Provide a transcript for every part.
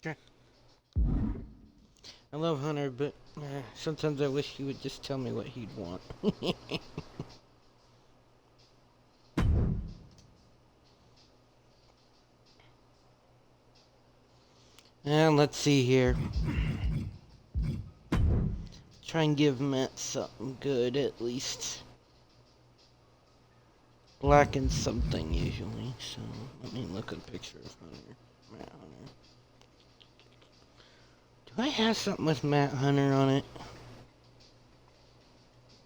Okay. I love Hunter, but sometimes I wish he would just tell me what he'd want. And let's see here. Try and give Matt something good at least. Lacking something usually, so let me look at a picture of Hunter. Matt Hunter. Do I have something with Matt Hunter on it?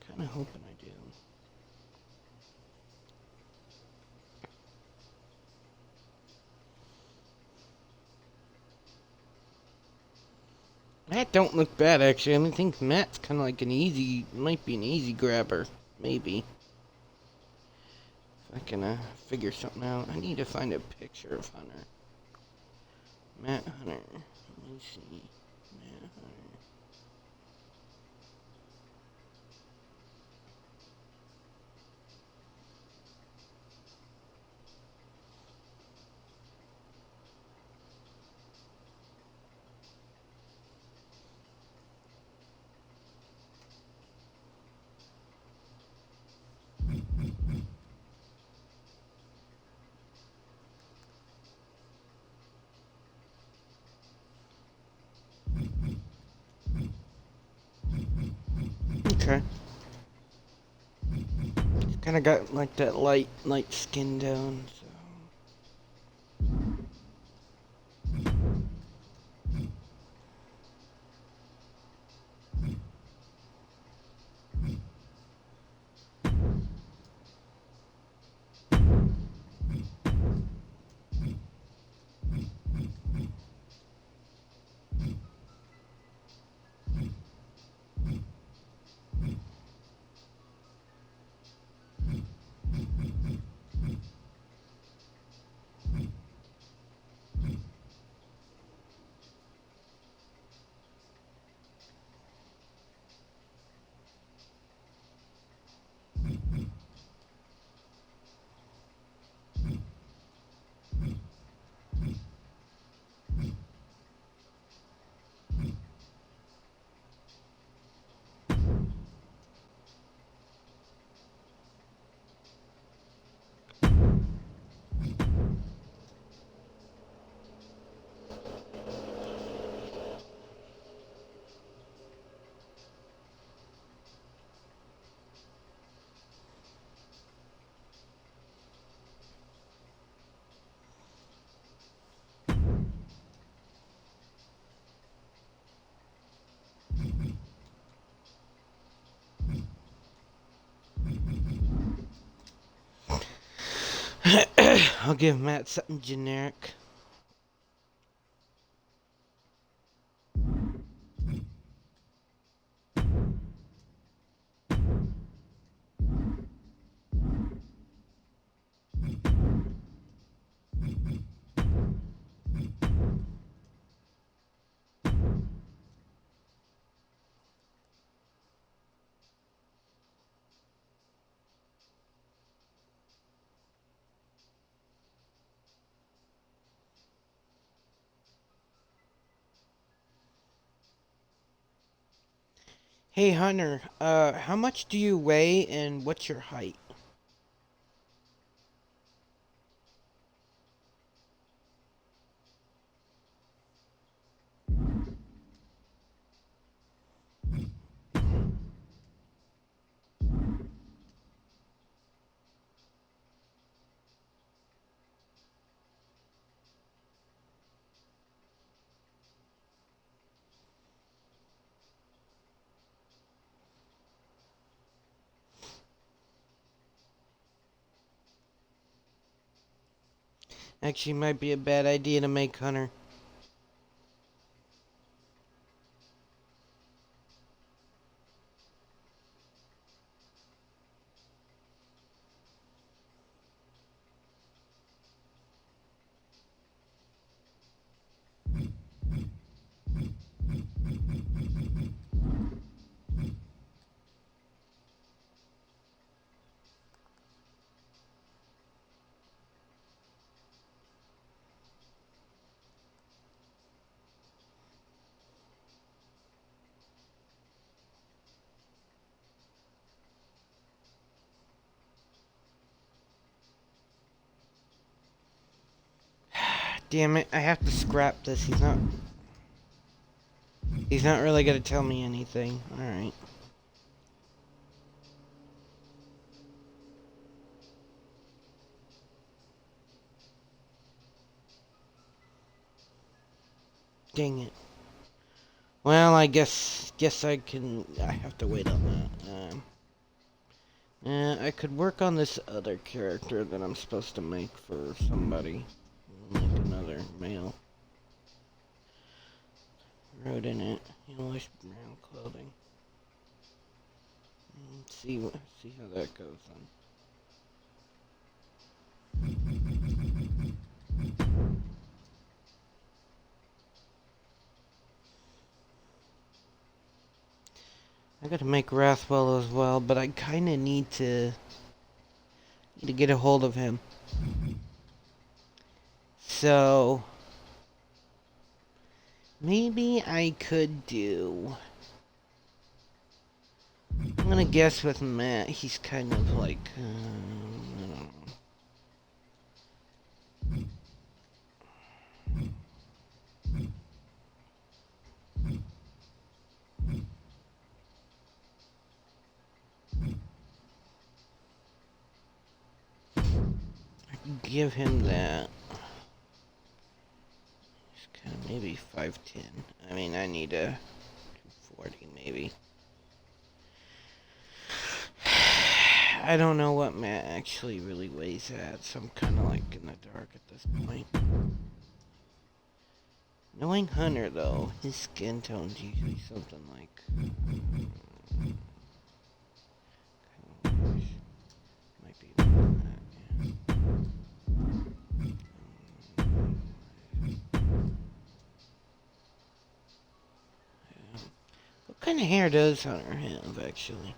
Kinda hoping I do. Matt don't look bad actually. I think Matt's kinda like might be an easy grabber. Maybe. If I can figure something out. I need to find a picture of Hunter. Matt Hunter. Let me see. Matt Hunter. Okay. He's kinda got like that light skin tone, so. I'll give Matt something generic. Hey Hunter, how much do you weigh and what's your height? Actually, might be a bad idea to make Hunter. Damn it, I have to scrap this. He's not really gonna tell me anything. Alright. Dang it. Well, I guess I have to wait on that. I could work on this other character that I'm supposed to make for somebody. Like another male. Wrote in it, yellowish brown clothing. See how that goes then. I gotta make Rathwell as well, but I kinda need to get a hold of him. So maybe I could do. I'm gonna guess with Matt, he's kind of like, I don't know. I can give him that. He's kind of maybe 5'10". I mean, I need a 240 maybe. I don't know what Matt actually really weighs at, so I'm kind of like in the dark at this point. Knowing Hunter, though, his skin tone's usually something like... might be more than that, yeah. What kind of hair does Hunter have, actually?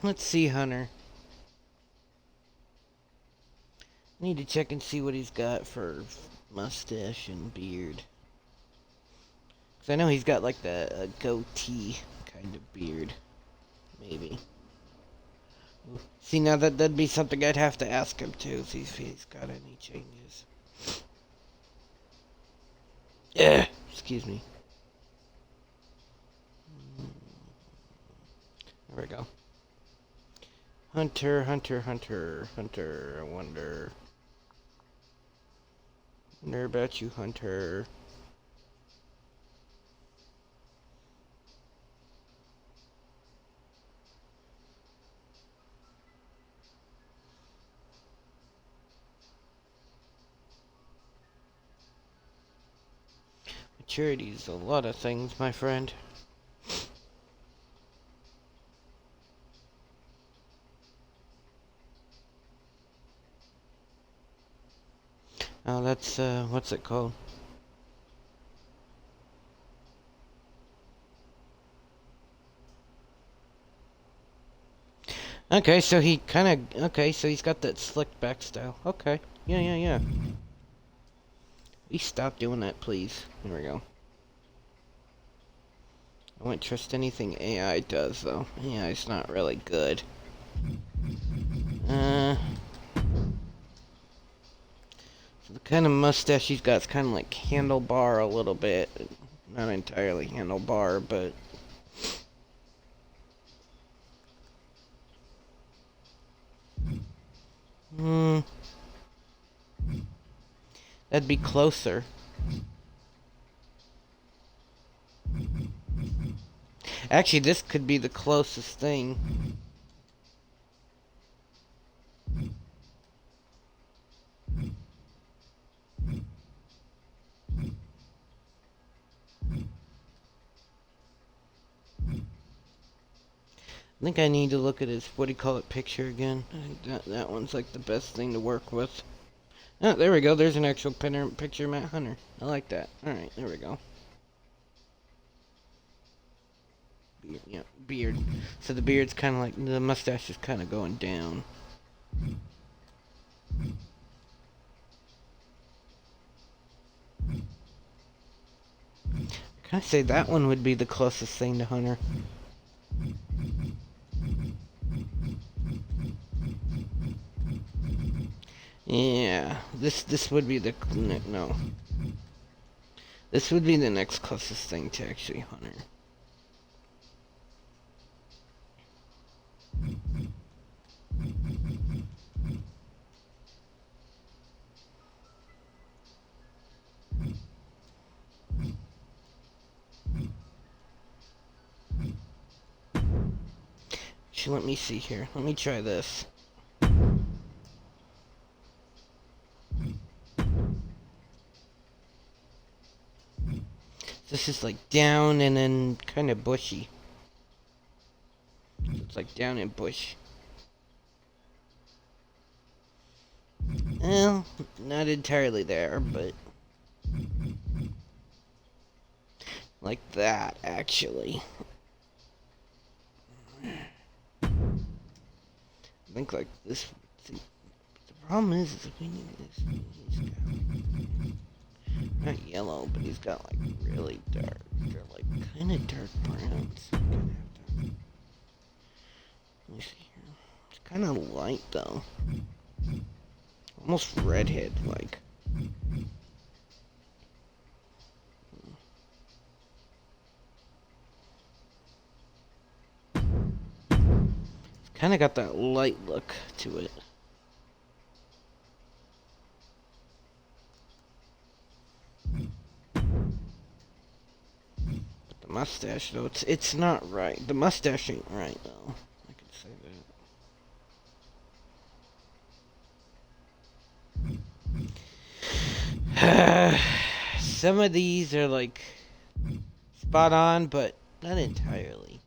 Let's see, Hunter. Need to check and see what he's got for mustache and beard. Cause I know he's got like the goatee kind of beard. Maybe. See, now that'd be something I'd have to ask him too, see if he's got any changes. Excuse me. There we go. Hunter, hunter, hunter, hunter. I wonder about you, Hunter. Maturity's a lot of things, my friend. Oh, that's, what's it called? Okay, so he okay, so he's got that slick back style. Okay, yeah. Please stop doing that, please. There we go. I wouldn't trust anything AI does, though. Yeah, it's not really good. So the kind of mustache he's got is kind of like handlebar a little bit. Not entirely handlebar, but... That'd be closer. Actually, this could be the closest thing. I think I need to look at his, what do you call it, picture again. I think that one's like the best thing to work with. Oh, there we go. There's an actual picture of Matt Hunter. I like that. Alright, there we go. Beard, yeah, beard. So the beard's kind of like, the mustache is kind of going down. Can I say that one would be the closest thing to Hunter? Yeah, this would be the, no. This would be the next closest thing to actually Hunter. Actually, let me see here. Let me try this. This is like down and then kind of bushy. It's like down and bush. Well, not entirely there, but like that, actually. I think like this. See, the problem is we need this. He's got not yellow, but he's got like really dark. They're like kind of dark browns. So let me see here. It's kind of light though. Almost redhead like. It's kind of got that light look to it. But the mustache though, it's not right. The mustache ain't right though. I could say that. Some of these are like spot on, but not entirely.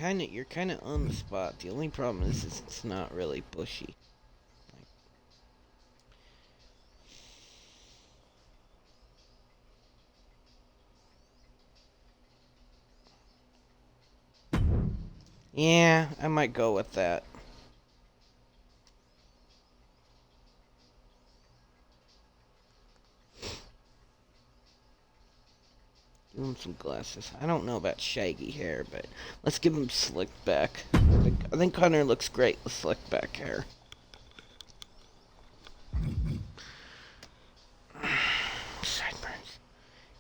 Like you're kind of on the spot. The only problem is it's not really bushy. Yeah, I might go with that. Give him some glasses. I don't know about shaggy hair, but let's give him slicked back. I think Hunter looks great with slicked back hair. Sideburns.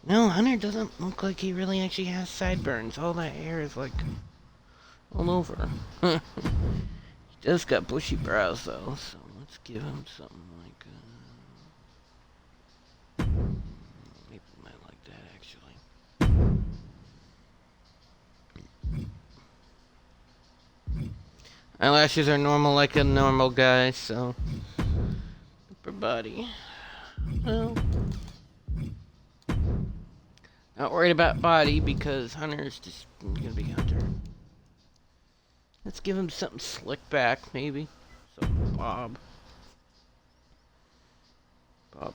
No, Hunter doesn't look like he really actually has sideburns. All that hair is like all over. He does got bushy brows though, so let's give him something like maybe we might like that actually. Eyelashes are normal like a normal guy, so upper body. Well, not worried about body because Hunter's just gonna be Hunter. Let's give him something slick back, maybe. Something Bob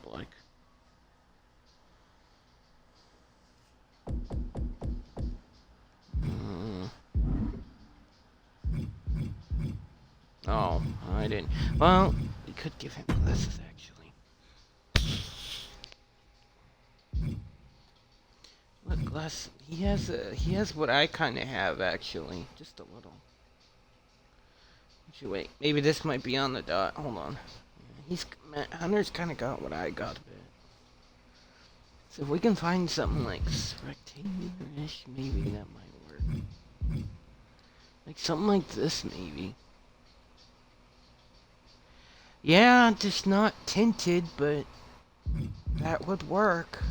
like. Oh, I didn't. Well, we could give him glasses actually. What glass? He has what I kind of have actually, just a little. Actually, wait, maybe this might be on the dot. Hold on. Hunter's kind of got what I got a bit. So if we can find something like rectangular-ish, maybe that might work. Like something like this, maybe. Yeah, just not tinted, but that would work.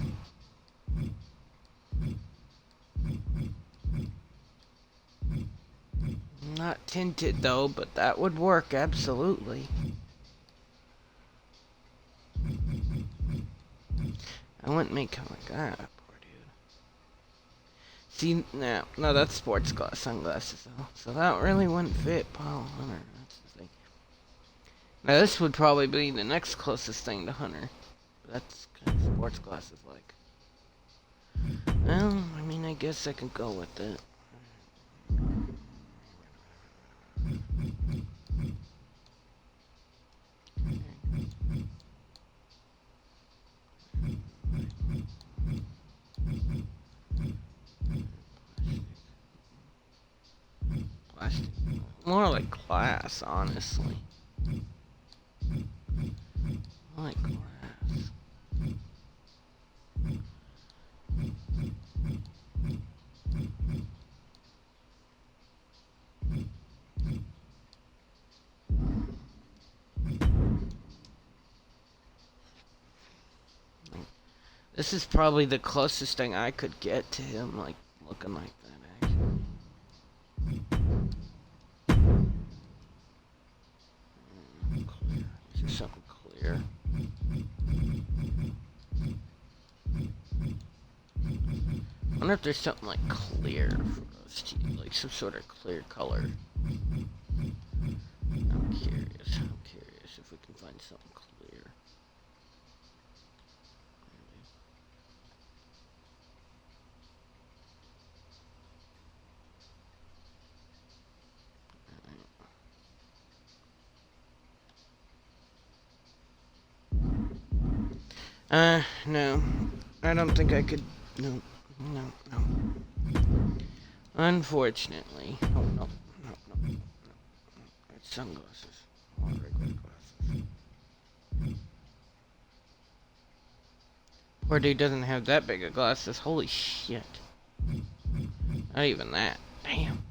Not tinted though, but that would work, absolutely. I wouldn't make him like that, poor dude. See, no, that's sports sunglasses though. So that really wouldn't fit Paul Hunter, that's the thing. Now this would probably be the next closest thing to Hunter. But that's kind of sports glasses like. Well, I mean, I guess I can go with it. Plastic. More like glass, honestly. I like glass. This is probably the closest thing I could get to him, like, looking like that, actually. Clear. Is there something clear? I wonder if there's something, like, clear for us to use, like, some sort of clear color. I'm curious if we can find something clear. No. I don't think I could. No. Unfortunately. Oh, no. It's sunglasses. Or regular glasses. Poor dude doesn't have that big of glasses. Holy shit. Not even that. Damn.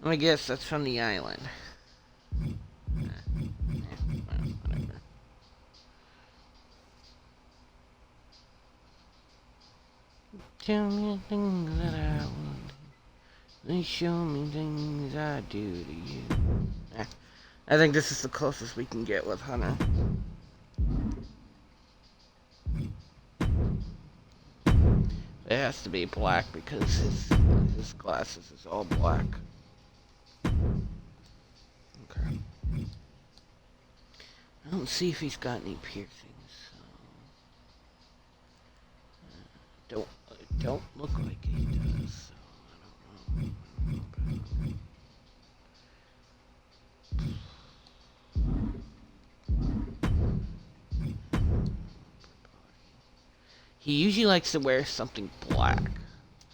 I guess that's from the island. Well, whatever. Tell me things that I want. They show me things I do to you. I think this is the closest we can get with Hunter. It has to be black because his glasses is all black. Okay. I don't see if he's got any piercings. So. Don't look like he does. So I don't know. He usually likes to wear something black.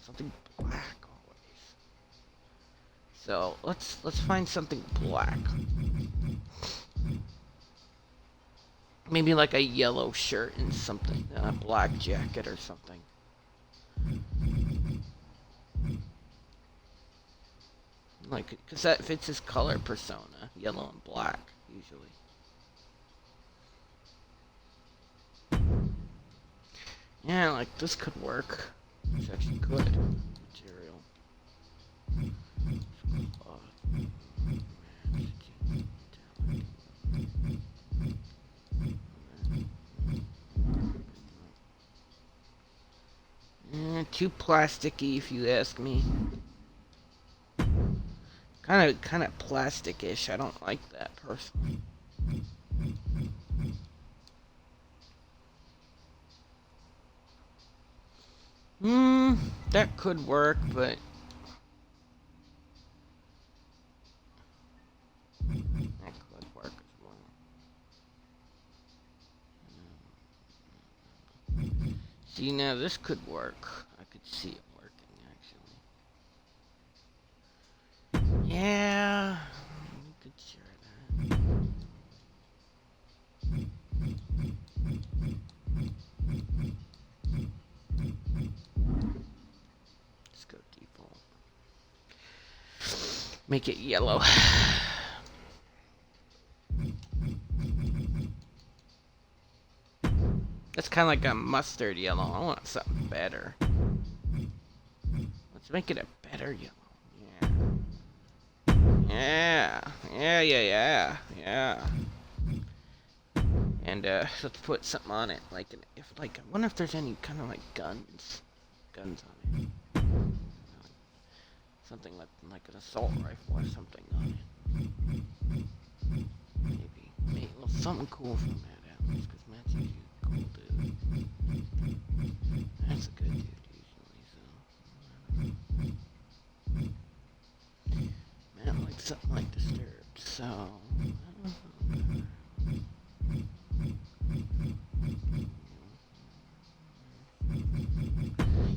Something black always. So let's find something black. Maybe like a yellow shirt and something, a black jacket or something. Like, because that fits his color persona, yellow and black, usually. Yeah, like this could work. It's actually good material. Too plasticky, if you ask me. Kind of plastic-ish. I don't like that personally. That could work, but that could work as well. See, now this could work. I could see it working, actually. Yeah, we could share that. Let's go default. Make it yellow. That's kind of like a mustard yellow. I want something better. Let's make it a better yellow. Yeah. And let's put something on it, like I wonder if there's any kind of like guns on it. Something like an assault rifle or something on it. Maybe well, something cool from Matt Adams, because Matt's usually a cool dude. That's a good dude usually, so Matt likes something like Disturbed, so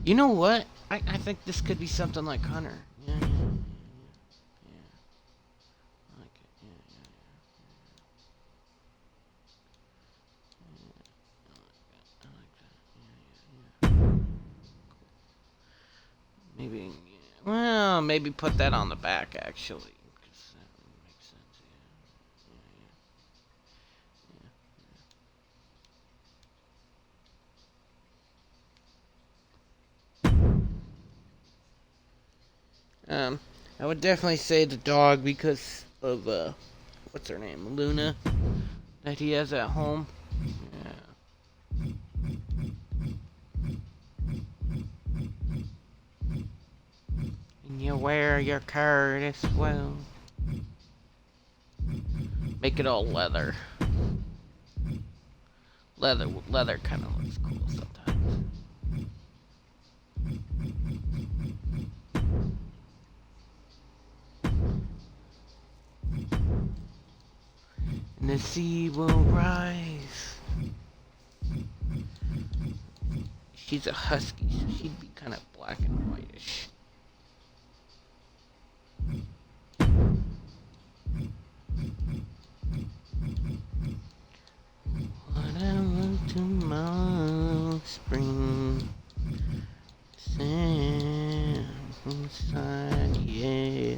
you know what? I think this could be something like Hunter. Yeah. I like it. I like that. Cool. Maybe, well, maybe put that on the back actually, because that would make sense. I would definitely say the dog because of what's her name, Luna, that he has at home. Yeah. And you wear your card as well. Make it all leather. Leather kind of looks cool sometimes. And the sea will rise. She's a husky, so she'd be kind of black and whitish. Whatever tomorrow, spring, sand inside, yeah.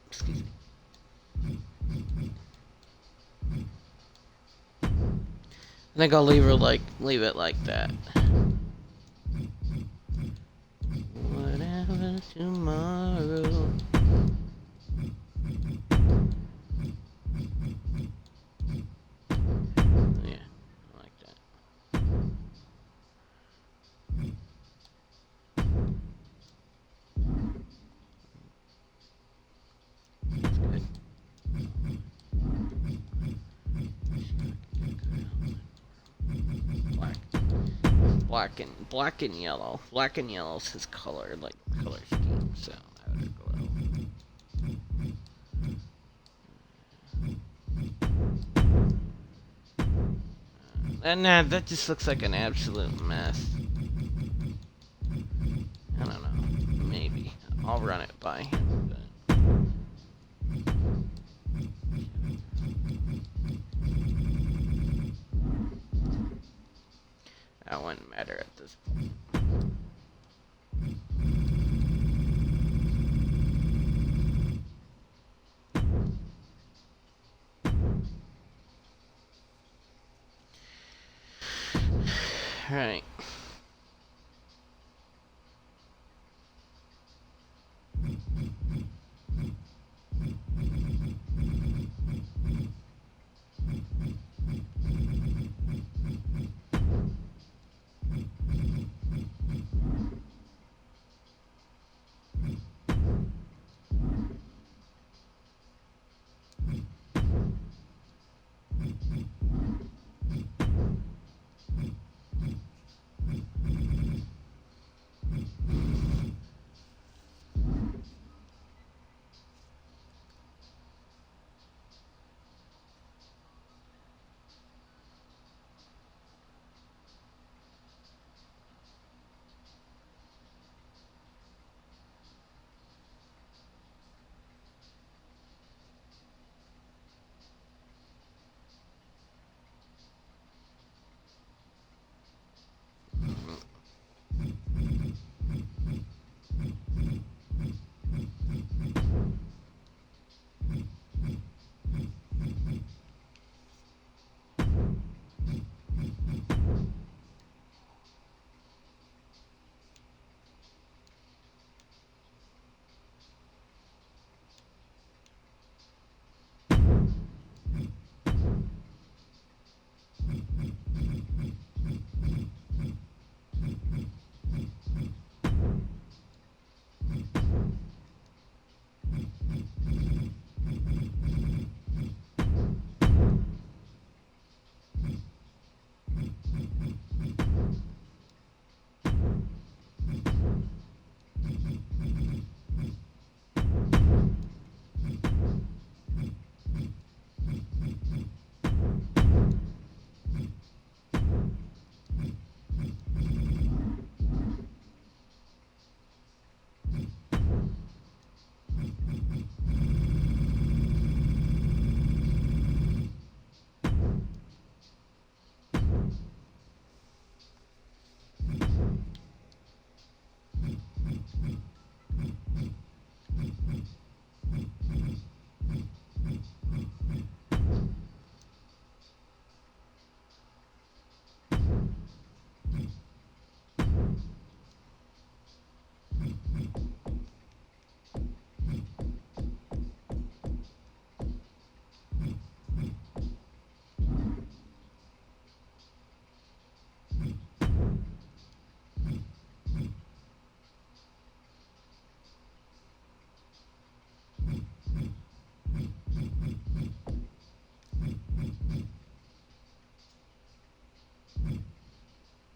Excuse me. I think I'll leave it like that. Whatever tomorrow. Yeah, I like that. That's good. Black and yellow. Black and yellow's his color, color scheme, so I would go out. Nah, that just looks like an absolute mess. I don't know. Maybe. I'll run it by him, but... That wouldn't matter at this point. Alright.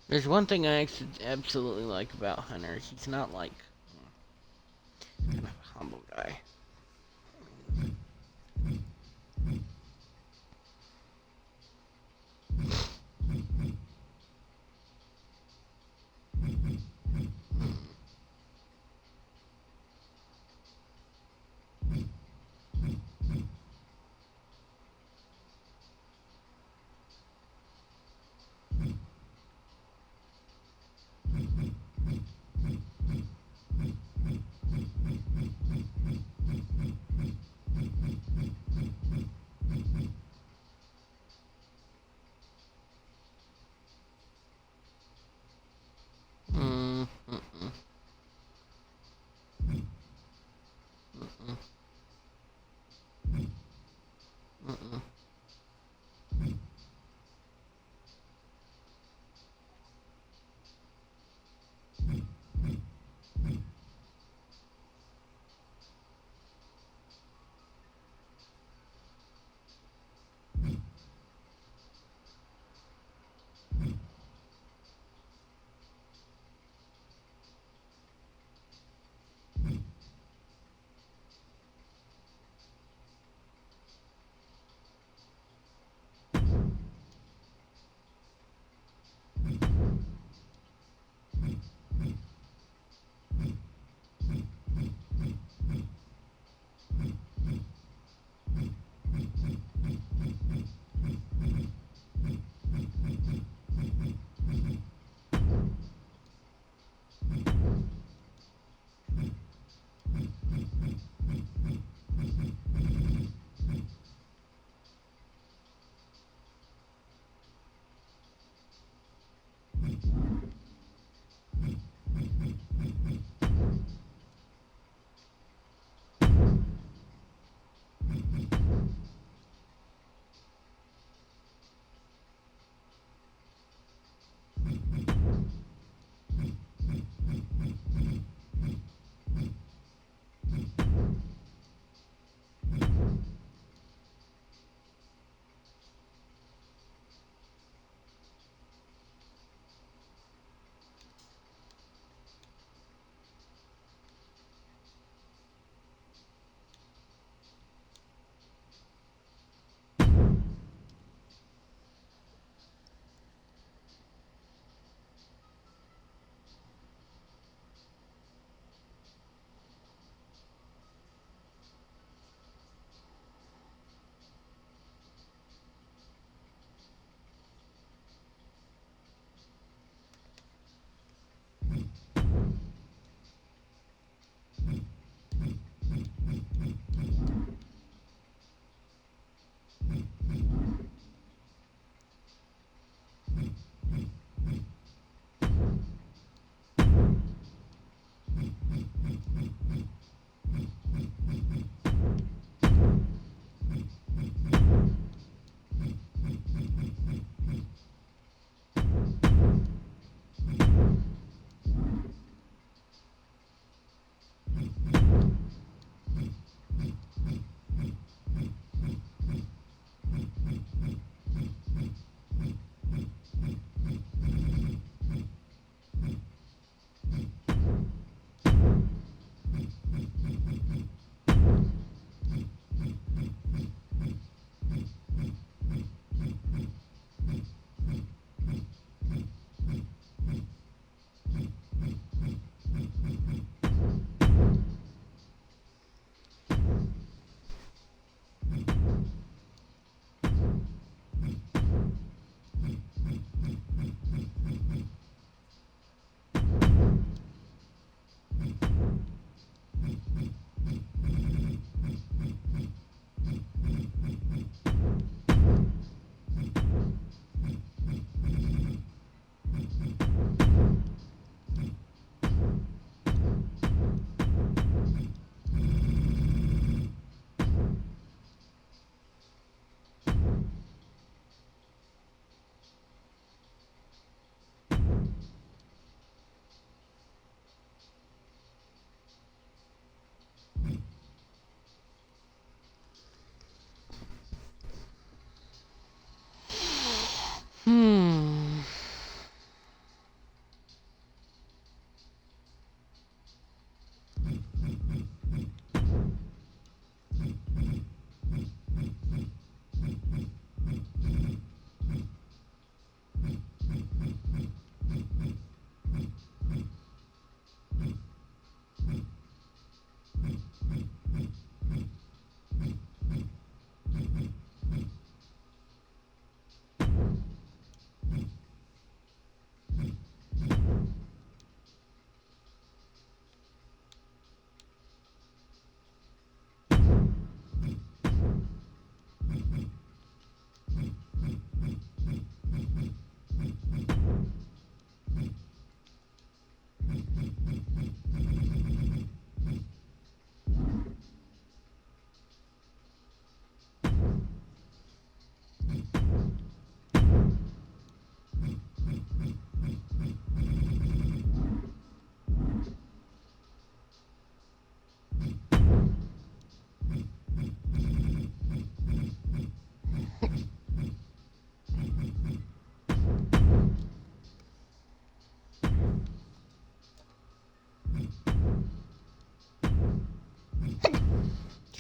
There's one thing I absolutely like about Hunter. He's not like kind of a humble guy.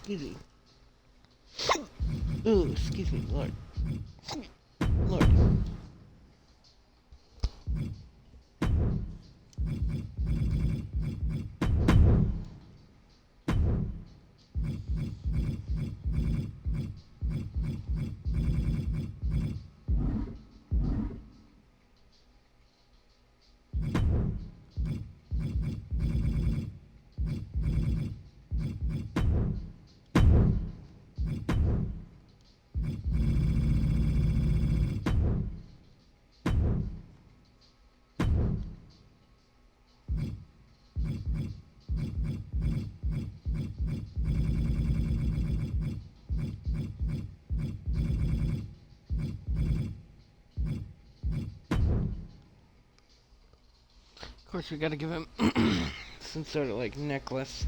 excuse me. Ooh, excuse me, Lord. Lord. Of course, we gotta give him some sort of like necklace.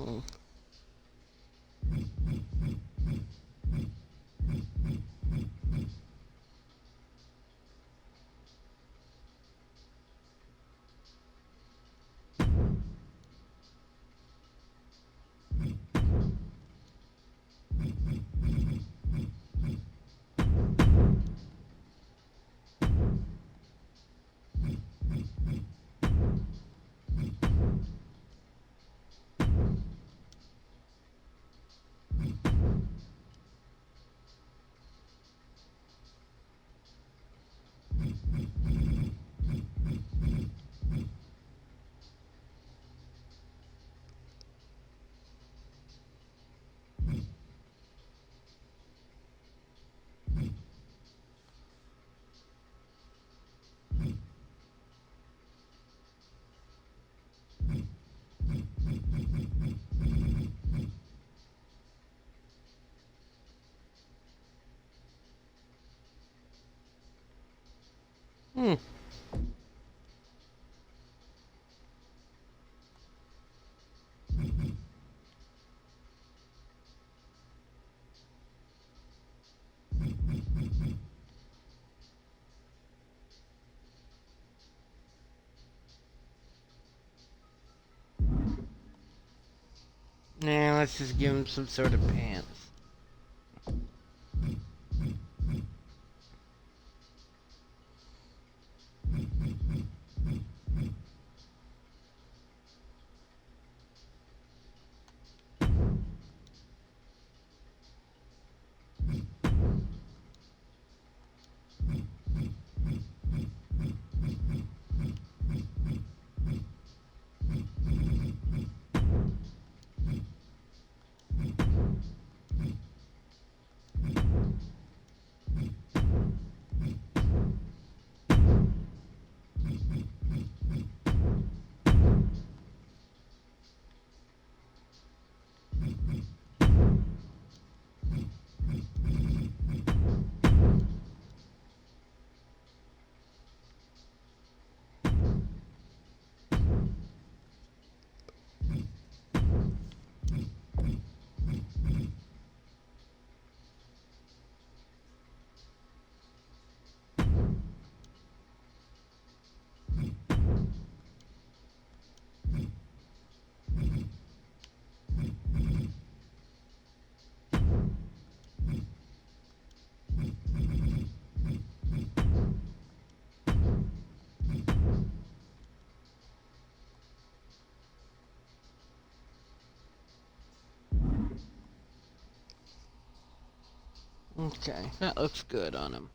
Mm. Hmm. Nah, let's just give him some sort of pants. Okay, that looks good on him.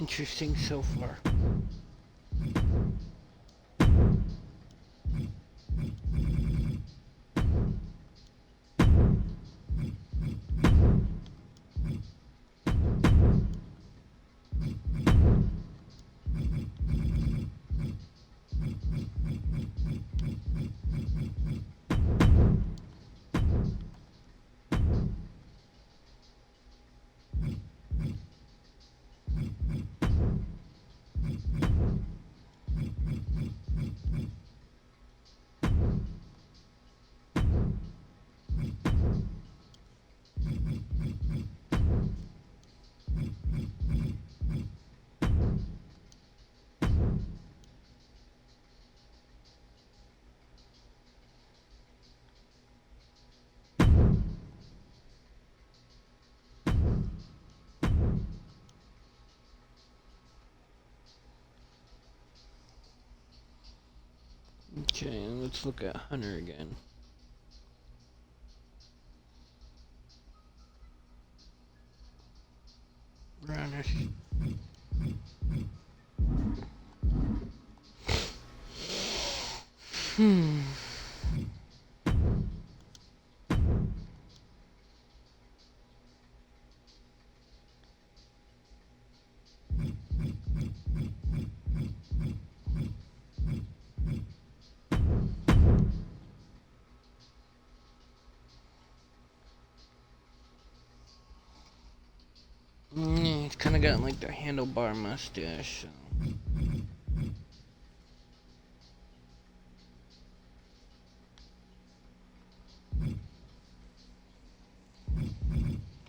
interesting so far. Okay, let's look at Hunter again. Brownish. He's kind of got like the handlebar mustache. So.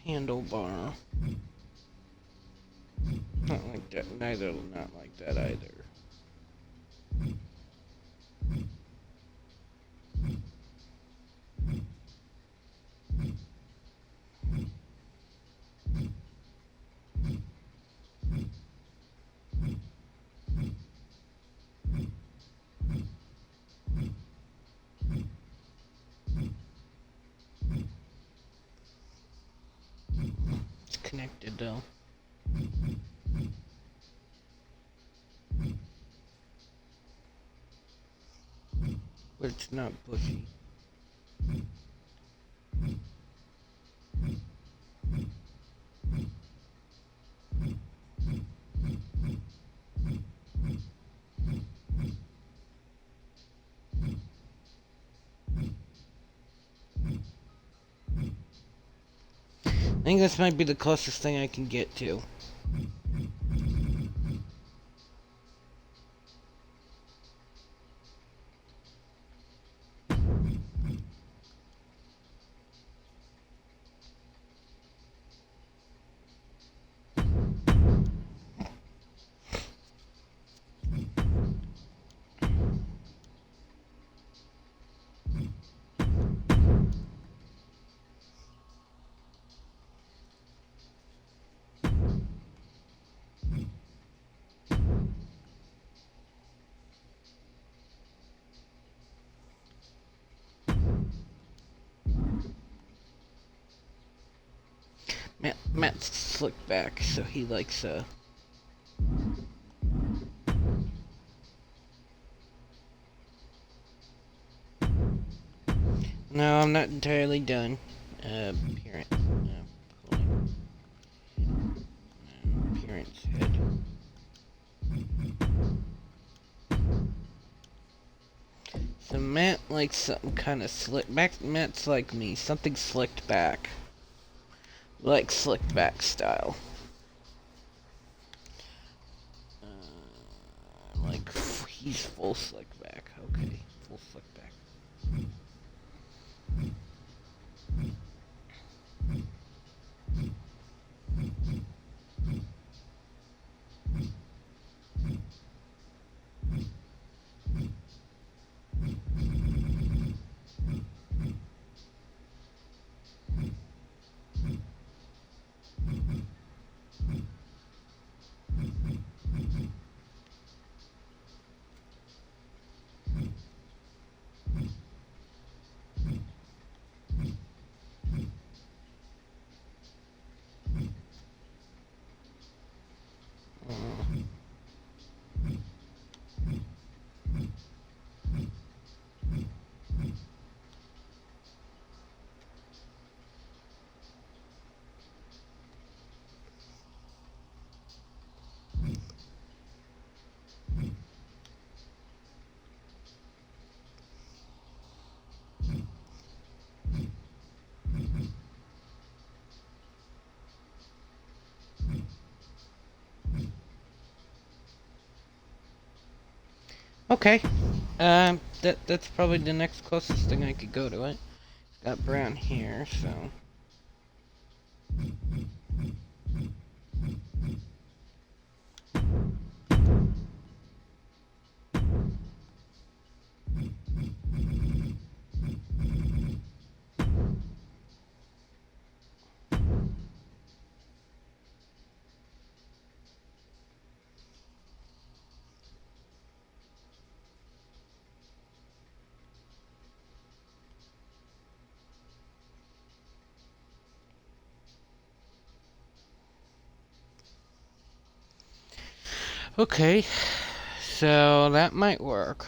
Handlebar. Not like that. Neither. Not like that either. It's connected though. But it's not bushy. I think this might be the closest thing I can get to. Matt's slicked back, so he likes No, I'm not entirely done. Appearance. Appearance head. So Matt likes something kind of slick back. Matt's like me, something slicked back. Like slicked back style. Like he's full slick back. Okay, full slick back. Okay. That's probably the next closest thing I could go to it. Got brown here, so. Okay, so that might work.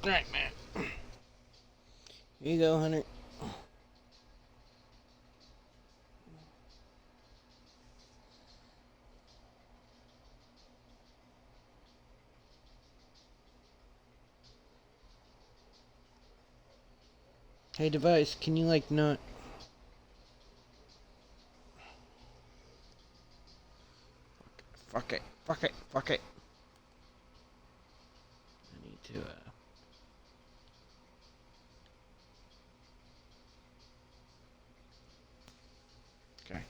Alright, man. Here you go, Hunter. Hey, device, can you, like, not... Fuck it, fuck it, fuck it. I need to, Okay.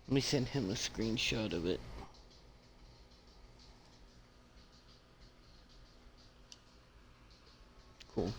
Let me send him a screenshot of it. Cool.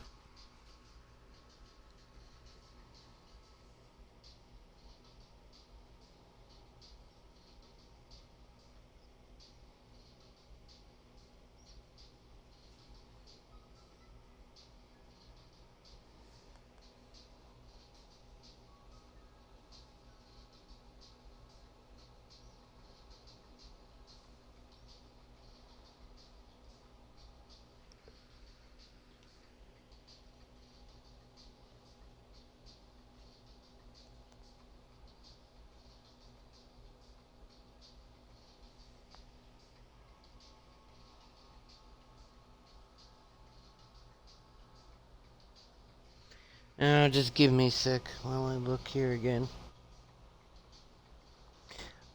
Just give me a sec while I look here again.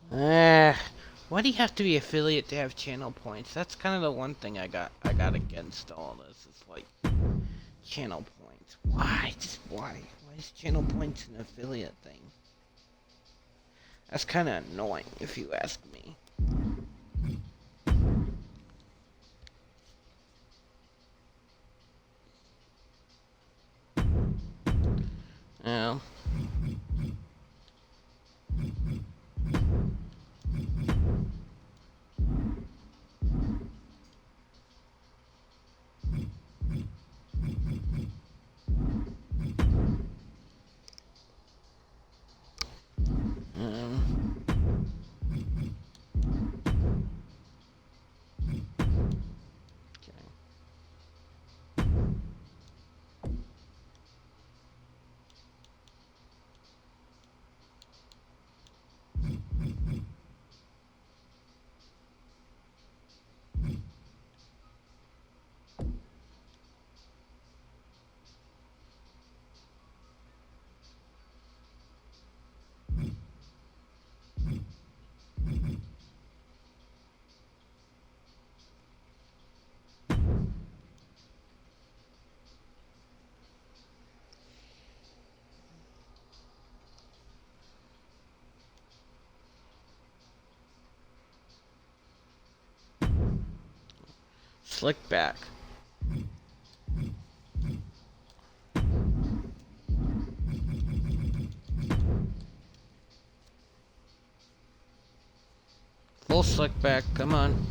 Why do you have to be affiliate to have channel points? That's kind of the one thing I got against all this. It's like channel points. Why? Just why? Why is channel points an affiliate thing? That's kind of annoying, if you ask me. Yeah. Um. Okay. Slick back. Full slick back. Come on.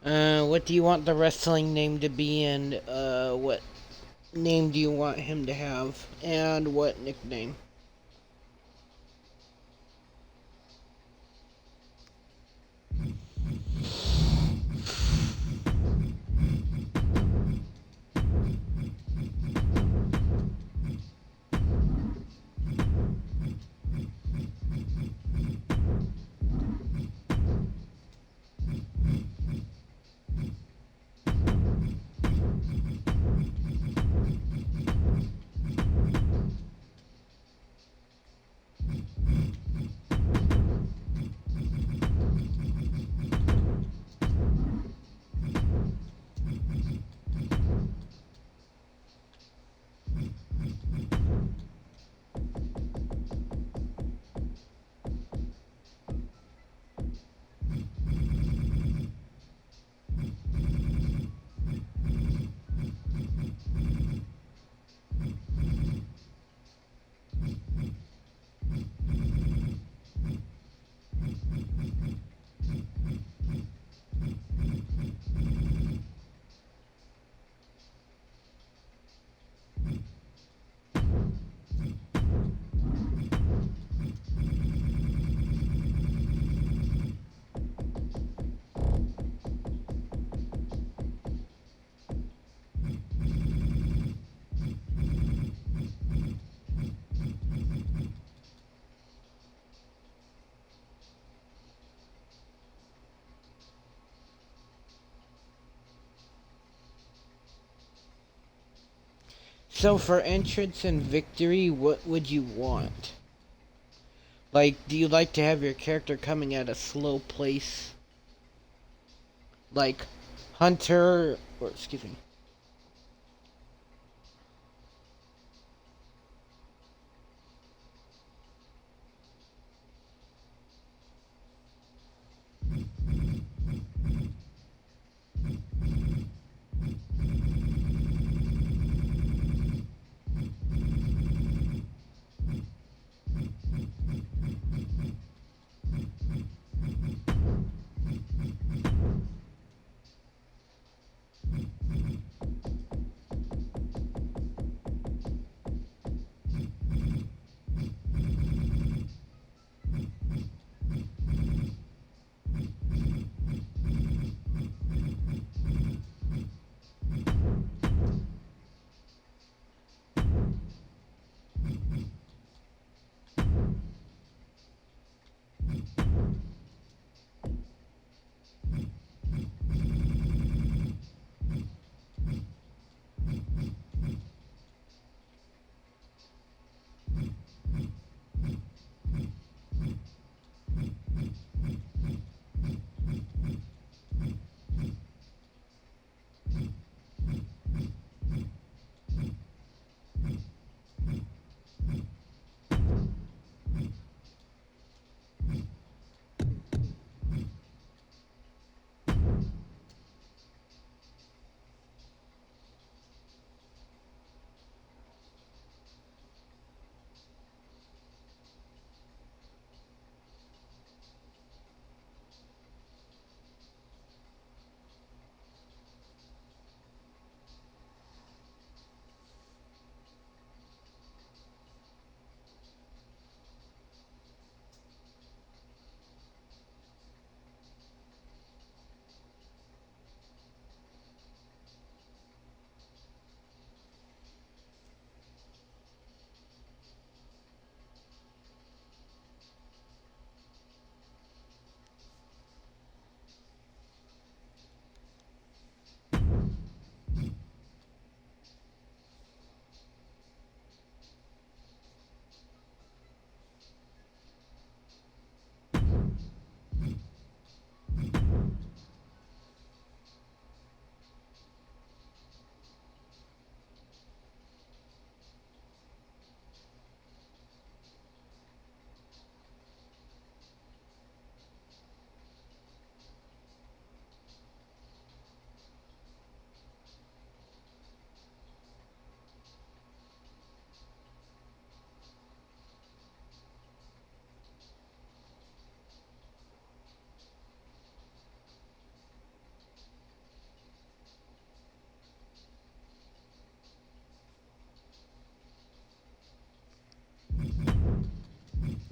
What do you want the wrestling name to be, and what name do you want him to have, and what nickname? So for entrance and victory, what would you want? Like, do you like to have your character coming at a slow pace? Like Hunter, or excuse me.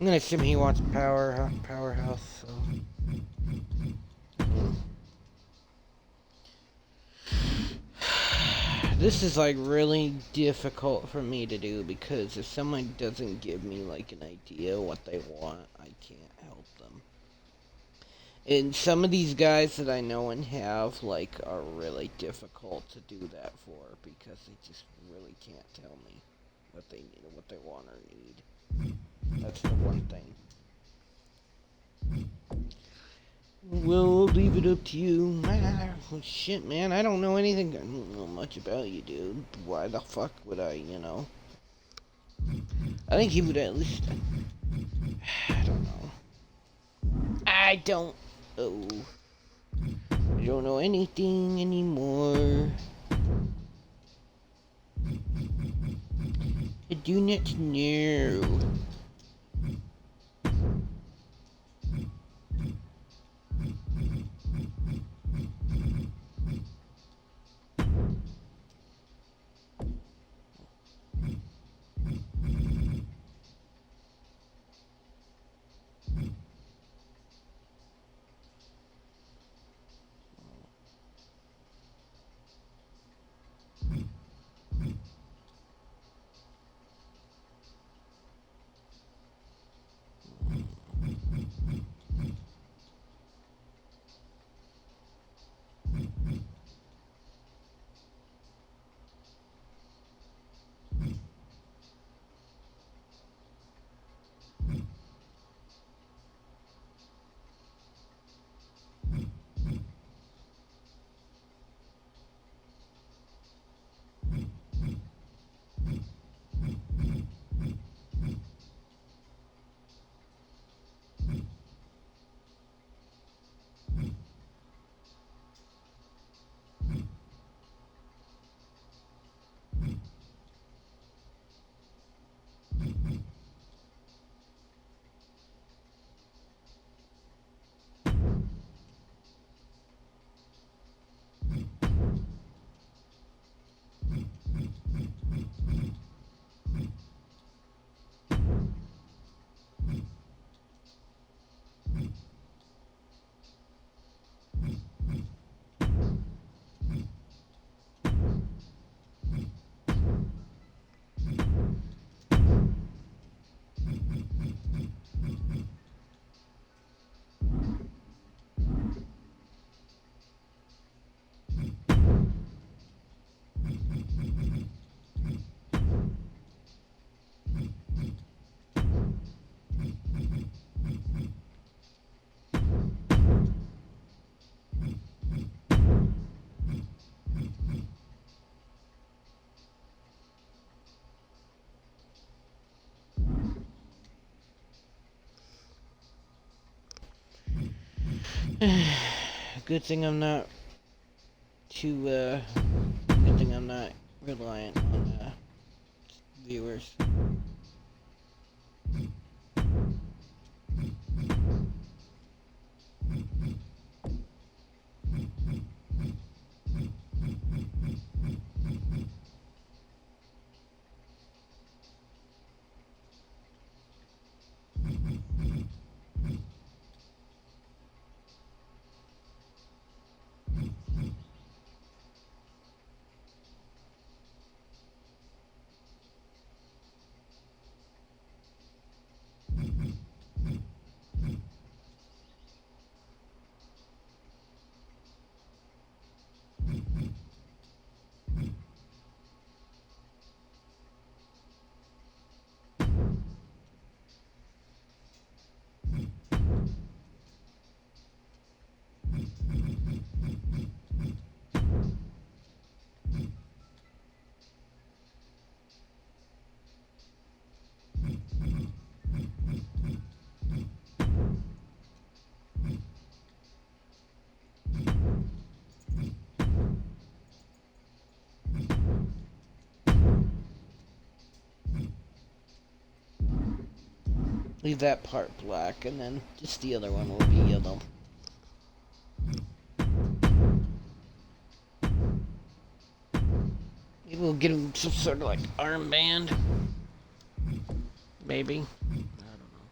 I'm gonna assume he wants powerhouse, so. This is like really difficult for me to do because if someone doesn't give me like an idea what they want, I can't help them. And some of these guys that I know and have like are really difficult to do that for because they just really can't tell me what they need or what they want or need. That's the one thing. Well, I'll leave it up to you. Well, shit, man, I don't know anything. I don't know much about you, dude. Why the fuck would I, you know? I think he would at least... I don't know. I don't... Oh. I don't know anything anymore. I do not know. Good thing I'm not too, good thing I'm not reliant on, viewers. Leave that part black, and then just the other one will be yellow. Maybe we'll get him some sort of like armband. Maybe. I don't know.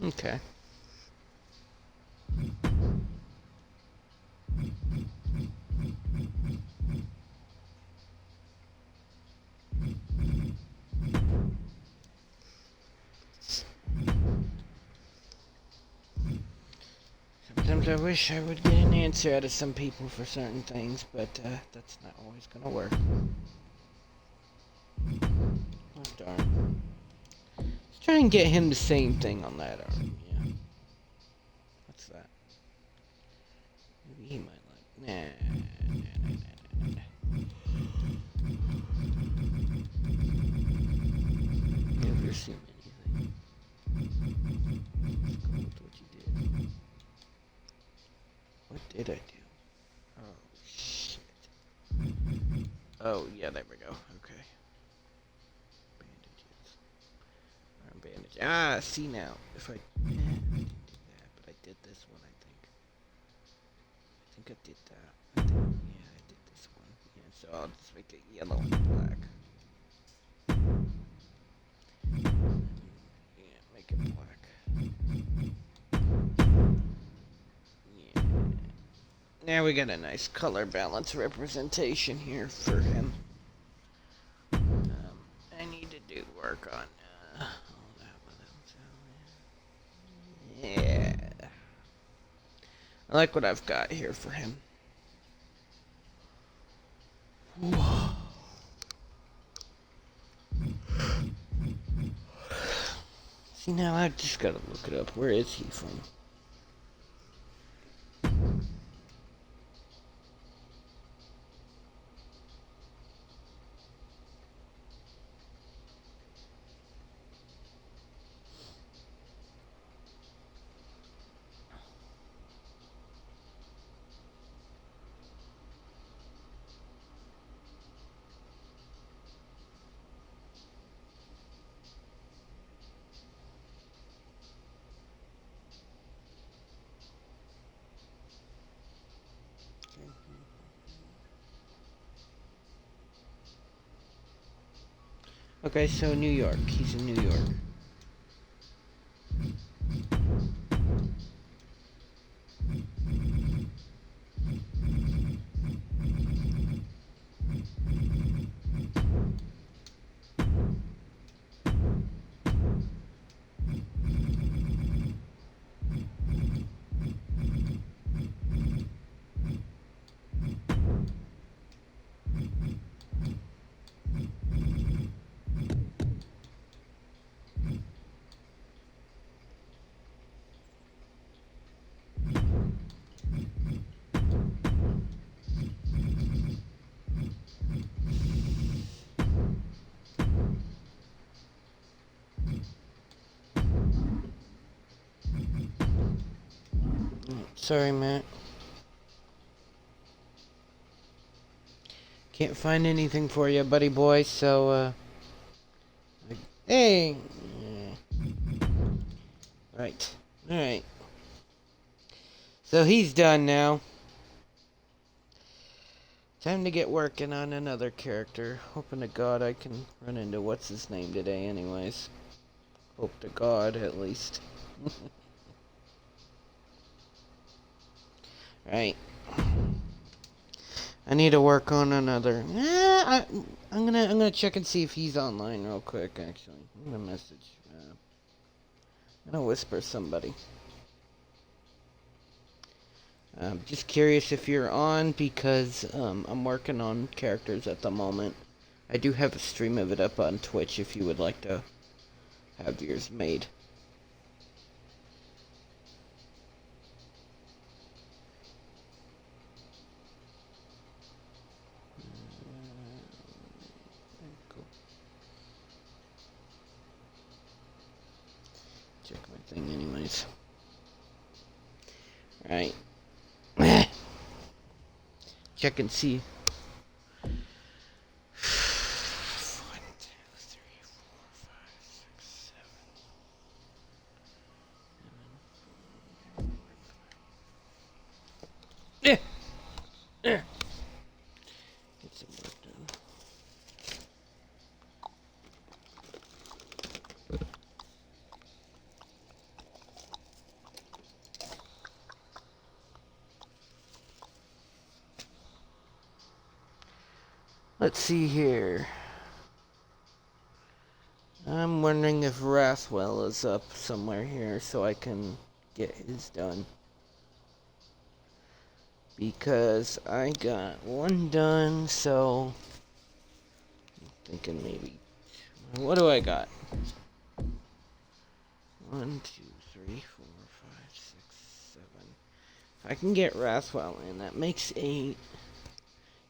Okay. Sometimes I wish I would get an answer out of some people for certain things, but that's not always gonna work. Oh, darn. Let's try and get him the same thing on that arm. Yeah. What's that? Maybe he might like. Nah. Never assume anything. Let's go with what you did. What did I do? Oh, shit. Oh, yeah, there we go. Okay. Bandages. Arm bandage. Ah, see now. If I didn't do that, but I did this one, I think I did that. Yeah, I did this one. Yeah, so I'll just make it yellow and black. Yeah, make it black. Yeah. Now we got a nice color balance representation here for him. I need to do work on all that with him. Yeah. I like what I've got here for him. Whoa. See, now I just gotta look it up. Where is he from? Okay, so New York. He's in New York. Sorry, Matt. Can't find anything for you, buddy boy, so, hey! Right. Alright. So he's done now. Time to get working on another character. Hoping to God I can run into what's his name today anyways. Hope to God, at least. Right. I need to work on another. I'm gonna check and see if he's online real quick. Actually, I'm gonna message. I'm gonna whisper somebody. Just curious if you're on because I'm working on characters at the moment. I do have a stream of it up on Twitch if you would like to have yours made. Cool. Check my thing anyways. Right. Check and see. 1, 2, 3, 4, 5, 6, 7. Yeah. Get some work done. Let's see here. I'm wondering if Rathwell is up somewhere here so I can get his done. Because I got one done, so I'm thinking maybe. What do I got? 1, 2, 3, 4, 5, 6, 7. If I can get Rathwell in, that makes 8.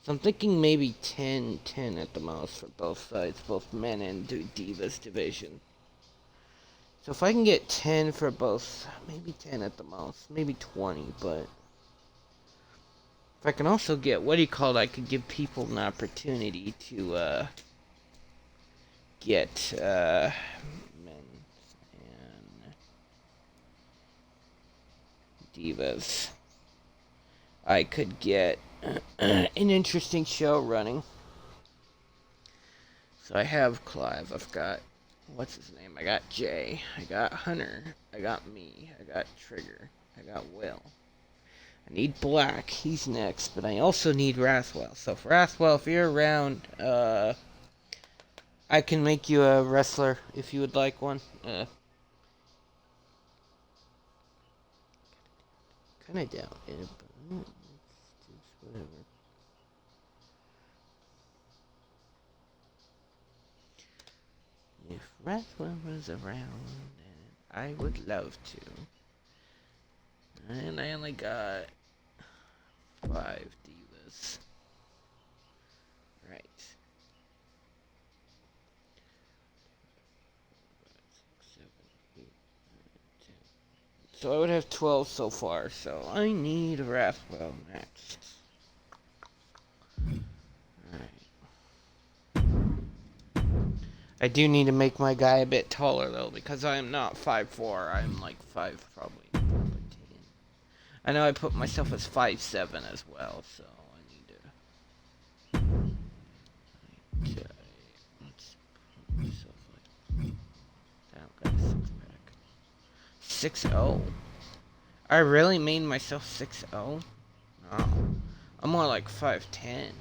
So I'm thinking maybe 10 at the most for both sides, both men and Divas division. So if I can get 10 for both, maybe 10 at the most, maybe 20, but if I can also get, I could give people an opportunity to get men and Divas. I could get an interesting show running. So I have Clive, I've got, what's his name? I got Jay, I got Hunter, I got me, I got Trigger, I got Will. I need Black, he's next, but I also need Rathwell. So for Rathwell, if you're around, I can make you a wrestler if you would like one. Kinda doubt it, but whatever. If Rathwell was around, I would love to. And I only got 5 Divas. Right. 7, 8, 9, 10. So I would have 12 so far, so I need Rathwell next. I do need to make my guy a bit taller though, because I am not 5'4", I'm like 5, probably 10. I know I put myself as 5'7" as well, so I need to. Let's put myself like. I don't got a 6 pack. 6'0". I really made myself 6'0". No, I'm more like 5'10".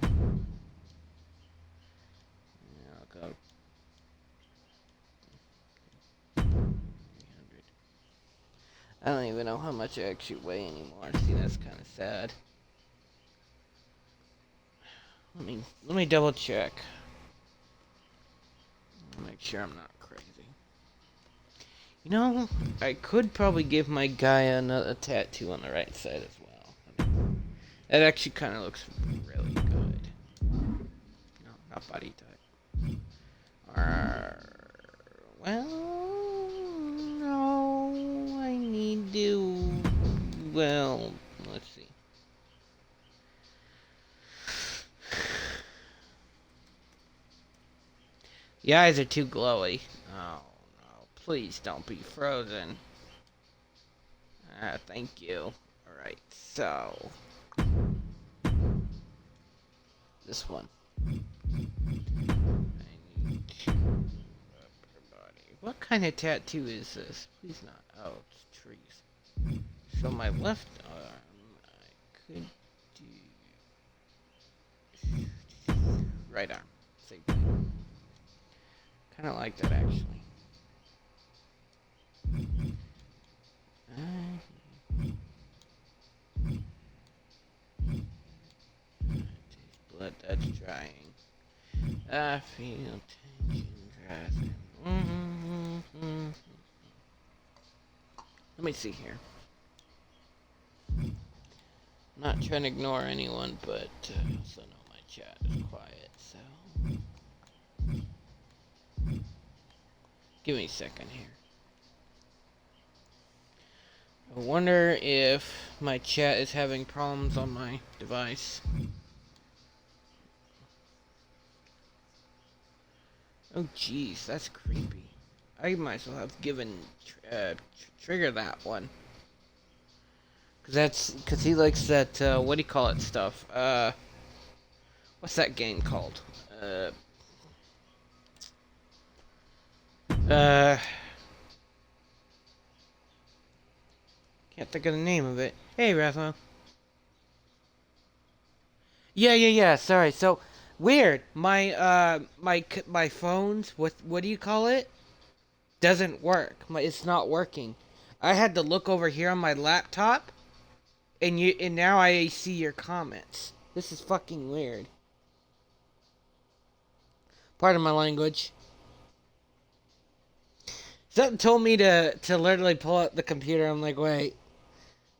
I don't even know how much I actually weigh anymore. See, that's kind of sad. Let me double check. Make sure I'm not crazy. You know, I could probably give my guy a tattoo on the right side as well. I mean, that actually kind of looks really good. No, not body type. Well, no, I need to. Well, let's see. The eyes are too glowy. Oh no, please don't be frozen. Thank you. Alright, so. This one. I need to upper body. What kind of tattoo is this? Please not. Oh, it's trees. So my left arm, I could do. Right arm. Same thing. Kind of like that actually. Blood that's drying. I feel tension rising. Let me see here. I'm not trying to ignore anyone, but I also know my chat is quiet, so. Give me a second here. I wonder if my chat is having problems on my device. Oh jeez, that's creepy. I might as well have given Trigger that one. Cause he likes that, what do you call it stuff? What's that game called? Can't think of the name of it. Hey, Rathwell. Yeah, sorry. So, Weird. My phone's what do you call it? Doesn't work. It's not working. I had to look over here on my laptop, and now I see your comments. This is fucking weird. Pardon my language. Something told me to literally pull out the computer. I'm like, wait.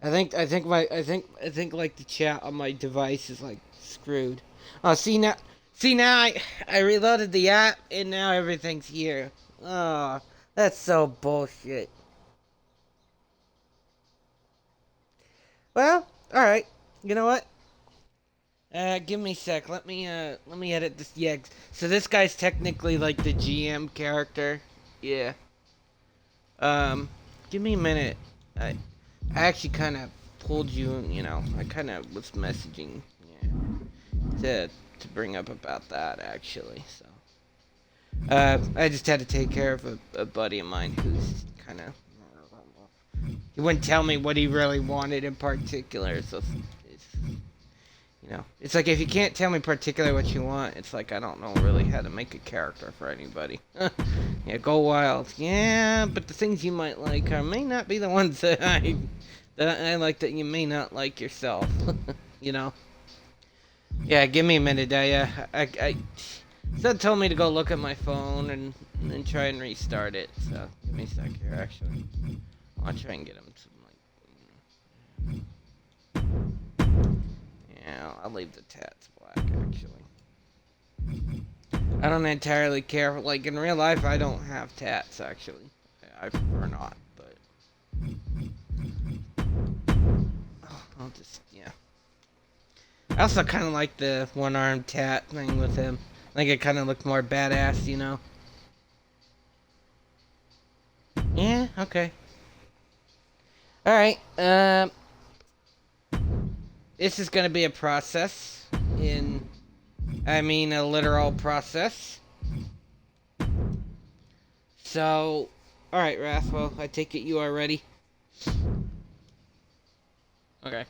I think like the chat on my device is like screwed. Oh, see now I reloaded the app and now everything's here. Oh, that's so bullshit. Well, all right. You know what? Give me a sec. Let me edit this. Yeah. So this guy's technically like the GM character. Yeah. Um, give me a minute. I actually kind of pulled you. I kind of was messaging. Yeah. To bring up about that actually. So. I just had to take care of a buddy of mine who's kind of. He wouldn't tell me what he really wanted in particular, so it's like if you can't tell me particularly what you want, it's like I don't know really how to make a character for anybody. Yeah, go wild. Yeah, but the things you might like may not be the ones that I like that you may not like yourself. you know. Yeah, give me a minute. I Seth told me to go look at my phone and try and restart it. So give me a sec here. Actually, I'll try and get him some. Yeah, I'll leave the tats black. Actually, I don't entirely care. Like in real life, I don't have tats. Actually, I prefer not. But I'll just I also kind of like the one-armed tat thing with him. I think it kind of looked more badass. Yeah, okay. Alright, this is gonna be a process. A literal process. So, alright, Rathwell, I take it you are ready? Okay.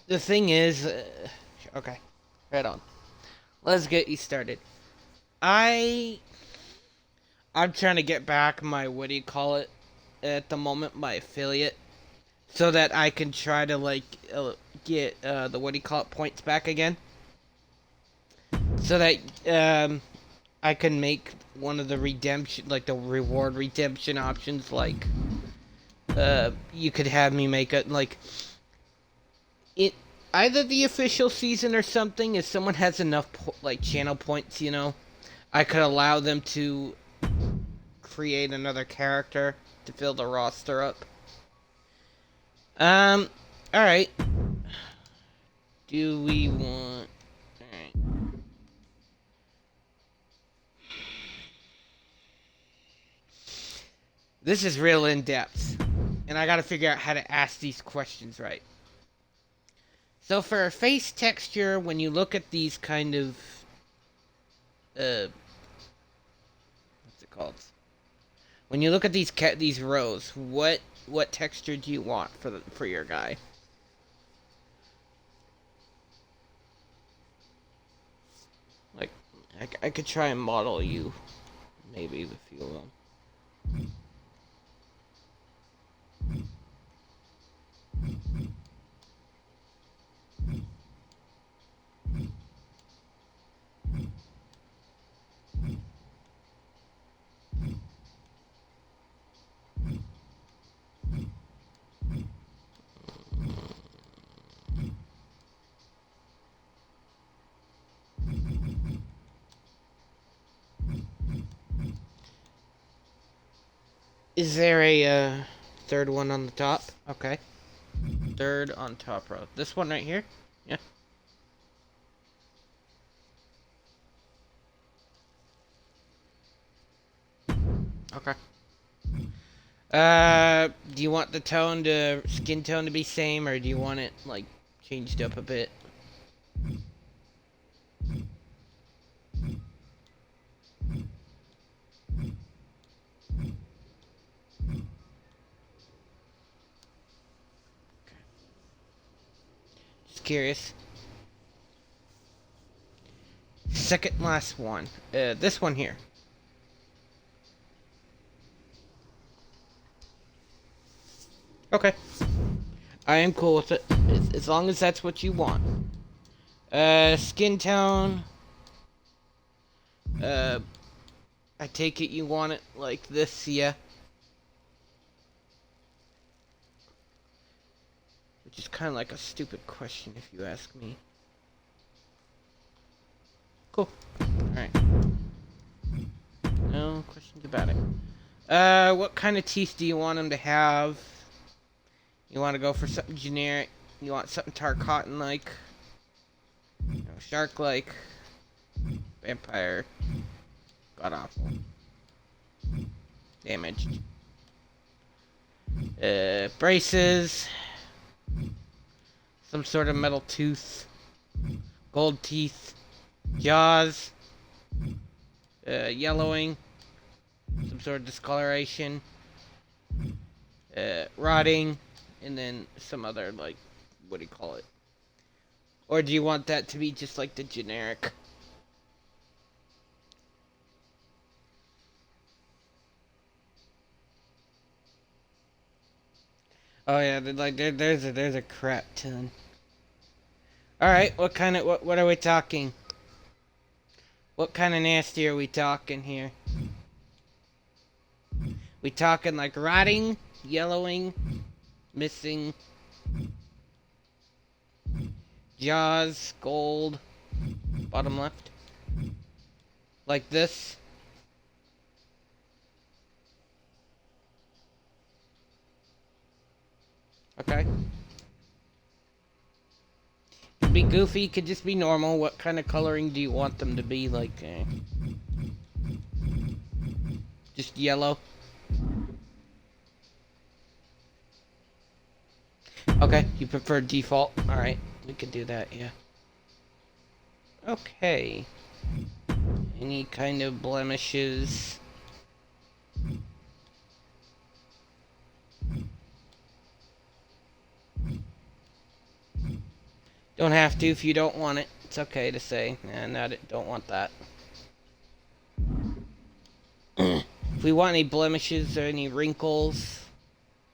The thing is, okay, right on. Let's get you started. I'm trying to get back my, what do you call it, at the moment, my affiliate, so that I can try to, like, get, the, what do you call it, points back again. So that, I can make one of the redemption, like, the reward redemption options, like, you could have me make it, like, it, either the official season or something, if someone has enough, like, channel points, I could allow them to create another character to fill the roster up. Alright. Do we want... Alright. This is real in-depth. And I gotta figure out how to ask these questions right. So for a face texture, when you look at these kind of... what's it called? When you look at these rows, what texture do you want for your guy? Like, I could try and model you, maybe, if you will. Is there a third one on the top? Okay. Third on top row. This one right here? Yeah. Okay. Do you want the skin tone to be same, or do you want it, like, changed up a bit? curious. Second last one. This one here. Okay. I am cool with it. As long as that's what you want. Skin tone. I take it you want it like this, yeah? Which is kind of like a stupid question if you ask me. Cool. Alright. No questions about it. What kind of teeth do you want him to have? You want to go for something generic? You want something Tarkatan-like? You know, shark-like? Vampire? God-awful. Damaged. Braces. Some sort of metal tooth. Gold teeth. Jaws. Yellowing. Some sort of discoloration. Rotting. And then some other, like, what do you call it? Or do you want that to be just like the generic? Oh yeah, there's a crap ton. All right, what are we talking? What kind of nasty are we talking here? We talking like rotting, yellowing, missing, jaws, gold, bottom left, like this. Okay. Could be goofy, could just be normal. What kind of coloring do you want them to be? Like, just yellow? Okay, you prefer default? Alright, we could do that, yeah. Okay. Any kind of blemishes? Don't have to if you don't want it. It's okay to say, nah, don't want that. If we want any blemishes or any wrinkles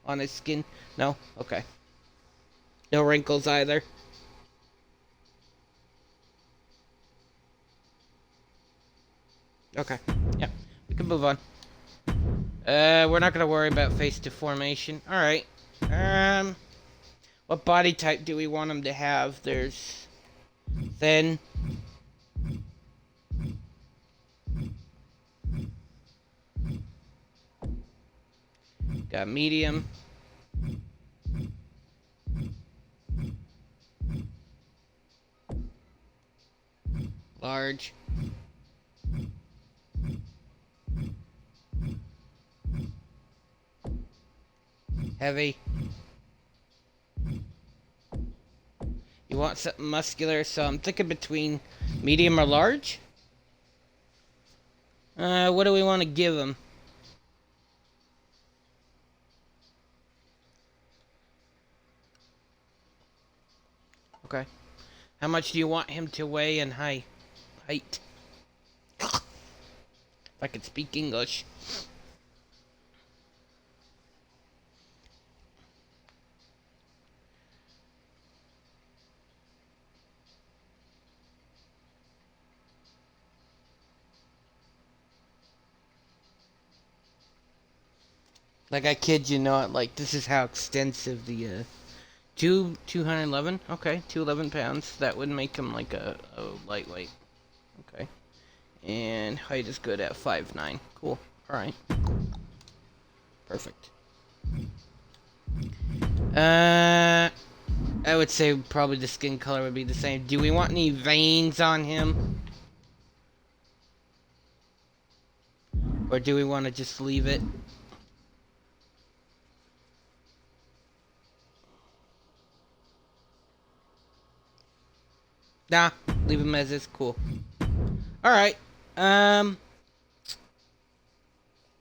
on his skin, no? Okay. No wrinkles either. Okay, yeah, we can move on. We're not gonna worry about face deformation. Alright. What body type do we want him to have? There's thin. Got medium. Large. Heavy. You want something muscular, so I'm thinking between medium or large. What do we want to give him? Okay. How much do you want him to weigh and height? If I could speak English. Like, I kid you not, like, this is how extensive the, 211? Okay, 211 pounds. That would make him like a lightweight. Okay. And height is good at 5'9". Cool. Alright. Perfect. I would say probably the skin color would be the same. Do we want any veins on him? Or do we want to just leave it? Nah, leave him as is. Cool. Alright.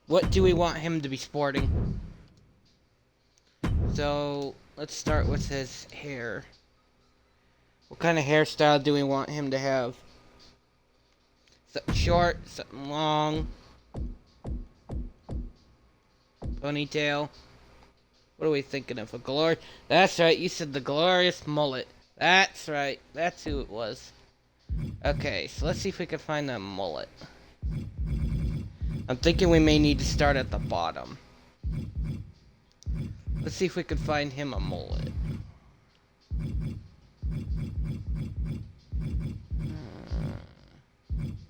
What do we want him to be sporting? So, let's start with his hair. What kind of hairstyle do we want him to have? Something short, something long. Ponytail. What are we thinking of? A glorious... That's right, you said the glorious mullet. That's right, that's who it was. Okay, so let's see if we can find a mullet. I'm thinking we may need to start at the bottom. Let's see if we can find him a mullet.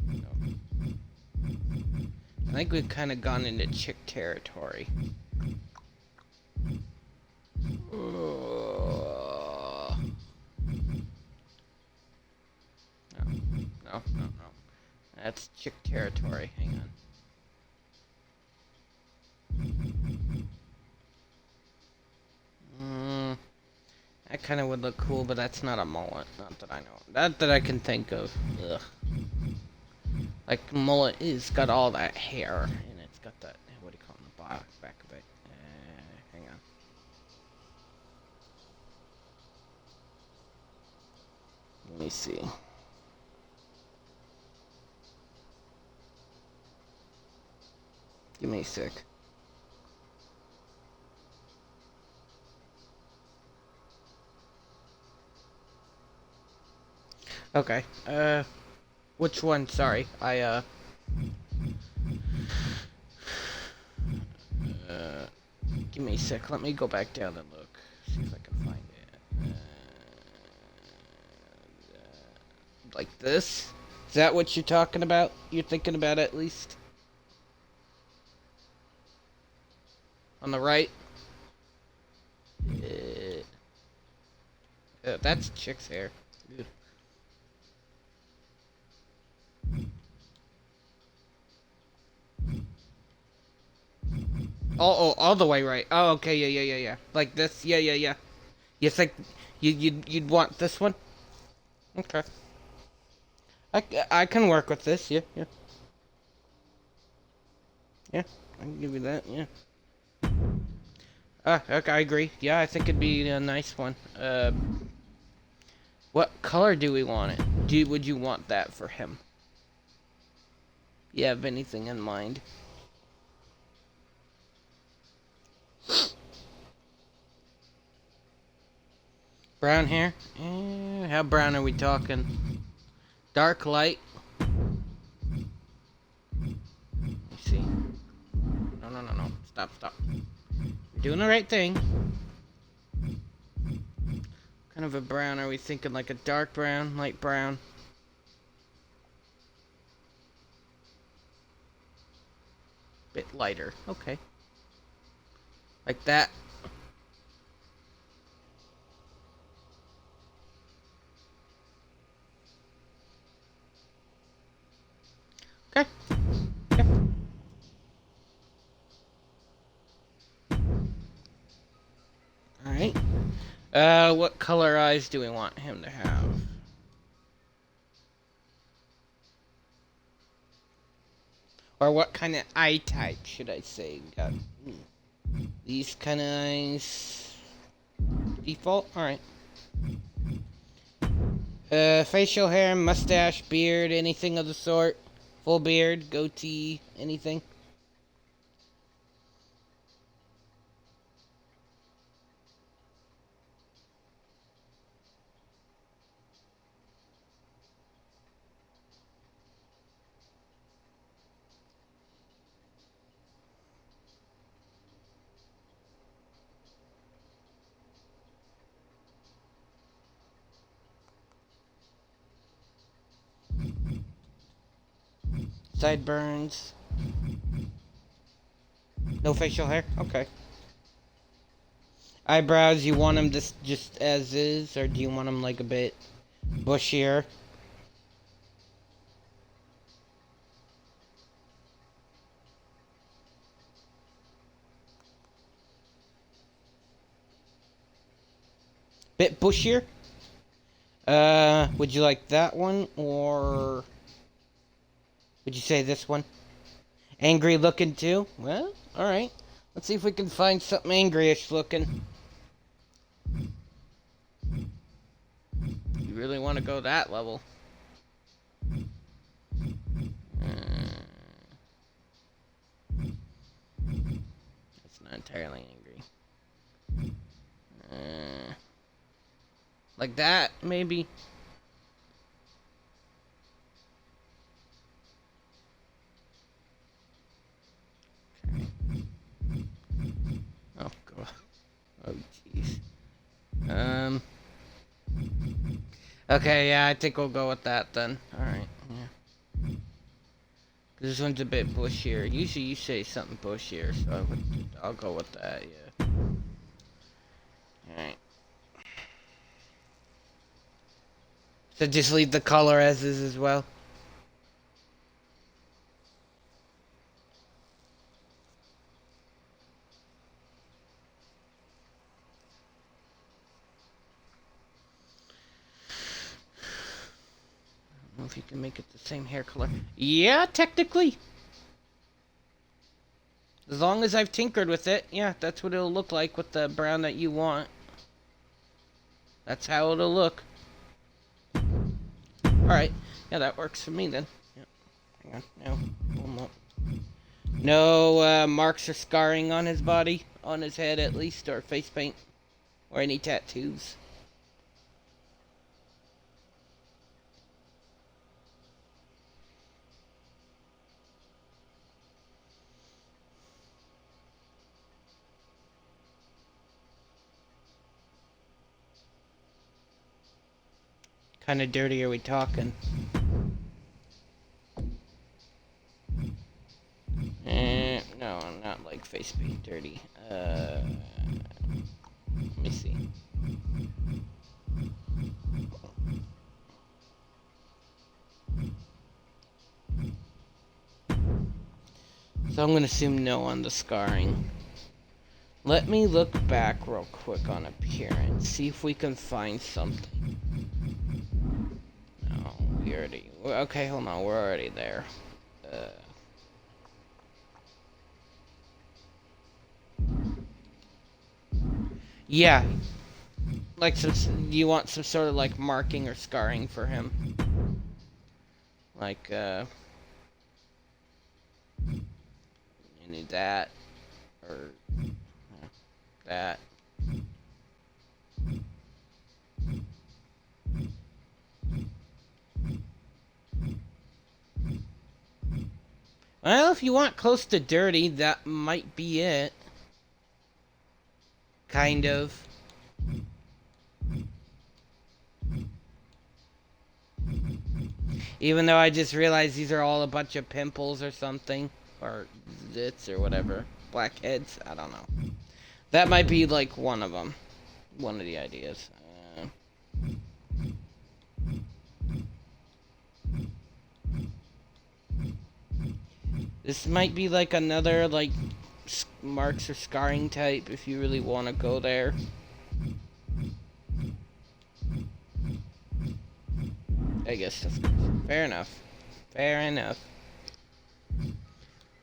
No. I think we've kind of gone into chick territory. No. That's chick territory. Hang on. That kind of would look cool, but that's not a mullet. Not that I know. Not that I can think of. Ugh. Like, mullet is got all that hair, and it's got that, what do you call it, the back of it. Hang on. Let me see. Give me a sec. Okay, which one? Sorry, give me a sec, let me go back down and look, see if I can find it. Like this? Is that what you're talking about? You're thinking about at least? On the right? That's chick's hair. Ew. Oh, all the way right. Oh, okay, yeah. Like this, yeah. You think you'd want this one? Okay. I can work with this, yeah. Yeah, I can give you that, yeah. Okay, I agree. Yeah, I think it'd be a nice one. What color do we want it? Would you want that for him? You have anything in mind? Brown hair? How brown are we talking? Dark, light? Let me see. No. Stop. You're doing the right thing. What kind of a brown are we thinking? Like a dark brown, light brown? Bit lighter. Okay. Like that. Okay. Yep. Alright. What color eyes do we want him to have? Or what kind of eye type should I say? Got these kind of eyes. Default? Alright. Facial hair, mustache, beard, anything of the sort? Full beard, goatee, anything? Sideburns. No facial hair? Okay. Eyebrows, you want them just as is, or do you want them like a bit bushier? Bit bushier? Would you like that one, or would you say this one? Angry looking too? Well, alright. Let's see if we can find something angry-ish looking. really want to go that level. It's not entirely angry. Like that, maybe. Oh god. Oh jeez. Okay, yeah, I think we'll go with that then. Alright, yeah. This one's a bit bushier. Usually you say something bushier, so I'll go with that, yeah. Alright. So just leave the color as is as well. I don't know if you can make it the same hair color. Yeah, technically. As long as I've tinkered with it, yeah, that's what it'll look like with the brown that you want. That's how it'll look. Alright, yeah, that works for me then. Yep. Hang on, no, pull him up. No marks or scarring on his body, on his head at least, or face paint, or any tattoos. Kind of dirty are we talking? No, not like face paint dirty. Let me see. So I'm gonna assume no on the scarring. Let me look back real quick on appearance, see if we can find something. No, we already... Okay, hold on, we're already there. Yeah. Like some... You want some sort of like marking or scarring for him. Like, you need that. Or... that. Well, if you want close to dirty, that might be it. Kind of. Even though I just realized these are all a bunch of pimples or something. Or zits or whatever. Blackheads, I don't know. That might be like one of them. One of the ideas. This might be like another like marks or scarring type if you really want to go there. I guess that's fair enough. Fair enough.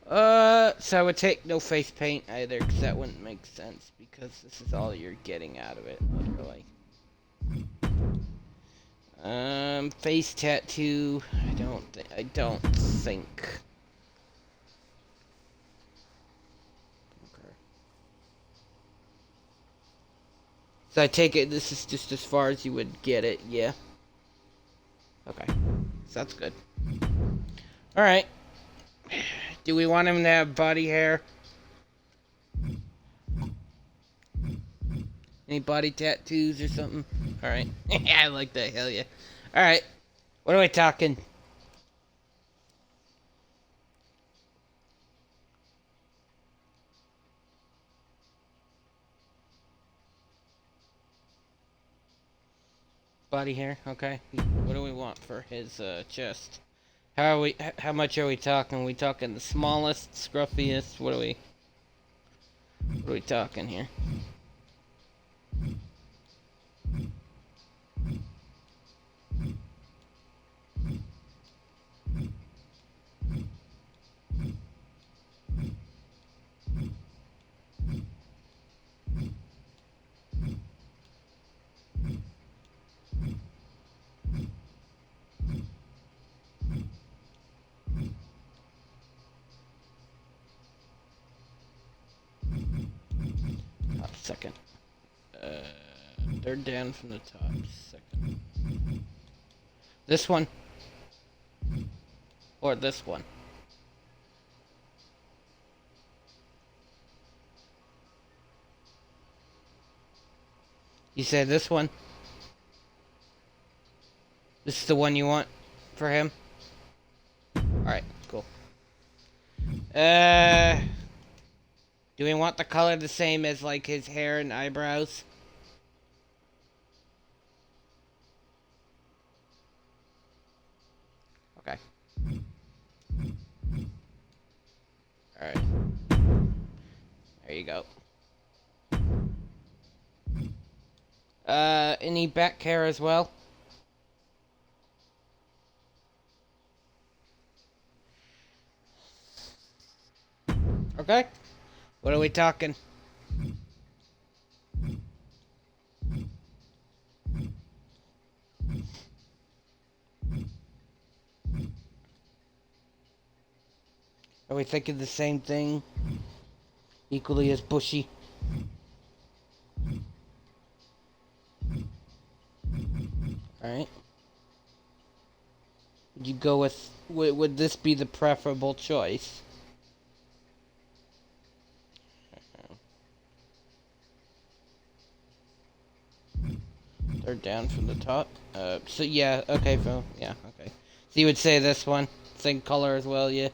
So I would take no face paint either, because that wouldn't make sense, because this is all you're getting out of it, literally. Face tattoo, I don't think. Okay. So I take it this is just as far as you would get it, yeah? Okay, so that's good. Alright. Do we want him to have body hair? Any body tattoos or something? Alright. Yeah, I like that, hell yeah. Alright. What are we talking? Body hair, okay. What do we want for his chest? How much are we talking? Are we talking the smallest, scruffiest? What are we talking here? Third down from the top. Second. This one. Or this one. You said this one? This is the one you want for him? Alright, cool. Do we want the color the same as, like, his hair and eyebrows? Okay. Alright. There you go. Any back hair as well? Okay. What are we talking? Are we thinking the same thing? Equally as bushy? Alright. Would you go with... Would this be the preferable choice? They're down from the top. So yeah, okay, Phil. Yeah, okay. So you would say this one? Same color as well, yeah?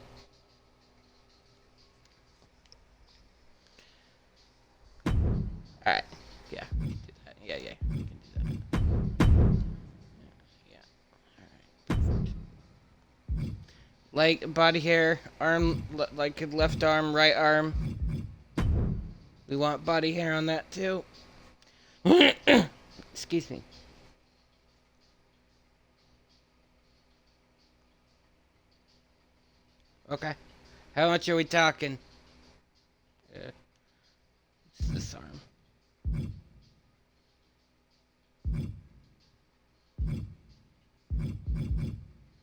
Alright. Yeah, we can do that. Yeah, we can do that. Yeah. Alright, perfect. Like, body hair, arm, like left arm, right arm. We want body hair on that too. Excuse me. Okay. How much are we talking? It's this arm.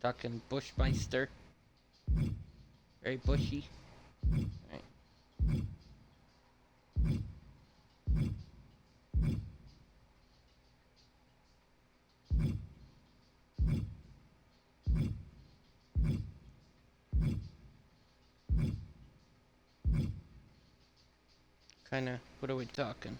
Talking Bushmeister. Very bushy. Alright. Kinda, what are we talking?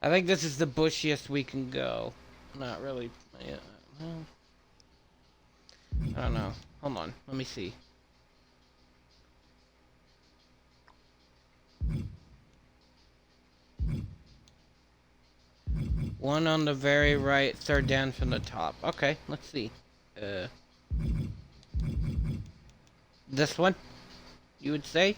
I think this is the bushiest we can go. Not really. Yeah, well, I don't know. Hold on. Let me see. One on the very right, third down from the top. Okay, let's see. This one? You would say?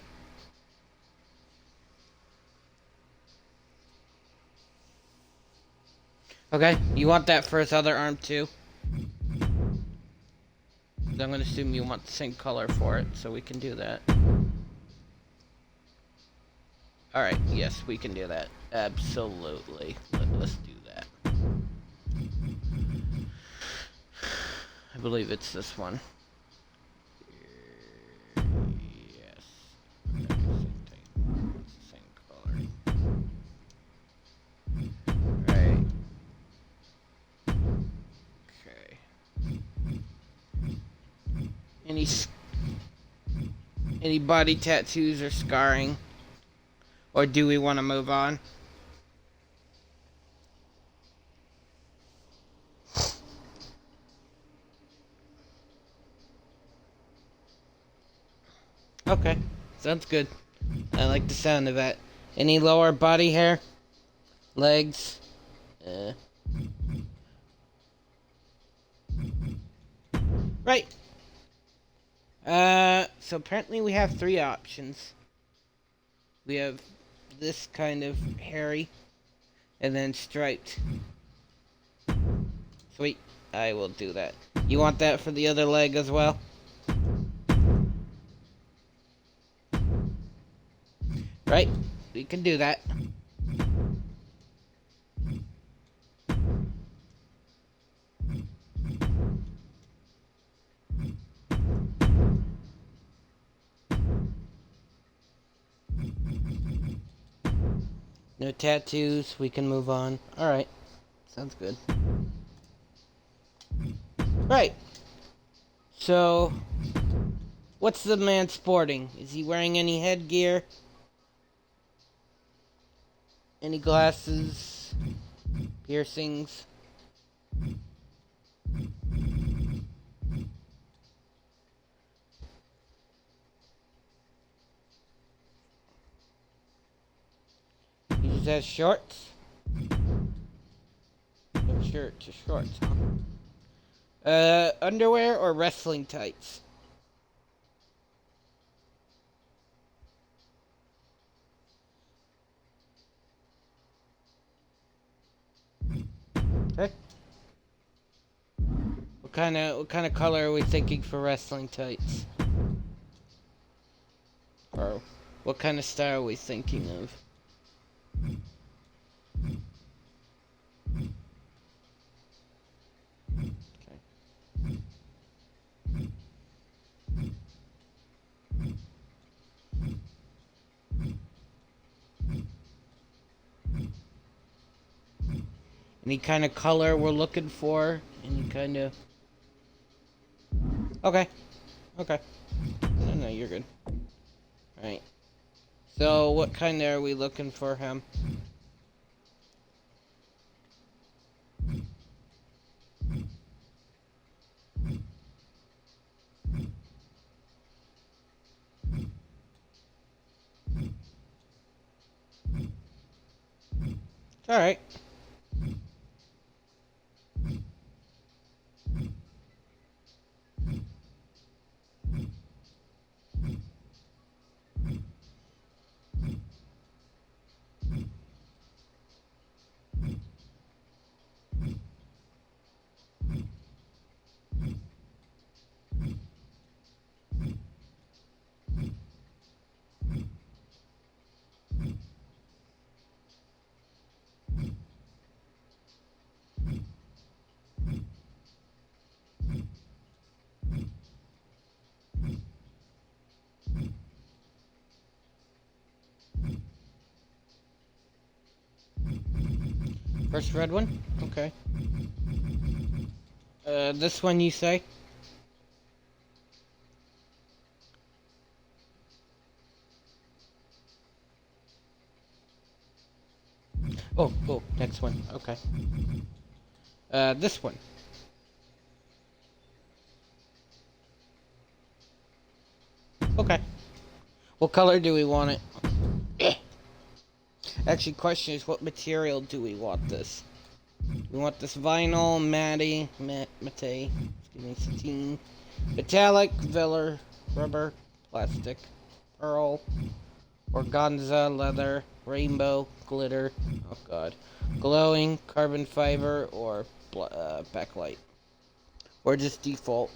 Okay, you want that for his other arm too? I'm gonna assume you want the same color for it, so we can do that. Alright, yes, we can do that. Absolutely. Let's do that. I believe it's this one. Yes. It's the same color. Right. Okay. Any body tattoos or scarring? Or do we want to move on? Okay, sounds good. I like the sound of that. Any lower body hair? Legs? Right. So apparently we have 3 options. We have this kind of hairy, and then striped. Sweet. I will do that. You want that for the other leg as well? Right? We can do that. No tattoos. We can move on. Alright. Sounds good. Right. So, what's the man sporting? Is he wearing any headgear? Any glasses? Piercings? He just has shorts? No shirt, just shorts, huh? Underwear or wrestling tights? Okay. What kind of color are we thinking for wrestling tights? Or what kind of style are we thinking of? Okay. Any kind of color we're looking for? Any kind of... Okay. Okay. No, you're good. Alright. So, what kind are we looking for him? Alright. First red one? Okay. This one you say? Oh, next one. Okay. This one. Okay. What color do we want it? Actually, question is, what material do we want this? We want this vinyl, matte, sateen, metallic, velour, rubber, plastic, pearl, organza, leather, rainbow, glitter, oh god, glowing, carbon fiber, or backlight, or just default.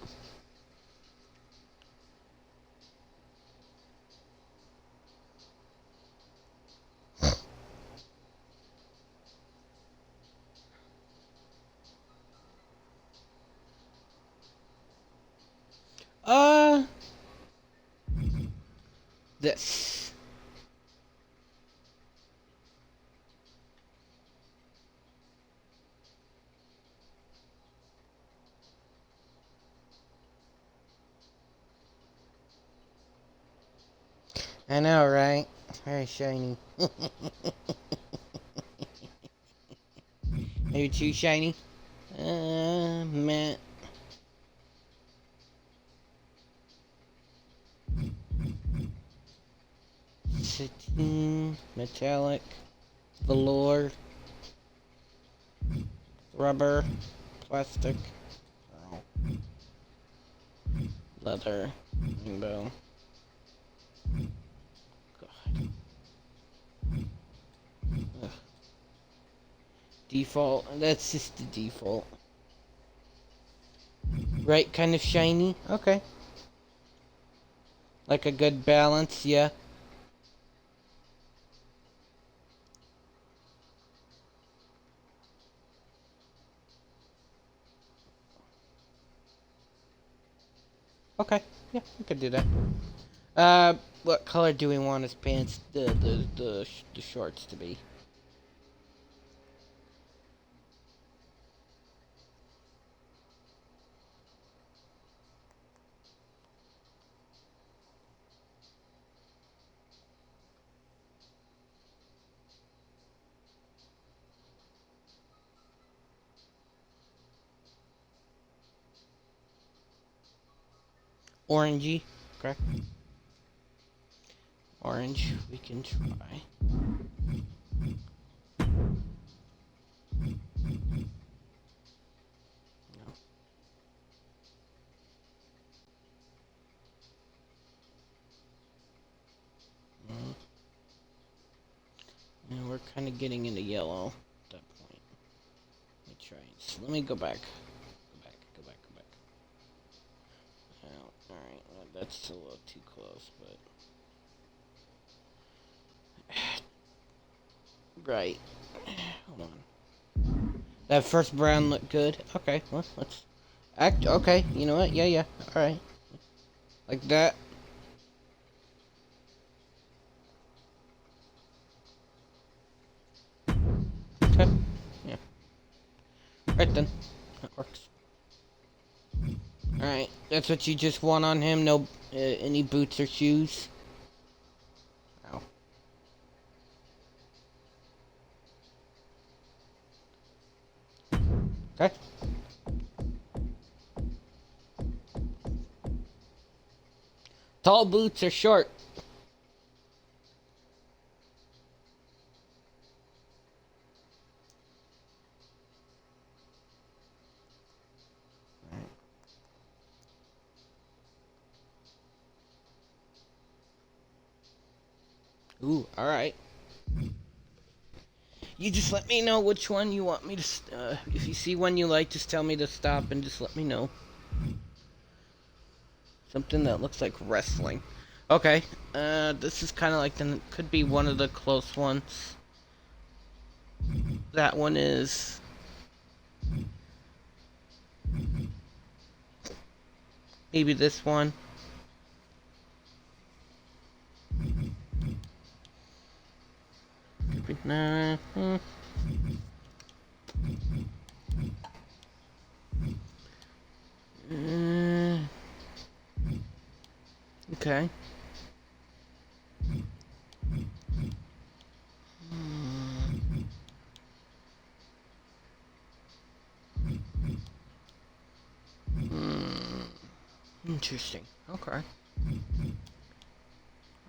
This. I know, right? Very shiny. Maybe too shiny? Matte. Sateen, metallic, velour, rubber, plastic, pearl, leather, rainbow. God. Ugh. Default. That's just the default. Right kind of shiny? Okay. Like a good balance, yeah. Okay, yeah, we could do that. What color do we want his pants, the shorts to be? Orangey, correct? Orange, we can try. No. And we're kind of getting into yellow at that point. Let me try. Let me go back. Go back. Well, alright, that's a little too close, but... Right. Hold on. That first brown looked good. Okay, well, let's... Act... Okay, you know what? Yeah. Alright. Like that. Okay. Yeah. Right then. That works. Alright, that's what you just want on him? No, any boots or shoes? Ow. Okay. Tall boots or short? Ooh, alright. You just let me know which one you want me to, if you see one you like, just tell me to stop and just let me know. Something that looks like wrestling. Okay, this is kind of like, could be one of the close ones. That one is... Maybe this one. Nah. Okay. Interesting. Okay.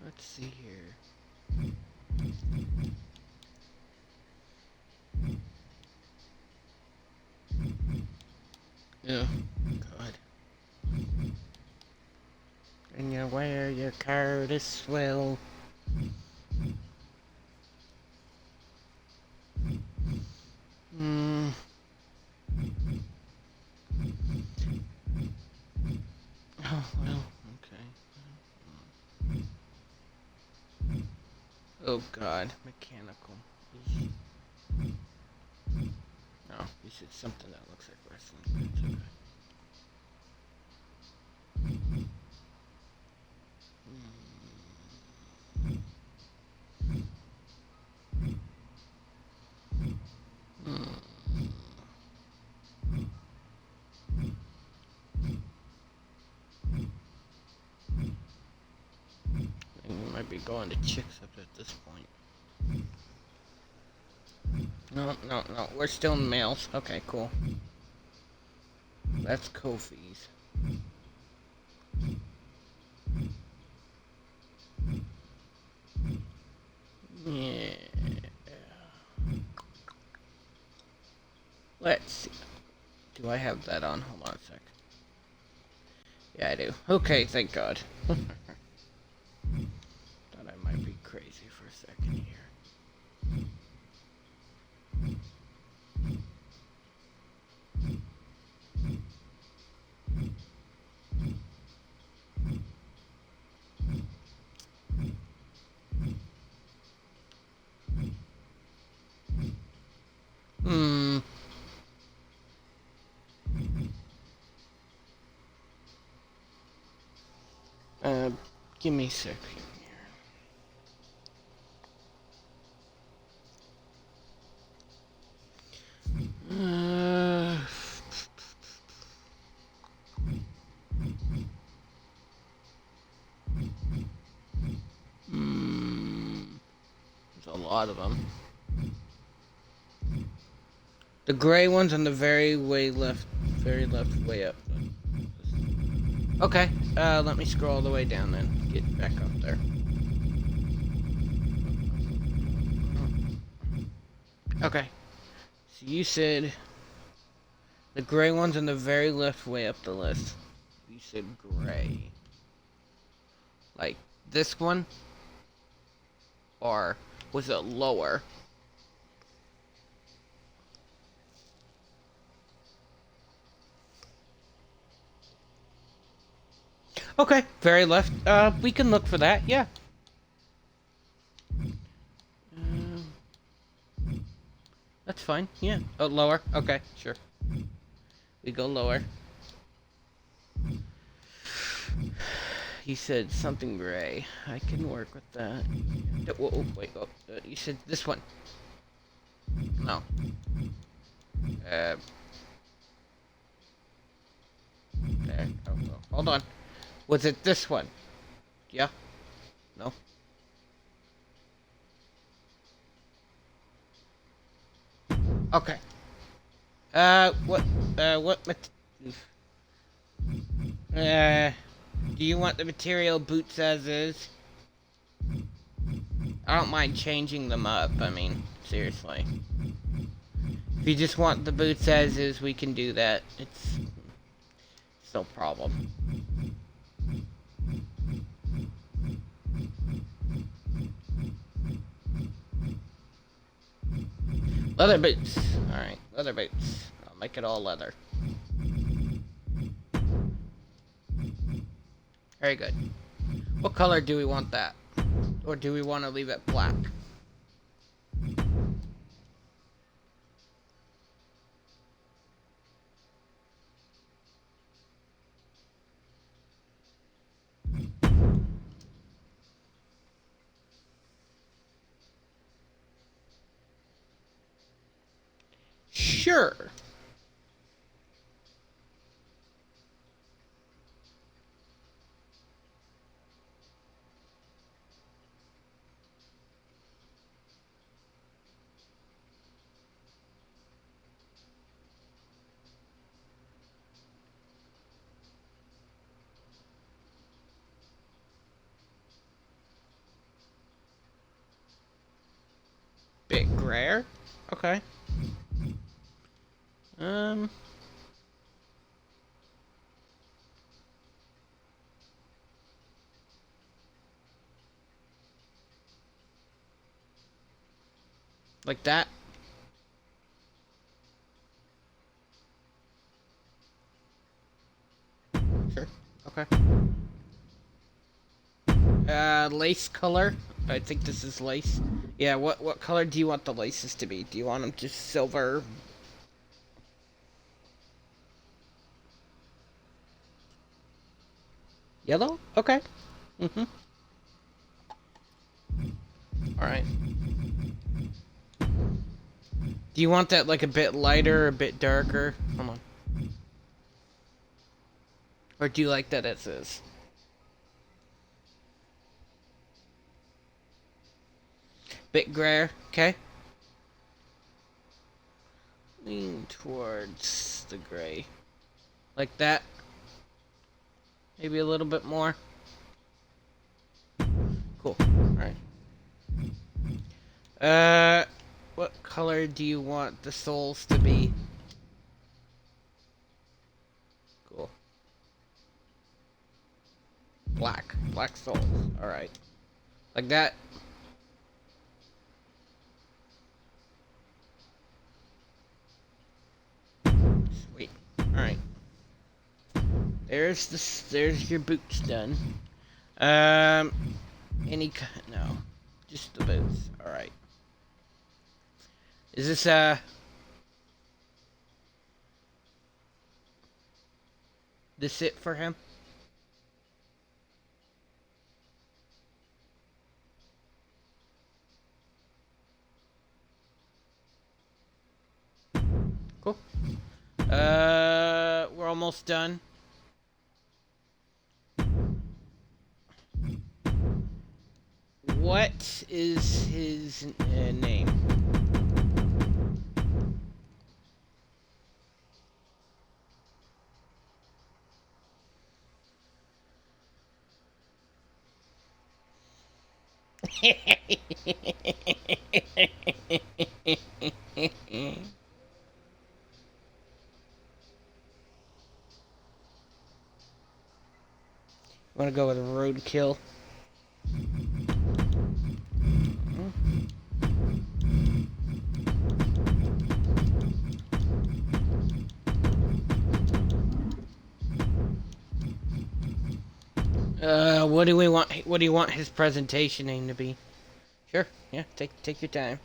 Let's see here. Yeah. God. And you wear your Curtis swell. Oh, well, okay. Oh, God. Mechanical. No, you said something that looks like wrestling. It's okay. We might be going to chicks up at this point. No, we're still in males. Okay, cool. That's Kofi's. Yeah. Let's see. Do I have that on? Hold on a sec. Yeah, I do. Okay, thank God. Thought I might be crazy for a second here. Give me a sec here. There's a lot of them. The gray one's on the very left, way up. Okay, let me scroll all the way down then. Get back up there. Okay, so you said the gray one's in the very left way up the list. You said gray. Like this one? Or was it lower? Okay, very left. We can look for that, yeah. That's fine, yeah. Oh, lower? Okay, sure. We go lower. You said something gray. I can work with that. Whoa, wait, you said this one. No. Okay. Oh, well, hold on. Was it this one? Yeah? No? Okay. Do you want the material boots as is? I don't mind changing them up, I mean, seriously. If you just want the boots as is, we can do that. It's no problem. Leather boots. Alright, leather boots. I'll make it all leather. Very good. What color do we want that? Or do we want to leave it black? Sure. Bit grayer? Okay. Like that? Sure. Okay. Lace color? I think this is lace. Yeah, what color do you want the laces to be? Do you want them just silver? Yellow? Okay. Mm-hmm. Alright. Do you want that like a bit lighter, a bit darker? Come on. Or do you like that as is? Bit grayer, okay? Lean towards the gray. Like that. Maybe a little bit more. Cool. Alright. What color do you want the soles to be? Cool. Black. Black soles. Alright. Like that. Sweet. Alright. There's your boots done. No. Just the boots. Alright. Is this, this it for him? Cool. We're almost done. What is his name? Want to go with roadkill? What do we want? What do you want his presentation name to be? Sure. Yeah. Take your time.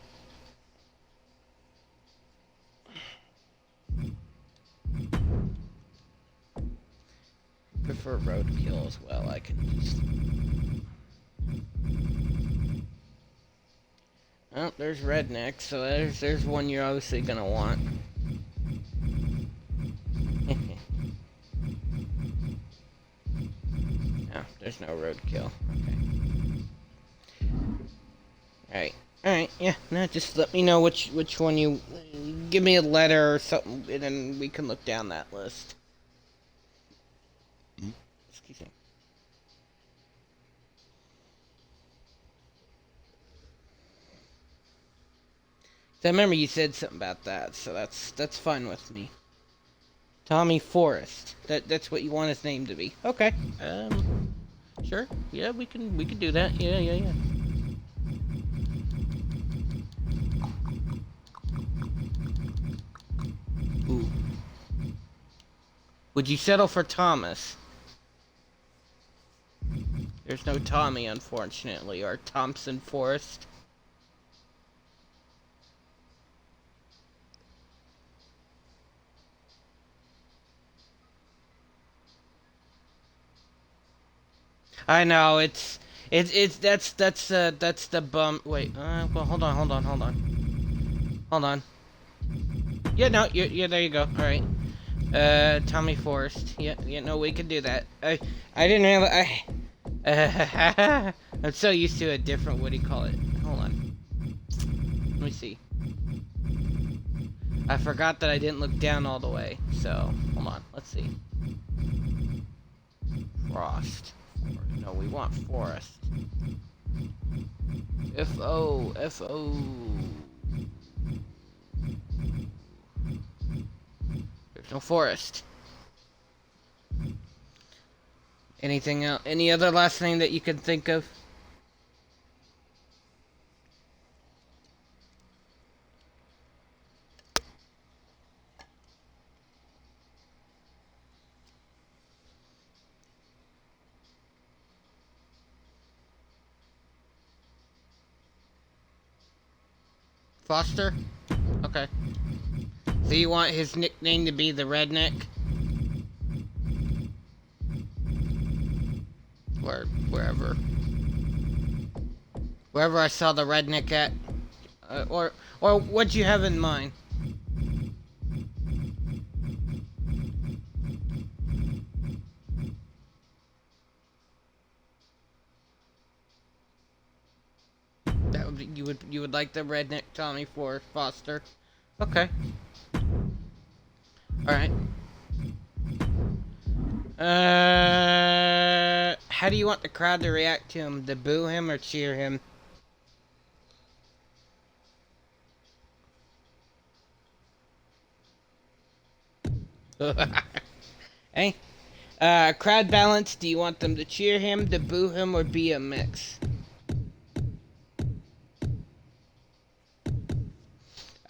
Prefer roadkill as well. I can use. Oh, there's redneck. So there's one you're obviously gonna want. No, there's no roadkill. Okay. Alright, yeah. No, just let me know which one you... Give me a letter or something, and then we can look down that list. Excuse me. So I remember you said something about that, so that's fine with me. Tommy Forrest. That's what you want his name to be. Okay. Sure. Yeah, we can do that. Yeah. Ooh. Would you settle for Thomas? There's no Tommy, unfortunately, or Thompson Forrest. I know that's the bum. Wait, well, hold on. Yeah, no, yeah, there you go. All right. Tommy Forrest. Yeah, no, we can do that. I didn't realize. I'm so used to a different. What do you call it? Hold on. Let me see. I forgot that I didn't look down all the way. So hold on. Let's see. Frost. No, we want Forest. F-O. There's no Forest. Anything else? Any other last name that you can think of? Foster? Okay. So you want his nickname to be the Redneck? Or wherever. Wherever I saw the Redneck at. Or what'd you have in mind? That would be, you would like the Redneck Tommy for Foster? Okay. Alright. How do you want the crowd to react to him? To boo him or cheer him? Hey? Crowd balance, do you want them to cheer him, to boo him, or be a mix?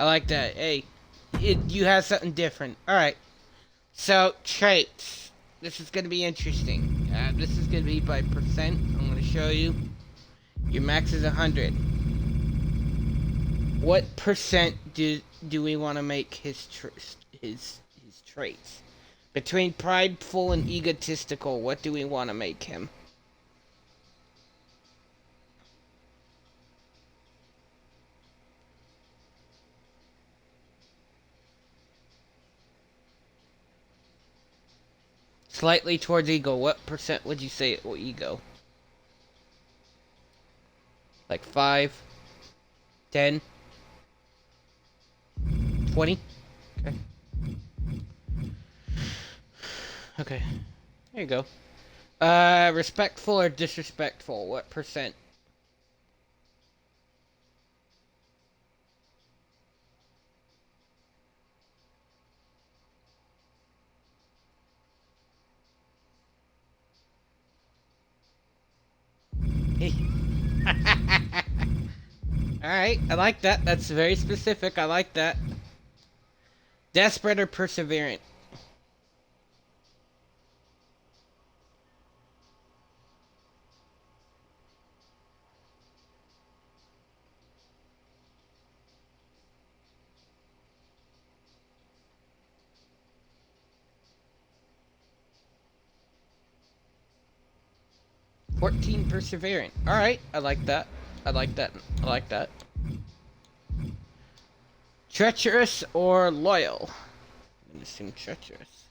I like that. Hey, you have something different. Alright. So, traits. This is going to be interesting. This is going to be by percent. I'm going to show you. Your max is 100. What percent do we want to make his traits? Between prideful and egotistical, what do we want to make him? Slightly towards ego. What percent would you say it will ego? Like 5? 10? 20? Okay. Okay. There you go. Respectful or disrespectful? What percent? Alright, I like that. That's very specific. I like that. Desperate or perseverant? "14 perseverant." Alright, I like that. I like that. I like that. Treacherous or loyal? I'm gonna assume treacherous.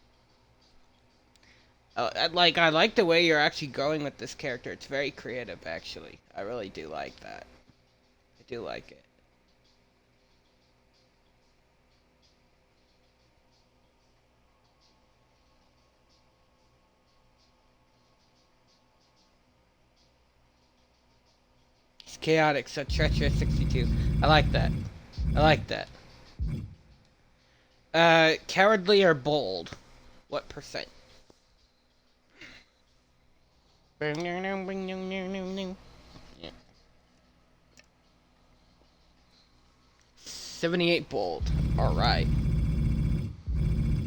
I like the way you're actually going with this character. It's very creative, actually. I really do like that. I do like it. It's chaotic, so treacherous 62. I like that. I like that. Cowardly or bold? What percent? Yeah. 78 bold. Alright.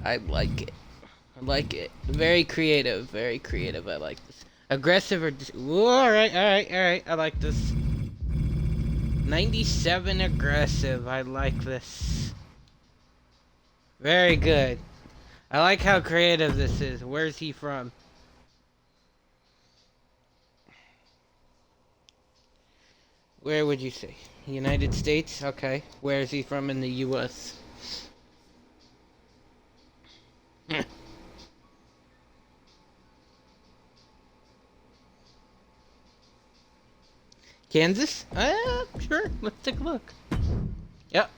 I like it. I like it. Very creative. Very creative. I like this. Aggressive or... Alright, alright, alright. I like this. 97 aggressive. I like this. Very good. I like how creative this is. Where's he from? Where would you say? United States? Okay. Where is he from in the U.S.? Kansas? Sure. Let's take a look. Yep.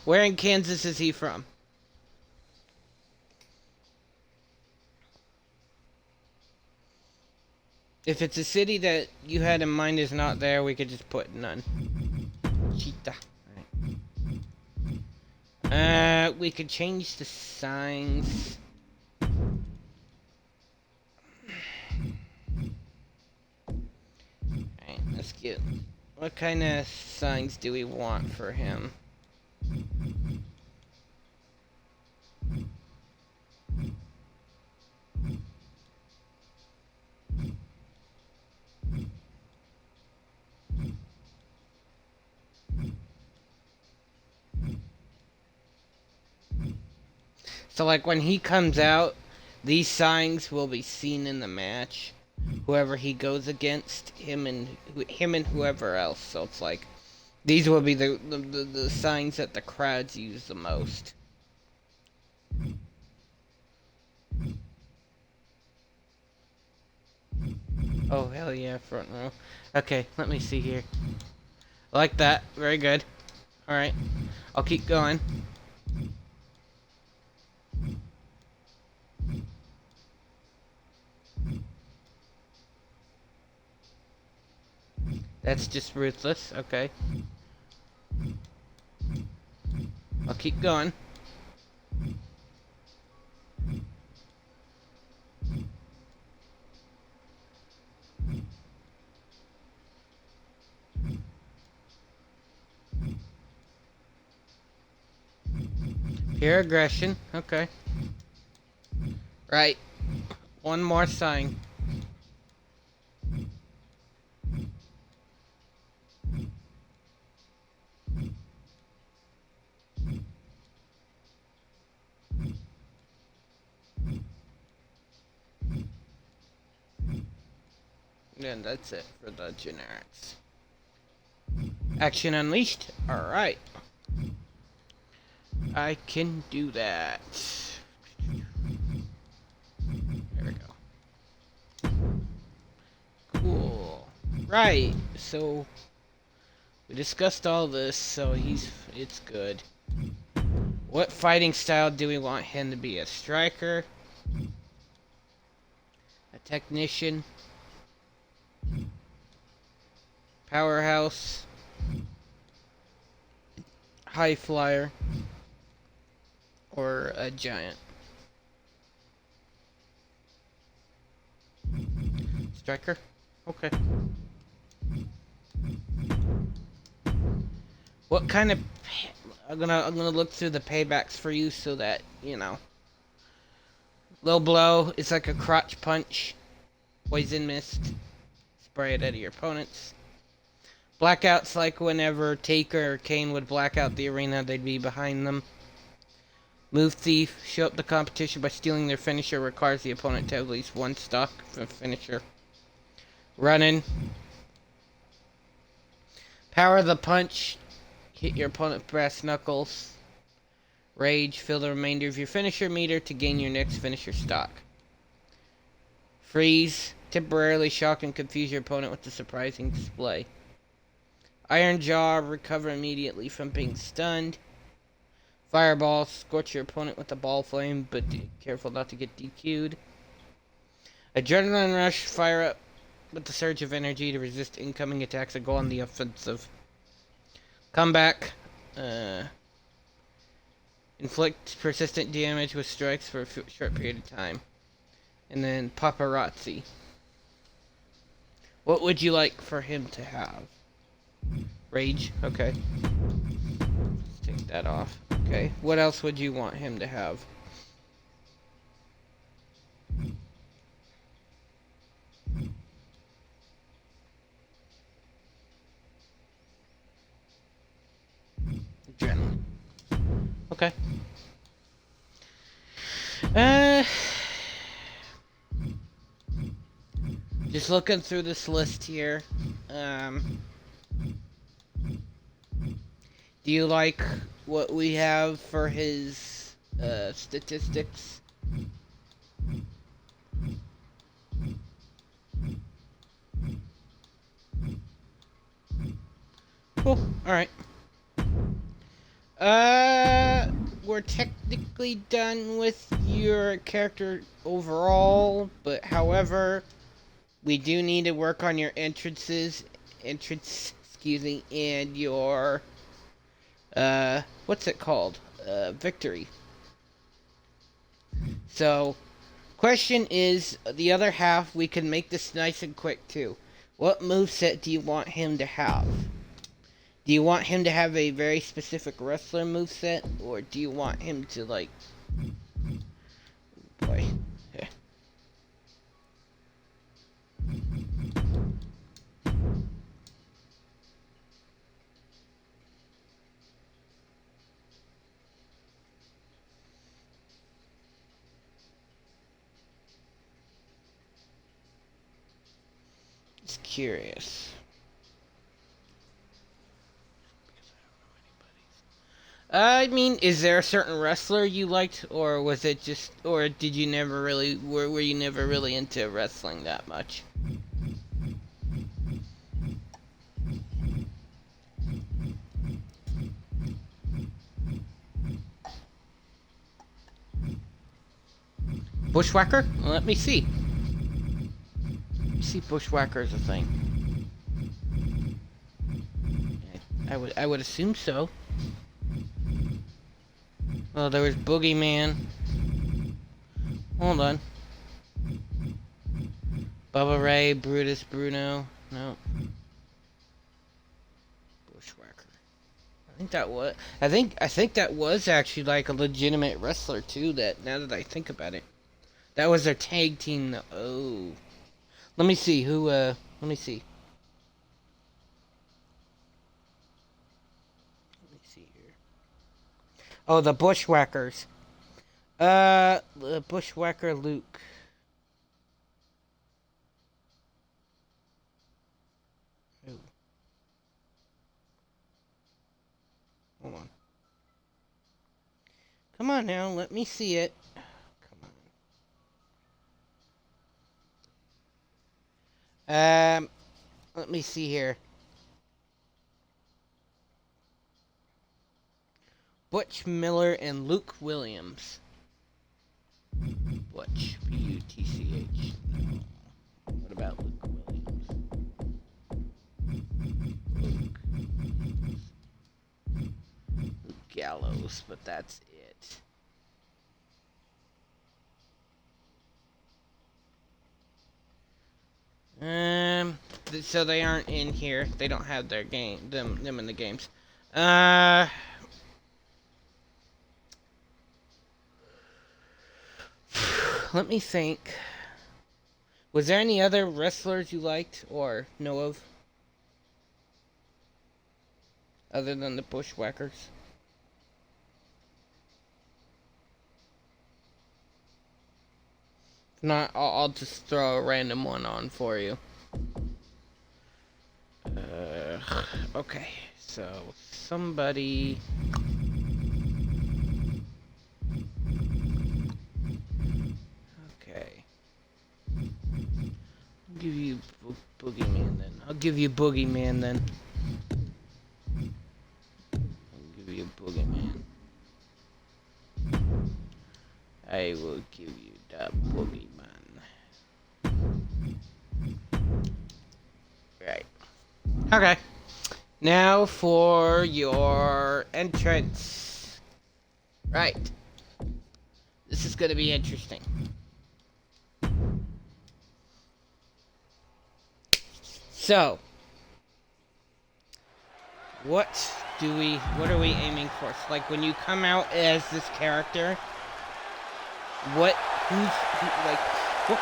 Where in Kansas is he from? If it's a city that you had in mind is not there, we could just put none. Cheetah. Alright. We could change the signs. Alright, let's get... What kind of signs do we want for him? So like when he comes out, these signs will be seen in the match. Whoever he goes against, him and whoever else. So it's like these will be the signs that the crowds use the most. Oh hell yeah, front row. Okay, let me see here. I like that. Very good. Alright. I'll keep going. That's just ruthless. Okay. I'll keep going. Pure aggression. Okay. Right. One more sign. And that's it for the generics. Action unleashed. Alright. I can do that. There we go. Cool. Right. So we discussed all this, so it's good. What fighting style do we want him to be? A striker? A technician? Powerhouse? High flyer? Or a giant? Striker? Okay. What kind of... I'm gonna look through the paybacks for you so that, you know. Low blow is like a crotch punch. Poison mist. Spray it at your opponents. Blackouts like whenever Taker or Kane would black out the arena, they'd be behind them. Move Thief. Show up the competition by stealing their finisher. Requires the opponent to have at least one stock for finisher. Running. Power the punch. Hit your opponent with brass knuckles. Rage. Fill the remainder of your finisher meter to gain your next finisher stock. Freeze. Temporarily shock and confuse your opponent with a surprising display. Iron Jaw. Recover immediately from being stunned. Fireball. Scorch your opponent with a ball flame, but be careful not to get DQ'd. Adrenaline Rush. Fire up with the surge of energy to resist incoming attacks and go on the offensive. Comeback. Inflict persistent damage with strikes for a short period of time. And then Paparazzi. What would you like for him to have? Rage. Okay. Let's take that off. Okay. What else would you want him to have? Adrenaline. Okay. Just looking through this list here. Do you like what we have for his statistics? Cool. Alright. We're technically done with your character overall, but however, we do need to work on your and your, what's it called? Victory. So, question is, the other half, we can make this nice and quick too. What moveset do you want him to have? Do you want him to have a very specific wrestler moveset, or do you want him to, like... Boy. Just curious. I mean, is there a certain wrestler you liked, or was it just, or did you never really, were you never really into wrestling that much? Bushwhacker? Well, let me see. Let me see if Bushwhacker is a thing. I would assume so. Well, there was Boogeyman. Hold on. Bubba Ray, Brutus, Bruno. No. Bushwhacker. I think that was actually like a legitimate wrestler too. That now that I think about it, that was their tag team. Oh, let me see who. Let me see. Let me see here. Oh, the Bushwhackers. The Bushwhacker Luke. Ooh. Hold on. Come on now, let me see it. Come on. Let me see here. Butch Miller and Luke Williams. Butch, B-U-T-C-H. No. What about Luke Williams? Luke Gallows, but that's it. So they aren't in here. They don't have their game, them in the games. Uh, let me think. Was there any other wrestlers you liked or know of? Other than the Bushwhackers? If not, I'll just throw a random one on for you. Okay, so somebody. Okay. I'll give you Boogeyman then. I'll give you Boogeyman then. I'll give you Boogeyman. I will give you the Boogeyman. Right. Okay. Now for your entrance. Right. This is gonna be interesting. So, what are we aiming for? So, like, when you come out as this character, what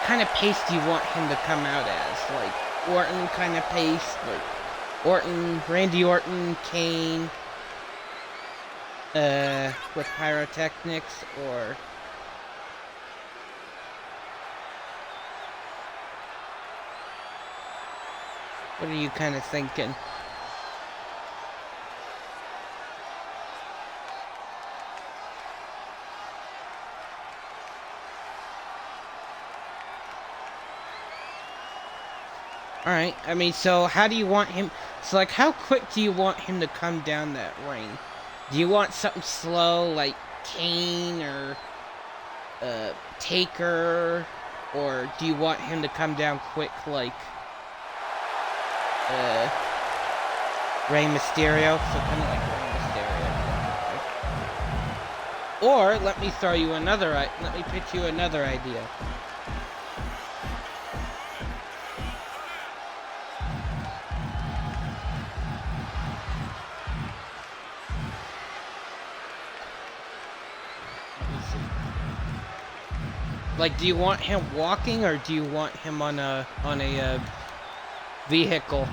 kind of pace do you want him to come out as? Like, Orton kind of pace? Like, Randy Orton, Kane, with pyrotechnics, or... What are you kind of thinking? Alright, I mean, so how do you want him... So, like, how quick do you want him to come down that ring? Do you want something slow, like Kane or Taker? Or do you want him to come down quick, like Rey Mysterio? So kind of like Rey Mysterio. Or, let me pitch you another idea. Like, do you want him walking or do you want him on a vehicle?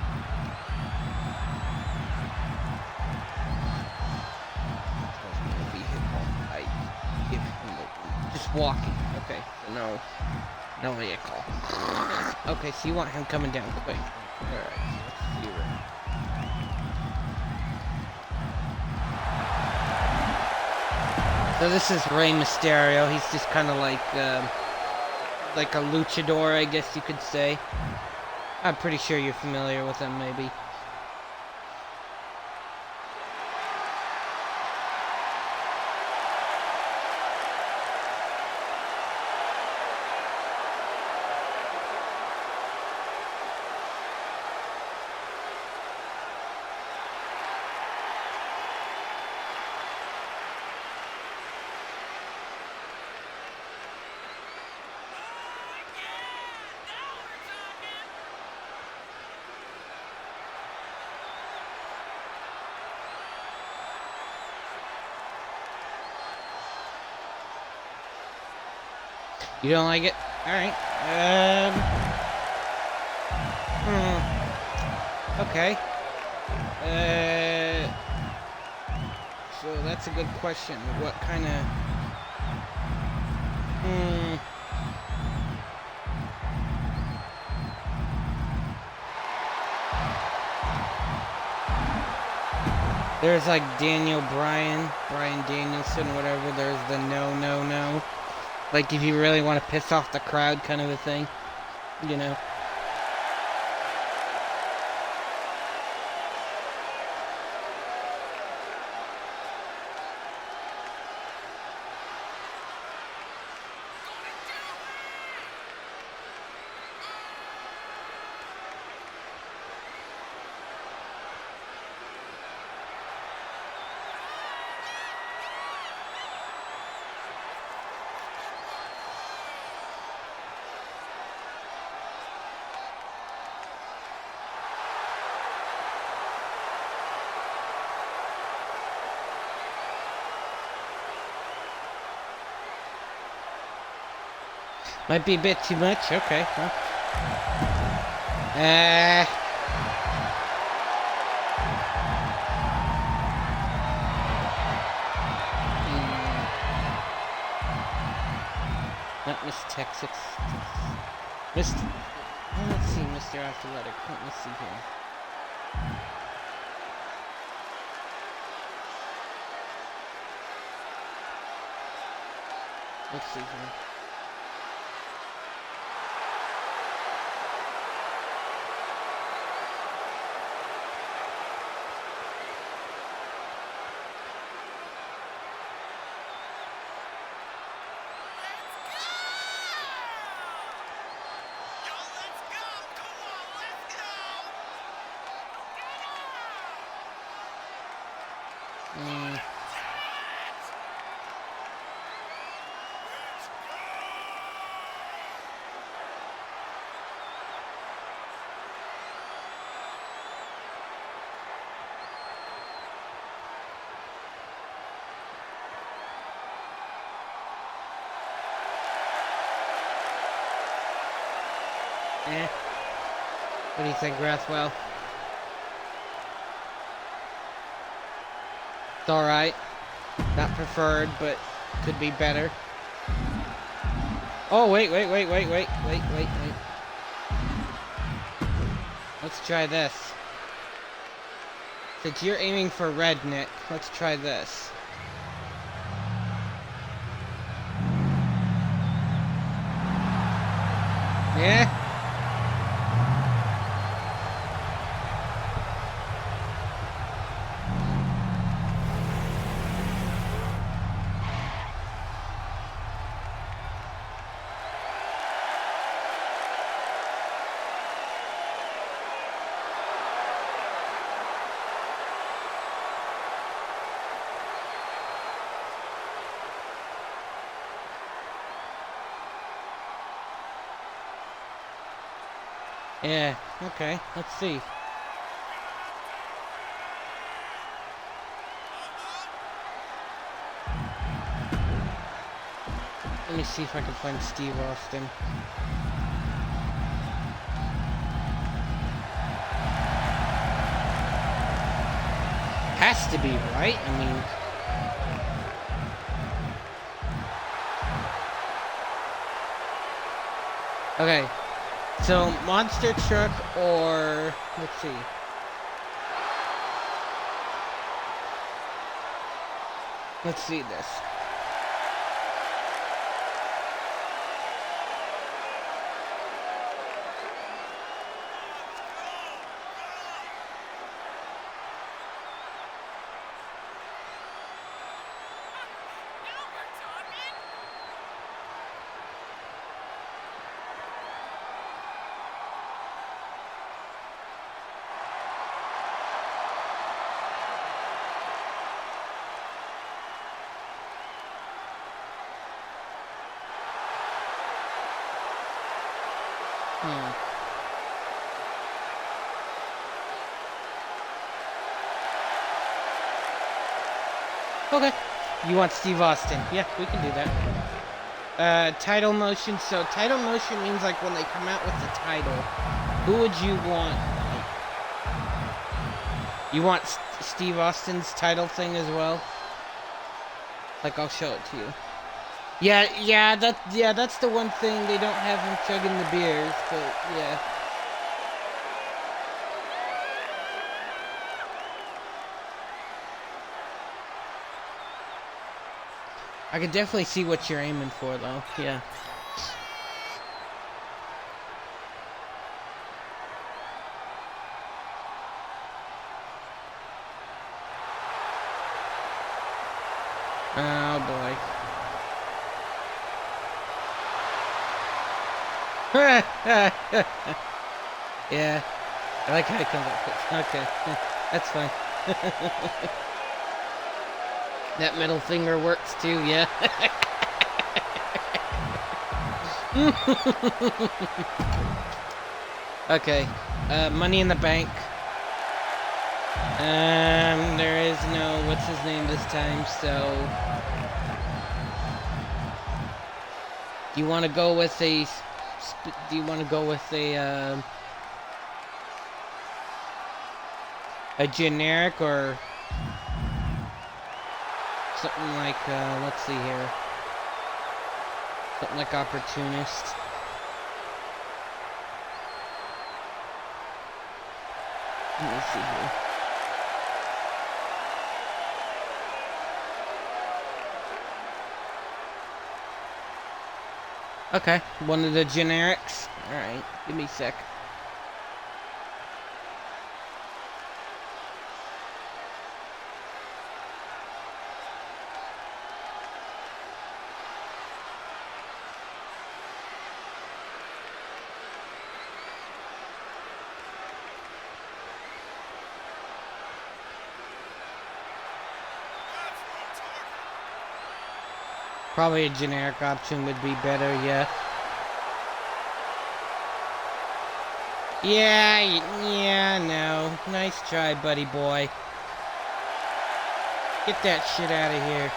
Just walking. Okay, so no vehicle. Okay, so you want him coming down quick. Alright, let's see. So this is Rey Mysterio. He's just kind of like a luchador, I guess you could say. I'm pretty sure you're familiar with him, maybe. You don't like it? Alright. Okay. So that's a good question. What kind of... There's like Brian Danielson, whatever. There's the no. Like, if you really want to piss off the crowd kind of a thing, you know. Might be a bit too much. Okay. Well. Not Miss Texas. Let's see, Mr. Athletic. Let me see here. Let's see here. What do you think, Rathwell? It's alright. Not preferred, but could be better. Oh, wait. Let's try this. Since you're aiming for red, Nick, let's try this. Yeah? Yeah, okay, let's see. Let me see if I can find Steve Austin. Has to be, right? I mean... Okay. So, monster truck or... Let's see. Let's see this. Okay. You want Steve Austin. Yeah, we can do that. Title motion. So, title motion means, like, when they come out with the title. Who would you want? You want Steve Austin's title thing as well? Like, I'll show it to you. Yeah, that's the one thing. They don't have him chugging the beers, but, yeah. I could definitely see what you're aiming for, though. Yeah. Oh, boy. Yeah. I like how it comes up. Okay. That's fine. That middle finger works too, yeah. Okay. Money in the Bank. There is no what's his name this time, so Do you want to go with a? Do you want to go with a generic or something like? Let's see here. Something like opportunist. Let me see here. Okay, one of the generics. Alright, give me a sec. Probably a generic option would be better, yeah. Yeah, no. Nice try, buddy boy. Get that shit out of here.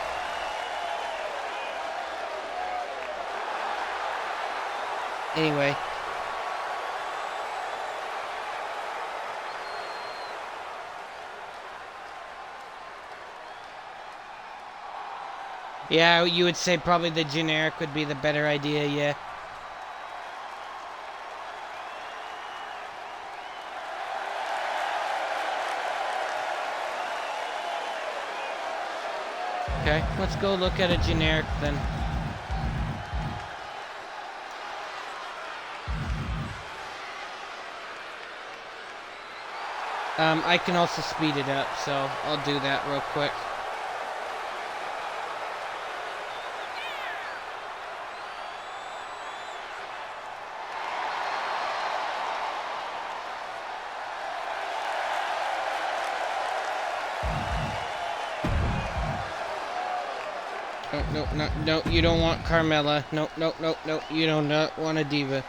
Anyway. Yeah, you would say probably the generic would be the better idea, yeah. Okay, let's go look at a generic then. I can also speed it up, so I'll do that real quick. No, you don't want Carmella. No, you do not want a diva.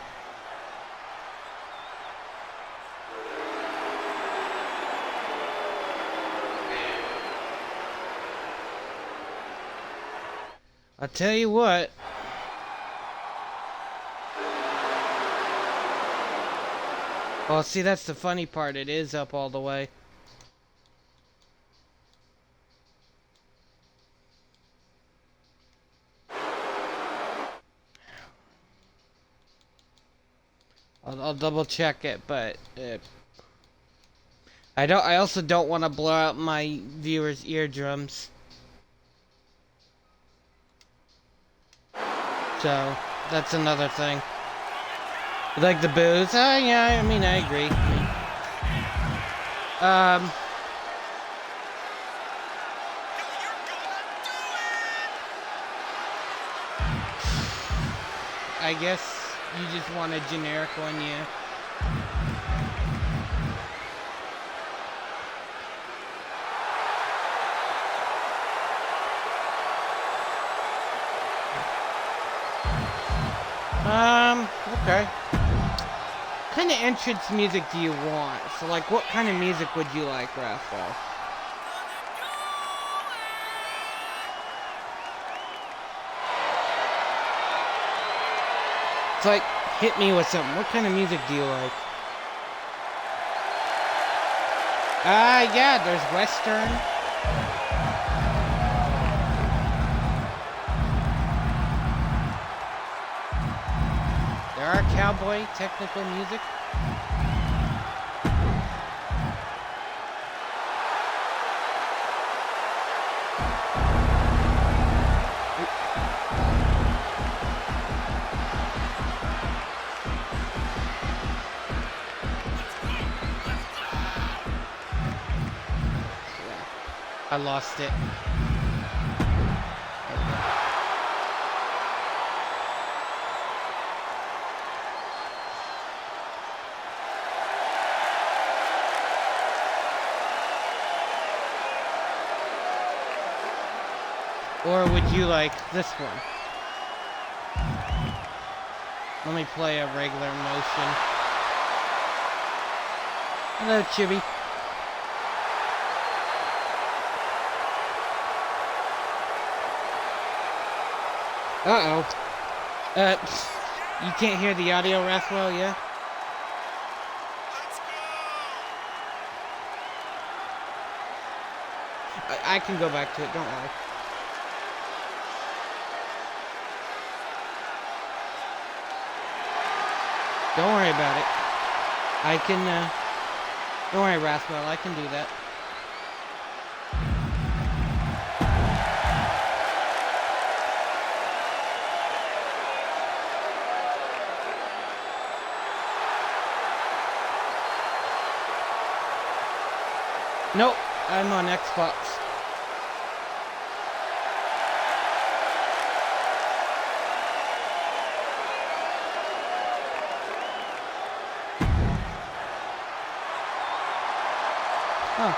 I'll tell you what. Well, see, that's the funny part. It is up all the way. I'll double check it, but I also don't want to blow out my viewers' eardrums. So that's another thing. You like the booze? Yeah. I mean, I agree. I guess you just want a generic one, yeah. Okay. What kind of entrance music do you want? So, like, what kind of music would you like, Raphael? It's like, hit me with something. What kind of music do you like? Yeah, there's Western. There are cowboy technical music. I lost it. Or would you like this one? Let me play a regular motion. Hello, Chibi. Uh-oh. Uh, you can't hear the audio, Rathwell, yeah? I can go back to it, don't worry. Don't worry about it. I can, don't worry, Rathwell, I can do that. Nope, I'm on Xbox. Huh.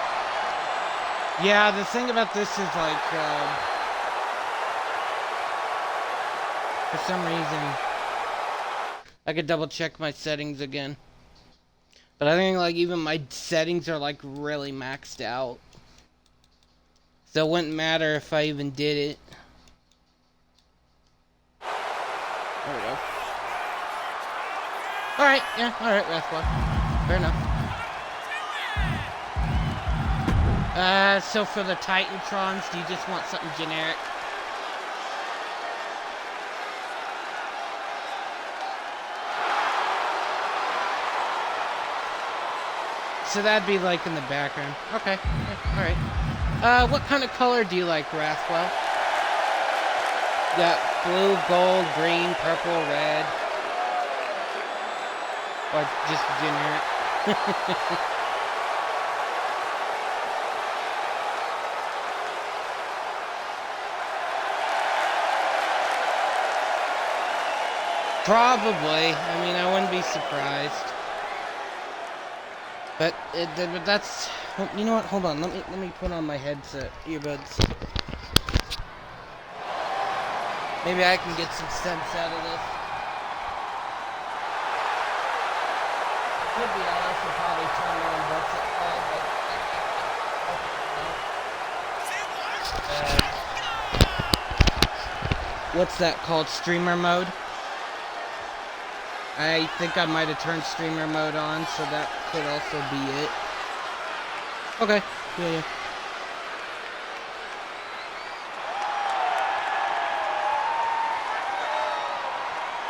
Yeah, the thing about this is like, for some reason, I could double check my settings again. But I think like even my settings are like really maxed out. So it wouldn't matter if I even did it. There we go. Alright, yeah, alright, Rathwell. Fair enough. So for the Titantrons, do you just want something generic? So that'd be like in the background. Okay, yeah, alright. What kind of color do you like, Rathwell? You got blue, gold, green, purple, red. Or just generic? Probably. I mean, I wouldn't be surprised. But that's, you know what? Hold on. Let me put on my headset, earbuds. Maybe I can get some sense out of this. Could be I also probably turn on what's it called? What's that called? Streamer mode? I think I might have turned streamer mode on, so that could also be it. Okay, yeah.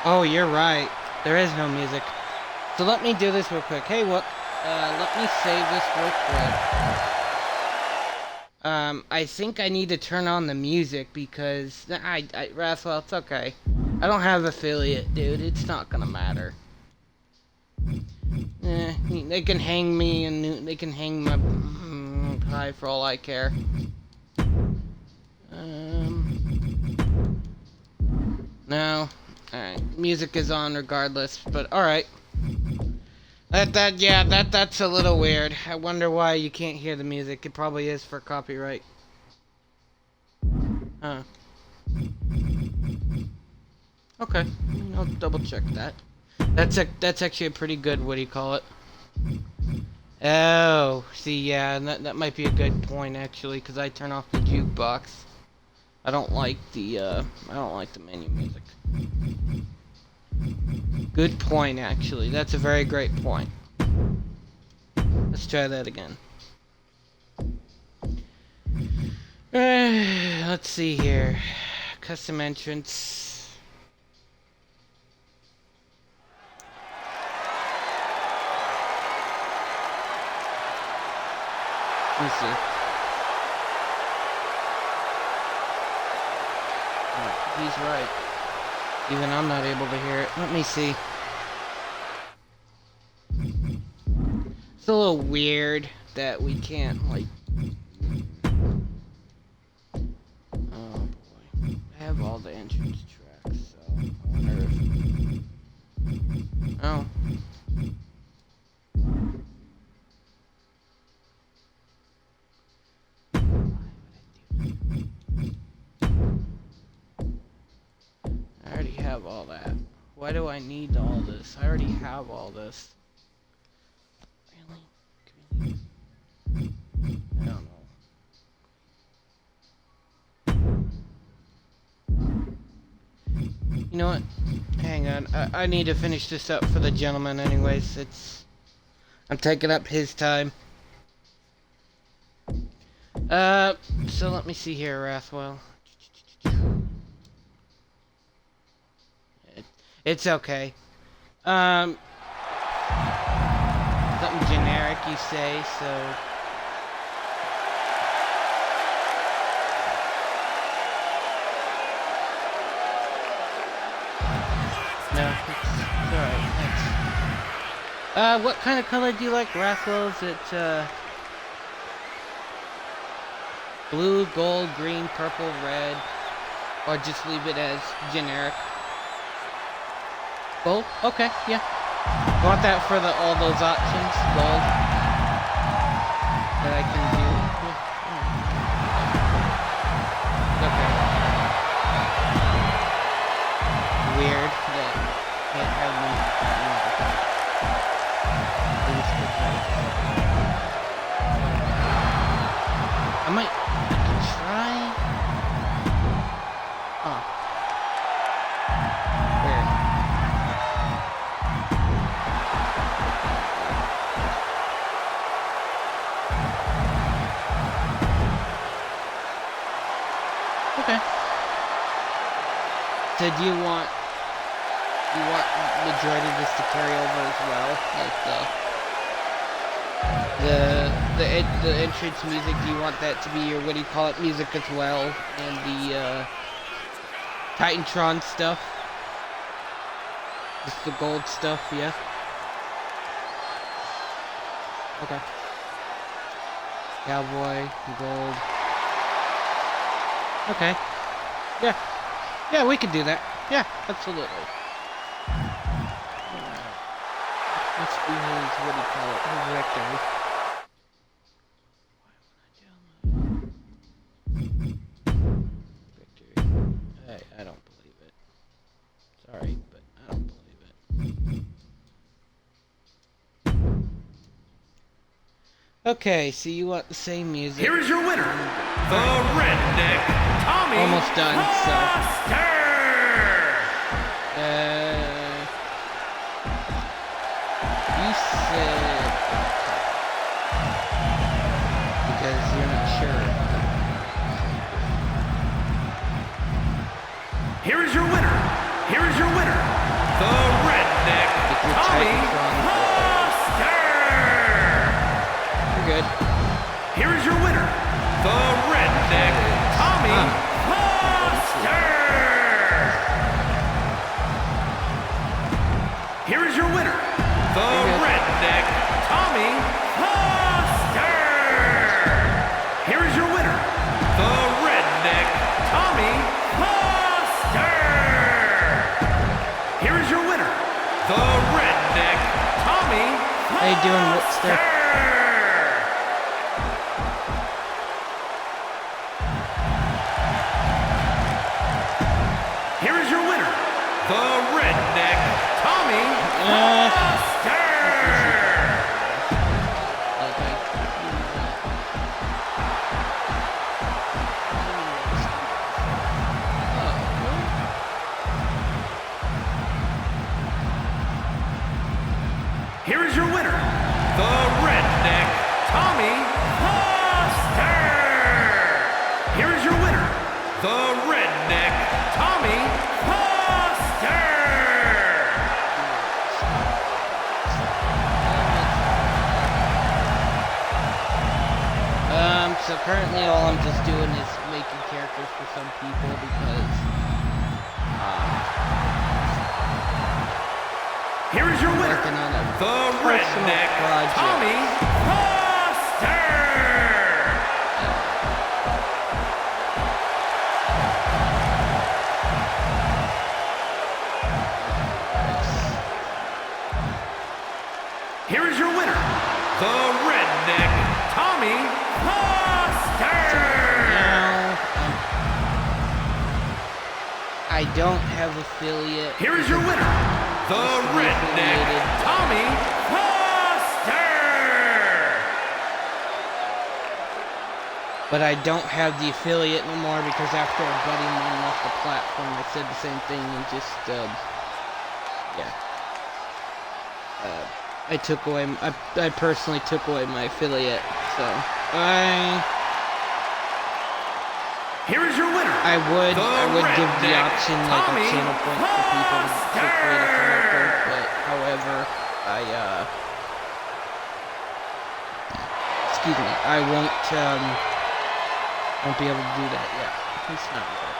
Oh, you're right. There is no music. So let me do this real quick. Hey, look. Let me save this real quick. I think I need to turn on the music because Rathwell, it's okay. I don't have affiliate, dude. It's not gonna matter. They can hang me and they can hang my pie for all I care. No. Alright. Music is on regardless, but alright. That's a little weird. I wonder why you can't hear the music. It probably is for copyright. Huh. Okay, I'll double check that. That's actually a pretty good, what do you call it? Oh, see, yeah, that might be a good point actually, because I turn off the jukebox. I don't like the menu music. Good point, actually. That's a very great point. Let's try that again. Let's see here. Custom entrance. Let me see. Oh, he's right. Even I'm not able to hear it. Let me see. It's a little weird that we can't, like... Oh, boy. I have all the entrance tracks, so I wonder if... Oh. I already have all that. Why do I need all this? I already have all this. Really? I don't know. You know what? Hang on. I need to finish this up for the gentleman anyways. I'm taking up his time. So let me see here, Rathwell. It's okay. Something generic you say, so... No, it's alright, thanks. What kind of color do you like, Rathwell? Is it, blue, gold, green, purple, red? Or just leave it as generic? Gold? Okay, yeah. You want that for all those options? Gold? That I can do? Yeah. Okay. Weird that can't have them. I can try. Huh. Weird. Okay. So do you want majority of this to carry over as well, like the entrance music? Do you want that to be your, what do you call it, music as well, and the Titantron stuff, just the gold stuff? Yeah. Okay. Cowboy, gold. Okay. Yeah. Yeah, we can do that. Yeah, absolutely. Let's do his, what do you call it, his victory. Victory. I don't believe it. Sorry, but I don't believe it. Okay, so you want the same music. Here is your winner, the Redneck Tommy. Almost done, Foster. You said... because you're not sure. Here is your winner. Here is your winner, the Redneck Tommy Foster. You're good. Here is your winner, the Redneck Tommy Foster. Here is your winner, the Redneck Tommy Foster. Here is your winner, the Redneck Tommy Foster. Here is your winner, the Redneck Tommy Foster. How you doing, Whipster? Here is your winner, the Redneck Tommy Foster. Here is your winner, the Redneck Tommy Foster. Here is your winner, the Redneck Tommy Foster. So currently all I'm just doing is making characters for some people because, here is your winner, working on a the personal Redneck project. Tommy Foster. Here is your winner, the Redneck Tommy Foster. Now, I don't have affiliate. Here is your winner, the Redneck Tommy Foster. But I don't have the affiliate no more because after a buddy of mine left the platform, I said the same thing and just, yeah. I personally took away my affiliate, so Here is your winner. I would give the option like a channel point for people to create a character, but however, excuse me, I won't be able to do that yet. It's not right.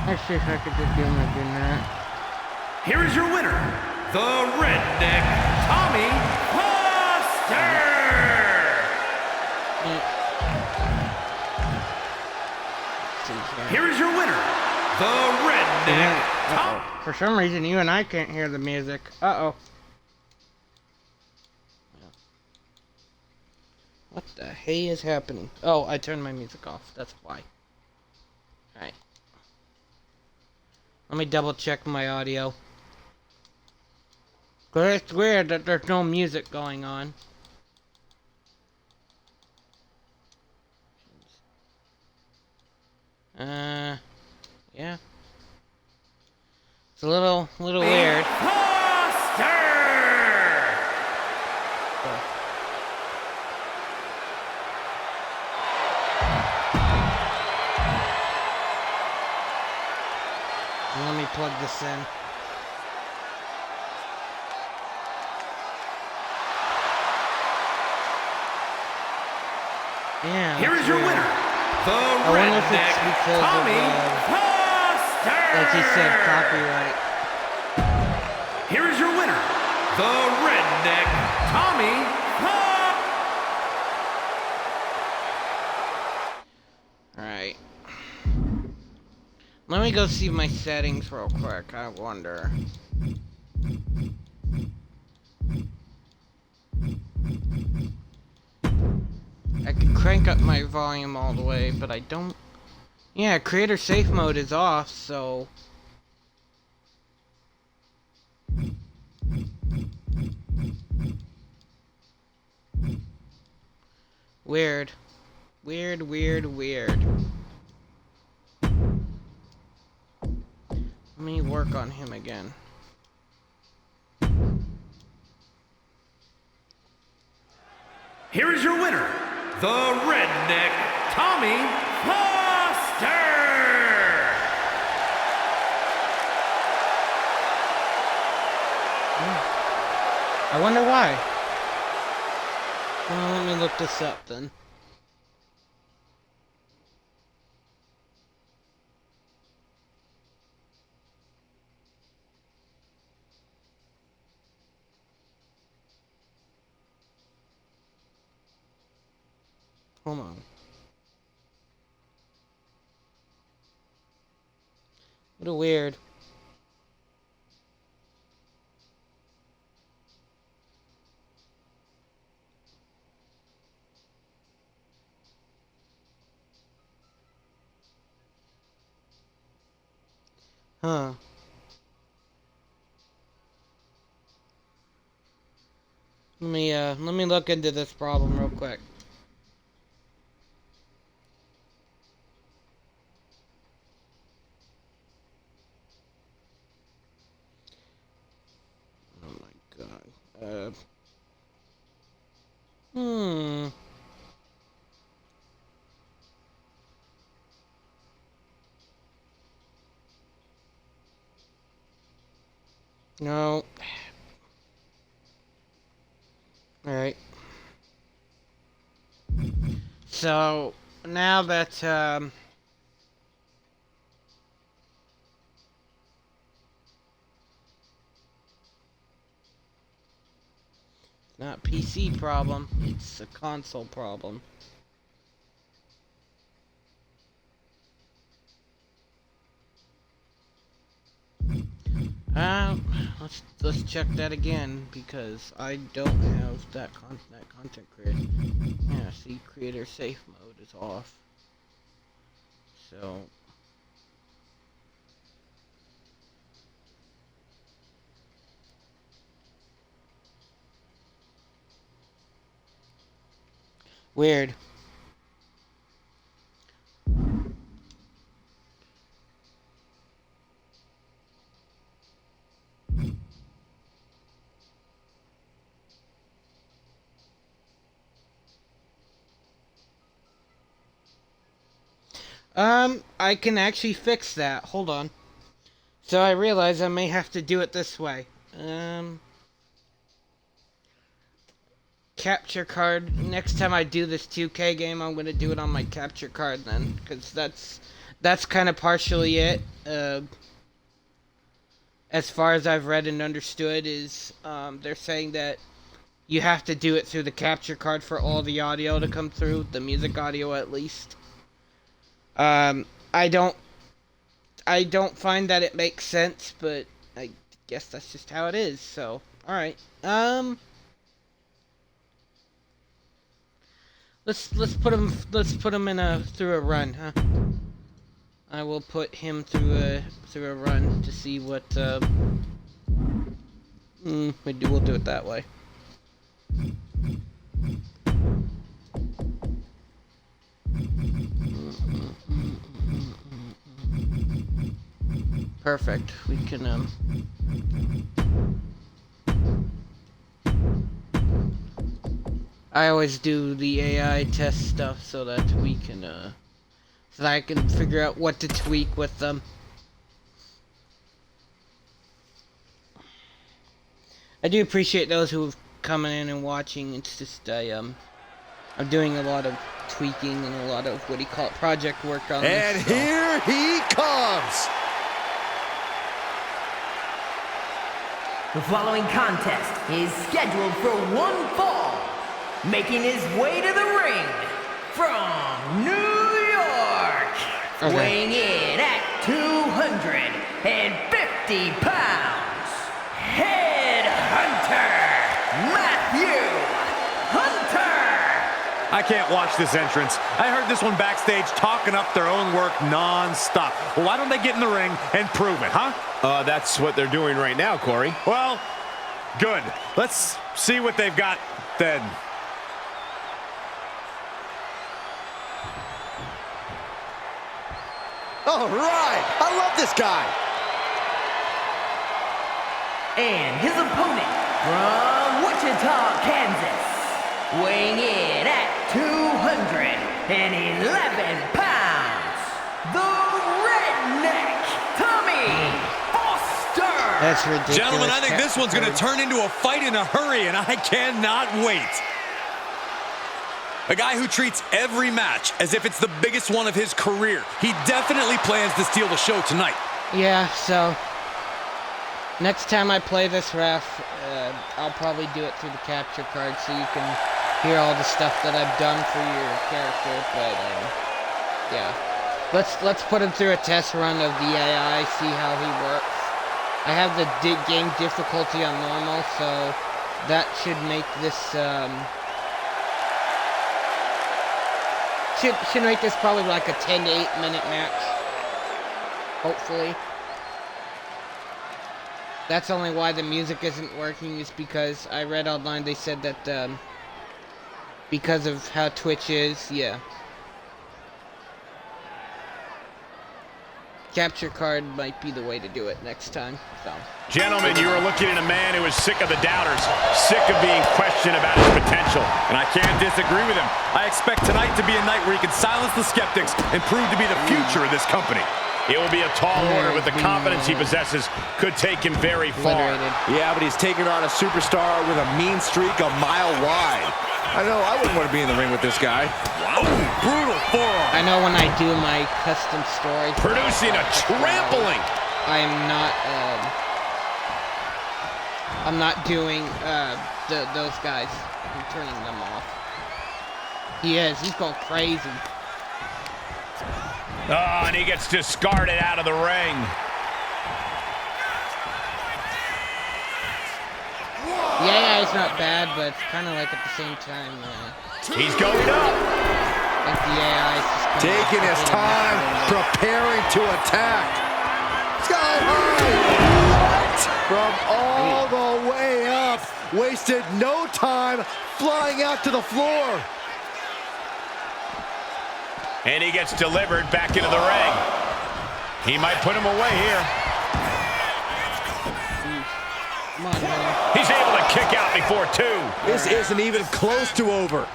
Let's see if I could just give him a good night. Here is your winner, the Redneck Tommy Foster. Here is your winner, the Redneck Tommy. For some reason, you and I can't hear the music. Uh-oh. What the hey is happening? Oh, I turned my music off. That's why. Alright. Let me double check my audio. Cause it's weird that there's no music going on. Yeah. It's a little weird. Foster! Let me plug this in. Yeah. Here is your weird. winner, the I wonder if it's Redneck because Tommy of, Foster! like he said, copyright. Here is your winner, the Redneck Tommy Foster! Alright. Let me go see my settings real quick. I wonder. I could crank up my volume all the way, but I don't... Yeah, creator safe mode is off, so... Weird. Weird. Let me work on him again. Here is your winner, the Redneck Tommy Foster! I wonder why. Well, let me look this up then. Hold on. What a weird. Huh. Let me look into this problem real quick. Oh my god. No. Alright. So, now that, not PC problem, it's a console problem. Let's check that again because I don't have that content created. Yeah, see, creator safe mode is off. So weird. I can actually fix that. Hold on. So I realize I may have to do it this way. Capture card. Next time I do this 2K game, I'm gonna do it on my capture card then, because that's kind of partially it. As far as I've read and understood, is they're saying that you have to do it through the capture card for all the audio to come through, the music audio at least. I don't find that it makes sense, but I guess that's just how it is. So, all right. Let's put him in through a run, huh? I will put him through a run to see what we'll do it that way. Perfect. We can I always do the AI test stuff so that we can so that I can figure out what to tweak with them. I do appreciate those who have coming in and watching. It's just I'm doing a lot of tweaking and a lot of what do you call it, project work on this. And here he comes. The following contest is scheduled for one fall. Making his way to the ring from New York, weighing in at 250 pounds, Headhunter Matthew Hunter. I can't watch this entrance. I heard this one backstage talking up their own work non-stop. Well, why don't they get in the ring and prove it, huh? That's what they're doing right now, Corey. Well, good. Let's see what they've got then. All right, I love this guy. And his opponent from Wichita, Kansas, weighing in at 211 pounds, the Redneck Tommy Foster. That's ridiculous. Gentlemen, I think this one's going to turn into a fight in a hurry, and I cannot wait. A guy who treats every match as if it's the biggest one of his career. He definitely plans to steal the show tonight. Yeah, so next time I play this ref, I'll probably do it through the capture card so you can hear all the stuff that I've done for your character. But yeah, let's put him through a test run of the AI, see how he works. I have the game difficulty on normal, so that should make this should make this probably like a 10 to 8 minute match. Hopefully. That's only why the music isn't working, is because I read online they said that because of how Twitch is, yeah. Capture card might be the way to do it next time. So, Gentlemen, you are looking at a man who is sick of the doubters, sick of being questioned about his potential. And I can't disagree with him. I expect tonight to be a night where he can silence the skeptics and prove to be the future of this company. It will be a tall order, but the confidence he possesses could take him very far. Yeah, but he's taking on a superstar with a mean streak a mile wide. I know, I wouldn't want to be in the ring with this guy. Wow, brutal forearm. I know when I do my custom stories, Producing a trampling. I am not I'm not doing those guys. I'm turning them off. He is. He's going crazy. Oh, and he gets discarded out of the ring. Yeah, it's not bad, but it's kind of like at the same time. He's going up. I think the AI is just kinda Taking his time, preparing to attack. Sky high! What? From all the way up. Wasted no time flying out to the floor. And he gets delivered back into the ring. He might put him away here. Come on, man. He's able to kick out before two. This isn't even close to over.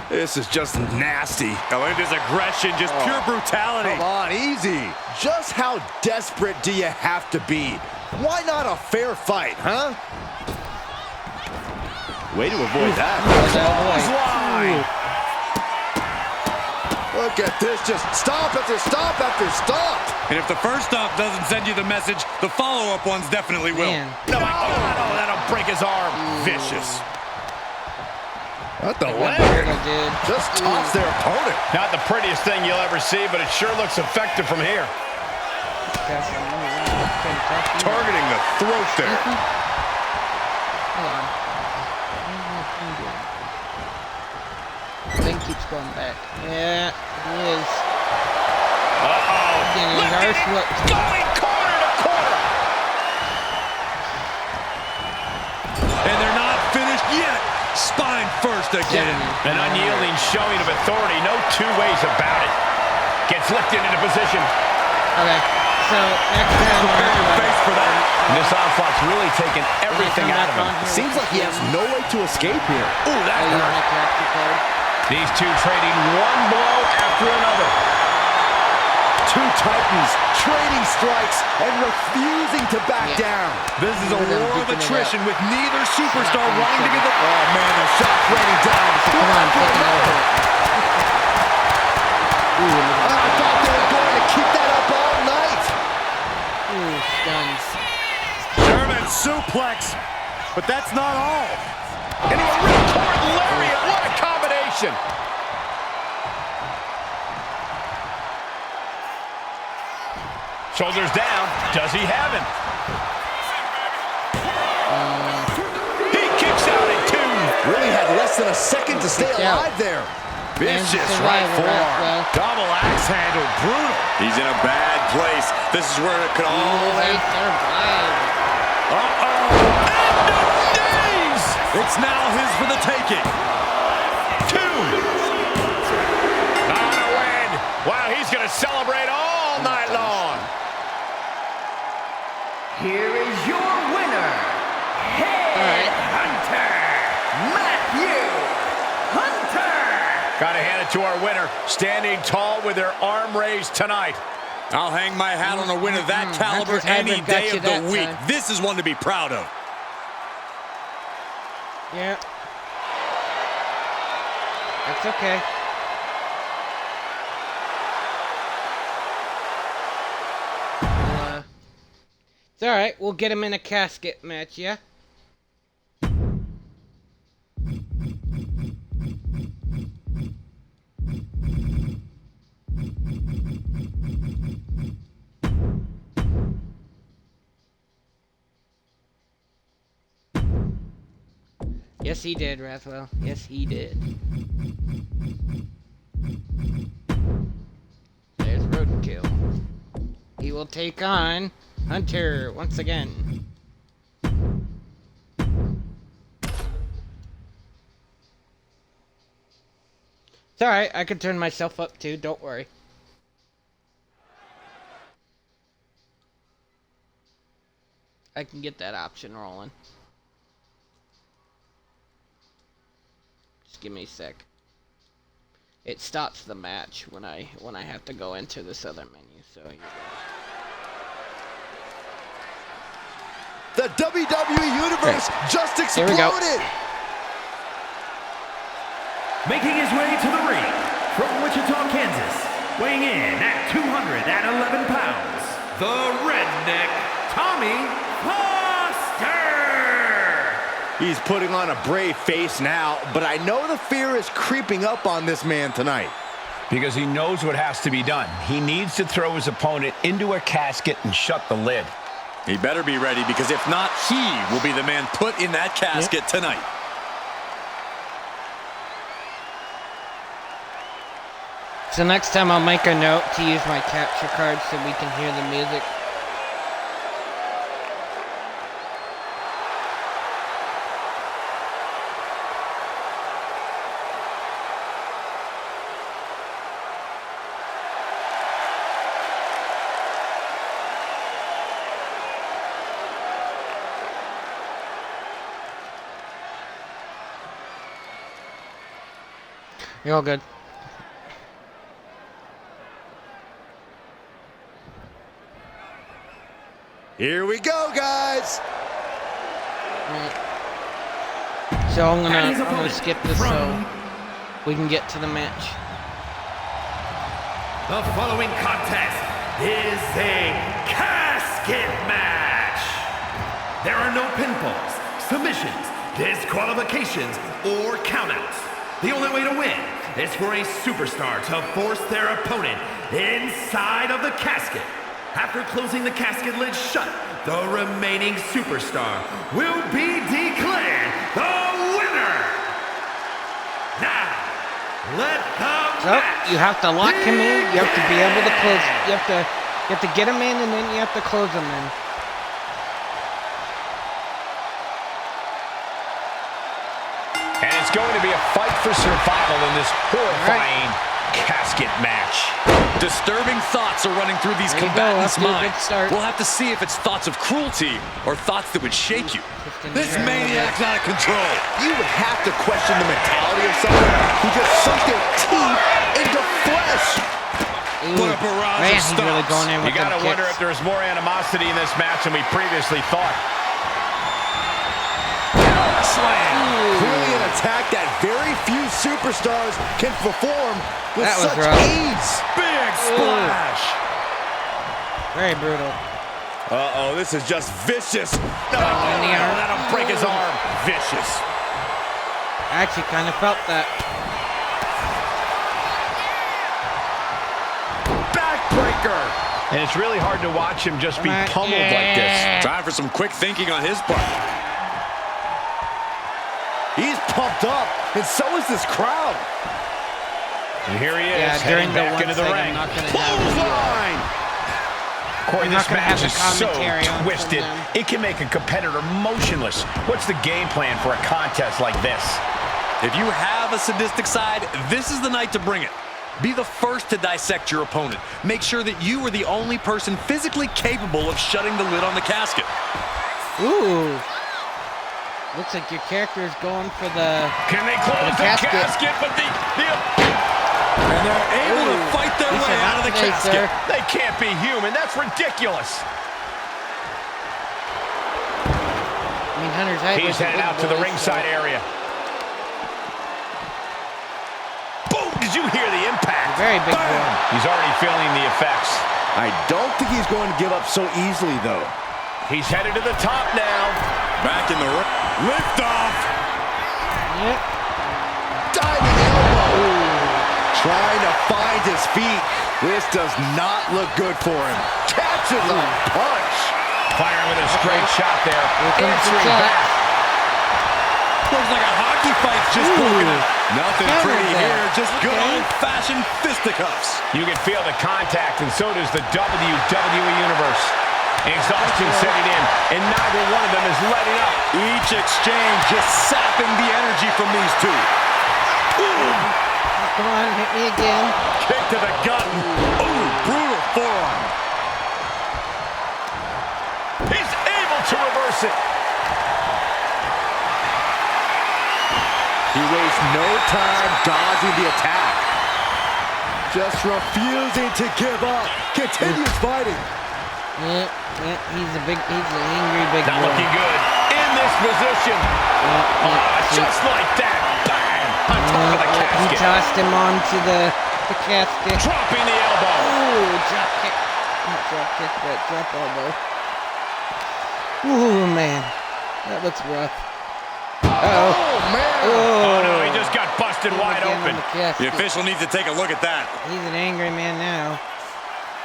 This is just nasty. Oh, look at his aggression, just pure brutality. Come on, easy. Just how desperate do you have to be? Why not a fair fight, huh? Way to avoid that. Clothesline. Look at this, just stop after stop after stop. And if the first stop doesn't send you the message, the follow-up ones definitely will. Man. No, that'll break his arm. Vicious. What the What leg? dude. Just tops their opponent. Not the prettiest thing you'll ever see, but it sure looks effective from here. Targeting the throat there. Hold on. Thing keeps going back. Yeah, it is. Uh-oh. Getting his arse whooped. Going corner to corner. And they're not finished yet. Spine first again. An unyielding showing of authority. No two ways about it. Gets lifted into position. Okay, so next time Prepare your face for that. This onslaught's really taken everything out of him. Seems like he has no way to escape here. Ooh, that I use hurt. my capture card. These two trading one blow after another. Two titans trading strikes and refusing to back down. This is a war of attrition with neither superstar wanting to get the... Oh man, the shot's raining down. Come on, take it over. I thought they were going to keep that up all night. Ooh, stuns. German suplex. But that's not all. And he ripcord lariat. What a combination. Shoulders down. Does he have him? He kicks out at two. Really had less than a second to stay out. alive there. Vicious Survivor, right forearm. Rathwell. Double axe handle. Brutal. He's in a bad place. This is where it could all They end. survived. Uh-oh. End of days. It's now his for the taking. Two. On a win. Wow, he's going to celebrate all night long. Here is your winner, Headhunter, Matthew Hunter. Got to hand it to our winner, standing tall with their arm raised tonight. I'll hang my hat on a win of that caliber Hunter's any Hybrid got day you of the that week. time. This is one to be proud of. Yeah. That's okay. It's alright, we'll get him in a casket match, yeah? Yes, he did, Rathwell. Yes, he did. There's Roadkill. He will take on Hunter once again. It's alright, I can turn myself up too, don't worry. I can get that option rolling. Just give me a sec. It stops the match when I have to go into this other menu, so here you go. The WWE Universe just Here we go. exploded. Making his way to the ring from Wichita, Kansas, weighing in at 211 pounds, the Redneck, Tommy Foster! He's putting on a brave face now, but I know the fear is creeping up on this man tonight. Because he knows what has to be done. He needs to throw his opponent into a casket and shut the lid. He better be ready, because if not, he will be the man put in that casket tonight. So next time I'll make a note to use my capture card so we can hear the music. You're all good. Here we go, guys. So I'm gonna skip this so we can get to the match. The following contest is a casket match. There are no pinfalls, submissions, disqualifications, or countouts. The only way to win is for a superstar to force their opponent inside of the casket. After closing the casket lid shut, the remaining superstar will be declared the winner. Now, let the So match you have to lock him in. You have to be able to close. begin. You have to get him in, and then you have to close him in. And it's going to be a fight for survival in this horrifying casket match. Disturbing thoughts are running through these There you go, combatants' off to a good minds. start. We'll have to see if it's thoughts of cruelty or thoughts that would shake you. This Yeah. maniac's out of control. You would have to question the mentality of someone who just sunk their teeth into flesh. Ooh, What a barrage man, of he's really stomps. going in You with got them to wonder kicks. if there's more animosity in this match than we previously thought. Clearly an attack that very few superstars can perform with That was such rough. ease. Big splash. Very brutal. Uh-oh, this is just vicious. In the arm. That'll break his arm. Vicious. I actually kind of felt that. Backbreaker. And it's really hard to watch him just be pummeled like this. Time for some quick thinking on his part. He's pumped up, and so is this crowd. And here he is, Yeah, heading during the back one into the second, ring. I'm not gonna have Clothesline. Corey, I'm this not gonna match have the is so commentary on from twisted, them. it can make a competitor motionless. What's the game plan for a contest like this? If you have a sadistic side, this is the night to bring it. Be the first to dissect your opponent. Make sure that you are the only person physically capable of shutting the lid on the casket. Ooh. Looks like your character is going for the... Can they close the casket. casket? But And they're able to fight their He way said, out of the "Not today, casket. sir." they can't be human. That's ridiculous. I mean, Hunter's Hype He's is a headed big out to the boy, ringside so area. Boom! Did you hear the impact? Very big boy. He's already feeling the effects. I don't think he's going to give up so easily, though. He's headed to the top now. Back in the ring. Lift off. Yep. Diving elbow. Trying to find his feet. This does not look good for him. Catches a punch. Firing with a straight shot there. Here comes the Answering shot. back. Looks like a hockey fight's just broken out. Nothing Counter pretty there. here. Just good Okay. old-fashioned fisticuffs. You can feel the contact, and so does the WWE Universe. Exhaustion setting in, and neither one of them is letting up. Each exchange just sapping the energy from these two. Come on, hit me again. Kick to the gut. Ooh, brutal forearm. He's able to reverse it. He wastes no time dodging the attack. Just refusing to give up. Continues fighting. Yep, yep, he's an angry big Not boy. looking good. In this position. Just like that. Bang! On top of the He casket. tossed him onto the casket. Dropping the elbow. Ooh, drop kick. Not drop kick, but drop elbow. Ooh, man. That looks rough. Uh-oh. Oh, man. Oh, no, he just got busted wide Again on open. the casket. The official needs to take a look at that. He's an angry man now.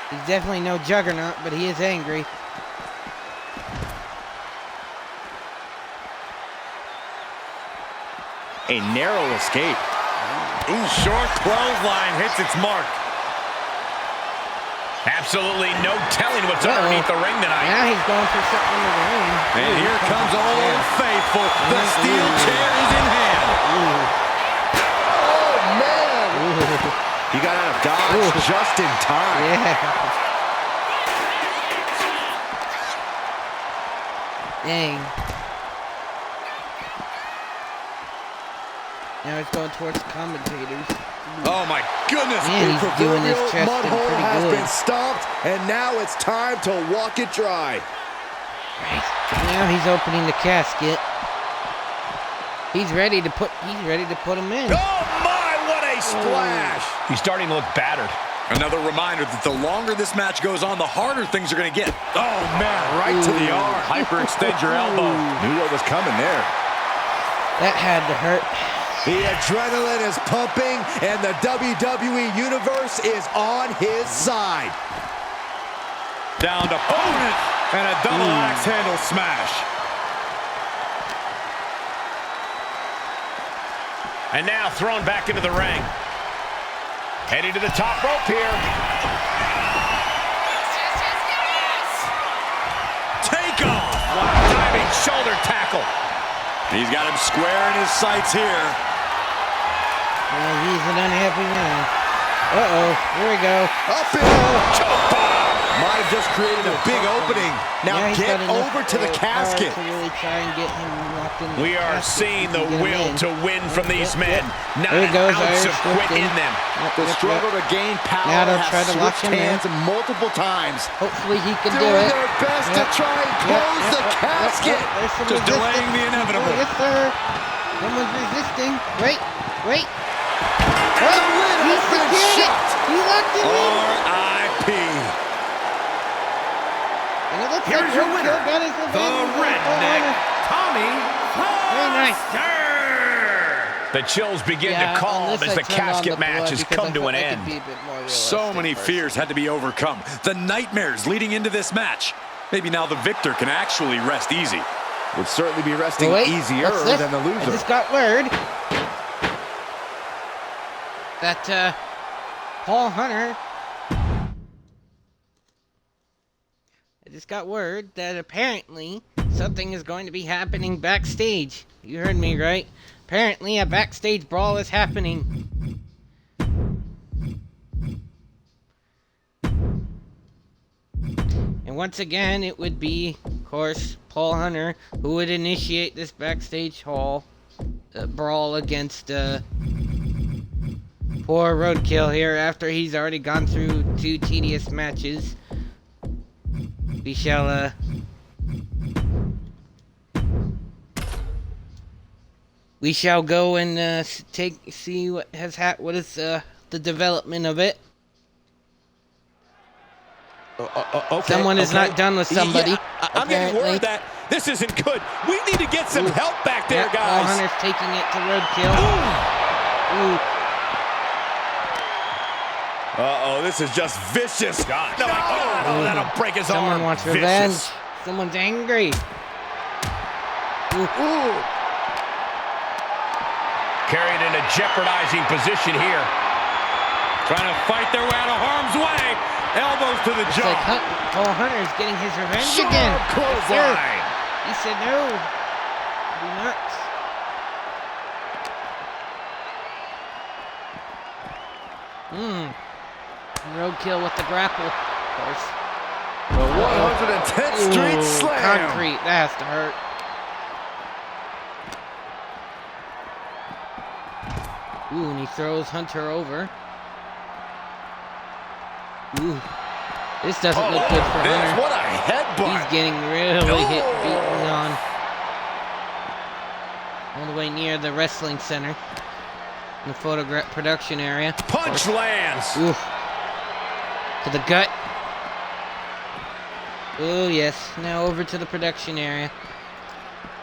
He's definitely no juggernaut, but he is angry. A narrow escape. Ooh, short clothesline hits its mark. Absolutely no telling what's Uh-oh. underneath the ring tonight. Now he's going for something in the ring. And Ooh, here comes Old Faithful. The steel chair is in hand. Oh, man. He got out of dodge just in time. Yeah. Dang. Now he's going towards the commentators. Oh, my goodness. Man, he's doing his Proverbial chest mud in hole pretty has good. been stomped, and now it's time to walk it dry. Right. Now he's opening the casket. He's ready to put him in. Oh, my, what a splash. He's starting to look battered. Another reminder that the longer this match goes on, the harder things are going to get. Oh, man, right to the arm. Hyperextend your elbow. Knew what was coming there. That had to hurt. The adrenaline is pumping, and the WWE Universe is on his side. Down to opponent, and a double axe handle smash. And now thrown back into the ring. Heading to the top rope here. Take off. Wow, diving shoulder tackle. He's got him square in his sights here. Well, he's an unhappy man. Uh-oh, here we go. Up in Choke bomb. Might have just created a big opening. Now Yeah, he's get got enough, over to the power casket. to really try and get him locked in. We are seeing the Get him will in. to win from these men. Not There he an goes, ounce of Irish quit whipping. in them. The struggle to gain power Now they'll has try to lock switched him in. hands multiple times. Hopefully he can do Doing it. their best to try and close the casket. There's some Just resistance. delaying the inevitable. Oh, yes, sir. Someone's resisting. Wait. And the lid He has been secured it. shut. He locked it in. R.I.P. And it looks Here's like your Roadkill winner, got his the revenge. Redneck Tommy Very nice. Foster. The chills begin Yeah, to calm on this as I the turned on casket the match blood has because come I to thought an that could end. be a bit more So realistic many versus- fears had to be overcome. The nightmares leading into this match. Maybe now the victor can actually rest easy. Would certainly be resting Oh, wait, easier what's this? than the I loser. just got word that Paul Hunter. I just got word that apparently something is going to be happening backstage. You heard me right. Apparently a backstage brawl is happening. And once again, it would be, of course, Paul Hunter who would initiate this backstage brawl against poor Roadkill here after he's already gone through 2 tedious matches. We shall go and see what is the development of it. Okay, Someone is not done with somebody. Yeah, I'm getting apparently. word that this isn't good. We need to get some help back there, Yeah, Paul guys. Hunter's taking it to Roadkill. Ooh. Uh-oh, this is just vicious. God. No, oh, that'll break his Someone arm. wants Vicious. revenge. Someone's angry. Ooh. Carried in a jeopardizing position here. Trying to fight their way out of harm's way. Elbows to the It's jaw. like Paul Hunter's getting his revenge Sharp again. clothesline. He said no. Do nuts. Roadkill with the grapple, of course. The 110th Street Ooh, Slam. Concrete, that has to hurt. Ooh, and he throws Hunter over. Ooh. This doesn't look good for Hunter. What a headbutt. He's getting really beaten on. All the way near the wrestling center. In the photograph production area. Punch lands. Oof. To the gut. Oh, yes. Now over to the production area.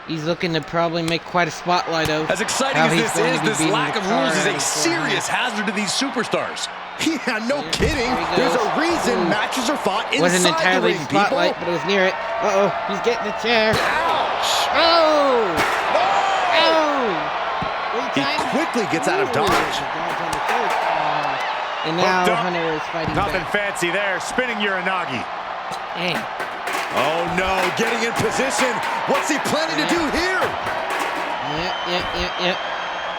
He's looking to probably make quite a spotlight of As exciting how as he's this going is, to be this beating lack the of tar rules is out a of serious hazard to these superstars. Yeah, no Here- kidding. here he There's goes. a reason Ooh. matches are fought inside Wasn't entirely the ring, spotlight, people. but it was near it. Uh-oh, he's getting the chair. Ouch! Oh! Oh! He quickly gets out of dodge. And now Hooked up. Hunter is fighting Nothing back. fancy there. Spinning Uranagi. Hey. Oh no, getting in position. What's he planning to do here? Yep.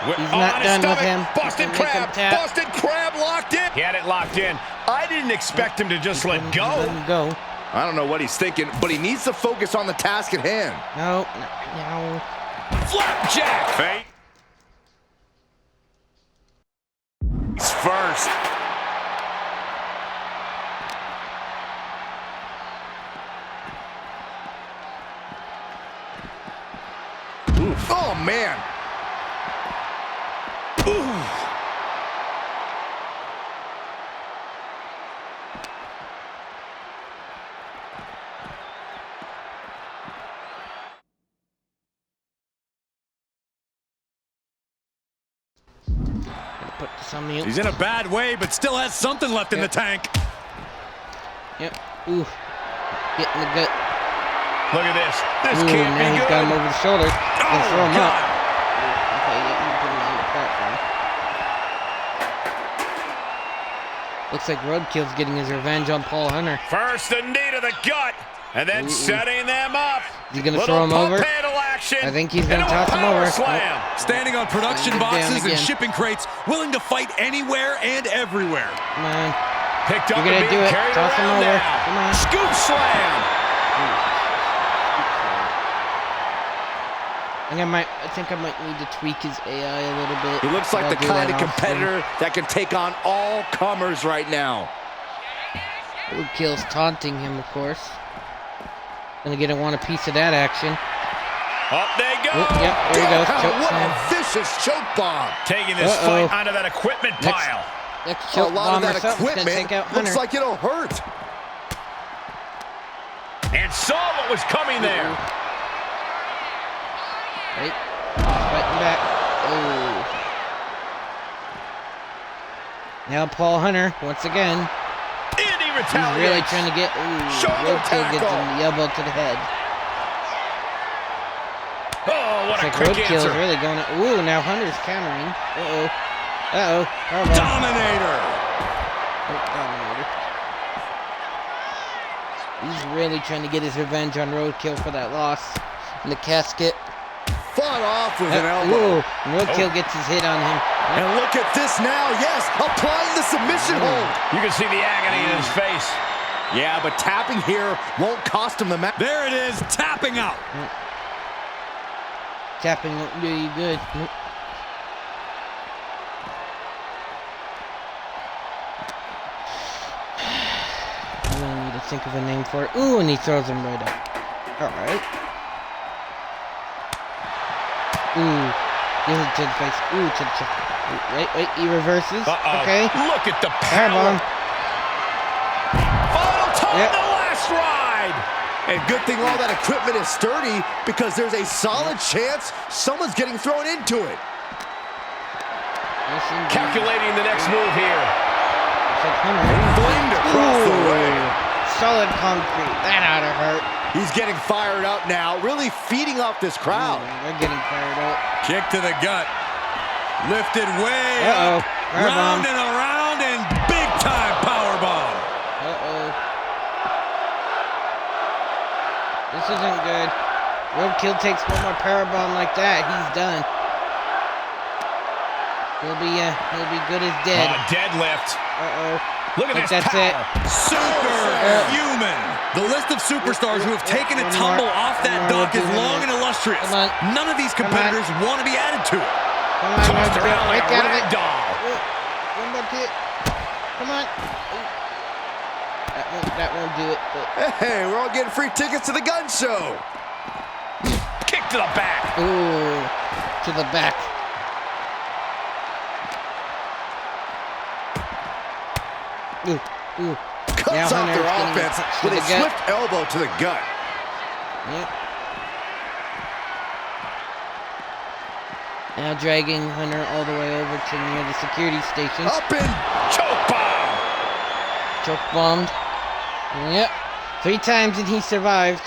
He's On not his done with stomach. him. Boston He's gonna make him Crab. tap. Boston Crab locked in. He had it locked in. I didn't expect him to just let Let go. him go. I don't know what he's thinking, but he needs to focus on the task at hand. No. Flapjack. Fate. first. Oh, man. Put this on the. He's in a bad way, but still has something left in the tank. Yep. Ooh. Get in the gut. Look at this. This Ooh, can't now be he's good. got him over the shoulder. Gonna throw him God. up. Okay, yeah, you put him on the platform. Looks like Roadkill's getting his revenge on Paul Hunter. First the knee to the gut, and then setting them up. Is he gonna Little throw him pump over? handle action. I think he's gonna Into a toss him power over. Slam. Standing on production Down boxes and again. shipping crates, willing to fight anywhere and everywhere. Come on. Picked up You're and gonna do being it. carried Toss him around over. now. Come on. Scoop slam. I think I might need to tweak his AI a little bit. He looks like I'll the do kind that of off competitor that can take on all comers right now. stream. Roadkill's taunting him, of course. Gonna want a piece of that action. Up they go. Oop, yep, there he goes. Wow, Choke what slam. a vicious choke bomb. Taking this Uh-oh. fight onto that equipment Next- pile. Next A choke lot of bomb or that something's gonna equipment take out Hunter. looks like it'll hurt. And saw what was coming there. Right. Fighting back. Oh. Now Paul Hunter, once again, And he he's retaliates. really trying to get. Ooh, Shoulder Roadkill gets tackle. him the elbow to the head. Oh, what It's a like quick Roadkill's answer. really going. Ooh, now Hunter's countering. Uh-oh. Uh-oh. Powerbomb. Dominator. Oh, Dominator. He's really trying to get his revenge on Roadkill for that loss in the casket. Fought off with an elbow. Ooh, and Roadkill gets his hit on him. And look at this now. Yes, applying the submission hold. You can see the agony in his face. Yeah, but tapping here won't cost him the match. There it is, tapping out. Tapping won't do you good. Nope. I'm gonna need to think of a name for it. Ooh, and he throws him right up. Alright. Ooh. Gives it to the face. Ooh, to the chest. Ooh, wait, he reverses. Uh-oh. Okay. Look at the Powerbomb. power. Final time, Yep. the last ride. And good thing all that equipment is sturdy because there's a solid chance someone's getting thrown into it. Yes, indeed. Calculating the next move here. It's like Hunter. Flamed across the Ooh. ring. Solid concrete. That ought to hurt. He's getting fired up now, really feeding off this crowd. They're getting fired up. Kick to the gut. Lifted way Uh-oh. up. Powerbomb. Round and around and big time power bomb. Uh-oh. This isn't good. Roadkill takes one more powerbomb like that. He's done. He'll be good as dead. Deadlift. Uh-oh. Look at Think this that's power. it. Superhuman. The list of superstars who have taken a One tumble more. off that One more. dock is We'll do long one and more. illustrious. Come on. None of these Come on. competitors want to be added to it. Come on, Tossed Roadkill. around like Break a out of rag it. doll. One more kick. Come on. Ooh. That won't do it, but... Hey, we're all getting free tickets to the gun show. Kick to the back. Ooh. To the back. Ooh. Ooh. Cuts Now off Hunter's their getting a offense punch to with a the gut. swift elbow to the gut. Yep. Now dragging Hunter all the way over to near the security station. Up and Choke bomb. Choke bombed. Yep. 3 times and he survived.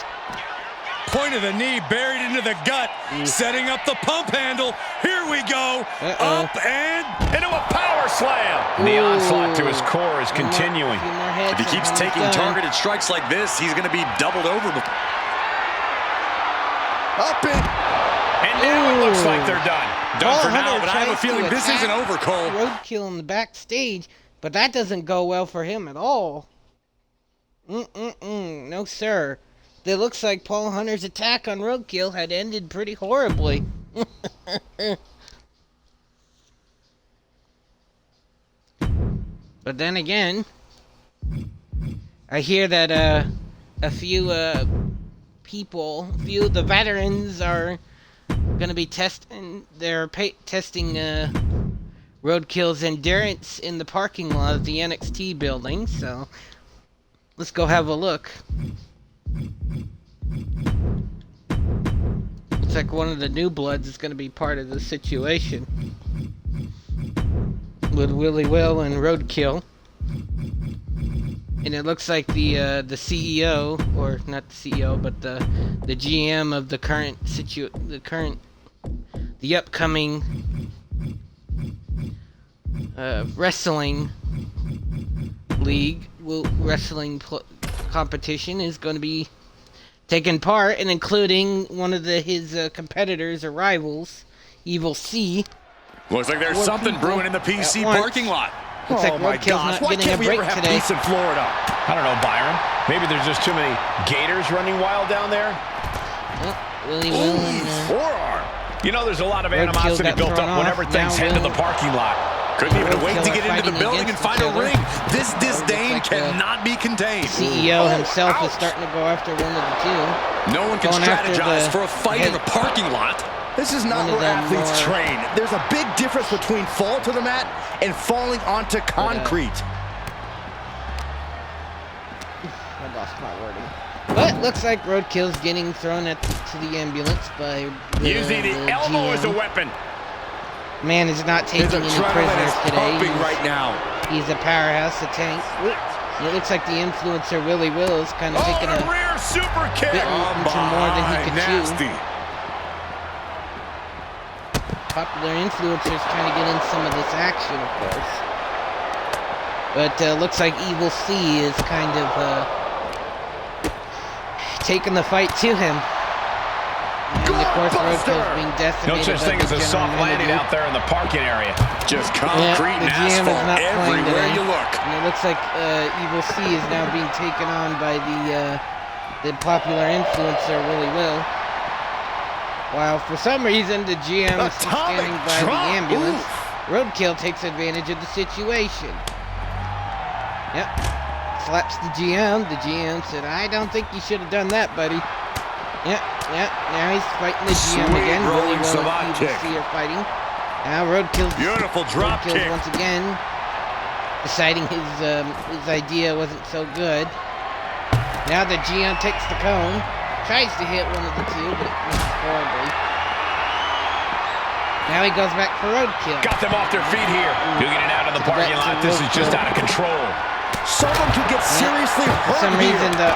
Point of the knee buried into the gut. Setting up the pump handle. Here we go. Uh-oh. Up and Into a power slam. The Ooh. onslaught to his core is One more- continuing. few more hits if he and keeps he's taking done. targeted strikes like this, he's going to be doubled over. up and And now it looks Ooh. like they're done. Done Paul for now, Hunter but I have a tries to feeling this attack isn't over, Cole. Roadkill in the backstage, but that doesn't go well for him at all. No, sir. It looks like Paul Hunter's attack on Roadkill had ended pretty horribly. But then again, I hear that a few people, a few of the veterans are gonna be testing Roadkill's endurance in the parking lot of the NXT building. So let's go have a look. Looks like one of the new bloods is gonna be part of the situation with Willie Will and Roadkill. And it looks like the CEO, or not the CEO, but the GM of the upcoming wrestling league, competition is going to be taking part, and including one of his competitors or rivals, Evil C. Looks like there's 4 something people brewing in the PC at once. parking lot. Looks like my Roadkill's gosh, not why getting a can't we break ever have today. peace in Florida? I don't know, Byron. Maybe there's just too many gators running wild down there. Well, Willie Will and Forearm. You know, there's a lot of Roadkill animosity got built thrown up whenever off. things Now head to the Will- parking lot. Couldn't even Roadkill wait to are get into the fighting building and against find a each other. ring. This looks disdain like cannot be contained. CEO himself ouch. is starting to go after one of the two. No one can Going after strategize the for a fight in head. the parking lot. This is not One of where them athletes more- train. There's a big difference between fall to the mat and falling onto concrete. I lost my wording. But looks like Roadkill's getting thrown to the ambulance by Using the elbow as a GM. weapon. Man is not taking His any adrenaline prisoners is today. pumping right now. He's a powerhouse, a tank. And it looks like the influencer Willie Will is kind of taking Oh, a the rear super kick. bitten into more than he could chew. Popular influencers trying to get in some of this action, of course. But looks like Evil C is kind of taking the fight to him. And of course, Roadkill's being decimated. No such by thing the as a soft general landing manager. out there in the parking area. Just Yeah, concrete the and GM is asphalt not playing everywhere today. you look. And it looks like Evil C is now being taken on by the popular influencer Willie Will. While for some reason the GM is still Atomic standing by the drop. ambulance, Oof. Roadkill takes advantage of the situation. Yep. Slaps the GM. The GM said, "I don't think you should have done that, buddy." Yep. Now he's fighting the GM Sweet again. rolling Willie Will savate and Evil kick. C are fighting. Now Roadkill's Beautiful drop Roadkill's kick. once again deciding his idea wasn't so good. Now the GM takes the cone, tries to hit one of the two, but it misses horribly. Now he goes back for Roadkill. Got them off their feet here. Duking it out of the parking lot. This is just out of control. Someone could get seriously For hurt some here. reason, the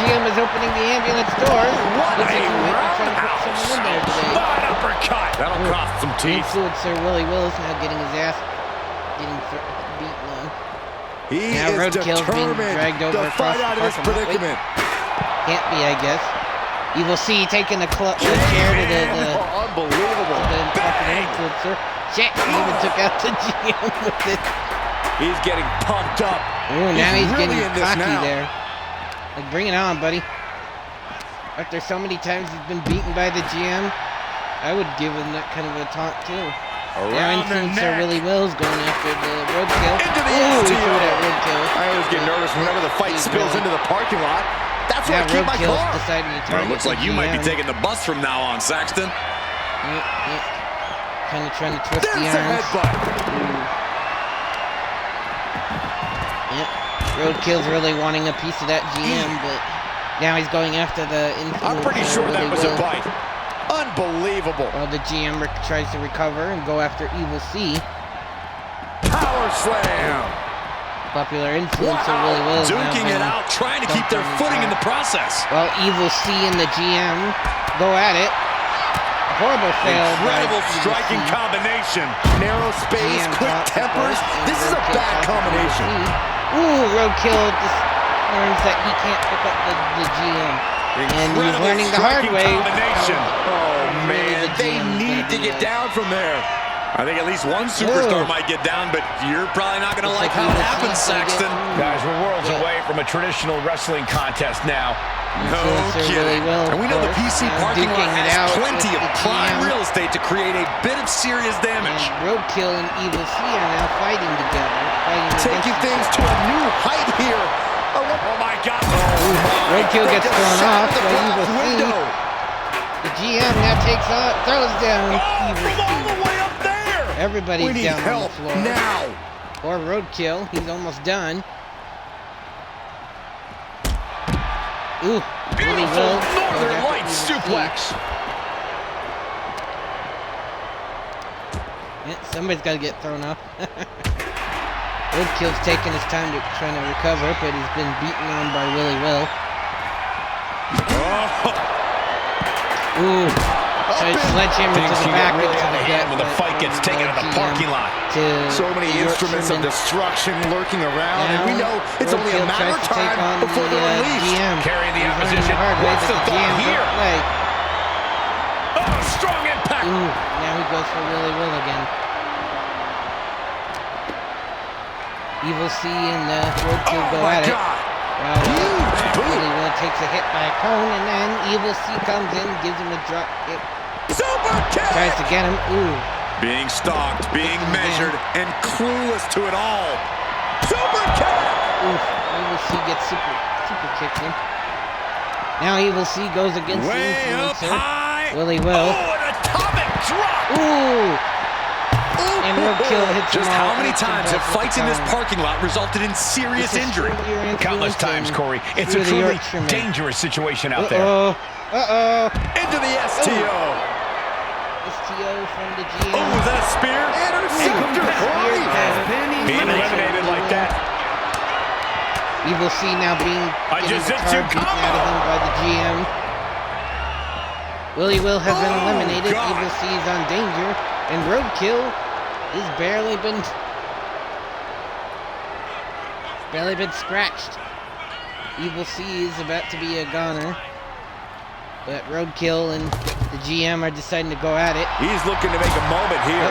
GM is opening the ambulance door. What Looks a like he might be trying to put roundhouse. someone in there today. Thought uppercut. That'll cost some The teeth. influencer Willie Will is now getting his ass beaten on. He Now is Roadkill's being determined dragged over to across fight the out of this parking lot. predicament. Can't be, I guess. Evil C taking the chair to the Unbelievable. fucking influencer. Shit, he even took out the GM with it. He's getting pumped up. Ooh, now he's really getting in this cocky now. there. Like, bring it on, buddy. After so many times he's been beaten by the GM, I would give him that kind of a taunt too. Now Around the influencer neck. Willie Will's going after the Roadkill. Into the Ooh, he STO. threw that Roadkill. I always get nervous whenever the fight He's spills really- into the parking lot. That's where Now I keep my Roadkill's car. deciding to Well, target it looks like the you might be GM. taking the bus from now on, Saxton. Yep. Kind of trying to twist There's the the arms. headbutt. Yep. Roadkill's really wanting a piece of that GM, but now he's going after the influencer. I'm pretty sure that Willie was a Will. bite. Unbelievable. While the GM tries to recover and go after Evil C. Power slam. Popular influencer Willie Will is now Duking it being out, trying to keep their dumped on footing in his the process. While Evil C and the GM go at it. A horrible fail. by Incredible Evil striking C. combination. Narrow space, GM quick drops the tempers. first, and This is a Roadkill bad drops combination. Evil C. Ooh, Roadkill just learns that he can't pick up the GM. And he's Incredible learning the hard striking way. combination. Oh, Really, man. the They GM is need gonna to be get a- down from there. I think at least one superstar Ooh. might get down, but you're probably not going to Looks like like how it Evil happens, C's gonna get- Saxton. Guys, we're worlds Yeah. away from a traditional wrestling contest now. No Influencer kidding. Willie Will, And we know the of PC course, parking lot duking it has out plenty with of the prime GM. real estate to create a bit of serious damage. And Roadkill and Evil C are now fighting together. fighting taking against things each to a new height here. Oh my God. Roadkill gets thrown off the by Evil C. window. The GM now takes on, throws down Oh, Evil from all C. the way up there. Everybody's We need down on the help floor. now. Or Roadkill, he's almost done. Ooh, really Beautiful well. Northern Lights suplex. Yeah, somebody's got to get thrown off. Roadkill's taking his time to trying to recover, but he's been beaten on by Willie Will. Ooh, tries sledgehammer to Things the can back get really into out the of gut. hand when the but fight gets from taken in the GM parking lot. to So many the instruments of Yorkshireman. destruction lurking around, and we know it's only a Roadkill matter of tries to take time on before the, they're released. GM. Carrying the He's learning opposition. hard way, What's but the thought GM here? don't play. Oh, strong impact. Ooh, now he goes for Willie Will again. Evil C and Roadkill go at it. While Willie Will takes a hit by a cone, and then Evil C comes in, gives him a drop kick, Super kick! tries to get him. Ooh, Being stalked, being measured, and clueless to it all. Super kick! ooh, Evil C gets super kicked him. Now Evil C goes against the Way up influencer, high. Willie Will. Oh, an atomic drop. Ooh, and Roadkill hits Just him all. how many hits him times have both with fights the in this cone. parking lot resulted in serious This is injury? through your Countless influence times, and Corey. It's through a the truly Yorkshireman. dangerous situation out there. Uh-oh. Into the STO. STO from the GM. Oh, is that a spear? Interceptor! Corey! Being eliminated like that. Evil C now being A getting the jiu-jitsu card beaten out of him by the GM. Willie Will has been eliminated. God. Evil C is on danger, and Roadkill has barely been scratched. Evil C is about to be a goner, but Roadkill and the GM are deciding to go at it. He's looking to make a moment here.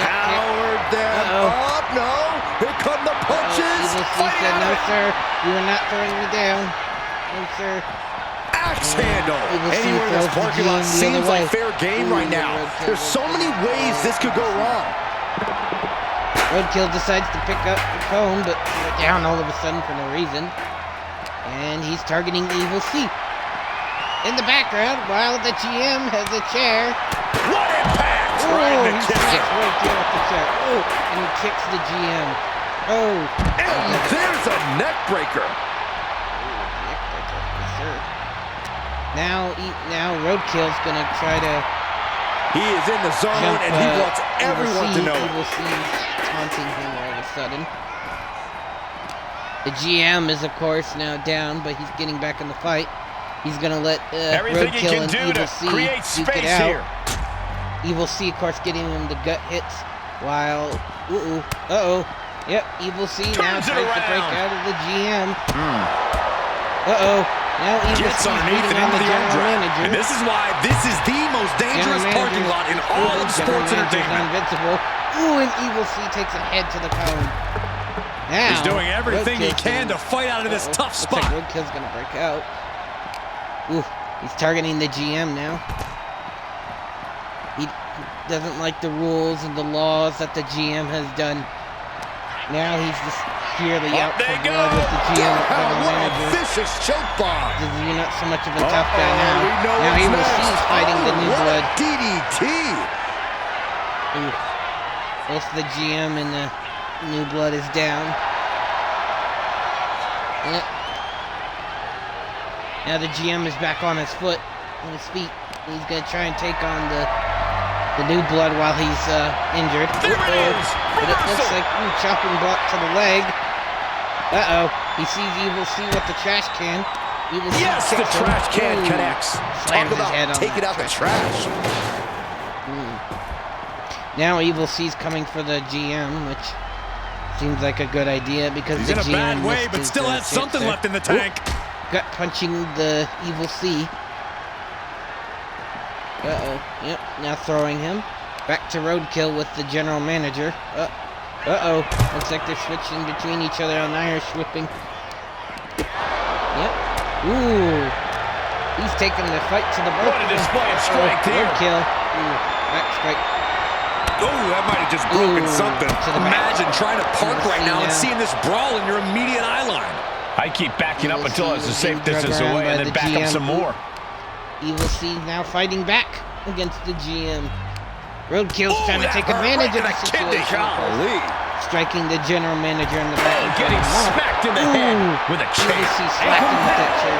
Howard them up. No. Here come the punches. Evil C said, "No, sir, you are not throwing me down. No, sir." Axe handle. Evil C Anywhere in this throws the parking lot GM the seems other like way. fair game right now. There's so many ways this could go wrong. Roadkill decides to pick up the cone, but threw it down all of a sudden for no reason. And he's targeting Evil C. In the background, while the GM has a chair. What impact! Oh, Right in he the smacks kisser. Roadkill with the chair. Oh, and he kicks the GM. Oh. And there's a neck breaker. Yes, sir. Now Roadkill's gonna try to He is in the zone, jump, and he wants Evil everyone C. to know it. Evil C's taunting him all of a sudden. The GM is, of course, now down, but he's getting back in the fight. He's gonna let Everything he Roadkill can and do Evil to C create duke it space out. here. Evil C, of course, getting him the gut hits, while yep, Evil C now Turns tries it to break around. out of the GM. Now Evil Gets C underneath beating and on into the the arm general drag. manager. And this is why this is the most dangerous General parking manager lot in is all proven. of General sports manager's entertainment. invincible. Ooh, and Evil C takes a head to the cone. Now, He's doing everything he Roadkill's can to gonna- fight out of this tough Looks spot. like Roadkill's gonna break out. Ooh, he's targeting the GM now. He doesn't like the rules and the laws that the GM has done. Now he's just clearly out they for go. blood with the GM general What a manager. vicious choke bomb. You're not so much of a tough guy now. We know Now what's Evil C next. is fighting the New What Blood. a DDT. Ooh. Both the GM and the New Blood is down. Yep. Now the GM is back on his foot, on his feet. He's gonna try and take on the New Blood while he's injured. There it is. But it looks Reversal. like chopping block to the leg. He sees Evil C with the trash can. Evil C Yes, the kicks him. trash can Ooh. connects. Slams Talk his head about on taking that out the trash trash. Now Evil C's coming for the GM, which seems like a good idea because He's the in a GM bad way, missed but his, still has chance something there. left in the tank. Gut punching the Evil C. Yep, now throwing him. Back to Roadkill with the general manager. Looks like they're switching between each other on Irish whipping. Yep. Ooh. He's taking the fight to the What a display of strength here. Roadkill. Ooh, back strike. Oh, that might have just broken something. To the back. Imagine trying to park Evil right C now and now. seeing this brawl in your immediate eye line. I keep backing up Evil until C it's a was safe being distance drug around away by and then the back up GM. some more. Evil C now fighting back against the GM. Roadkill's Oh, trying to that take hurt advantage right of to the the kidney. situation. Golly. Striking the general manager in the back. Getting smacked in the head with a Evil chair. C slapped him with that chair.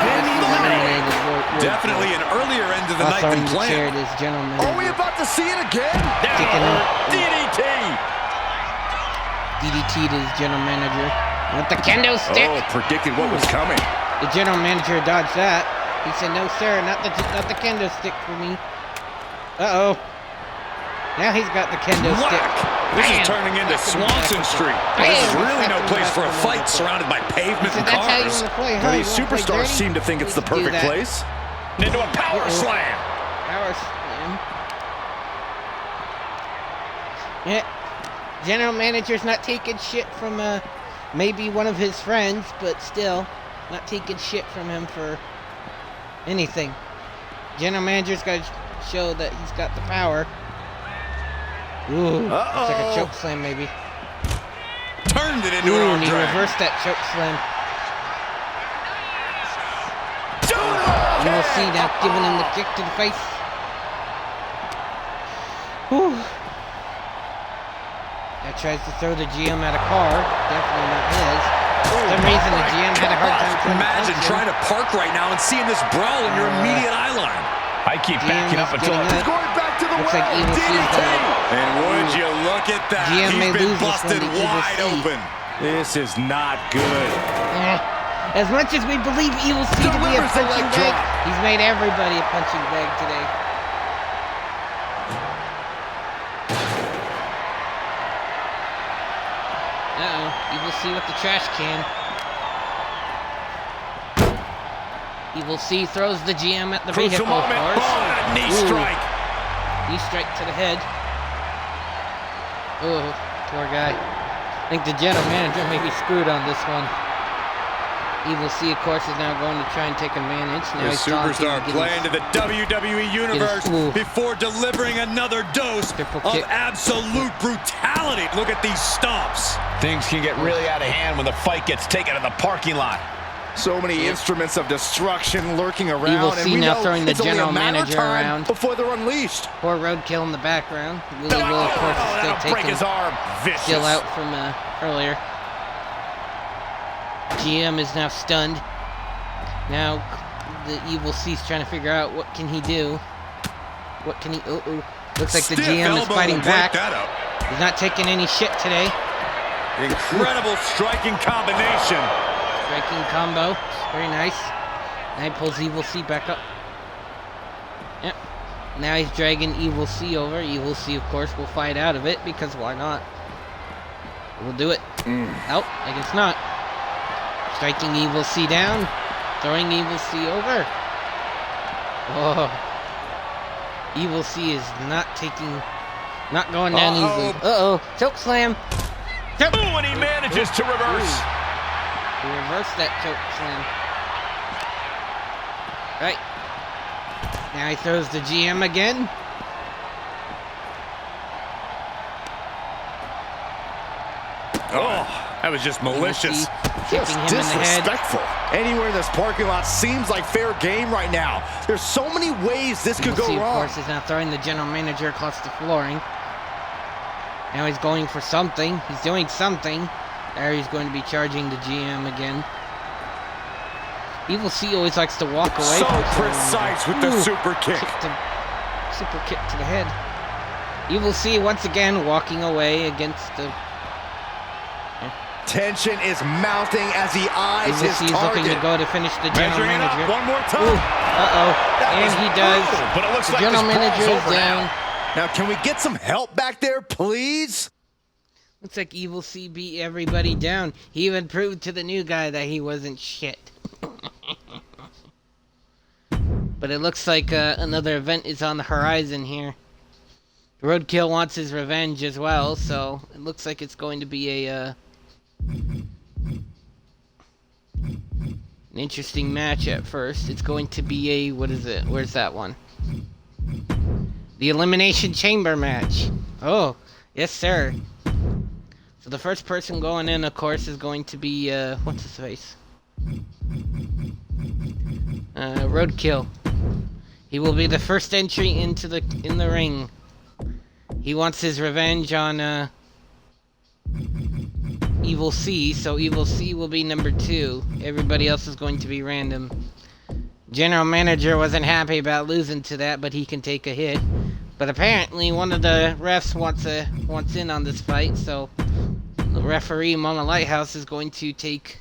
been eliminated. Definitely an earlier end of the night throwing than the chair planned. at his general manager. Are we about to see it again? Kicking him. DDT. DDT to his general manager with the kendo stick. Oh, predicted what was coming. The general manager dodged that. He said, "No, sir, not the kendo stick for me." Uh-oh. Now he's got the kendo stick. This Bam! is turning into Slapped him in the Swanson back. Street. Bam! This is really Slapped no him place back for a in the fight back. surrounded by He pavement said, and "That's how you cars. want to play, huh? Well, You these wanna play superstars dirty? seem to think it's the We can do perfect that." place. Into a power slam. Power slam. Yeah. General manager's not taking shit from maybe one of his friends, but still not taking shit from him for anything. General manager's got to show that he's got the power. Ooh, it's like a choke slam maybe. Turned it into Ooh, an and arm he drag. reversed that choke slam. You will see now giving him the kick to the face. Whew. Now tries to throw the GM at a car. Definitely not his. For some reason the GM had a hard time trying Imagine to punch trying him. to park right now and seeing this brawl in your immediate eye line. I keep GM backing is up until getting up. Going back to the Looks well. like Evil C's DDT. got And would you look at that? GM may He's been lose this one busted to Evil wide C. open. This is not good. As much as we believe Evil C to be a Delivers the punching leg bag, drop. he's made everybody a punching bag today. Uh-oh, Evil C with the trash can. Evil C throws the GM at the Crucial vehicle, of moment. course. Oh, and a knee Ooh. strike. Knee strike to the head. Oh, poor guy. I think the general manager may be screwed on this one. Evil C, of course, is now going to try and take advantage. Now The he's taunting, superstar getting- playing to the WWE Universe ooh. before delivering another dose Triple of kick. absolute brutality. Look at these stomps. Things can get really out of hand when the fight gets taken to the parking lot. So many instruments of destruction lurking around. Evil and C we now know throwing the it's only a general matter of manager time around. before they're unleashed. Poor Roadkill in the background. Willie Will, of course, is still That'll break taking, his arm. Vicious. still out from earlier. GM is now stunned. Now the Evil C's trying to figure out what can he do. What can he? Looks like the Stiff GM is elbow fighting will break back. that up. He's not taking any shit today. Incredible striking combination. Striking combo. Very nice. Now he pulls Evil C back up. Yep. Now he's dragging Evil C over. Evil C, of course, will fight out of it because why not? We'll do it. Nope, I guess not. Striking Evil C down. Throwing Evil C over. Oh. Evil C is not going down easily. Uh-oh. Choke slam. Choke. Ooh, and he manages to reverse. He reversed that choke slam. Right. Now he throws the GM again. Oh, that was just malicious. Kicking him in the head. Disrespectful. Anywhere in this parking lot seems like fair game right now. There's so many ways this could Evil go C, of wrong. course, is now throwing the general manager across the flooring. Now he's going for something. He's doing something. There he's going to be charging the GM again. Evil C always likes to walk away. So from someone. precise with the Ooh, super kick. Super kick to the head. Evil C once again walking away against the... Tension is mounting as he eyes Evil his C is target. looking to go to finish the general Measuring it up manager. one more Ooh, time. uh-oh. And he does. But it looks The like general this brawl's manager is over down. Now, can we get some help back there, please? Looks like Evil C beat everybody down. He even proved to the new guy that he wasn't shit. But it looks like another event is on the horizon here. Roadkill wants his revenge as well, so it looks like it's going to be an interesting match at first. It's going to be a, what is it? Where's that one? The Elimination Chamber match. Oh, yes, sir. So the first person going in, of course, is going to be, what's his face? Roadkill. He will be the first entry in the ring. He wants his revenge on, Evil C, so Evil C will be number 2. Everybody else is going to be random. General Manager wasn't happy about losing to that, but he can take a hit. But apparently one of the refs wants in on this fight, so the referee, Mama Lighthouse, is going to take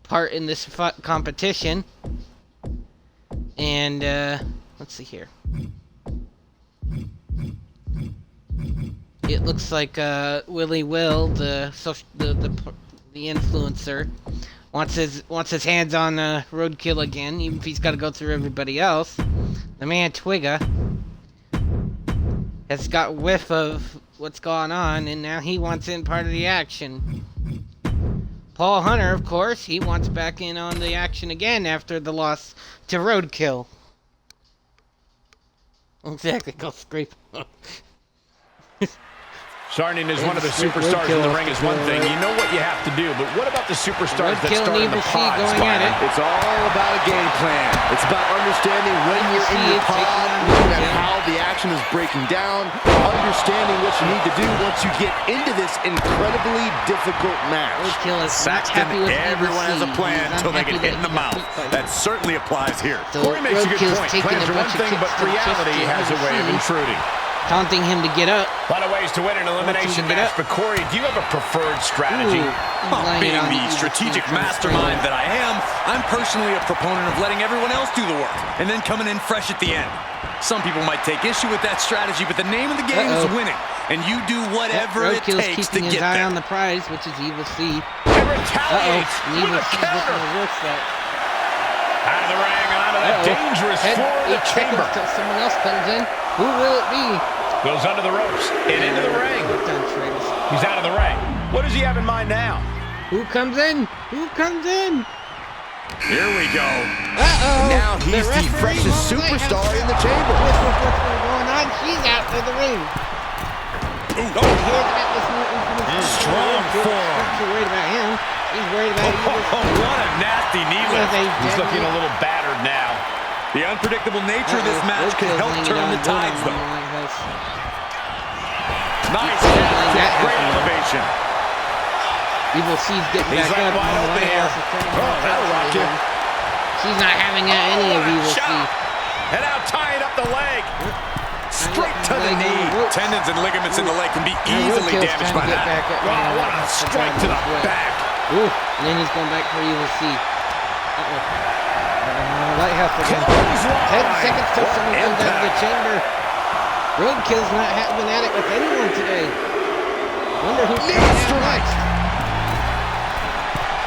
part in this competition. And, let's see here. It looks like, Willie Will, the influencer, wants his hands on, Roadkill again, even if he's got to go through everybody else. The man Twigga has got whiff of what's going on, and now he wants in part of the action. Paul Hunter, of course, he wants back in on the action again after the loss to Roadkill. Exactly, go scrape. Starting as one of the superstars in the ring is one thing. You know what you have to do, but what about the superstars that started the pod? It's all about a game plan. It's about understanding when you're in your pod, looking at how the action is breaking down, understanding what you need to do once you get into this incredibly difficult match. Saxton, everyone has a plan until they get hit in the mouth. That certainly applies here. Corey makes a good point. Plans are one thing, but reality has a way of intruding. Taunting him to get up. A lot of ways to win an elimination match, but Corey, do you have a preferred strategy? Being the strategic mastermind that I am, I'm personally a proponent of letting everyone else do the work, and then coming in fresh at the end. Some people might take issue with that strategy, but the name of the game is winning, and you do whatever it takes to get there. Eye on the prize, which is Evil C. And retaliates with a counter. Out of the ring, onto that dangerous Florida chamber. Until someone else comes in. Who will it be? Goes under the ropes and into the ring. He's out of the ring. What does he have in mind now? Who comes in? Who comes in? Here we go. Now he's the freshest superstar in the chamber. What's going on? She's out of the ring. Strong form. She's worried about him. He's worried about What a nasty knee lift. He's looking a little battered now. The unpredictable nature of this match can help turn the tides, though. Nice half, great elevation. Evil C's getting back like up. wide open here. That'll rock you. She's not having any of Evil C. And now tying up the leg. Straight to the knee. Tendons and ligaments in the leg can be easily damaged by that. Oh, what a strike to the back. Ooh, and then he's going back for Evil C. Lighthouse again. 10 seconds till someone comes out of the chamber. Roadkill's not having at it with anyone today. Wonder who's coming out next.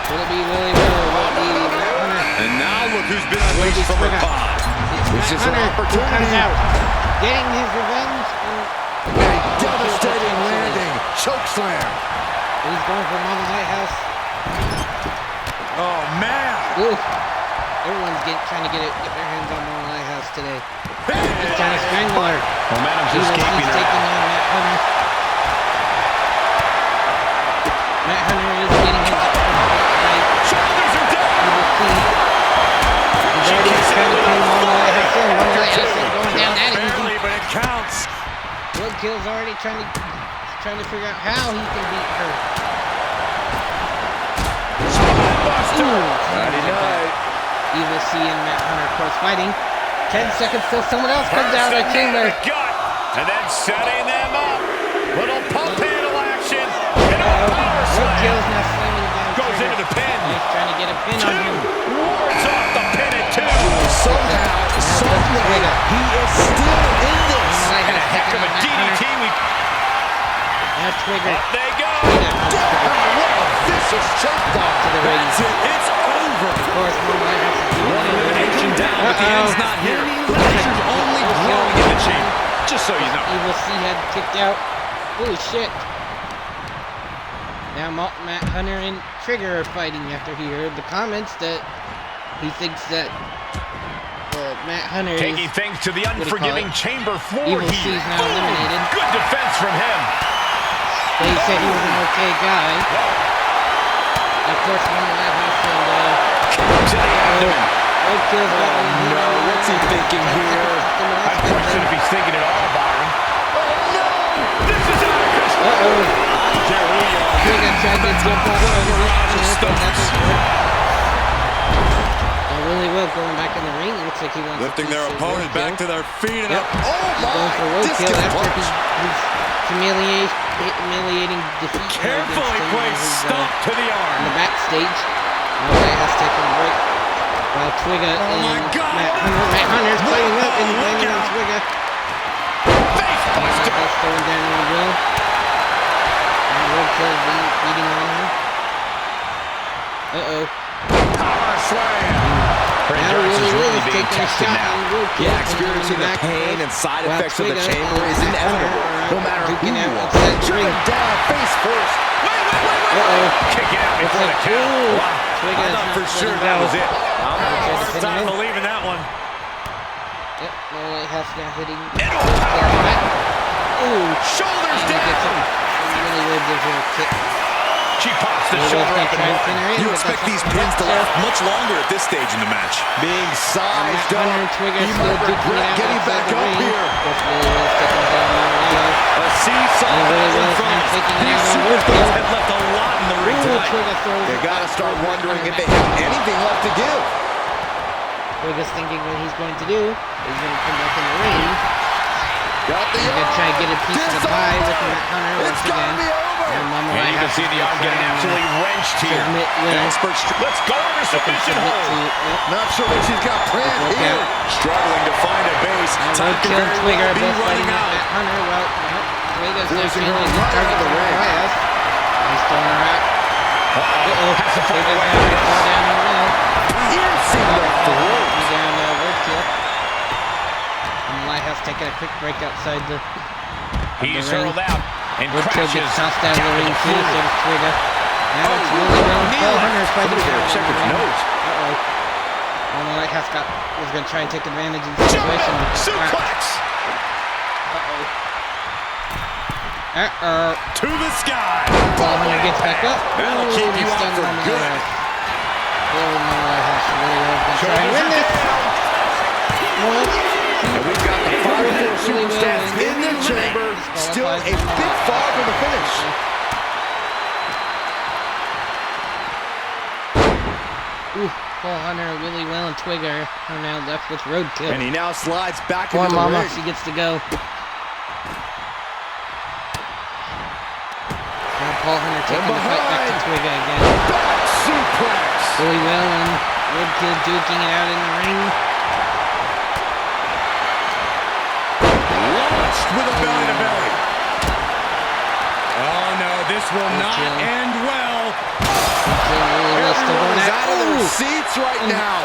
Will it be Willie Will or will it be Matt Hunter? And now look who's been unleashed from the pod. It's Matt Hunter who comes out. Getting his revenge. A devastating landing. Chokeslam. He's going for Mama Lighthouse. Oh, man. Ooh. Everyone's trying to get their hands on Mama Lighthouse today. He's trying to strangle her. Momentum's escaping He's her. taking on Matt Hunter. Matt Hunter is getting his Shoulders are down. He's already trying to pin Mama Lighthouse in. Mama Lighthouse ain't going down that easy. Barely, but it counts. Roadkill's already trying to figure out how he can beat her. Spinebuster. Friday night. Evil C and Matt Hunter, of course, fighting. 10 seconds till someone else comes out of the chamber. And then setting them up. Little pump handle action. And a power slam. Roadkill's now slamming down. Goes Trigger. into the pin. He's trying to get a pin on him. Wards off the pin at 2. Somehow, some way, he is still in this. And a heck of a DDT. Now Trigger. Up they go. What a vicious chokedown. To the ring. That's it. It's over. Of course, Mama Lighthouse is One elimination down, but the end's not here. Pressure's only growing in the chamber. Just so you know. Evil C had kicked out. Holy shit. Now Matt Hunter and Trigger are fighting after he heard the comments that he thinks that Matt Hunter is Taking things to the do you call unforgiving it? chamber floor Evil here. C's now eliminated. Good defense from him. They said he was an okay guy. Of course, one of that has To the abdomen. Roadkill's got one here. no, what's he thinking here? I question if he's thinking at all, Byron. Oh, no! This is out of control. There we are. Twiga tried to jump off What a over barrage of stones. Really well going back in the ring. Looks like he wants Lifting to their keep opponent back to their feet. And Yep. up. Oh, He's going for my. roadkill Discus after punch. his humiliating defeat. Carefully against placed his, stomp to the in arm. the backstage. Now has taken a break. While Twiga Oh my and God. Matt Hunter's playing up and Look landing on out. Twiga. Face buster. That's throwing down really well. And roadkill beating on him. Power slam. For Now endurance is Willie really is being taking a tested shot now. on roadkill. Yeah, experiencing the pain and side effects of the chamber is inevitable, no matter who you are. Driven down, face first. Kick it out before the count. Wow. Twiga I is thought not for sure letting that go. was it. I'm having a Tried to hard pin him time in. believing that one. Yep, Lowlight has now hitting. Into a power Back. Ooh. Shoulders And he gets down. him. Really well gives her a kick. She pops the Lowlight's shoulder gonna up try and and pin her in, You but expect that's these not pins to gonna last much longer at this stage in the match. Being sized Matt Hunter up, and Twiga he still might duking it regret out getting outside back the up ring. here. Just really well taking down Lowlight. a seesaw And Willie in Will's front now of us. taking it These out on superstars roadkill. have left a lot in the ring Ooh, tonight. Twiga throws you it gotta back start over wondering if Matt they Hunter. have anything left to give. Twiga's thinking what he's going to do. He's going to come back in the ring. Got the He's going to try to get a piece of the pie with Matt Hunter It's once gotta again. be over. And Mama And Rai you can has see to the arm try getting and, absolutely wrenched here. submit Will. Let's go over submission Submit hold. to, yep. Not sure what she's got planned Look here. out. Struggling to find a base. And Time could roadkill very Twiga well be both running fighting out. Matt Hunter. Well, nope. Twiga's now Forcing feeling her the right target out of the for ring. Marias. He's throwing her out. Has to find a Twiga's way going to out. fall down on Will. Piercing the throat. He's down roadkill. And Lighthouse taking a quick break outside the He's ring. hurled out and Roadkill crashes gets tossed out of the down to ring the too, so floor. does Twiga. Now Oh, it's really well. knee Paul left. Hunter's fighting Somebody's down gotta check on the his ring. nose. And the Lighthouse was going to try and take advantage of the situation. Suplex to the sky. Paul Hunter gets back up. That'll Ooh, keep and you he's up stunned for on the good. Lighthouse. Lighthouse really well going to try and Shoulders win are this. down. One. And we've got the final four Really well superstars win. in the chamber. Still a bit far from the finish. Ooh, Paul Hunter, Willie Well, and Twiga are now left with Roadkill. And he now slides back Poor into the Mama, ring. she gets to go. Now Paul Hunter taking the fight back to Twiga again. Back suplex. Willie Well and Roadkill duking it out in the ring. Launched with a belly to belly. Oh no, this will not Roadkill. end well. Roadkill really well still Everyone going is out. out of their Ooh! seats right now.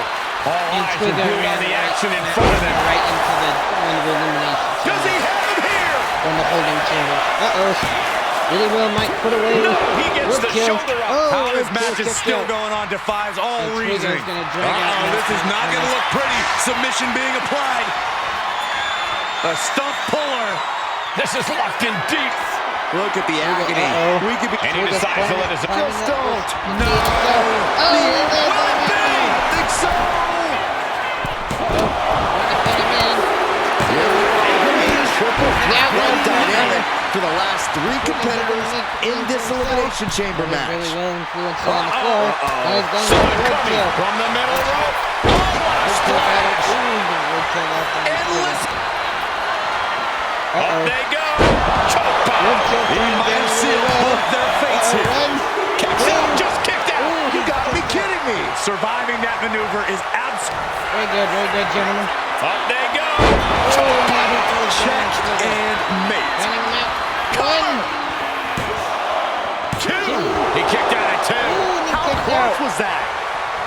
All And eyes are Twiga glued on ran the right action in and front of them. right into the one of the elimination Does he chambers have him here? from the holding chamber. Willie Well might put away. No, he gets the Roadkill. shoulder up. Oh, How this Roadkill match is kicked still out. going on defies all And Twiga's reasoning. gonna drag out Uh-oh, this is Matt not going to Hunter. look pretty. Submission being applied. A stump puller. This is locked in deep. Look at the agony. Uh-oh. We could be. And he decides to let his Still stoned. No. Oh, I think so. Triple threat dynamic for the last three competitors in this elimination chamber match. Really well influenced on the floor. Now he's going Saw for it the coming roadkill. from the middle rope. Oh, what a splash. Endless. Up they go. Choke bomb. He might have sealed both their fates here. Kicks out. Just kicked out. You gotta be kidding me. Surviving that maneuver is absolutely. Very good, gentlemen. Up they go. Check and mate. Running him out. One. Two. He kicked out at two. How Close was that?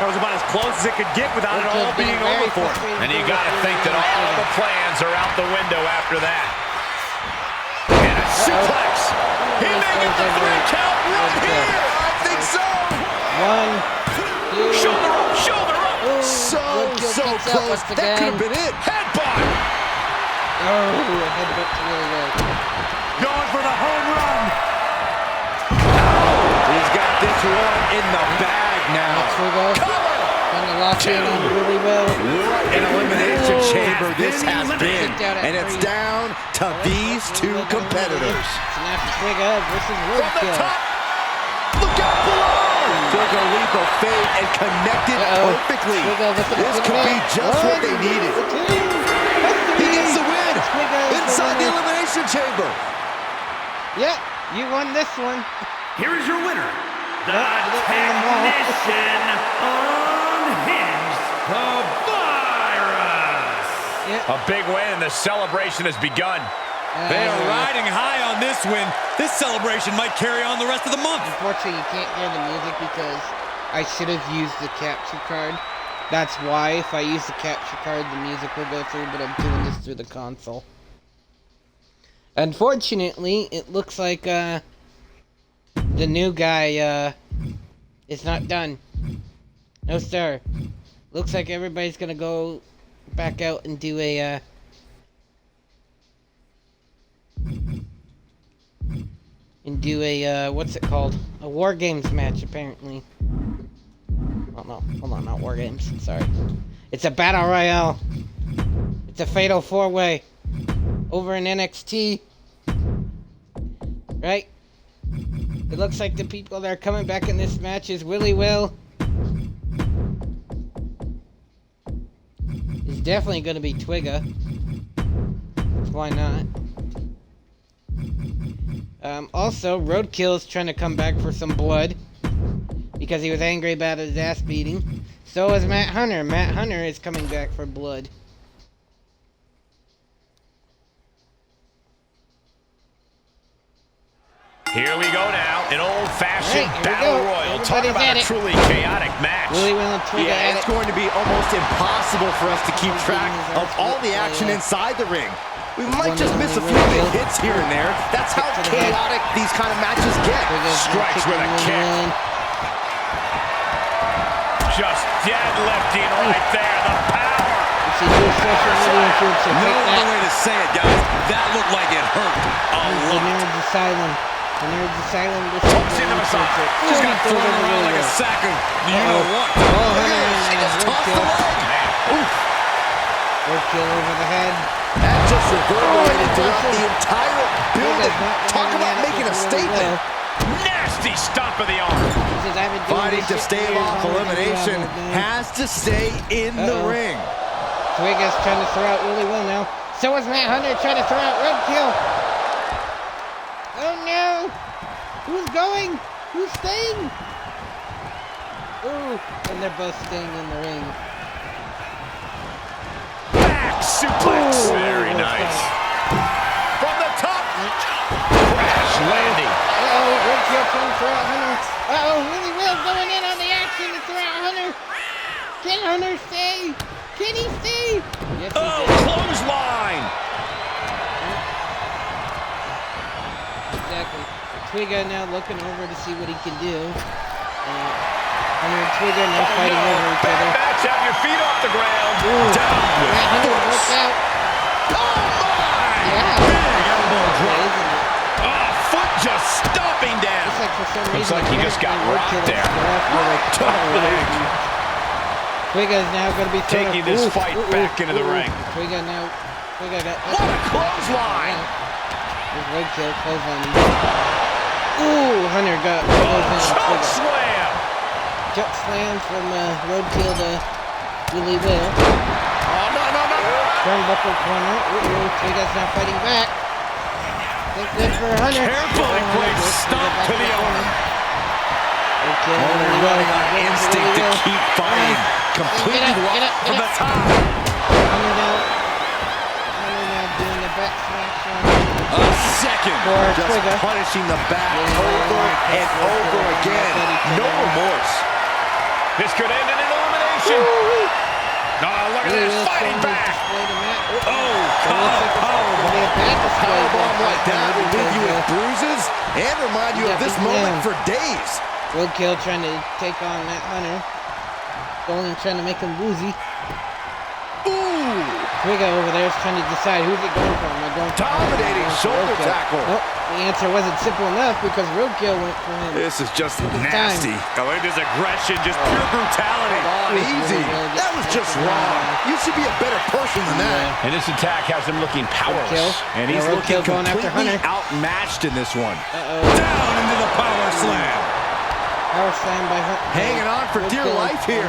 That was about as close as it could get without it all being over for him. And you got to think that all the plans are out the window after that. And a suplex. He may get the 3 count right here. I think so. One. Two. Shoulder up. Shoulder up. So kicks out close. once That could have again. been it. Headbutt. Oh, a headbutt to really well. Going for the home run. He's got this one in the bag now. Twiga trying to lock in on really well. What an elimination chamber this has been. Kicked out at And it's 3. down to these two competitors. So now for Twiga versus From the Roadkill. top. Look out below. Took a leap of faith and connected perfectly. Twiga looking This to could be win. just what they needed. He gets the win Twiga is the inside the winner. elimination chamber. Yep, you won this one. Here is your winner, the Yep, you didn't win them all. Technician Unhinged, the Virus. Yep. A big win and the celebration has begun. They are riding high on this win. This celebration might carry on the rest of the month. Unfortunately, you can't hear the music because I should have used the capture card. That's why if I use the capture card, the music will go through, but I'm doing this through the console. Unfortunately, it looks like the new guy is not done. No sir. Looks like everybody's gonna go back out and do a what's it called? A War Games match, apparently. Oh no, hold on, not War Games, sorry. It's a Battle Royale. It's a Fatal 4-Way. Over in NXT. Right? It looks like the people that are coming back in this match is Willie Will. It's definitely gonna be Twiga. Why not? Also, Roadkill is trying to come back for some blood because he was angry about his ass beating. So is Matt Hunter. Matt Hunter is coming back for blood. Here we go now, an old-fashioned All right, here we battle go. royal. Talk Everybody's about at a it. truly chaotic match. Willie Will and Twiga Yeah, at it's it. going to be almost impossible for us to keep track of all the action inside the ring. We might just miss a few big hits here and there. That's how chaotic these kind of matches get. Strikes with a kick. Just deadlifting right there. The power. If you do social media groups, so No take other that. way to say it, guys. That looked like it hurt a The lot. Nerds Asylum. The Nerds Asylum. This Hooks into massage. Just got thrown around like a sack of you-know-what. Oh, Hunter She and just tossed the Roadkill. leg. Roadkill over the head. That just reverberated throughout the entire building. Talk about making a statement. Nasty stomp of the arm. He says, "I've been doing Fighting this to shit for stave years, off longer than you elimination have, man." has to stay in the Uh-oh. ring. Twiga's trying to throw out Willie Will now. So is Matt Hunter trying to throw out Roadkill. Oh no! Who's going? Who's staying? Ooh, and they're both staying in the ring. Back suplex. Very nice. From the top. Crash landing. Uh-oh, Roadkill trying to throw out Hunter. Uh-oh, Willie Will going in on the action to throw out Hunter. Can Hunter stay? Can he stay? Yes, he Oh, did. clothesline. Exactly. Twiga now looking over to see what he can do. Hunter and Twiga now fighting over each Bad other. match. Have your feet off the ground. Ooh. Down with Matt Hunter force. worked out. Oh, my. Yeah. Big elbow drop. Isn't it? Oh, foot just stomping down. Looks like for some Looks reason like he just got apparently rocked Roadkill there. is Right to the leg. Twiga is now going to be throwing Taking up- this ooh, fight ooh, back ooh, into the ooh. ring. Twiga got What a clothesline. There's Roadkill clothesline. Ooh, Hunter got clothesline. Choke Twiga. slam. Chuck slam from Roadkill to Willie Will. Oh, no. Turnbuckle corner. Ooh, Twiga's now fighting back. Think good for Hunter. Carefully Oh, placed Hunter stomp goes to back the in arm. Okay, Only Willie Will running on goes instinct to Willie Will. keep fighting. Completely Get up, locked from get the up. top. Hunter now doing the back smash on A second. for Just Twiga. punishing the back over and over again. No remorse. This could end in an elimination. Oh, look at Willie this. Will Fighting showing his back. display to Matt. Oh, It'll be a bad display Powerbomb going like that will leave you with because, bruises and remind you of Yeah, this big moment man. for days. Roadkill trying to take on Matt Hunter. Only trying to make him woozy. Twiga over there is trying to decide who's it going for. Am I going for Dominating shoulder Roadkill? tackle. Nope, the answer wasn't simple enough because Roadkill went for him. This is just Time. nasty. Oh, look at this aggression, just pure brutality. Come on, easy. That was just wrong. You should be a better person than that. And this attack has him looking powerless. Roadkill. And he's Yeah, looking Roadkill going after completely Hunter. outmatched in this one. Down into the power slam. Power slam by Hunter. Hanging on for dear life here.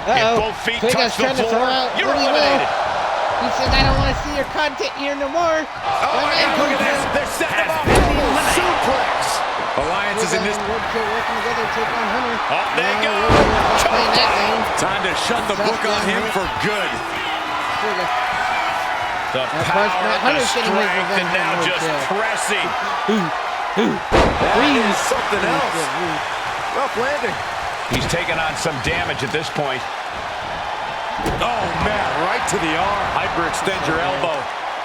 If Uh-oh. both feet Twiga's touch the trying to throw floor, out you're Willie Will. eliminated. He said, I don't want to see your content here no more. Oh, and look at this. They're setting him up. Suplex. Alliance is in this. Roadkill working together to take on Hunter. Oh, there you go. Roadkill's playing that game. Time to shut the book on him for good. Twiga. The course, power, Matt the Hunter's getting his strength, and revenge now on just Roadkill. pressing. That is something else. Rough landing. He's taking on some damage at this point. Oh, man, right to the arm. Hyperextend your elbow.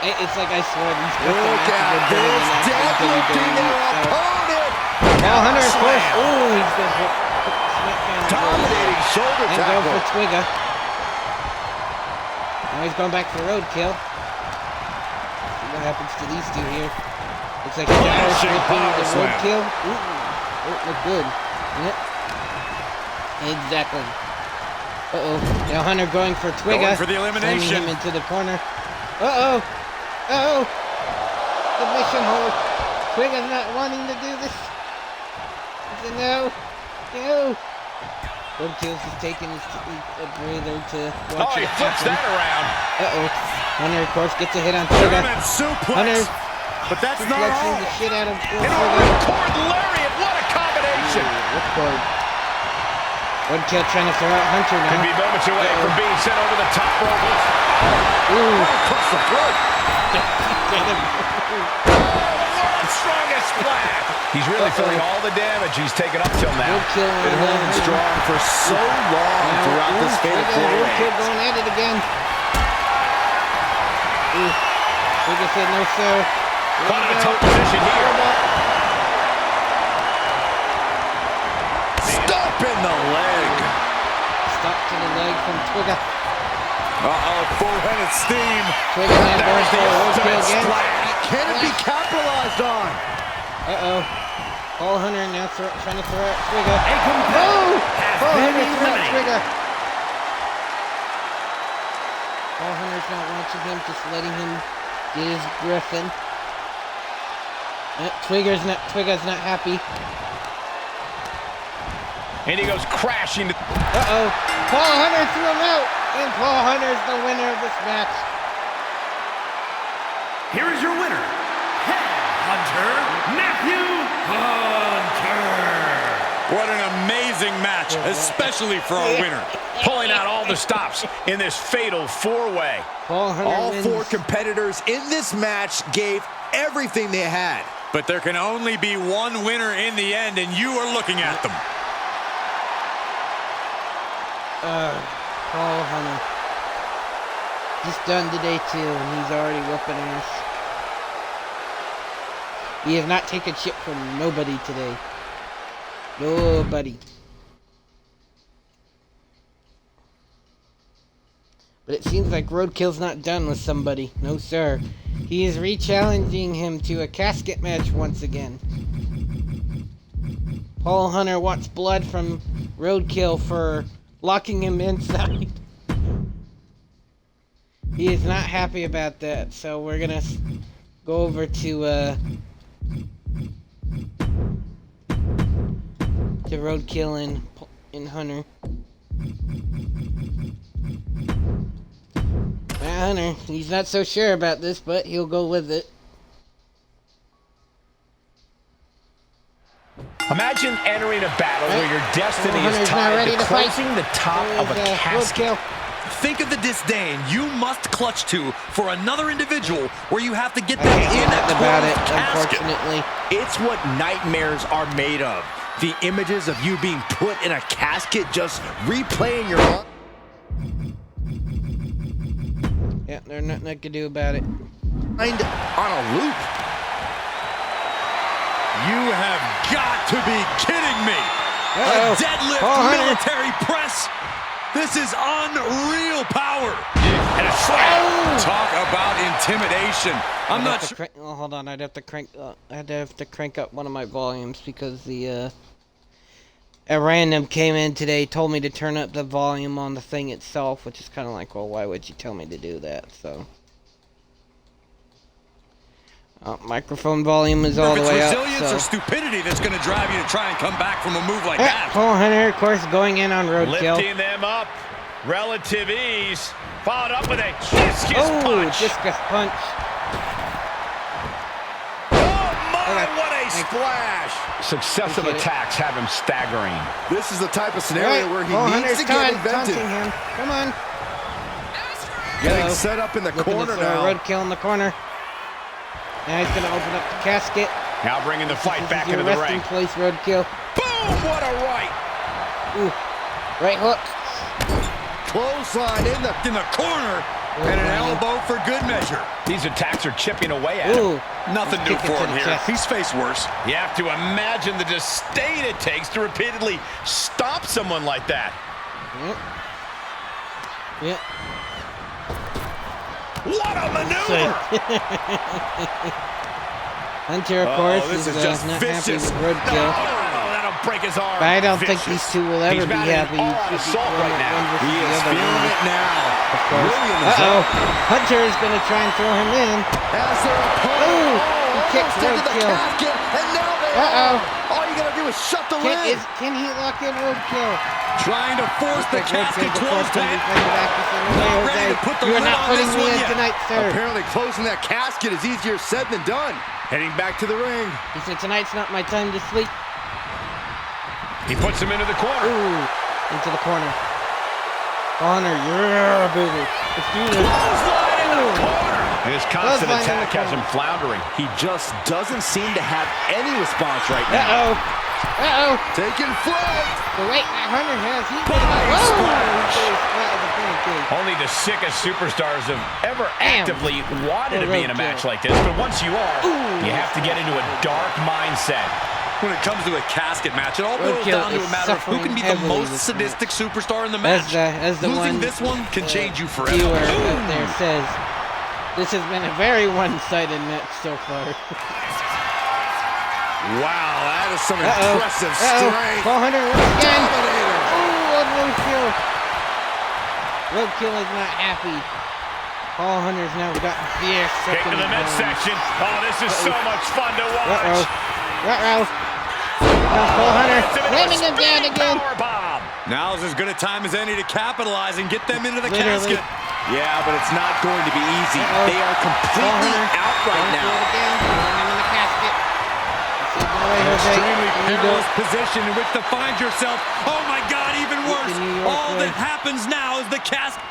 It's like I swear these Look at this. Deadlifting their opponent. Now Hunter, of course. Slam. Oh, he's going to put smackdown. Dominating shoulder And go for tackle. Twiga. Now he's going back for Roadkill. See what happens to these two here. Looks like he's Flashing flipping power the slam. Roadkill. Ooh, oh, look good. Yep. Exactly. Uh-oh. Now Hunter going for Twiga. Going for the elimination. Sending him into the corner. Uh-oh. Uh-oh. Submission hold. Twiga's not wanting to do this. He said no. No. Roadkill's just taking a breather to watch Oh, he it flips happen. that around. Uh-oh. Hunter, of course, gets a hit on Twiga. German suplex. Hunter But that's not flexing all. the shit out of And a Twiga. ripcord lariat. What a combination. Ripcord. Roadkill trying to throw out Hunter now. Could be moments away from being sent over the top rope. Ooh. Across the throat. World's strongest splash. He's really feeling all the damage he's taken up till now. Roadkill Been holding strong for so long throughout this fatal Roadkill four-way. going at it again. Ooh. Twiga said no, sir. Caught in a tough position here. Stop in the leg. Stop to the leg from Twiga. Uh-oh, full-headed steam. Twiga now going for Roadkill again. Can it be capitalized on? Uh-oh. Paul Hunter now trying to throw out Twiga. A competitor Oh! has Paul been Hunter threw out eliminated. Twiga. Paul Hunter's not watching him, just letting him get his breath in. Twiga's not happy. And he goes crashing. Uh-oh. Paul Hunter threw him out. And Paul Hunter's the winner of this match. Here is your winner, Headhunter Matthew Hunter. What an amazing match, especially for our winner. Pulling out all the stops in this fatal four-way. Paul Hunter All wins. four competitors in this match gave everything they had. But there can only be one winner in the end, and you are looking at them. Paul Hunter. Just done today too, and he's already whooping ass. He has not taken shit from nobody today. Nobody. But it seems like Roadkill's not done with somebody. No, sir. He is re-challenging him to a casket match once again. Paul Hunter wants blood from Roadkill for locking him inside. He is not happy about that, so we're gonna go over to Roadkill and Hunter. Hunter, he's not so sure about this, but he'll go with it. Imagine entering a battle where your destiny Hunter's is not tied ready to to fight. closing the top of a There's, casket. Roadkill. Think of the disdain you must clutch to for another individual where you have to get them in a About it, closed casket. unfortunately. It's what nightmares are made of. The images of you being put in a casket, just replaying your mind. Yeah, there's nothing I can do about it. On a loop. You have got to be kidding me. Uh-oh. A deadlift Paul Hunter. military press. This is unreal power. And a slam. Talk about intimidation. I'm not sure. Oh, hold on, I'd have to crank up one of my volumes because the a random came in today, told me to turn up the volume on the thing itself, which is kind of like, well, why would you tell me to do that? So, microphone volume is all the way up. Resilience So. or stupidity that's going to drive you to try and come back from a move like that. Paul Hunter, of course, going in on roadkill. Lifting them up. Relative ease. Followed up with a discus punch. Discus punch. Oh my, Okay. what a splash. Successive Appreciate it. attacks have him staggering. This is the type of scenario where he Paul needs Hunter's to get taunting inventive. him. Come on. Getting Uh-oh. set up in the Looking corner to throw now. a roadkill in the corner. Now he's going to open up the casket. Now bringing the fight This back is your into the resting ring. place roadkill. Boom, what a right. Ooh. Right hook. Clothesline in the corner, and an elbow for good measure. These attacks are chipping away at him. Ooh. Nothing He's new kicking for to him the here. chest. He's faced worse. You have to imagine the disdain it takes to repeatedly stop someone like that. Yep. What a maneuver! Hunter, of course, this is is just not happy vicious. with roadkill. Oh, that'll break his arm. But I don't think Vicious. these two will ever He's be mounted an happy. all-out with assault one right now. versus He the is other feeling one, it now. of course. Really in the Uh-oh. zone. Hunter is going to try and throw him in. As their opponent. Ooh, he almost kicks into the roadkill. casket, and now they Uh-oh. all you gotta do is shut the lid. Can he lock in roadkill? Trying to force the casket closed. Not ready to put the You are lid not on putting this me one in yet. tonight, sir. Apparently closing that casket is easier said than done. Heading back to the ring. He said, tonight's not my time to sleep. He puts him into the corner. Ooh, into the corner. Honor, yeah, baby. Let's do this. Clothesline in the corner. His constant Clothesline in the attack has him corner. floundering. He just doesn't seem to have any response right now. Uh-oh. Uh-oh. Taking flight. The weight that Hunter has, he's Body splash. flat as a pancake. Only the sickest superstars have ever Damn. actively wanted to What a be in a roadkill. match like this. But once you are, you have to get into a dark mindset. When it comes to a casket match, it all boils Roadkill down to is a matter of who can be the suffering heavily most this sadistic superstar in the match. As the Losing one, this one can change you forever. viewer out there says, this has been a very one-sided match so far. Wow, that is some Uh-oh. impressive Uh-oh. strength. Paul Hunter once again. Dominator. Ooh, on roadkill. Roadkill is not happy. Paul Hunter's now got fierce. Kick to the midsection. Oh, this is so much fun to watch. Uh-oh. Now Paul Hunter slamming him down again. Powerbomb. Now's as good a time as any to capitalize and get them into the Literally. casket. Yeah, but it's not going to be easy. Uh-oh. They are Paul completely Hunter out right going now. for it again. Throwing him in the casket. Let's see, boy, An Jose. extremely Can you do perilous it? position in which to find yourself. Oh my God, even worse. the New York All way. that happens now is the casket.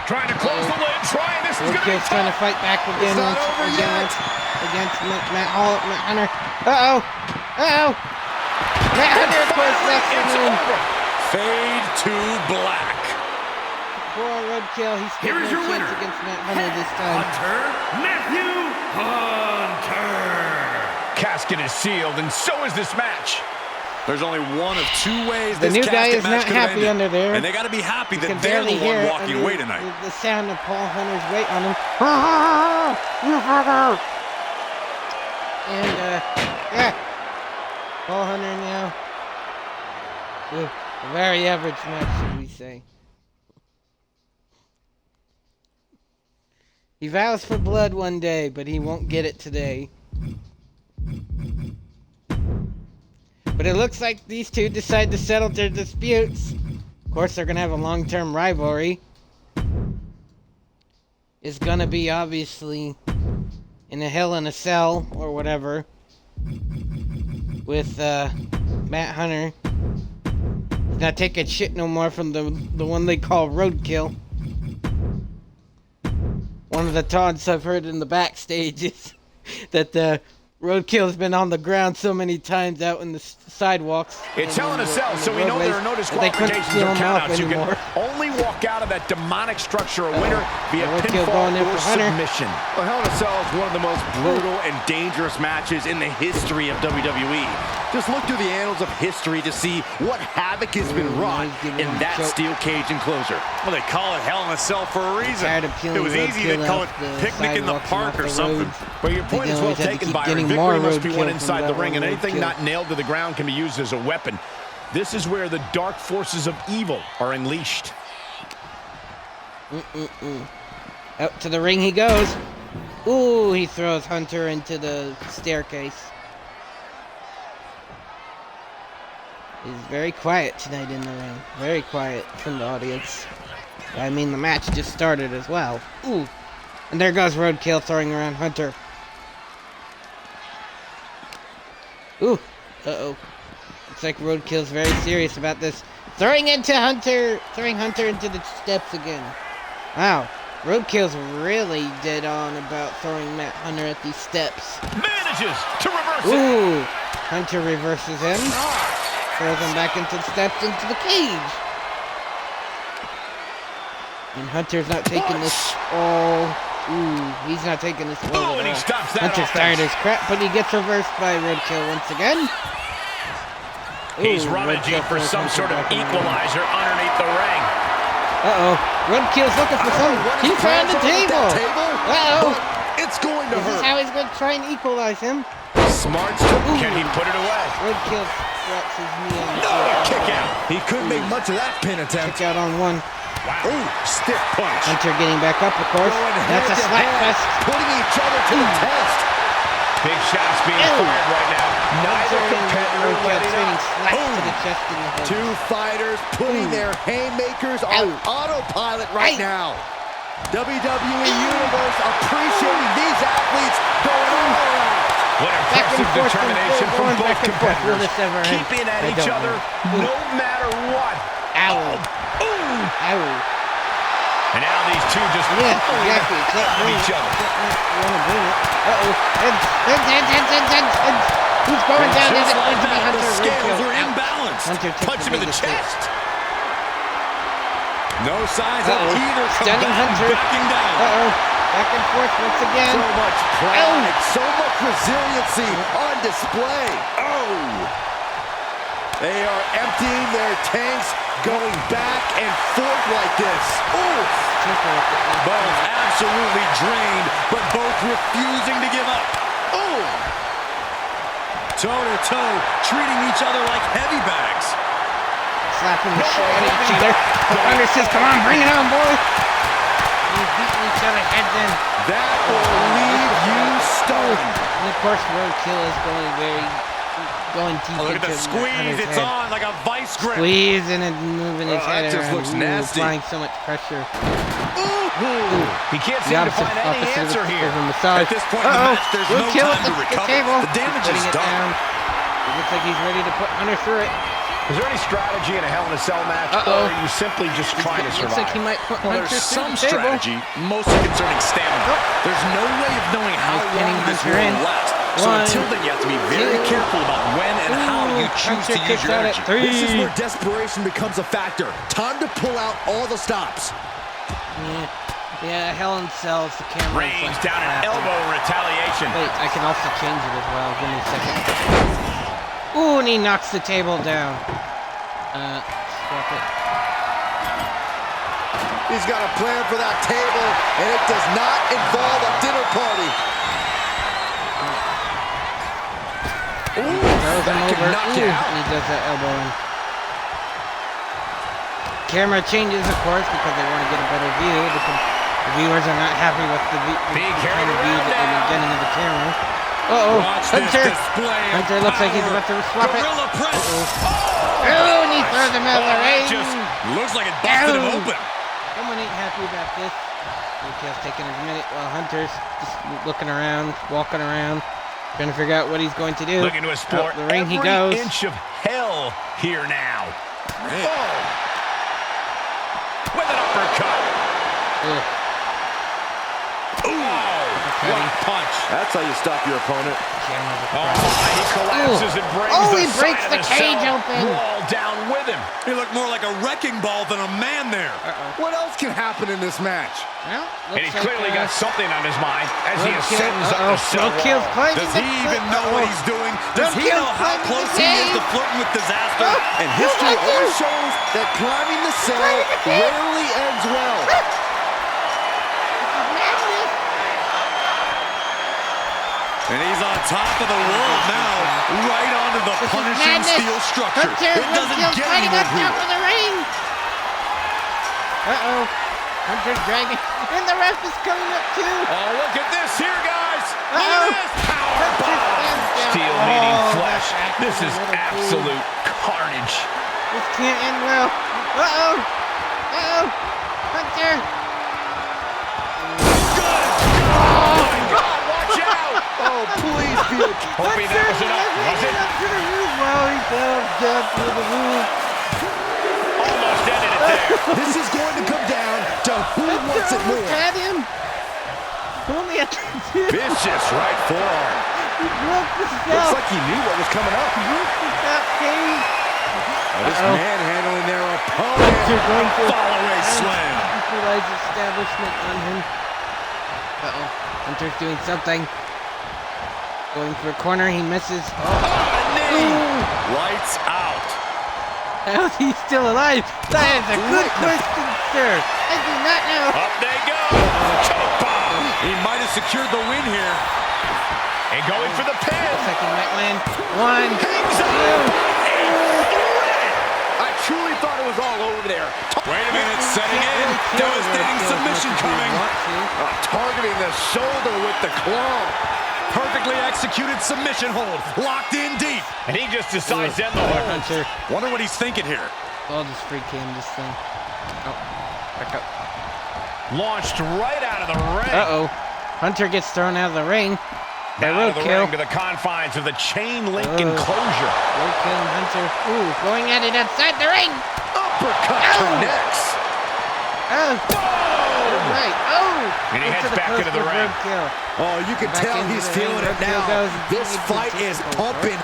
Trying to close the lid. Trying. This is going to be Roadkill's trying to tough. fight back again. It's not over yet. Against Matt Hunter. Uh-oh. Uh-oh. Matt Hunter, of course, left the It's room. over. Fade to black. Poor Roadkill. He's still Here is no your chance winner. against Matt Hunter this time. Hunter, Matthew Hunter. Casket is sealed, and so is this match. There's only one of two ways The this new guy casket is match not could have happy ended. under there. And they got to be happy You that can they're the barely hear one it walking under away tonight. The sound of Paul Hunter's weight on him. And, yeah. Paul Hunter now. Ooh, a very average match, should we say. He vows for blood one day, but he won't get it today. But it looks like these two decide to settle their disputes. Of course, they're going to have a long-term rivalry. It's going to be, obviously, in a Hell in a Cell, or whatever, with Matt Hunter. He's not taking shit no more from the one they call Roadkill. One of the taunts I've heard in the backstage is that the Roadkill's been on the ground so many times out in the sidewalks. It's and Hell in a the- Cell, and so the we know there roadways, are no that they couldn't disqualifications seal or him off countouts. You can anymore. only walk out of that demonic structure a winner via Roadkill going in pinfall or for Hunter. submission. Well, Hell in a Cell is one of the most brutal and dangerous matches in the history of WWE. Just look through the annals of history to see what havoc has been wrought he's giving in him that choke. steel cage enclosure. Well, they call it Hell in a Cell for a reason. Tired of peeling It was easy to roadkill call it off the picnic in the sidewalks and park off or the something. roads. But your point They is well always had to taken, keep Byron. getting Victory more must be roadkill won from inside the that ring, one and anything roadkill. not nailed to the ground can be used as a weapon. This is where the dark forces of evil are unleashed. Out to the ring he goes. Ooh, he throws Hunter into the staircase. He's very quiet tonight in the ring. Very quiet from the audience. I mean, the match just started as well. Ooh. And there goes Roadkill throwing around Hunter. Ooh. Uh-oh. Looks like Roadkill's very serious about this. Throwing Hunter into the steps again. Wow. Roadkill's really dead on about throwing Matt Hunter at these steps. Manages to reverse it. Ooh. Hunter reverses him. Throws him back into the steps, into the cage. And Hunter's not taking this all. Ooh, he's not taking this all. Oh, and he stops that Hunter's offense. tired as crap, but he gets reversed by Roadkill once again. He's Ooh, rummaging Roadkill for throws some Hunter sort of back in the ring. equalizer underneath the ring. Uh-oh. Roadkill's looking for something. He's trying the table. Uh-oh. It's going to This is hurt. how he's going to try and equalize him. Smart stroke. Can he put it away? Roadkill drops his knee on the No, floor. kick out. He couldn't make much of that pin attempt. Kick out on one. Wow. Ooh, stiff punch. Hunter getting back up, of course. Going That's a hand to slap hand, fest. putting each other to the test. Big shots being Ew. fired right now. Neither Hunter and competitor Roadkill letting trading up. slaps to the chest and the head. Two fighters putting their haymakers on Ow. autopilot right Ow. now. WWE Universe appreciating these athletes going all around. What Back and impressive forth, determination from going both back and forth. Will competitors. this ever end? Keeping at I each don't other know. no matter what. Ow. Ooh. Ow. And now these two just Yeah, exactly. Can't on bring each it. other. Want to bring it. Uh-oh. Heads. Who's going down? Is it going to be Hunter? The scales Roadkill? were Ouch. imbalanced. Hunter takes Punch the him in the biggest hit. chest. No signs of Uh-oh. either Stunning combatant Hunter. backing down. Uh-oh. Back and forth once again. So much pride, so much resiliency on display. Oh! They are emptying their tanks, going back and forth like this. Ooh! Both absolutely drained, but both refusing to give up. Ooh! Toe-to-toe, treating each other like heavy bags. Slapping the shit out of each other. Hunter says, come on, bring it on, boy. He's beating each other heads in. That will leave you stunned. And of course, Roadkill is going deep Oh, look at into the squeeze. Hunter's It's head. on like a vice grip. Squeezing and moving his Oh, head that just around. looks Ooh, nasty. Applying so much pressure. He can't The seem to opposite, find any opposite answer of, here. of a massage. At this point in the match, there's no Roadkill time at to the recover. table. The damage Putting is it done. down. It looks like he's ready to put Hunter through it. Is there any strategy in a Hell in a Cell match, Uh-oh. or are you simply just trying to Looks survive? like he might put Well, Hunter there's through some the table. strategy, mostly concerning stamina. There's no way of knowing how He's pinning long this Hunter will in. last. So One, until then, you have to be very two. careful about when and how you choose Hunter to use kicks your out at energy. This is 3. where desperation becomes a factor. Time to pull out all the stops. Yeah, Hell in Cells, the camera. Range down an elbow retaliation. Wait, I can also change it as well. Give me a second. Ooh, and he knocks the table down. Swap it. He's got a plan for that table, and it does not involve a dinner party. Ooh, Throws him that could over. knock Ooh, you out. and he does that elbow in. Camera changes, of course, because they want to get a better view. The viewers are not happy with the kind of view that they've been getting of the camera. Uh-oh, Watch this Hunter! display of Hunter looks like he's power. about to swap it. Gorilla press. Oh, and he throws him out of the ring. Just looks like it busted him Ow. open. Someone ain't happy about this. Roadkill's taking his minute while Hunter's just looking around, walking around, trying to figure out what he's going to do. Looking to explore Out the ring he every goes. inch of hell here now. Oh. With an uppercut. Ugh. Ooh. What punch. That's how you stop your opponent. Oh, he collapses and brings he the breaks side the of cage cell open. wall down with him. He looked more like a wrecking ball than a man there. What else can happen in this match? Well, And he's looks like, clearly got something on his mind as he Roadkill- ascends up the cell Roadkill's wall. climbing Does the- he even know what he's doing? Does he Roadkill's know how climbing close the he is to cage. flirting with disaster? And history always shows that climbing the cell rarely ends well. And he's on top of the world now, right onto the punishing steel structure. It doesn't get any more top brutal. of the ring. Hunter's dragging, and the ref is coming up too. Oh, look at this here, guys. Look Uh-oh. at this. Power bomb. Steel meeting flesh. This is absolute carnage. This can't end well. Hunter. Watch out. Oh, please be okay. Hoping that was enough. Was it? Wow, he fell down through the roof. Almost ended it there. This is going to come down to who wants it more. Had him. Only at the tip. Vicious right forearm. He broke the Looks cell. like he knew what was coming up. Broke the cell cage. This man handling their opponent. Hunter going for Follow-away slam. equalize establishment on him. Hunter's doing something. Going for a corner, he misses. Lights out. How is he still alive? That is a good question, sir. I do not know. Up they go. Choke bomb. He might have secured the win here. And going for the pin. Second might win. One, Hangs two. on. I truly thought it was all over there. Wait a minute, setting in. Devastating submission coming. Targeting the shoulder with the claw. Perfectly executed submission hold. Locked in deep. And he just decides to end the hold. Hunter. Wonder what he's thinking here. I'll just free cam this thing. Oh, back up. Launched right out of the ring. Uh-oh. Hunter gets thrown out of the ring. By Out of the Roadkill. ring to the confines of the chain link enclosure. Roadkill and Hunter. Ooh, going at it outside the ring. Uppercut connects. Oh. Right. Oh. And he heads the back post into the with ring. Roadkill. Oh, you can Back tell into he's the ring. feeling it Roadkill now. goes. This fight is pumping.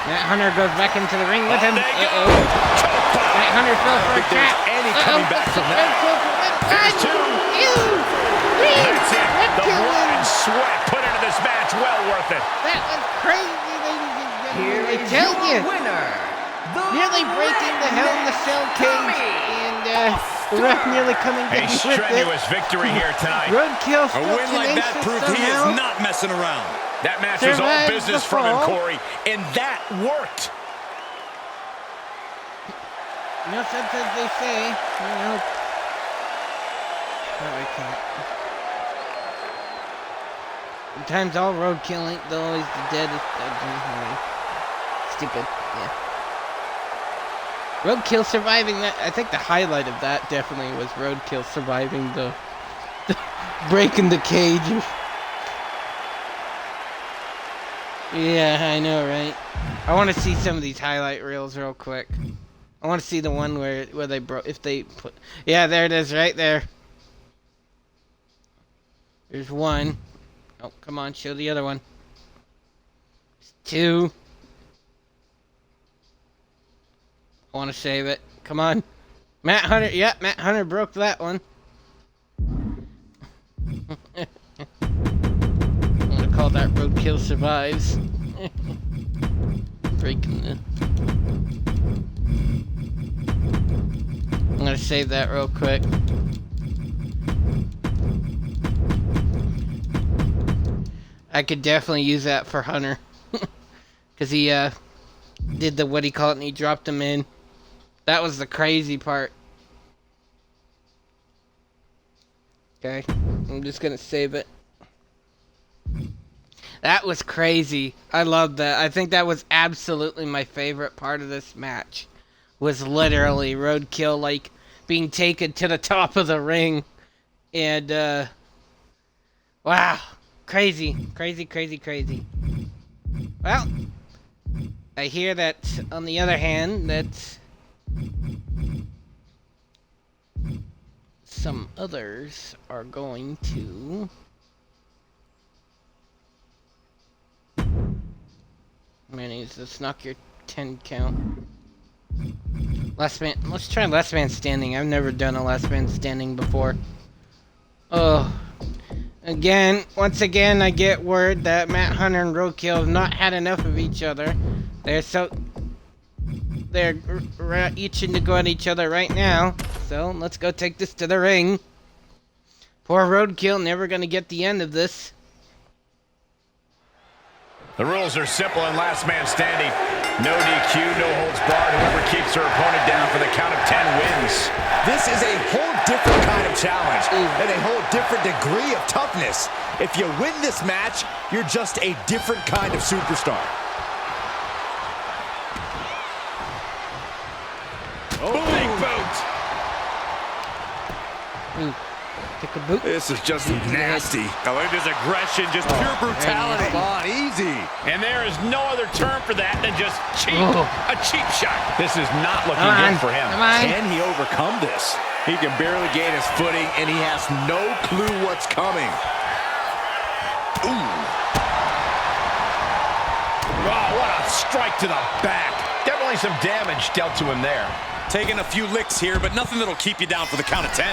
Matt Hunter goes back into the ring with him. They go. Uh-oh. Choke bomb. Matt Hunter fell for a think there's trap. any coming back from that. Roadkill for one. There's two. Three. That's it. The Roadkill blood and wins. sweat put into this match. Well worth it. That was crazy, ladies and Here gentlemen. I is tell your you. winner, the Nearly breaking the Hell in the Cell cage, and the ref nearly coming A down with it. strenuous victory here tonight. Roadkill A still win like that tenacious proved he is somehow. not messing around. That match was all Survives business the from him, fall. Corey. And that worked. No sense as they say. You know. Oh, I can't. Sometimes all roadkill ain't always the deadest. Stupid. Yeah. Roadkill surviving that. I think the highlight of that definitely was Roadkill surviving the breaking the cage. Yeah, I know, right? I want to see some of these highlight reels real quick. I want to see the one where they broke. If they put, yeah, there it is, right there. There's one. Oh, come on, show the other one. There's two. I want to save it. Come on, Matt Hunter. Yeah, Matt Hunter broke that one. I'm gonna call that Roadkill survives. Breaking the. I'm gonna save that real quick. I could definitely use that for Hunter. Cause he did the what do you call it and he dropped him in. That was the crazy part. Okay. I'm just gonna save it. That was crazy. I loved that. I think that was absolutely my favorite part of this match. Was literally Roadkill like being taken to the top of the ring. And wow. Crazy. Crazy. Well, I hear that on the other hand that some others are going to Jesus, knock your 10 count. Last man, let's try last man standing. I've never done a last man standing before. Oh. Once again, I get word that Matt Hunter and Roadkill have not had enough of each other. They're itching to go at each other right now. So, let's go take this to the ring. Poor Roadkill, never gonna get the end of this. The rules are simple in last man standing. No DQ, no holds barred. Whoever keeps their opponent down for the count of 10 wins. This is a whole different kind of challenge and a whole different degree of toughness. If you win this match, you're just a different kind of superstar. Big boot. Take a boot. This is just nasty. I like this aggression, just pure brutality. Come on, easy. And there is no other term for that than just cheap. A cheap shot. This is not looking good for him. Come on. Can he overcome this? He can barely gain his footing, and he has no clue what's coming. Ooh. Oh, what a strike to the back. Definitely some damage dealt to him there. Taking a few licks here, but nothing that'll keep you down for the count of 10.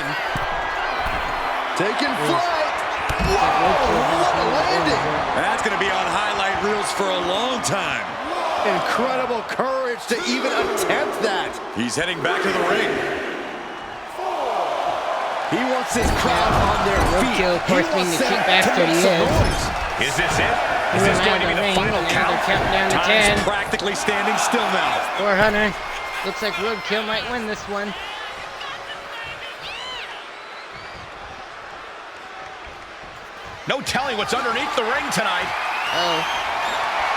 Taking flight. Whoa, what a landing. That's going to be on highlight reels for a long time. Incredible courage to even attempt that. He's heading back to the ring. He wants his crowd on their feet. Roadkill, of course, being the cheap bastard he is. Is this it? Is this going to be the final count? They're counting down to Time's 10. practically standing still now. Poor Hunter. Looks like Roadkill might win this one. No telling what's underneath the ring tonight. Oh.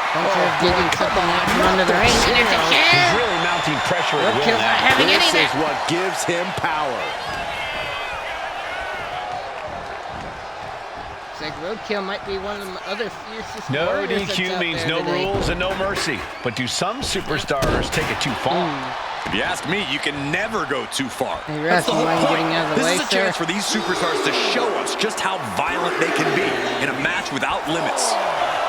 Hunter's digging something out from under the ring. And it's a He's chair. really mounting pressure at will Roadkill's not now. having any This of is that. what gives him power. Looks like Roadkill might be one of the other fiercest No warriors that's DQ out means there no today. rules and no mercy. But do some superstars take it too far? If you ask me, you can never go too far. Hey, That's Russ, the you whole mind point. getting out of the This way, is a sir? chance for these superstars to show us just how violent they can be in a match without limits.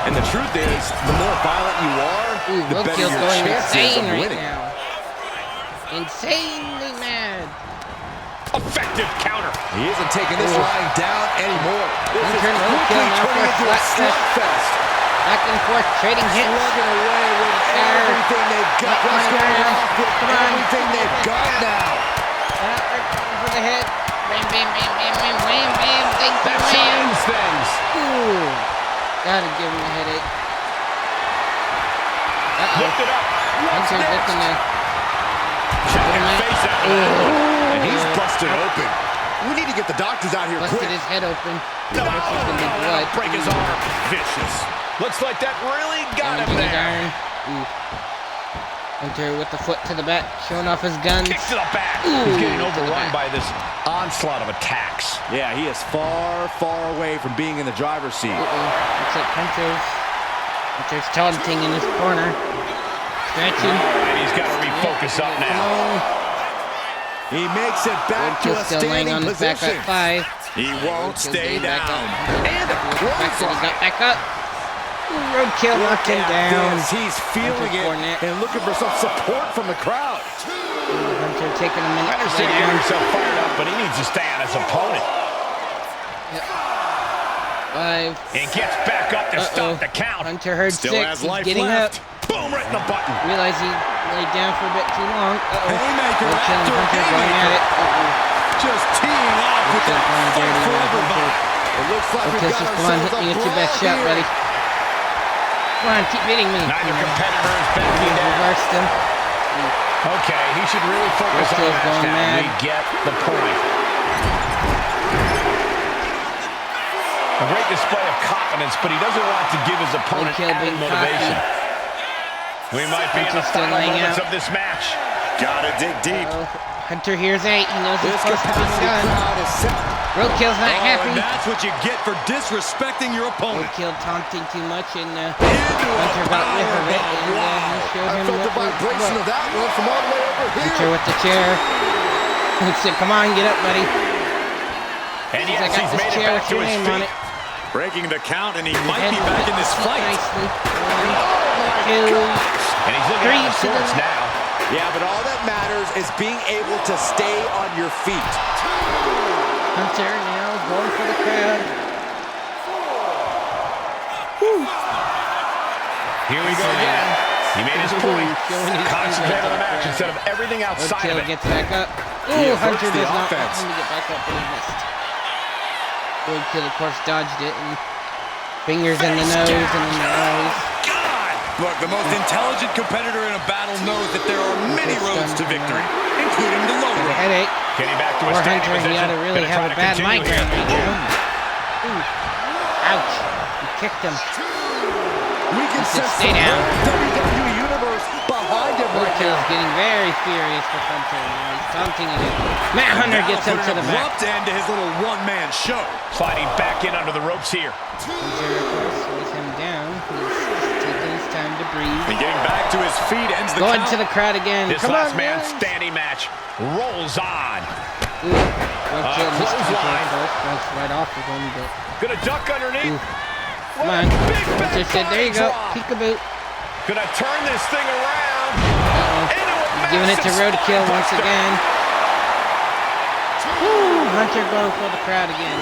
And the truth is, the more violent you are, Ooh, the better Roadkill's your going chances insane of right winning. now. Insanely mad. Effective counter. He isn't taking this lying down anymore. This is Turn Roadkill quickly now for turning a into a flat set. slugfest. Back and forth, trading hits. Slugging away with everything they've got. Come What's on, going guys. on with Come on. everything they've got now? For the head. Bam, bam, bam, bam, bam, wham, bam. Thank you, That wham. changes things. Ooh. Gotta give him a headache. Uh-oh. Lift it up. Hunter's looking to Check him his out. face out. of that. And he's busted open. We need to get the doctors out here busted quick. his head open. No, This is gonna be blood. break his arm. Vicious. Looks like that really got him Damaging his there. iron. Ooh. Hunter with the foot to the back, showing off his guns. Kick to the back. Ooh, He's getting to the overrun back. by this onslaught of attacks. Yeah, he is far, far away from being in the driver's seat. Looks like Hunter's taunting in his corner. Stretching. And he's got to refocus up Come now. on. He makes it back to Roadkill a still laying standing on his back position. at 5. He won't Roadkill's stay getting back down. up. And a He clothesline. got back up. Ooh, Roadkill knocked him down. This, he's feeling it Cornet. and looking for some support from the crowd. Hunter taking a I minute to lay understand getting down. himself fired up, but he needs to stay on his opponent. 5. And gets back up to stop the count. Hunter heard Still 6. has He's life getting left. up. Boom, right in the button. Realized he laid down for a bit too long. Haymaker Roadkill and after Hunter going at it. Just teeing off with that Roadkill's going fight dirty forever now. vibe. It looks like we've Roadkill's got just, come on, ourselves hit me a with your best brawl shot, here. buddy. Come on, keep hitting me. Neither competitor is backing down. Reversed him. Okay, he should really focus on Roadkill's that going now. mad. We get the point. A great display of confidence, but he doesn't want to give his opponent Roadkill added being motivation. We might be in the Hunter's still final laying moments out. of this match. Gotta dig deep. Hunter hears 8. He knows he's This supposed to be capacity done. crowd is set. Roadkill's not Oh, happy. and that's what you get for disrespecting your opponent. Roadkill taunting too much, and Into a Hunter got whiff of it, powerbomb. and Wow. he showed I him felt the what was vibration what. of that one from all the way over Hunter here. with the chair. He said, come on, get up, buddy. And He's yes, like, I got he's this made it chair back with to your his name on feet. it. Breaking the count, and he might be back in this fight. Nicely. Oh, 1, 2, And he's looking 3 at the to the source now. Yeah, but all that matters is being able to stay on your feet. Hunter now going for the crowd. Here we go again. He made his point. Showing his Concentrate on the match crowd. instead of everything outside Roadkill of it. gets back up. He Ooh, averts Hunter the does not want offense. him to get back up, but he missed. Roadkill, of course, dodged it, and fingers in the nose and in the eyes. Look, the most intelligent competitor in a battle knows that there are many roads to victory, including the low road. Headache. Getting back to a Poor standing Hunter, he position. ought to really Gonna have try a to bad continue migraine here. right now. Ooh. Ouch. He kicked him. We can Just sense stay the down. WWE Universe behind him right Roadkill is now. getting very furious with Hunter. He's taunting again. Matt Hunter gets him to the back. Abrupt end to his little one-man show. Sliding back in under the ropes here. Hunter, of course, with him down. He's taking his time to breathe. And getting back to his feet ends the Going count. to the crowd again. This Come last on, man guys. standing match rolls on. Ooh, Roadkill missed Hunter, clothesline. of course. Bounced right off of him, but Gonna duck underneath. come on. Big Hunter said, there you go. drop. Peekaboo. Gonna turn this thing around. Uh-oh. Into a He's giving it to massive Roadkill once spinebuster. again. Woo, Hunter going for the crowd again.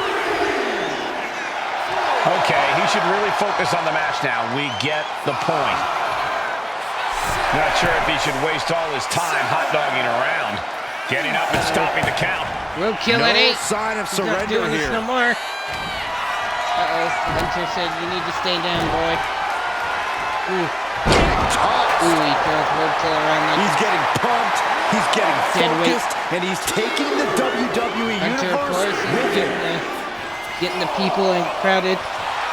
Okay, he should really focus on the match now. We get the point. Not sure if he should waste all his time hot-dogging around. Getting up and stopping the count. Roadkill No at 8. sign of He's not surrender doing this here. no more. Uh-oh. Hunter said, you need to stay down, boy. Ooh. Tossed. Ooh, he throws Roadkill around like He's getting pumped. He's getting Dead weight. focused, and he's taking the WWE Hunter, of course, Universe he's with him. getting the people and crowded.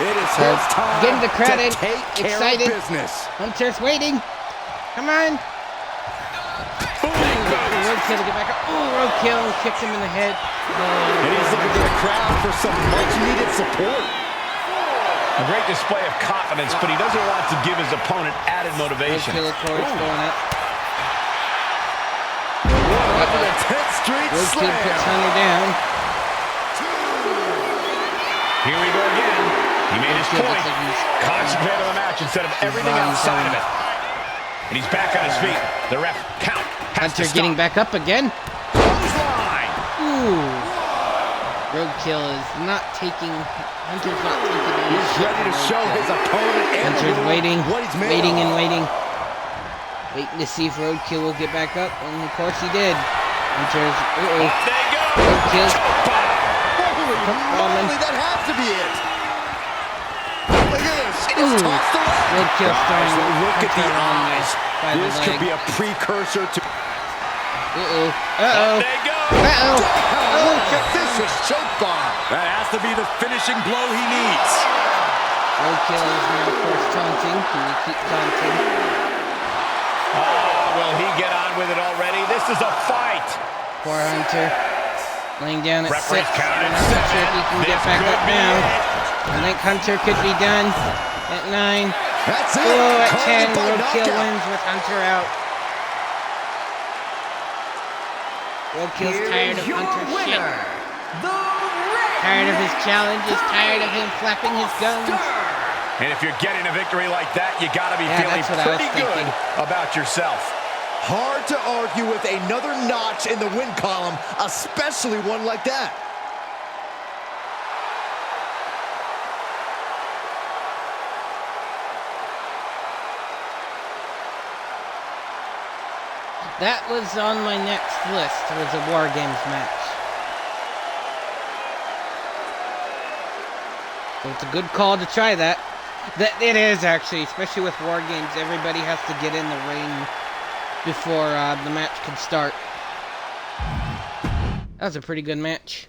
It is his time Getting the crowded, to take care excited. of business. Hunter's waiting. Come on. Roadkill to get back up. Ooh, Roadkill kicked him in the head. And he's looking to the crowd for some much-needed support. A great display of confidence, but he doesn't want to give his opponent added motivation. Roadkill, of course, going up. What a 10th Street Roadkill puts Slam. Hunter down. Here we go again. He made his Roadkill point. looks like he's Concentrate on the match instead of everything body's outside on. of it. And he's back on his feet. The ref count has Hunter to getting stop. back up again. Clothesline. Ooh. Roadkill is not taking. Hunter's not taking any He's shit ready to from show Roadkill. his opponent and the Hunter's world waiting, what he's made waiting of. and waiting. Waiting to see if Roadkill will get back up, and of course he did. Hunter's, uh-oh. Up they go. Roadkill. Holy moly, that has to be it. Look at this. He just Ooh. tossed away. Roadkill Guys, throwing look at the Hunter on eyes. by the This could leg. be a precursor to Uh-oh. Uh-oh. Up they go. Uh-oh. Oh, vicious choke bomb. That has to be the finishing blow he needs. Roadkill is now, of course, taunting. He will keep taunting. Will he get on with it already? This is a fight. Poor Hunter. Laying down at Referee's 6. counted I'm not sure if he can get This back could up be now. it. I think Hunter could be done at 9. That's it. Oh, at Called 10, by Roadkill knockout. wins with Hunter out. Roadkill's tired of Here's your Hunter's shit. winner, the Red Tired of his challenges, tired of him flapping his gums. And if you're getting a victory like that, you got to be Yeah, feeling that's what I was pretty good thinking. about yourself. Hard to argue with another notch in the win column, especially one like that. That was on my next list, was a War Games match. So it's a good call to try that. That it is, actually, especially with War Games. Everybody has to get in the ring before the match can start. That was a pretty good match.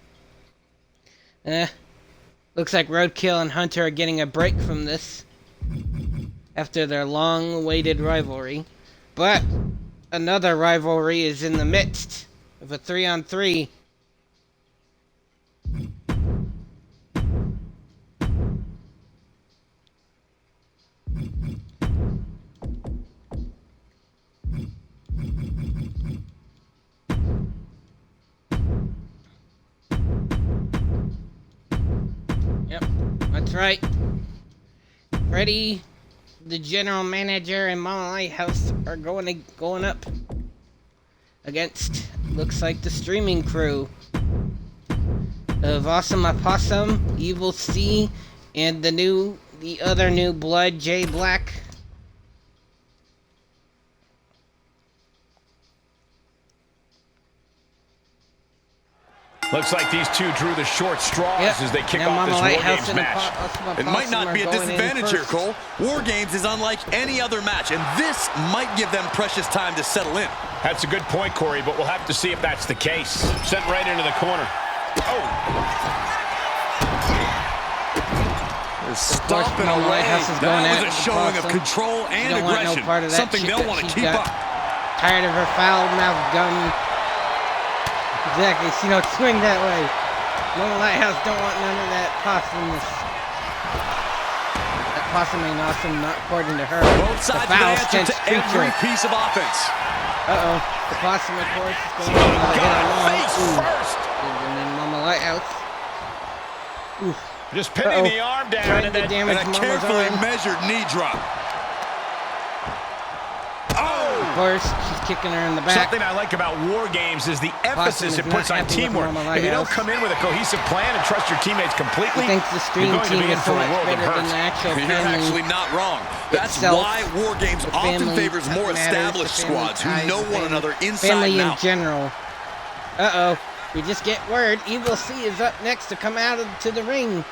Looks like Roadkill and Hunter are getting a break from this after their long-awaited rivalry. But another rivalry is in the midst of a 3-on-3. Yep, that's right. Freddie, the general manager, and Mama Lighthouse are going up against, looks like, the streaming crew of Awesome Opossum, Evil C, and the other new blood, Jay Black. Looks like these two drew the short straws as they kick Now off this Mama War Lighthouse Games and match. It might not be a disadvantage here, Cole. War Games is unlike any other match, and this might give them precious time to settle in. That's a good point, Corey, but we'll have to see if that's the case. Sent right into the corner. Oh! Stomping Mama away. Lighthouse is going That at was a the showing of Possum. control She and don't want no aggression. part of that Something shit they'll that want to she's keep got. up. Tired of her foul-mouthed gun. Exactly, she don't swing that way. Mama Lighthouse don't want none of that possumness. That possum ain't awesome, not according to her. Both sides the of foul the answer stench to every creature. piece of offense. Uh-oh. The possum, of course, is going to hit on long. Face first! And then Mama Lighthouse. Oof. Just pinning the arm down. Trying And to then damage And a Mama's carefully arm. measured knee drop. Of course, she's kicking her in the back. something I like about War Games is the emphasis is it puts not on happy with teamwork. Mama If you don't Lighthouse. come in with a cohesive plan and trust your teammates completely, He thinks the stream you're going to team be in is so for a much world of better than hurt. the actual You're family. actually not wrong. That's itself, why War Games the often family favors more matters, established the family squads who ties, know the one family- another inside Family and in out. general. Uh-oh. We just get word Evil C is up next to come out to the ring.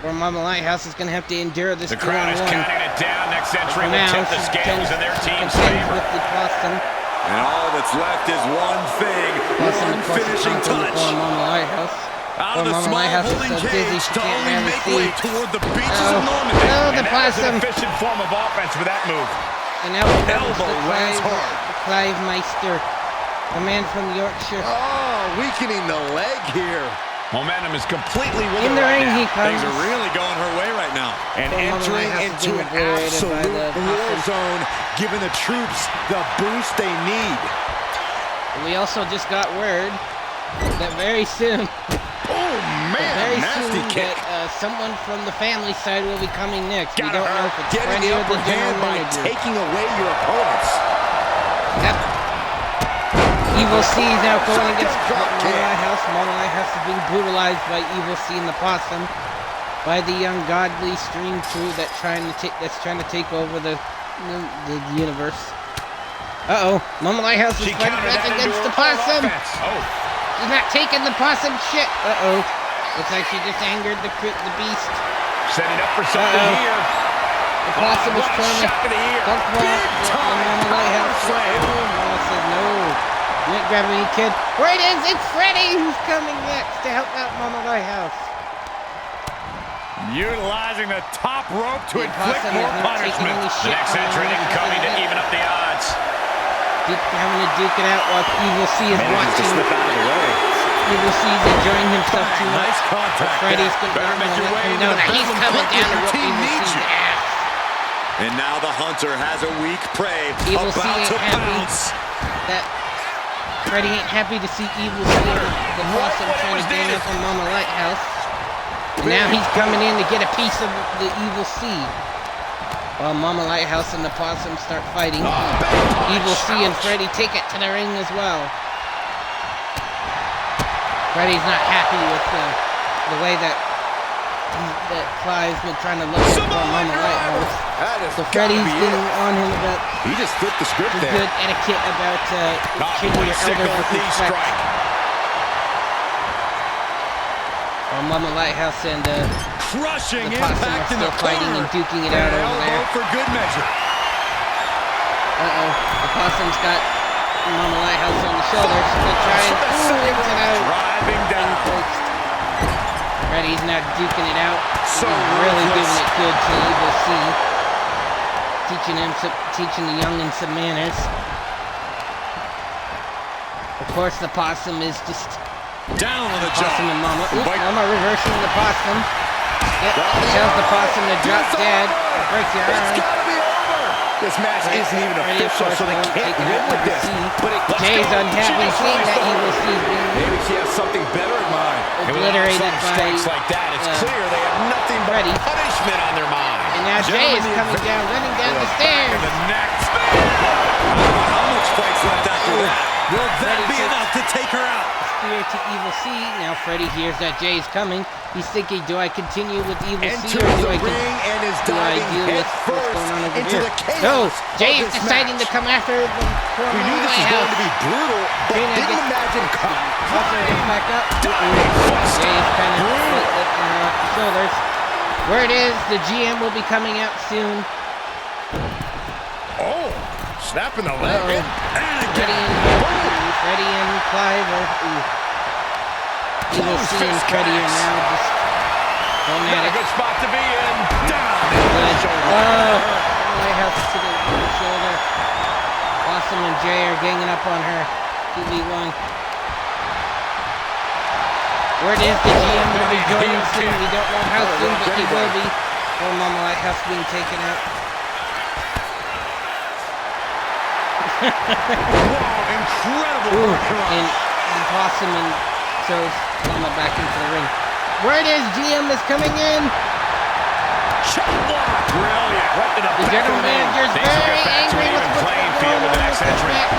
Where Mama Lighthouse is going to have to endure this The crowd is 2-on-1. counting it down. Next entry For will now, tip the she scales in their team's contends favor. with the Possum. And all that's left is one thing, Possum, one of course, is finishing pumping touch. for Mama Lighthouse. Out Or of the Mama small Lighthouse is holding so dizzy cage she to can't only barely make see. way toward the beaches Oh. of Normandy. Oh, the And that was Possum. an efficient form of offense for that move. And now we have Elbow the lands hard. Clive Meister, a man from Yorkshire. Oh, weakening the leg here. Momentum is completely with In her the right ring now. he comes. Things are really going her way right now. And Mama entering Lighthouse is into being an obliterated by absolute the war Possum. zone, giving the troops the boost they need. We also just got word that very soon, Oh, man, very nasty soon kick. that someone from the family side will be coming next. We Gotta don't know if it's Getting Freddie the or upper the hand general by manager. taking away your opponents. Yep. Evil C is now going against Drop Mama kick. Lighthouse. Mama Lighthouse is being brutalized by Evil C and the Possum, by the ungodly stream crew that's trying to take over the universe. Uh-oh, Mama Lighthouse is She fighting countered back that against into the her own Possum. offense. Oh, She's not taking the Possum shit. Uh-oh. Looks like she just angered the beast. setting up for something Uh-oh. here. The Possum is What a trying to shot to the ear. dunk block Big on time Mama power Lighthouse. slam. Oh, Mama said no. You ain't grabbing me, kid. Where it is, it's Freddie who's coming next to help out Mama Lighthouse. Utilizing the top rope to The inflict Possum more is not taking punishment. any The shit next from entrant Mama in Lighthouse coming to yet. even up the odds. Having to duke it out while Evil C is Manages to watching. slip out of the way. Evil C is enjoying himself too much. Nice contact. Freddy's there. gonna Better make your way into know the that he's Brooklyn coming quickly. down to Your whoop team Evil needs C's you. ass. And now the hunter has a weak prey Evil C about ain't to happy. pounce. That Freddy ain't happy to see Evil C and the Possum what trying was to gang needed. up on Mama Lighthouse. And now he's coming in to get a piece of the Evil C. While Mama Lighthouse and the Possum start fighting, Evil C and Freddy take it to the ring as well. Freddy's not happy with the way that Clive's been trying to look for Mama Lighthouse. That is So gotta Freddy's be getting it. on him about He just flipped the script the there. good etiquette about treating your Signal elders with knee respect. strike. While Mama Lighthouse and Crushing the Possum are impact in still the fighting corner. and duking it out An over there. elbow for good measure. Uh-oh, the Possum's got Mama Lighthouse on the shoulder. She's gonna try and rinse it out. Driving down. First. Freddy's now duking it out. So He's really ruthless. giving it good to Evil C. Teaching the youngins some manners. Of course, the Possum is just Down on the Possum jaw. and Mama. Oops, Bite. Mama reversing the Possum. Yep, tells the Possum to drop dead. Break your It's arm. gotta be over. This match isn't even Freddy, of official, course, so they won't can't take it win out with to this. see. But it, Jay's unhappy She seeing that destroys the Evil C's being maybe she has something better in mind. And without obliterated some by strikes like that, it's clear they have nothing but Freddie. punishment on their mind. And now Jay is coming down, running down the stairs. The next. How much fight's left after that? Will that Freddie be takes- enough to take her out? Spear to Evil C. Now Freddie hears that Jay's coming. He's thinking, do I continue with Evil C Enters or do the I ring and is do I diving deal with head what's first going on over into here? the chaos No, of Jay is this deciding match. to come after the We knew this was going to be brutal, but Shayna didn't gets- imagine Also gets back up. Jay is kind of lifting her off the shoulders. Word is the GM will be coming out soon. Oh, snapping the Uh-oh. leg. Freddie and Clive are Evil C and Freddie are now just going Not at a it. good spot to be in. Down. Lighthouse to the shoulder. Awesome and Jay are ganging up on her. 2v1. Word is the GM will be joining soon. We don't know how soon, but he will be. Poor Mama Lighthouse being taken out. Incredible. And Possum and throws Mama back into the ring. Word is GM is coming in. Shot block. Brilliant. Right to the The back general of the man. manager is Things will very get back to angry an with even what's playing going field on with the with next this entrant. match.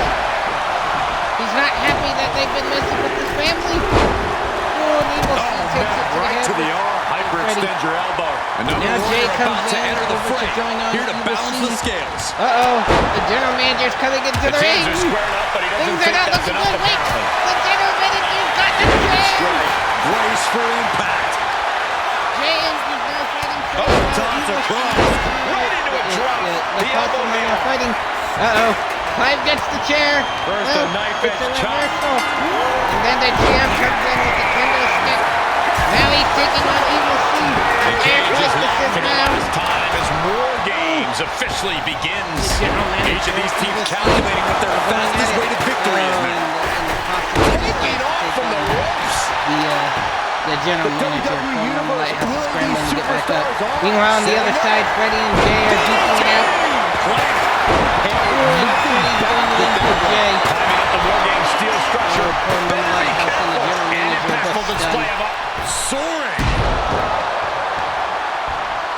He's not happy that they've been messing with this family. Oh, and Evil C takes it to Right to the the head. arm. Hyperextend your elbow. Another Now Jay warrior comes about to in enter the over to fray. join on Here to Evil balance C. the scales. Uh-oh, the general manager's coming into the The ring. teams are squared up, but he doesn't Things think are not that's looking enough, good. Wait, apparently. the general manager's got the chair. Brace for impact. Jay is now fighting for Toss across. Right into a drop. The The elbow Possum are nail. now fighting. Uh-oh. Clive gets the chair. First a knife it's a edge chop. reversal. And then the GM comes in with the kendo stick. Now he's taking on Evil C. The Air cage is fist locking assist in now. this time as War Games officially begins. General manager, Each of these teams Evil C, calculating what their are going fastest at way it. to victory is now. And the Possum Taking off from the ropes. the general The manager WWE from Universe Lighthouse is will scrambling these to get back up. superstars on Meanwhile, on the other side, Freddie and Jay are duking it out. And Freddie's going in for Jay. Climbing up the War Games steel structure. Poor Mama Lighthouse and the general And manager are impactful both display stunned. of soaring.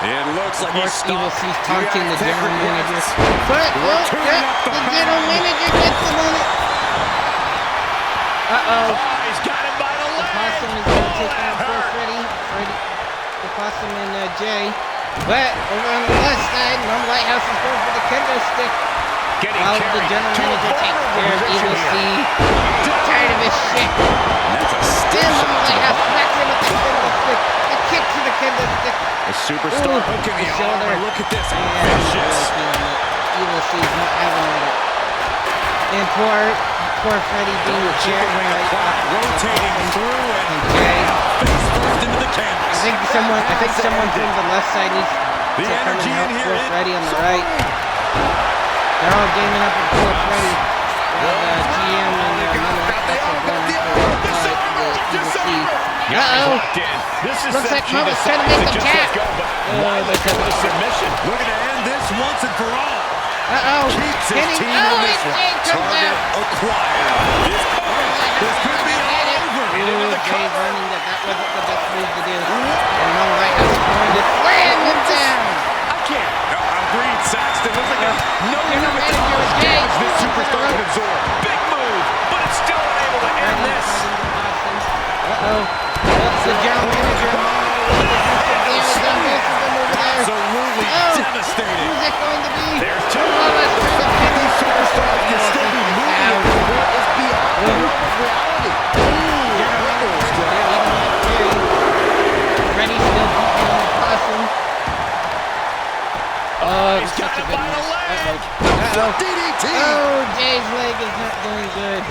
It looks like Of he's course, Evil stopped. C's taunting the Take general regrets. manager. But look, tuning up the the general manager gets him on it. Uh-oh. He's got him by the The leg. Possum is going to Oh, take that out poor hurt. Freddie. The Possum and Jay. But over on the left side, Mama Lighthouse is going for the kendo stick. Getting While the carried general to a manager takes vulnerable care of position Evil C. here. Tired of his shit. That's a Then Mama Lighthouse smacks him with the kendo stick. A kick to the kendo stick. A superstar Ooh, hooking the the shoulder. arm. Look at this. And Vicious. Evil C is not having it. And poor Freddie being Chicken wing carried o'clock, rotating through and and Jay. face first into the canvas. I think someone from the left side needs The to come energy and help in here poor is Freddie on the so right. They're all gaming up on poor Freddie. While the GM and Mama Lighthouse are going for Evil C. He's Uh-oh. locked in. This is Looks set. like She Mama's trying to decides make them just let tap. go, but Oh, why they let go said- of the submission? Looking to end this once and for all. Uh-oh. Keeps his Hitting. team Oh, on and this one. Jay comes Target out. acquired. This could be all over. Jay learning that wasn't the best move to do. And Mama Lighthouse is going to slam him down. I can't. Agreed, Saxton. Looks like no General limit to manager how much Jay. damage this superstar can absorb. Big move, but it's still unable to end this. Uh-oh. That's the general manager. Damage on both of them over there. Absolutely Oh. devastating. Who's it going to be? There's two. Oh, let's try to pin These this superstars can still be moving Ow. if what is beyond the realm of reality. Freddie's still beating on the Possum. Oh, He's got such a him good by the match. leg. Uh-oh. DDT. Oh, Jay's leg is not doing good.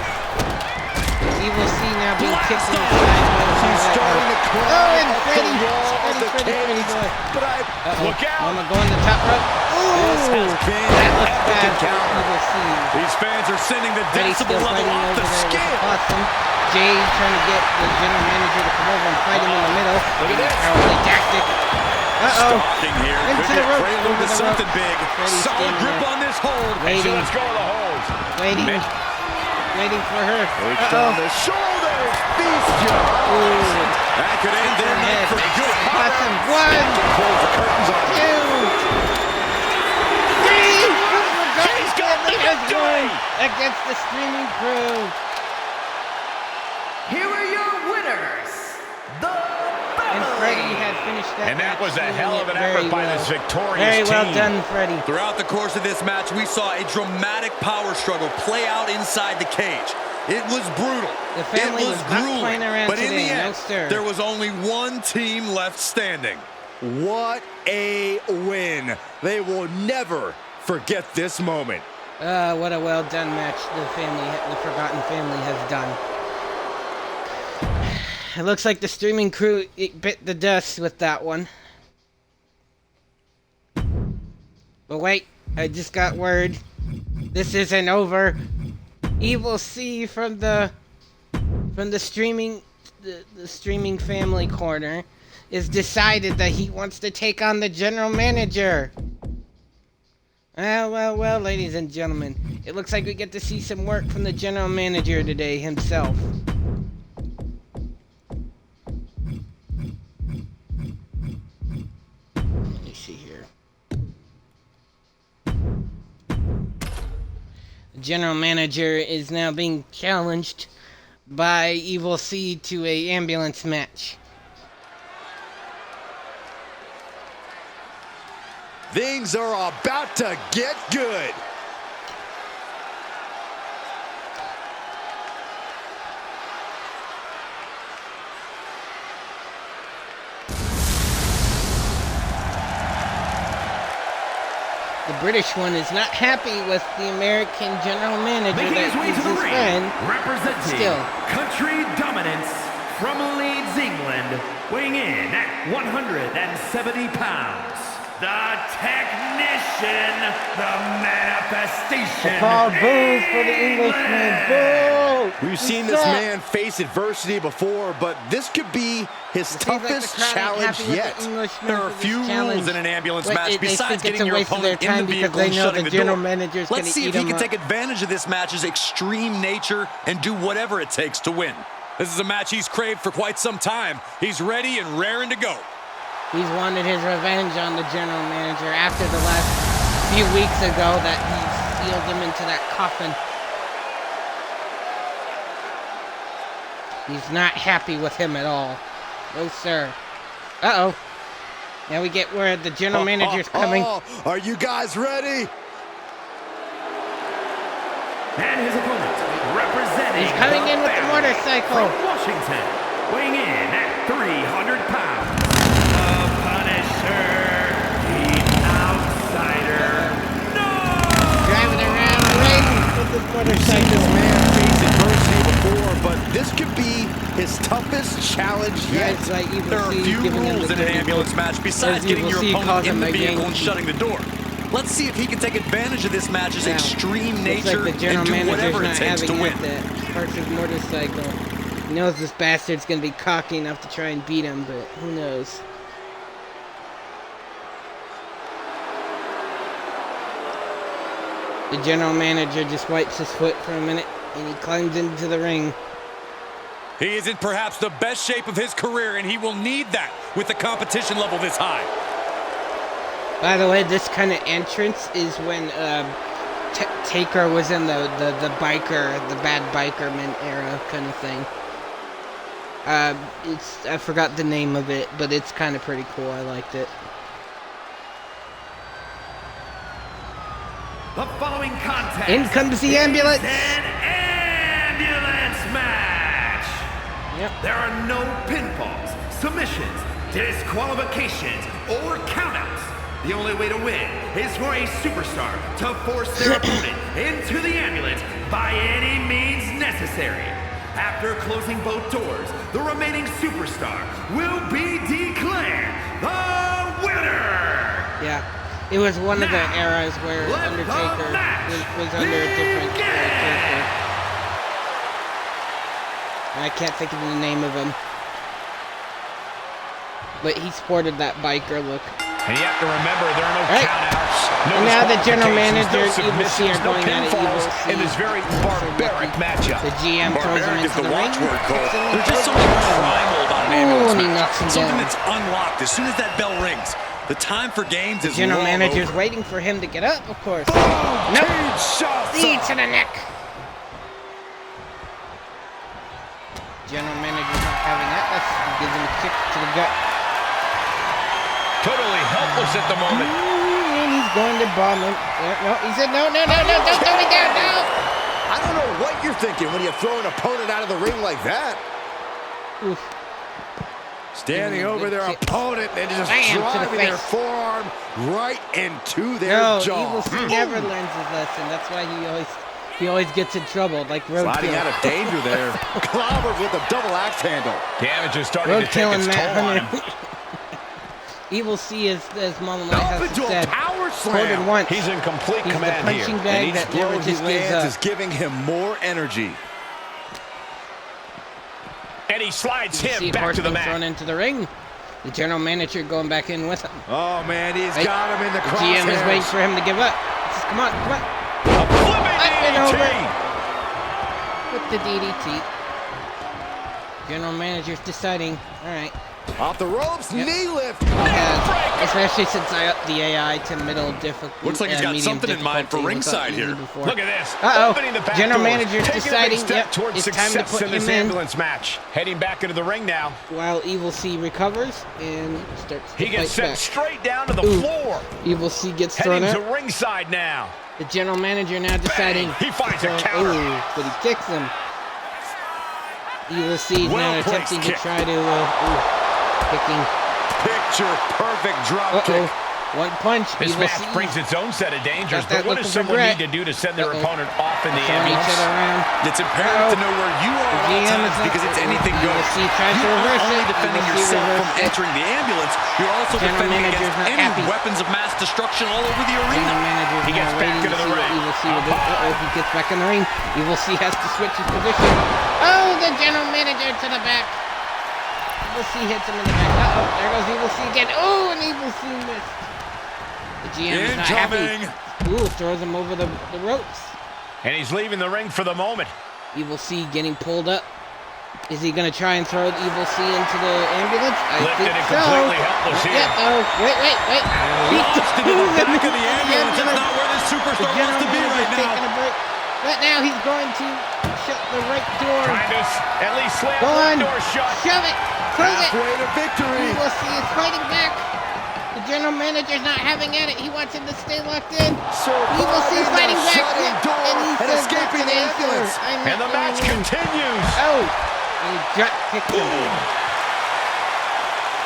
Evil C now being kicked in the sideways. He's starting to climb Oh, and up the Freddie. wall of the Freddie cage. boy. But I Uh-oh. Look out. Mama going the top rope. This Ooh, has been that an looks epic bad for encounter. Evil C. These fans are sending the Freddie's decibel still level fighting off over the there with the scale. Possum. Jay trying to get the general manager to come over and fight him in the middle. Look at this. Cowardly tactic. Uh-oh. Stalking here. Into Could the be ropes, prelude over to the something ropes. big. Freddie's Solid standing grip there. on this hold. So Waiting. let's go to the holds. Waiting for her. Takes Uh-oh. on the shoulders. Beast job. Ooh, That could end their night for good. Awesome. 1, Close the curtains on 2, 3. He's got the victory against the Streaming Crew. Here are your winners, the And Freddie had finished that. And that match was a doing hell of it an very effort by well. this victorious Very well team. done, Freddie. Throughout the course of this match, we saw a dramatic power struggle play out inside the cage. It was brutal. The family it was was not grueling, playing around but in today, the no end, sir. there was only one team left standing. What a win. They will never forget this moment. What a well done match the Forgotten Family has done. It looks like the Streaming Crew bit the dust with that one. But wait, I just got word. This isn't over. Evil C from the streaming family corner is decided that he wants to take on the general manager. Well, ladies and gentlemen, it looks like we get to see some work from the general manager today himself. Let me see here. The general manager is now being challenged by Evil C to a ambulance match. Things are about to get good. The British one is not happy with the American general manager Making that his way is to the his ring, friend. representing Still. Country Dominance from Leeds, England, weighing in at 170 pounds. The Technician, the Manifestation. Call boo for the Englishman. Boo! We've seen this man face adversity before, but this could be his It seems like the toughest crowd ain't challenge happy with yet. the Englishman There are for a this few challenge. rules in an ambulance But match they besides think it's getting a your waste of their opponent in time the because vehicle they and know shutting the the general door. manager's Let's gonna see eat if he him can up. take advantage of this match's extreme nature and do whatever it takes to win. This is a match he's craved for quite some time. He's ready and raring to go. He's wanted his revenge on the general manager after the last few weeks ago that he sealed him into that coffin. He's not happy with him at all. No, sir. Uh-oh. Now we get where the general manager's coming. Are you guys ready? And his opponent, representing He's coming in with the family motorcycle. from Washington, weighing in at 300 pounds. The Punisher, the Outsider. No! Driving around the ring with the We've seen motorcycle. this man face adversity before, but this could be his toughest challenge Yeah, yet. it's like Evil There are C few giving him rules the in an dirty ambulance look. match besides As getting Evil your C calls opponent in him the a vehicle and Yankee. shutting the door. Let's see if he can take advantage of this match's Now, extreme looks nature like the general and do manager's whatever it not takes to having win. it that parks his motorcycle. He knows this bastard's gonna be cocky enough to try and beat him, but who knows? The general manager just wipes his foot for a minute and he climbs into the ring. He is in perhaps the best shape of his career, and he will need that with the competition level this high. By the way, this kind of entrance is when Taker was in the bad bikerman era kind of thing. I forgot the name of it, but it's kind of pretty cool. I liked it. The following contest. In comes the ambulance. is an ambulance match. Yep. There are no pinfalls, submissions, disqualifications, or countouts. The only way to win is for a superstar to force their opponent into the ambulance by any means necessary. After closing both doors, the remaining superstar will be declared the winner. Yeah. It was one of the Now, eras where let the Undertaker match was under a different begin. character. I can't think of the name of him. But he sported that biker look. And you have to remember, there are no Right. countouts, no And now the general disqualifications, manager, no Evil C, are submissions, no going at it. Evil pinfalls C in this very barbaric matchup. The GM throws him Barbaric is into the the ring. watchword, Cole. Kicks him There's just into the something ring. primal about an Ooh, ambulance knocks him Something down. that's unlocked as soon as that bell rings. The time for games is General long manager's over. waiting for him to get up, of course. Boom! Nope. Kinshasa. Knee to the neck. General manager's not having that. That's gives him a kick to the gut. Totally helpless at the moment. And he's going to bomb him. No, he said no, don't throw me down, no. I don't know what you're thinking when you throw an opponent out of the ring like that. Oof. Standing Good over their kick. opponent and just Bam, to the driving their face. forearm right into their No, jaw. Evil C never learns his lesson. That's why he always gets in trouble, like Roadkill. Sliding out of danger there. Clobbered with a double axe handle. Damage is starting to take Roadkill its and Matt toll on him. Hunter. Evil C, as Mama Light Up has into a said, power quoted slam. once. He's in complete He's the command here. punching And bag each that blow never he just gives lands up. is giving him more energy. And he slides You see him back to the Horseman mat. thrown into the ring. The general manager going back in with him. Oh, man, he's Right. got him in the The GM is waiting crosshairs. for him to give up. He says, come on. A flipping Up and DDT. over. With the DDT. General manager's deciding, all right. Off the ropes, Yep. knee lift. Yeah, especially since I upped the AI to middle difficulty. Looks like he's got medium something in mind for difficulty. ringside Easy here. before. Look at this. Uh-oh. Opening the back General doors. manager's Taking a big deciding, step yep, towards it's time to success put in this him in. ambulance match. Heading back into the ring now. While Evil C recovers and starts He to gets fight sent back. straight down to the Ooh. floor. Evil C gets thrown Heading out. to ringside now. The general manager now deciding. He finds a to- counter. Ooh, but he kicks him. Evil C is now Well-placed attempting to kick. try to kicking. Picture perfect drop Uh-oh. kick. One punch. This Evil match C. brings its own set of dangers, Got that but what look does of someone regret. need to do to send their Uh-oh. opponent off in the Throwing each ambulance? other around. It's imperative to know where you are The at all GM is times not- because it's anything Evil goes. C tries to You're not reverse only it. defending Evil C yourself from reversed it. entering the ambulance, you're also General defending manager's against not any happy. weapons of mass destruction all over the General arena. manager He gets now back waiting into to the see what ring. Evil C will do. Uh-oh, he gets back in the ring. Evil C has to switch his position. Oh, the general manager to the back. Evil C hits him in the back. Uh-oh, there goes Evil C again. Oh, and Evil C missed. The GM is not happy. Incoming. Ooh, throws him over the ropes. And he's leaving the ring for the moment. Evil C getting pulled up. Is he going to try and throw Evil C into the ambulance? I Lifted think and so. completely helpless Not here. yet, though. Wait. He Launched into the back of the The ambulance. That's not where this The superstar general wants to be manager's right taking now. a break. But now he's going to shut the right door. Trying to at least slam Go one on. door shut. Shove it. Close it. Halfway to victory. Evil C is fighting back. The general manager's not having at it. He wants him to stay locked in. Evil C is fighting back. shutting door And he and says, escaping the "That's an ambulance." answer. I'm And the not match going in." continues. Oh. And he gut kicked him.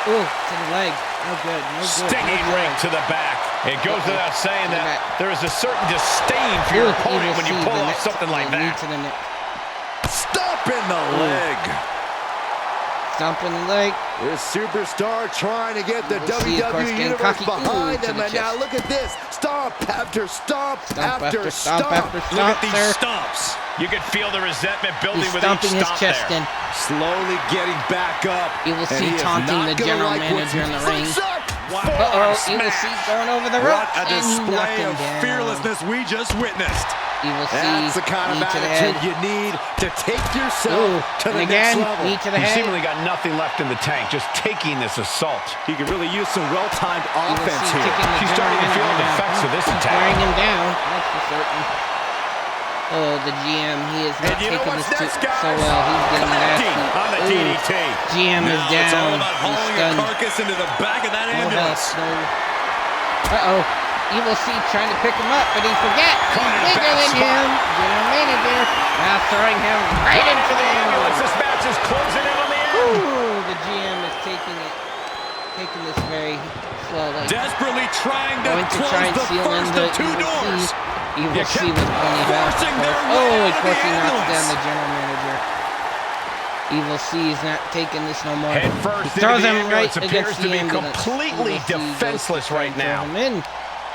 Ooh, to the leg. No good. No good. Stinging no ring good. to the back. It goes without saying To the that back. there is a certain disdain for your Ooh, opponent Evil when you C, pull the off neck- something like knee that. to the neck. Stop in the leg. Stomping the leg. This superstar trying to get the Evil C, of course, WWE getting Universe cocky. Ooh, behind to him. the And now chest. look at this. Stomp after stomp, Stomp after stomp after Look stomp, at these sir. stomps. You could feel the resentment building He's with each stomping his stomp chest there. in. Slowly getting back up. You will and see he is taunting not the gonna general like what's manager in the ring. next up. Uh-oh, Evil C going over the What ropes a and knocked display him of down. fearlessness we just witnessed. Evil C, That's the kind of knee to the attitude head. you need to take yourself Ooh, to and the again, next level. knee to the He's head. seemingly got nothing left in the tank, just taking this assault. He could really use some well-timed Evil offense C here. kicking the She's general starting to feel manager the down. effects of this He's attack. wearing him down, that's for certain. Oh, the GM, he is not And you know taking what's this next, so guys? well. He's getting his ass Connecting beat. on the Ooh, DDT. GM is Now it's all down. about He's hauling a stunned. carcass into the back of that No ambulance. health, no. Uh-oh. Evil C trying to pick him up, but he forgets. Caught in a He's bigger bad than spot. him. General manager now throwing him right into the ambulance. This match is closing in on the end. Ooh, the GM is taking this very slowly. Desperately trying to Going to close try and the seal in first the of two Evil doors. C. Evil You C kept with plenty of health. forcing their way Oh, out of of course the he knocks ambulance. down the general manager. Evil C is not taking this no more. Head first He throws into the him right ambulance, appears against to the be ambulance. completely Evil C goes to defenseless try right and throw now. him in.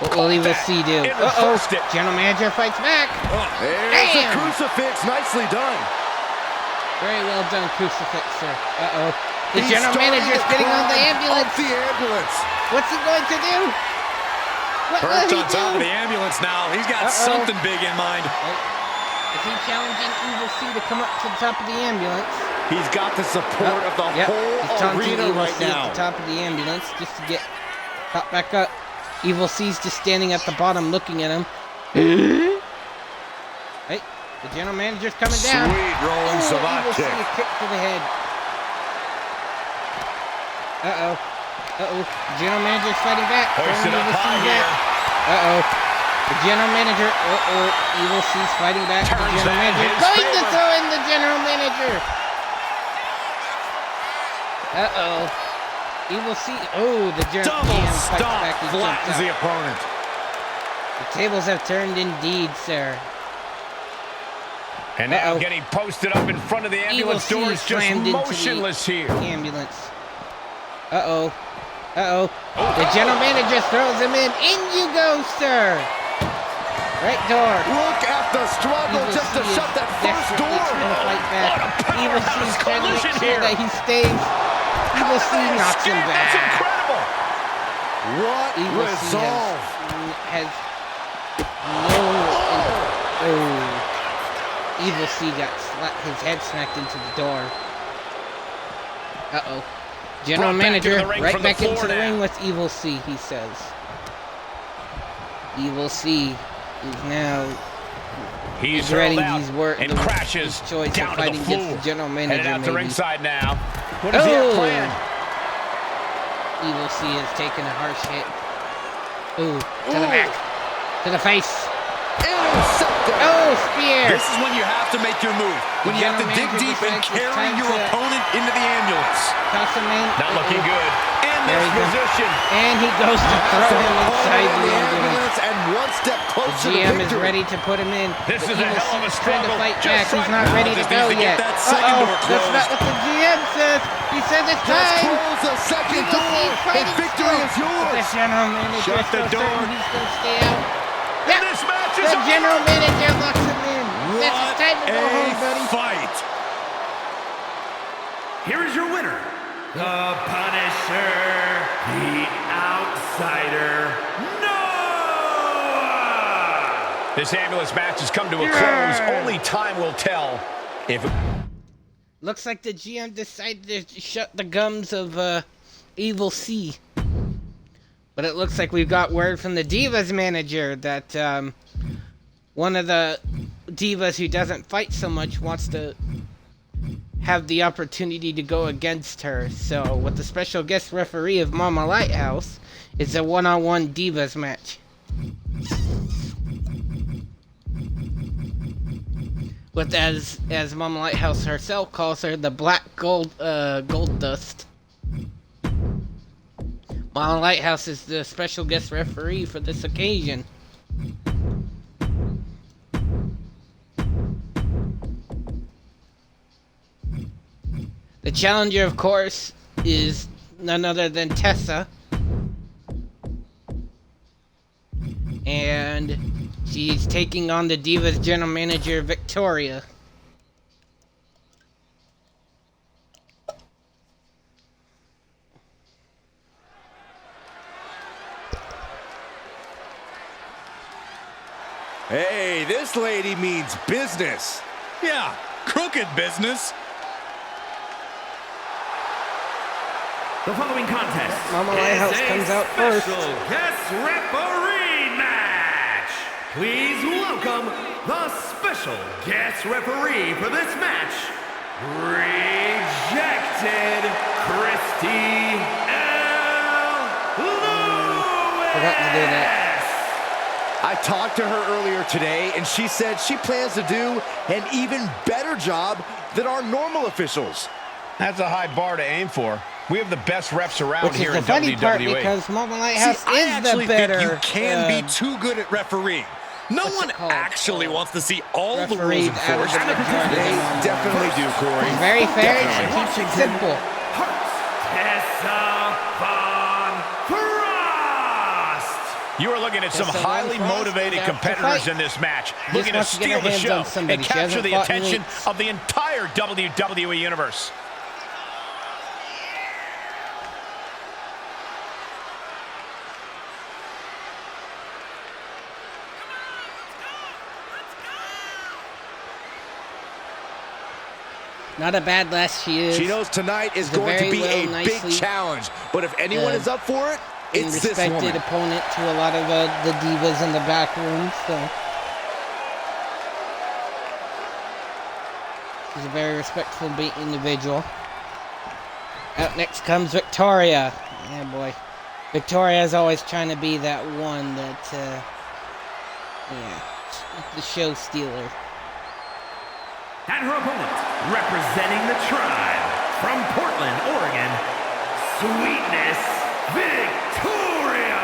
What will Evil back. C do? It Uh-oh. reversed it. General manager fights back. There's the Damn. crucifix. Nicely done. Very well done, crucifix, sir. Uh-oh. The He's general starting manager's to getting on the climb ambulance. up the ambulance. What's he going to do? What will Perched he on top do? of the ambulance now. He's got Uh-oh. something big in mind. Is he challenging Evil C to come up to the top of the ambulance? He's got the support of the Yep, whole he's taunting arena Evil right C now. at the top of the ambulance just to get caught back up. Evil C's just standing at the bottom looking at him. Hey, the general manager's coming down. Sweet rolling Evil savate C, kick. a kick to the head. Uh-oh. The general manager's fighting back. Hoisted Throwing up Evil C high back. here. The general manager. Evil C's fighting back. The Turns general that in manager his going to favor. throw in the general manager. Evil C. Oh, the general Double man fights stomp back. He flattens jumps the out. opponent. The tables have turned indeed, sir. And now Uh-oh. getting posted up in front of the Evil ambulance C doors, just slammed into motionless the here. ambulance. The general manager throws him in. In you go, sir. Right door. Look at the struggle Evil just to C is shut that first desperately door. trying to fight back. Evil C is trying to make collision sure here. that he stays. Evil C knocks him That's back. incredible. What Evil C resolve. has no. Evil C got his head smacked into the door. General Brought back into manager the ring right from the back into floor the now. ring with Evil C, he says. Evil C is now He's dreading hurled out his and crashes his choice down of to fighting the against floor. the general Headed manager, out to maybe. ringside now. What does he have planned? Evil C has taken a harsh hit. To the back. To the face. Intercepted. Spear. This is when you have to make your move. When you have to dig General deep and manager decides it's carry time your to- opponent into the ambulance. Toss him in. Not looking good. In There this he goes. position. And he goes to throw him inside the ambulance. And one step The closer to GM is victory. ready to put him in. This but is a Evil hell of a C's trying to struggle. fight Just back. He's right not now, ready to just go needs to get yet. that second door That's not closed. what the GM says. He says it's Just time. close the second Evil door, C's and fighting victory still. is But yours. the general manager Shut is the so door. certain he's going to stay out. And this match is The over. general manager locks him in. This is What time to go home, a buddy. fight. Here is your winner, the Punisher, the Outsider, Noah! This ambulance match has come to a close. Only time will tell if Looks like the GM decided to shut the gums of Evil C. But it looks like we've got word from the Divas manager that one of the Divas who doesn't fight so much wants to have the opportunity to go against her. So, with the special guest referee of Mama Lighthouse, it's a one-on-one Divas match. With, as Mama Lighthouse herself calls her, the Black Gold Dust. Mama Lighthouse is the special guest referee for this occasion. The challenger, of course, is none other than Tessa. And she's taking on the Divas general manager, Victoria. Hey, this lady means business. Yeah, crooked business. The following contest Mama is Lighthouse a comes out first. special guest referee match. Please welcome the special guest referee for this match, Rejected Christy L. Lewis. Forgot to do that. I talked to her earlier today, and she said she plans to do an even better job than our normal officials. that's a high bar to aim for. We have the best refs around Which is here the in funny part WWE. because Mama Lighthouse See, I is actually the better. think you can be too good at refereeing. No What's one it called? actually wants to see all the rules refereed out of enforced. the majority. They definitely do, Corey. It's very fair. She keeps it simple. Tessa Von Frost. You are looking at some Tessa highly Von Frost motivated got to competitors fight. in this match, Just looking to wants to get steal her the hands show on somebody. and She capture hasn't the fought in attention weeks. of the entire WWE Universe. Not a bad last she is. She knows tonight is She's a going to very be a big nicely, challenge. But if anyone is up for it, and it's this woman. respected opponent to a lot of the divas in the back room, so she's a very respectful individual. Out next comes Victoria. Yeah, boy. Victoria is always trying to be that one that, the show stealer. And her opponent, representing the tribe from Portland, Oregon, Sweetness Victoria.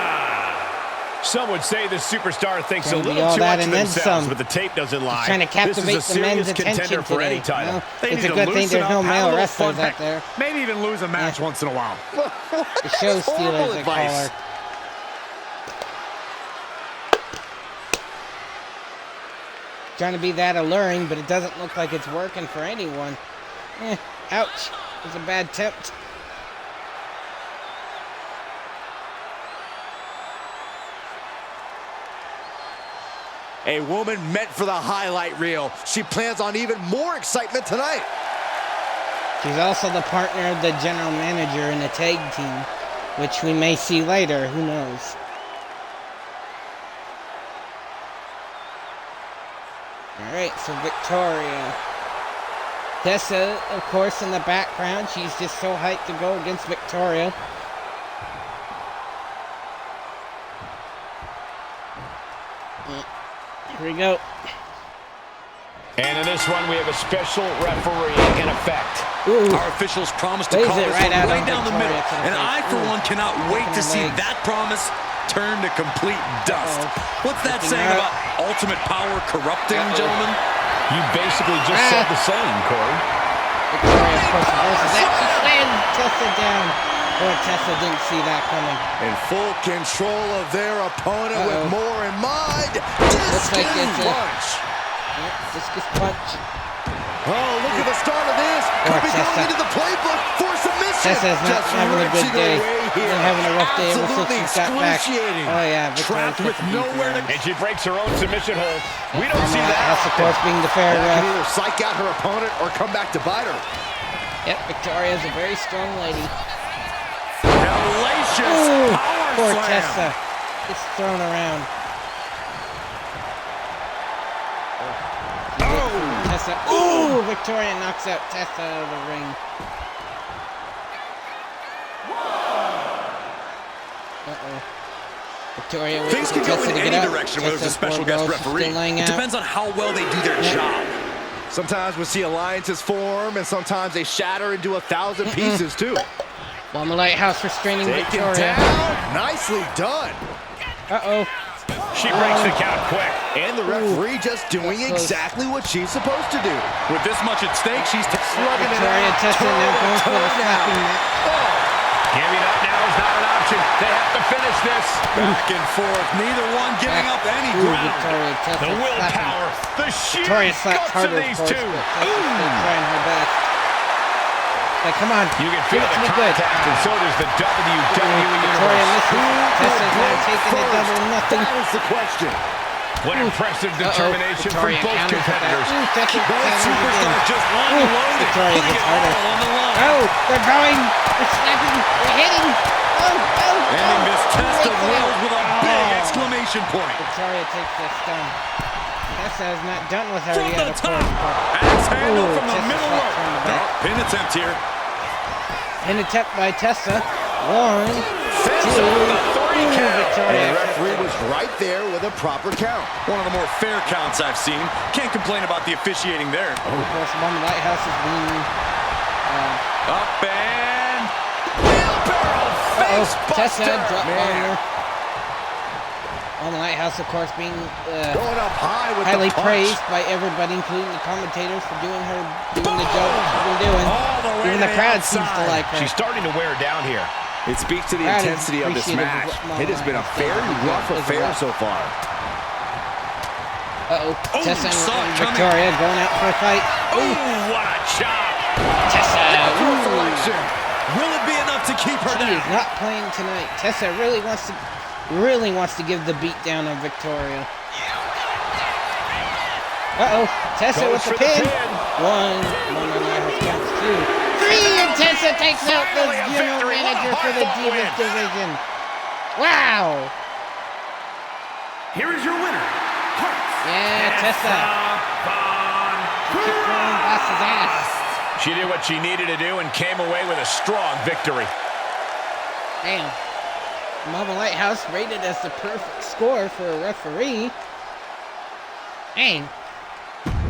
Some would say this superstar thinks a Gonna be little all too that much of and then themselves, some. but the tape doesn't lie. Trying to captivate this is a the men's serious attention contender for today. any title. Well, They it's need a to good thing loosen there's up, no have a male little wrestlers fun. out there. Maybe even lose a match once in a while. The show That's horrible stealers, they call advice. her. Trying to be that alluring, but it doesn't look like it's working for anyone. Ouch. It was a bad tempt. A woman meant for the highlight reel. She plans on even more excitement tonight. She's also the partner of the general manager in the tag team, which we may see later. Who knows? Alright, so Victoria. Tessa, of course, in the background. She's just so hyped to go against Victoria. Here we go. And in this one, we have a special referee in effect. Ooh. Our officials promised to Lays call it this right one out right on down the Victoria middle. to the And face. I, for Ooh. one, cannot wait Kicking to the see legs. that promise turn to complete dust. Uh-oh. What's that Kicking saying her about ultimate power corrupting, Uh-oh. gentlemen? You basically just said the same, Corey. Victoria, of course, reverses that. She slams Tessa down. Poor Tessa didn't see that coming. In full control of their opponent with Uh-oh. more in mind. Looks like Discus it's a- punch. Yep, discus punch. Oh, look at the start of this. Could be Tessa. going into the playbook for submission. Tessa's not Just having a good wrenching day. away She's here. having a rough day ever since Absolutely she's got back. excruciating. Oh yeah, Victoria's Trapped with got the beat nowhere to down. And she breaks her own submission hold. We don't And see that. House, of course, being the fair That can ref. either psych out her opponent or come back to bite her. Yep, Victoria's a very strong lady. Hellacious Ooh, power poor slam. Tessa. Gets thrown around. Tessa. Ooh, Victoria knocks out Tessa out of the ring. Uh-oh. Victoria waits Things for can go Tessa in to any get up. direction when there's a Tessa, special poor guest girl, she's referee. still laying It out. depends on how well they do their Yeah. job. Sometimes we see alliances form, and sometimes they shatter into 1,000 pieces, too. While the Lighthouse restraining Taken Victoria. down. Nicely done. Uh-oh. She breaks the count quick. And the referee just doing That's close. exactly what she's supposed to do. With this much at stake, she's Slugging it Victoria out. Tessa now going for the Toe slapping down. match. Giving up now is not an option. They have to finish this. back and forth. Neither one giving up any Ooh, ground. Victoria Tessa The slapping. willpower, the sheer Victoria slaps guts of harder, of these course, two. but Tessa's still trying her best. Like, come on. You can give feel it to the me good. contact, and so does the WWE Victoria Universe. misses. Tessa's now taking it double nothing. That is the question. What impressive determination from Victoria both counters with that. competitors. Ooh, Tessa Both counters superstars again. just Ooh, unloaded. Victoria Putting gets it harder. all on the line. Oh, they're going. They're snapping. They're hitting. Oh. Ending this test of Right there. wills with a big Oh. exclamation point. Victoria takes the stun. Tessa is not done with her From yet, the of top. course. Axe handle Ooh, from the Tessa middle slaps rope. from the back. Pin attempt here. Pin attempt by Tessa. 1, 2, three Ooh, count. And Victoria. the referee was right there with a proper count. One of the more fair counts I've seen. Can't complain about the officiating there. Of course, Mama Lighthouse is being. Up and Wheelbarrow face Tessa buster. dropped on Man, her. Mama Lighthouse, of course, being going up high with highly the punch. praised by everybody, including the commentators, for doing the job she's been doing. All the way Even to the the crowd seems to outside. like her. She's starting to wear down here. It speaks to the Crowd is intensity of this appreciative of match. what Mama It has been a Lighthouse does very as rough well. affair so far. Uh-oh. Oh, Tessa saw it and coming. Victoria going out for a fight. Ooh, what a chop. Tessa! Natural Ooh. selection. will it be enough to keep her She is down? not playing tonight. Tessa really wants to give the beat down on Victoria. Uh-oh. Tessa Goes with the for the pin. pin. 1. Mona Lisa counts 2. 3. And Tessa takes out the Finally a general victory. What a manager for the hard-fought Divas win. division. Wow. Here is your winner, Yeah, Tessa. Von Kicked Ron Boss's ass. She did what she needed to do and came away with a strong victory. Damn. Mama Lighthouse rated as the perfect score for a referee. Dang.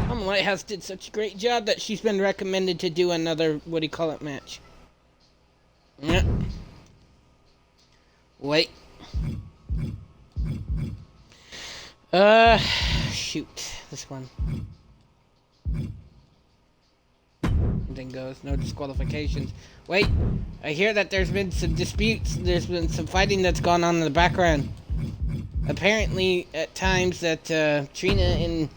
Mama Lighthouse did such a great job that she's been recommended to do another, match. Yep. Wait. Shoot. This one. Everything goes. No disqualifications. Wait. I hear that there's been some disputes. There's been some fighting that's gone on in the background. Apparently, at times that Trina and...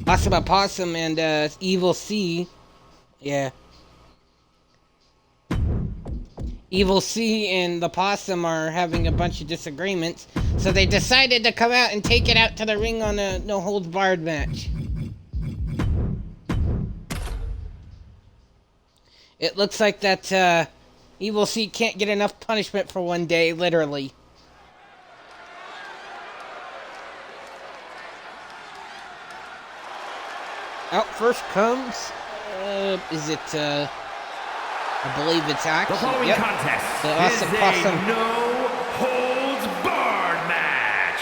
Awesome Opossum and Evil C... Yeah. Evil C and the Possum are having a bunch of disagreements, so they decided to come out and take it out to the ring on a no-holds-barred match. It looks like that Evil C can't get enough punishment for one day, literally. Out first comes, is it, I believe it's Axe. The following Yep. contest The is Awesome a Possum. no-holds-barred match.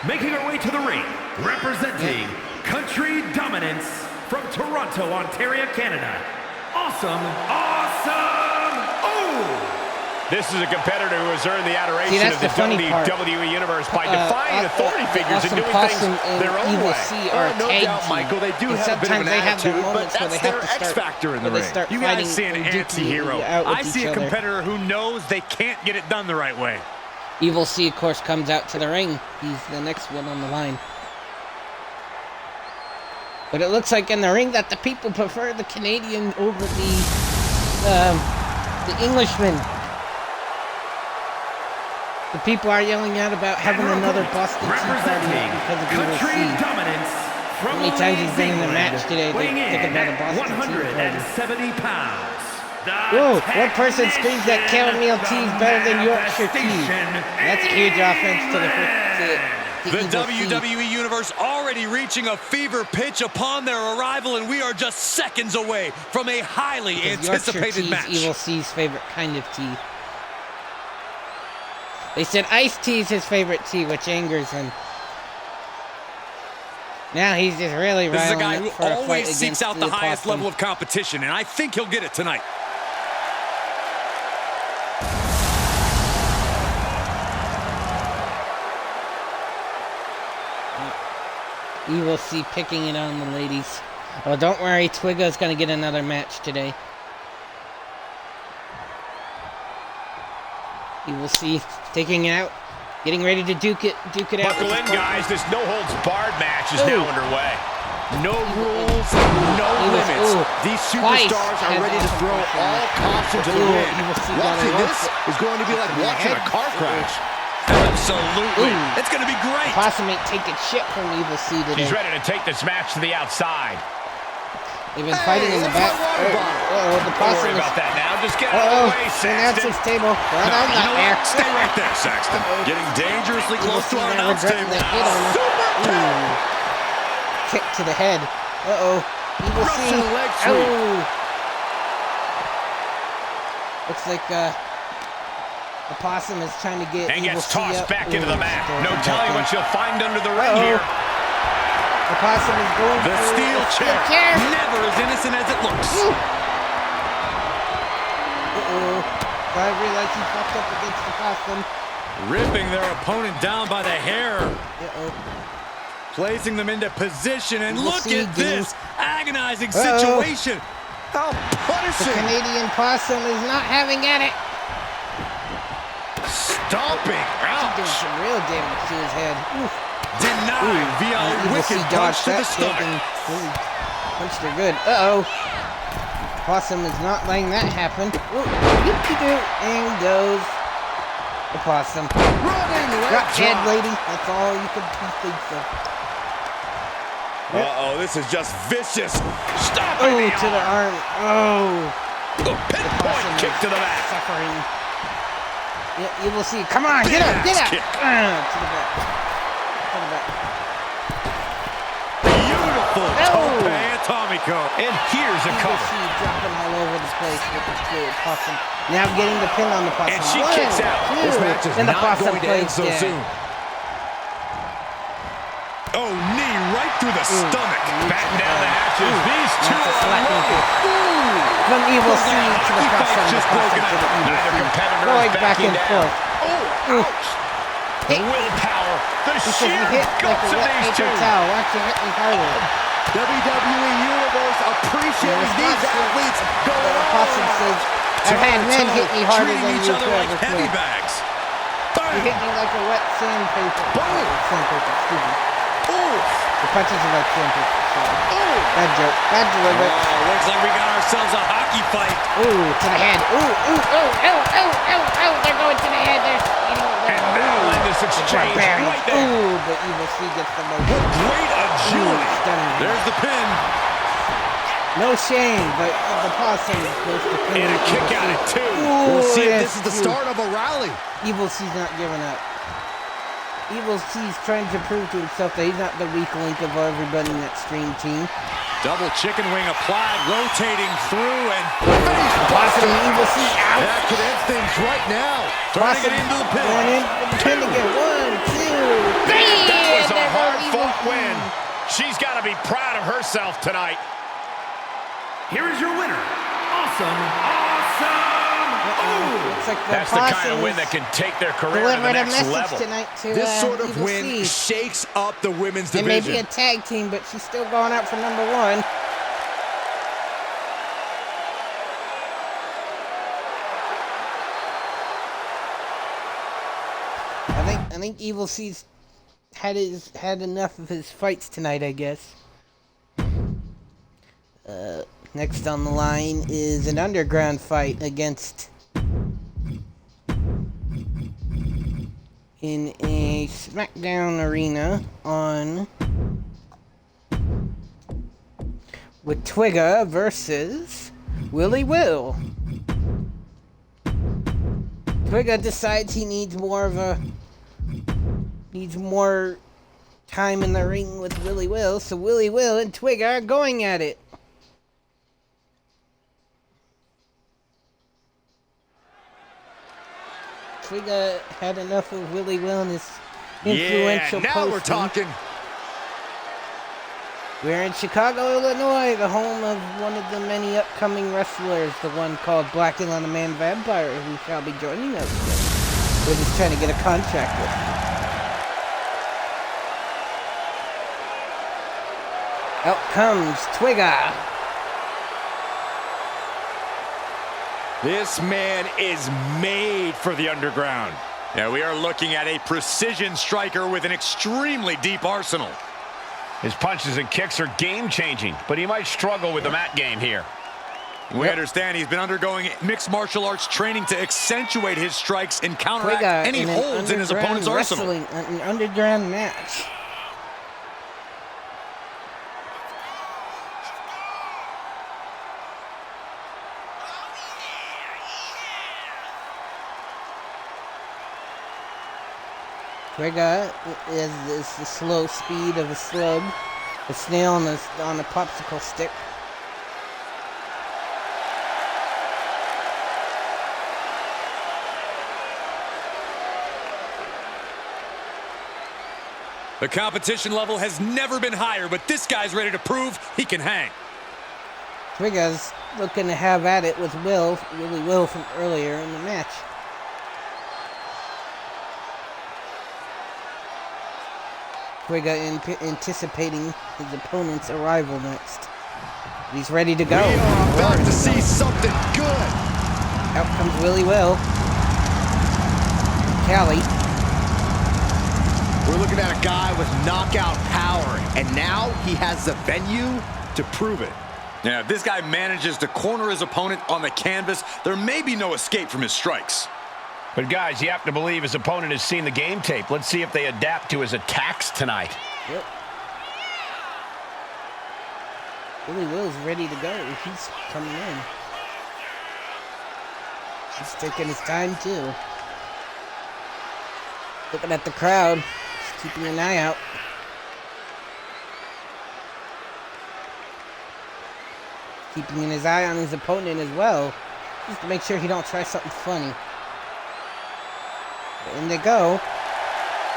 Making her way to the ring, representing Country Dominance from Toronto, Ontario, Canada. Awesome Oh! This is a competitor who has earned the adoration See, that's of the the funny part. WWE Universe by defying authority figures and Awesome doing Possum things and their own Evil way. C are no tag doubt, team. Michael, they do And have a bit of sometimes an they have their attitude, but moments where that's they have their to start, X-factor in the where they ring. start You fighting gotta see an and duking anti-hero. out with I see each a other. competitor who knows they can't get it done the right way. Evil C, of course, comes out to the ring. He's the next one on the line. But it looks like in the ring that the people prefer the Canadian over the Englishman. The people are yelling out about having another Boston Tea Party representing because of Evil Country C. Dominance from How many times he's been in the England, match today, they weighing think in about a at Boston Tea Party. 170 pounds. Whoa, one person screams that chamomile tea is better than Yorkshire tea. That's a huge offense to the The Evil C. WWE Universe already reaching a fever pitch upon their arrival, and we are just seconds away from a highly Because anticipated Yorkshire tea match. is Evil C's favorite kind of tea. They said iced tea is his favorite tea, which angers him. Now he's just really This is a riling guy up who for a fight always seeks against out the highest Opossum. level of competition, and I think he'll get it tonight. Evil C picking it on the ladies. Oh, don't worry, Twiggo's gonna get another match today. Evil C taking it out, getting ready to duke it out. Buckle with in, the guys. This no-holds-barred match is Ooh. now underway. No rules, no He was- limits. ooh, These twice superstars are has ready to awesome throw pressure. all caution to the Ooh, wind. you will see that Watching a lot. this is going to be like the watching a head. car crash. Absolutely. Ooh. It's going to be great. Possum ain't taking shit from Evil C today. She's ready to take this match to the outside. They've been fighting in the back. that's my water bottle. The Don't Possum worry is... about that now. Just get out of the way, Announcers Saxton. table. Right on You that know there. what? Stay right there, Saxton. Getting dangerously Evil close C to our now announce regretting table. the hit on him. Ooh. Kick to the head. Uh-oh. Evil C. Russian leg sweep. Oh. Looks like the Possum is trying to get And Evil gets C tossed up. back into the mat. Still No back telling in. what you'll find under the ring Uh-oh. here. The Possum is going The for steel a chair. Never as innocent as it looks. Uh-oh. I realized he fucked up against the Possum. Ripping their opponent down by the hair. Uh-oh. Placing them into position. And We'll look see, at getting- this agonizing Uh-oh. situation. How The punishing. Canadian Possum is not having at it. Stomping. He's doing Ouch. some real damage to his head. Oof. Denied via a Evil C wicked punch dodged to the that kick stomach. and really punched her good. Uh-oh. Possum is not letting that happen. Ooh, whoop-de-doo, and goes the Possum. Running leg Drop dead, drop. lady. That's all you could think of. Uh-oh, this is just vicious. Stop Oh, to the arm. Oh. Pinpoint kick to the back. Suffering. Yeah, you will see. Come on, get up, get up. Kick. To the back. To the back. Beautiful Oh. tope atomico. And here's a You will cover. see dropping all over the place with the good possum. Now getting the pin on the possum. And she One, kicks out. two, This match is and the not possum going to end plays so dead. soon. Oh, knee right through the stomach. Batten down the hatches. These two That's a are slapping loaded. kick. From Evil C to the possum, just the possum broken to the up. Evil Neither C. competitor Going is back backing and down. forth. Oh, ouch. The willpower. The Because sheer you hit like guts a of wet these paper two. towel. Watch you hit me harder. WWE Universe appreciates these athletes going The possum on. says, I've had men hit me harder treating than each you other could like ever heavy could. bags. You hit me like a wet sandpaper. Sandpaper, excuse me. The punches are like sandpaper. Sorry. Bad joke. Bad delivery. Looks like we got ourselves a hockey fight. Ooh, to the head. Ooh, ooh, ooh, ooh, ooh, ooh, ooh. They're going to the head. They're eating And now in this exchange barbarian. right there. Ooh, but Evil C gets the most. Great agility. Stunning. There's the pin. No shame, but the possum goes to pin. And a kick Evil out C. at two. Ooh, We'll see if yes, this is the dude. start of a rally. Evil C's not giving up. Evil C's trying to prove to himself that he's not the weak link of everybody in that stream team. Double chicken wing applied, rotating through and Possum and Evil C out. That could end things right now. turning it into the pin. Going in for the pin again. 1, 2, 3. That was a and there goes hard-fought Evil C. win. She's got to be proud of herself tonight. Here is your winner, Awesome. Looks like the That's the kind of Possums win that can take their career to the delivered a next message level. tonight to This sort of Evil win C. shakes up the women's It may be division. a tag team, but she's still going out for number 1. I think Evil C's had enough of his fights tonight, I guess. Next on the line is an underground fight against in a SmackDown arena on with Twigga versus Willie Will. Twigga decides he needs more time in the ring with Willie Will, so Willie Will and Twigga are going at it. Twigga had enough of Willie Will and his influential now we're posting. talking. We're in Chicago, Illinois, the home of one of the many upcoming wrestlers, the one called Black Ilana Man Vampire, who shall be joining us. We're just trying to get a contract with him. Out comes Twigga. This man is made for the underground. Yeah, we are looking at a precision striker with an extremely deep arsenal. His punches and kicks are game-changing, but he might struggle with the mat game here. We understand he's been undergoing mixed martial arts training to accentuate his strikes and counteract Twigga any in an holds in his opponent's underground arsenal. wrestling, an underground match. Twigga is the slow speed of a slug, a snail on a popsicle stick. The competition level has never been higher, but this guy's ready to prove he can hang. Twigga's looking to have at it with Willie Will from earlier in the match. Twigga anticipating his opponent's arrival next. He's ready to go. We are about to see something good. Out comes Willie Will. Callie. We're looking at a guy with knockout power, and now he has the venue to prove it. Yeah, if this guy manages to corner his opponent on the canvas, there may be no escape from his strikes. But guys, you have to believe his opponent has seen the game tape. Let's see if they adapt to his attacks tonight. Yep. Willie Will's ready to go. He's coming in. He's taking his time too. Looking at the crowd. Just keeping an eye out. Keeping his eye on his opponent as well. Just to make sure he don't try something funny. In they go.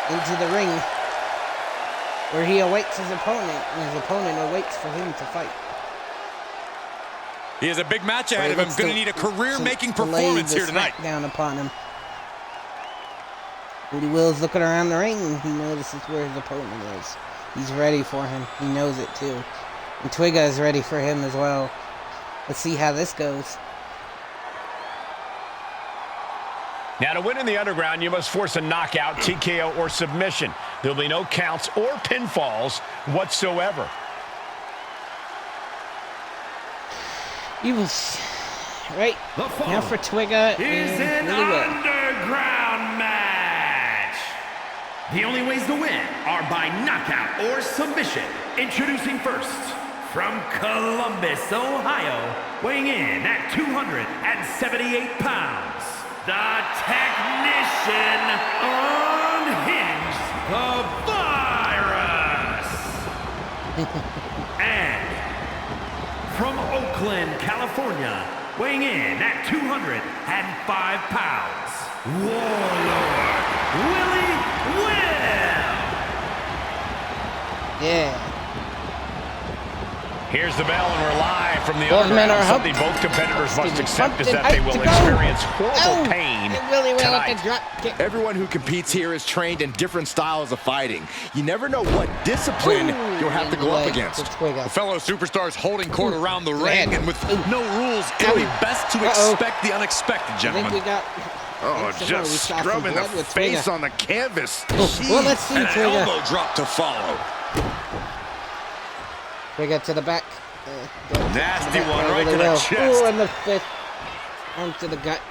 Into the ring. Where he awaits his opponent. And his opponent awaits for him to fight. He has a big match ahead of him. Going to need a career-making performance here tonight. Down upon him. Willie Will's looking around the ring. And he notices where his opponent is. He's ready for him. He knows it too. And Twiga is ready for him as well. Let's see how this goes. Now, to win in the Underground, you must force a knockout, TKO, or submission. There'll be no counts or pinfalls whatsoever. Evils. Right. Now for Twiga is and an Willie Will. underground match. The only ways to win are by knockout or submission. Introducing first, from Columbus, Ohio, weighing in at 278 pounds, the technician Unhinged, the Virus. And from Oakland, California, weighing in at 205 pounds, Warlord Willie Will. Yeah. Here's the bell, and we're live from the Both men Underground. are Something humped. both competitors must Stevens accept is pumped that they and will hyped to go. experience horrible Oh, pain and Willie Will at tonight. the drop kick. Everyone who competes here is trained in different styles of fighting. You never know what discipline Ooh, you'll have to in go the up leg against. to Twiga. Fellow superstars holding court around the ring, and with Ooh. no rules, it'll be best to Uh-oh. expect the unexpected, I think gentlemen. we got... Oh, we just saw some scrubbing the blood with face Twiga. on the canvas. Well, let's see And an Twiga. elbow drop to follow. Twiga to the back. Nasty back one by right Willie to the Will. chest. Ooh, and the fifth. Onto the gut.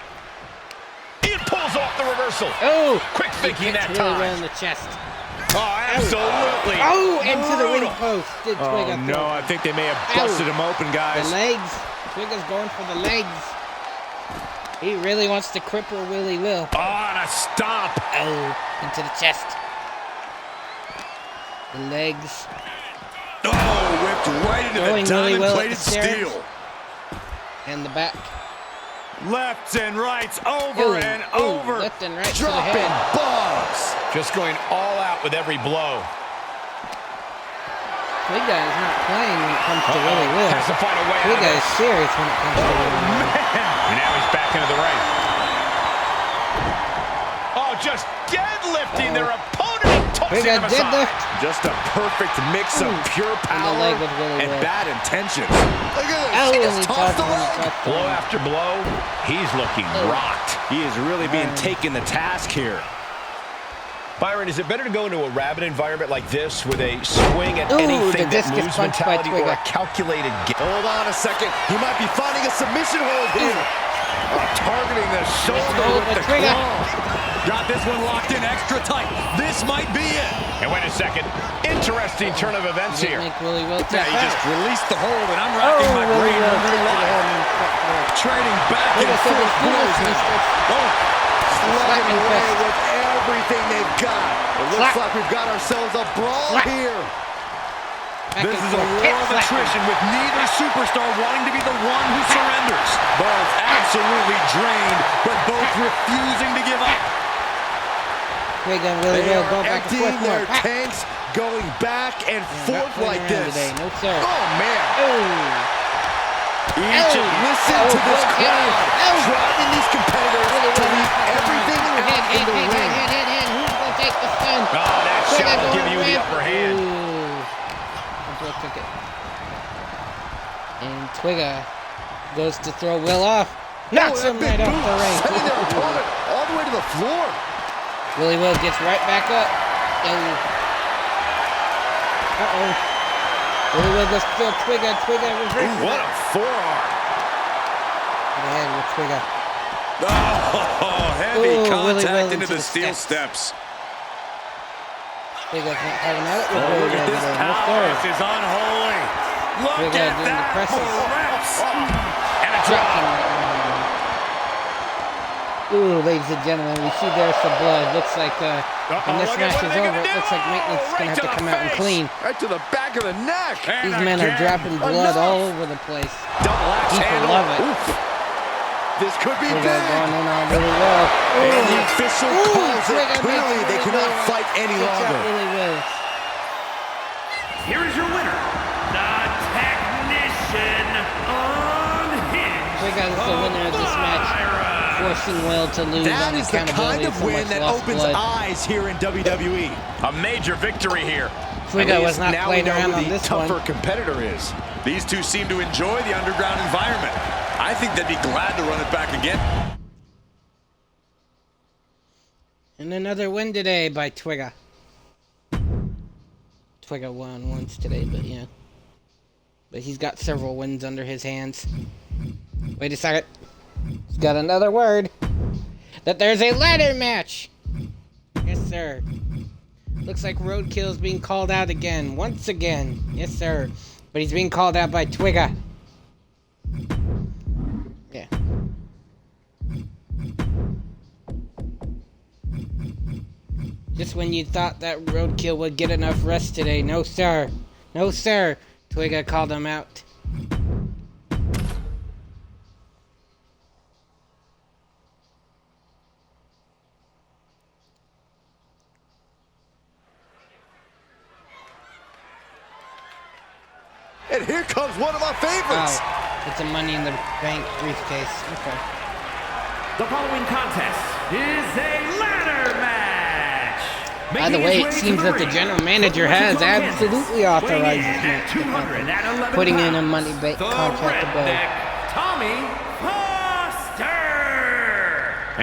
It pulls off the reversal. Oh! Quick thinking that Really well time. in the chest. Oh, absolutely. Oh, into the ring Brutal. post. Did Oh, Twiga no, throw. I think they may have Ow. busted him open, The guys. legs. Twiga's going for the legs. He really wants to cripple Willie Will. Oh, and a stomp. Oh, into the chest. The legs. Oh, whipped right into Throwing the Willie Will at diamond-plated the stairs. steel. And the back. Lefts and rights, over and over. Left and right to the Dropping head. bombs. Just going all out with every blow. Twiga is not playing when it comes to Willie Will. Has to find a way out of Twiga this. is serious when it comes to Willie Will. And now he's back into the ring. Oh, just deadlifting their opponent and tossing Twiga them did the... aside. Just a perfect mix of pure And the power leg with Willie and Will. bad intentions. Look at Oh, this. He and just he tossed tossed the him in the leg. chest. Blow after blow, he's looking rocked. He is really being taken to task here. Byron, is it better to go into a rabid environment like this with a swing at Ooh, anything the that discus moves punch by mentality or a Twiga. calculated game? Hold on a second. He might be finding a submission hold here. Targeting the shoulder hold with by the Twiga. claw. Got this one locked in extra tight. This might be it. And wait a second. Interesting turn of events Didn't here. make Willie Will Yeah, tap he out. just released the hold, and I'm Oh, racking my Willie brain Will over kicked to the life. head and cut through. Trading back and Twiga said forth his blows fingers now. missed. Oh, Slugging Slapping away fist. with everything they've got. It looks Slap. like we've got ourselves a brawl Slap. here. Back this and is a forth. war Hip of slapping. attrition with neither superstar wanting to be the one who surrenders. Both absolutely drained, but both refusing to give up. Twiga and Willie They Will are going back and emptying forth their more. tanks, going back and Not forth playing like around this. Today. No, sir. Oh, man. Oh. Each Oh. listen Oh, to this good crowd, hit. Oh. driving these competitors Willie to Will leave not everything Ooh, out head, in the head, ring. head. Who's going to take the spin? Oh, that Twiga shot will give going you the ramp. upper hand. Ooh. Will took it. And Twiga goes to throw Will off. Knocks Oh, him that big right off boot, the ring. sending their opponent all the way to the floor. Willie Will gets right back up. Uh-oh. Willie Will goes to throw Twiga. Twiga reverses What it. a forearm. Ahead with Twiga. Oh, heavy Ooh, Willie contact Will into the steel steps. steps. Twiga's not having at it with Oh, Willie look at Will this today. No power. sir. This is unholy. Look Twigga at doing the that. presses. More reps. And a Dropping drop. right now. Ooh, ladies and gentlemen, we see there's some blood. Looks like when this look at match what is they're over, gonna it looks like do. maintenance is Right gonna have to to the come out and face. clean. Right to the back of the neck. And These men are again. dropping blood Enough. all over the place. Double axe People handle. love it. Oof. This could be Twigga big. going in on really well. And the official calls it. Twigga Clearly, makes they really cannot well. fight any Good job, longer. really well. Here is your winner, the Technician Unhinged. Twigga is the winner of this match, forcing Will to lose That on is the accountability kind of for win much that lost opens blood. eyes here in WWE. A major victory here. Twigga At was least not now playing we know around who on the this tougher one. competitor is. These two seem to enjoy the underground environment. I think they'd be glad to run it back again. And another win today by Twigga. Twigga won once today, but yeah. But he's got several wins under his hands. Wait a second. He's got another word. That there's a ladder match. Yes, sir. Looks like Roadkill is being called out again. Once again. Yes, sir. But he's being called out by Twigga. Yeah. Just when you thought that Roadkill would get enough rest today. No, sir. No, sir. Twigga called him out. And here comes one of my favorites. Oh, it's a Money in the Bank briefcase. Okay. The following contest is a ladder match. By the way, it seems that the general manager has absolutely authorized this match to happen, putting in a Money Bank contract above. Tommy Foster.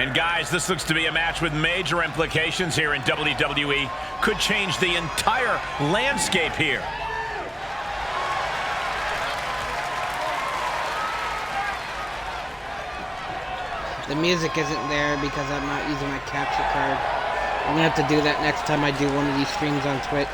And guys, this looks to be a match with major implications here in WWE. Could change the entire landscape here. The music isn't there because I'm not using my capture card. I'm gonna have to do that next time I do one of these streams on Twitch.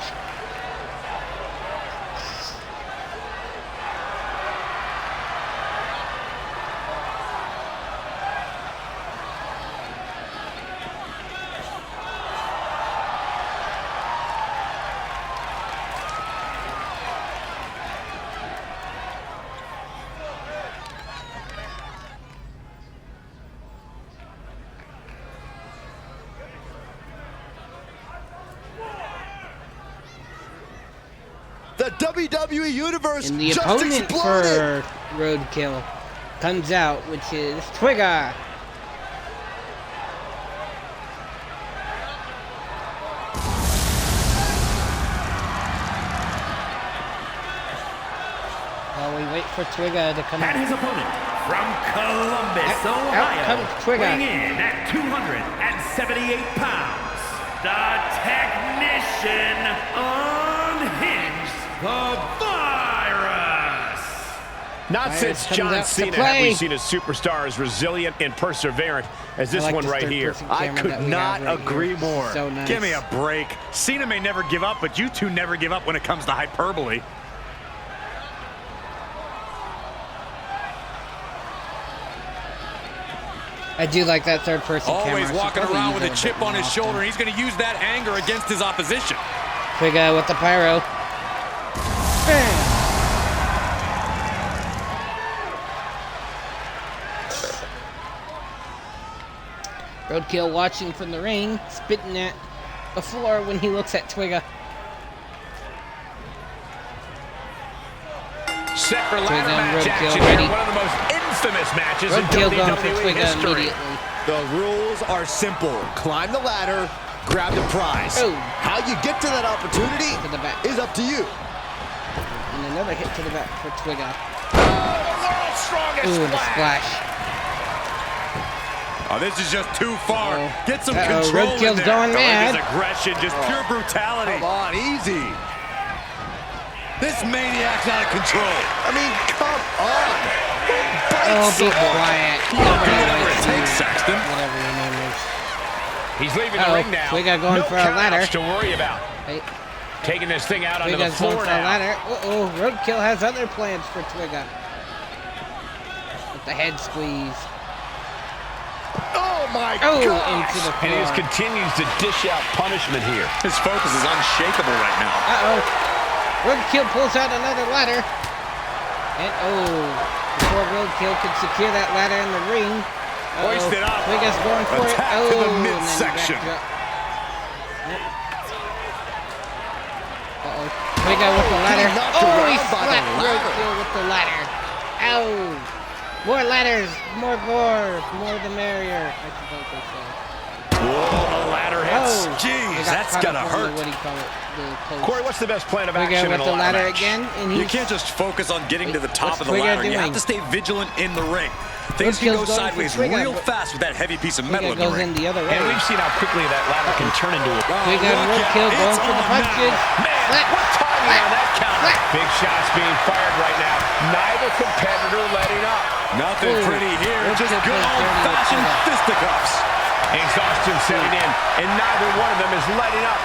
The WWE Universe And the just opponent exploded. for Roadkill comes out, which is Twigga. While we wait for Twigga to come And out. his opponent from Columbus, Out Ohio, comes Twigga. weighing in at 278 pounds, the Technician Unhinged, the Virus. Not Virus since comes John out to Cena have play. we seen a superstar as resilient and perseverant as this I like one this right here. third-person I camera could that we not have right agree here. more. So nice. Give me a break. Cena may never give up, but you two never give up when it comes to hyperbole. I do like that third-person camera. Always I should walking probably around use with a it chip bit on his more shoulder. often. He's going to use that anger against his opposition. Twigga with the pyro. Bam! Roadkill watching from the ring, spitting at the floor when he looks at Twigga. Set for ladder Twigga and match Roadkill action ready. here. One of the most infamous matches in Roadkill going for WWE Twigga history. immediately. The rules are simple. Climb the ladder, grab the prize. Oh. How you get to that opportunity To the back. is up to you. And another hit to the back for Twigga. World's strongest Ooh, the splash. Oh, this is just too far. Uh-oh. Get some Uh-oh, control in Roadkill's there. going Look at mad. his aggression, just pure brutality. Come on, easy. This maniac's out of control. I mean, come on. Oh, be quiet. Do whatever it takes, Saxton. Whatever your name is. He's leaving Uh-oh, the ring now. Twigga going no for a ladder. countouts to worry about. Wait. Taking this thing out onto the Twigga's going floor for a now. ladder. Uh-oh, Roadkill has other plans for Twigga. With the head squeeze. Oh my Oh, gosh! into the And he just floor. continues to dish out punishment here. His focus is unshakable right now. Uh-oh. Roadkill pulls out another ladder. And, before Roadkill could secure that ladder in the ring. Hoist it up. Twigga's going for it. Attack Oh, to the and then he midsection. backs up. Yep. Uh-oh. Twigga with the ladder. Getting knocked Oh, he around by the slapped ladder. Roadkill with the ladder. Ow. More ladders. More gore. More the merrier, I suppose they say. Whoa, the ladder hits. Oh, Jeez, they got that's caught gotta up on hurt. What do you call it? The post. Corey, what's the best plan of Twigga action in with a the ladder ladder match? again, and You he's can't just focus on getting to the top What's of the Twigga ladder. You have doing? to stay vigilant in the ring. Things can go Roadkill's going for sideways Twigga, real but fast with that heavy piece of metal Twigga in the goes ring. in the other way. And we've seen how quickly that ladder can turn into a... Twigga and look Roadkill out, going it's for the on punches. now. Man, Slap, what timing slap, on that counter. slap. Big shots being fired right now. Neither competitor letting up. Nothing Ooh, pretty here, just Roadkill good plays dirty with old-fashioned Twigga. fisticuffs. Exhaustion setting in, and neither one of them is letting up.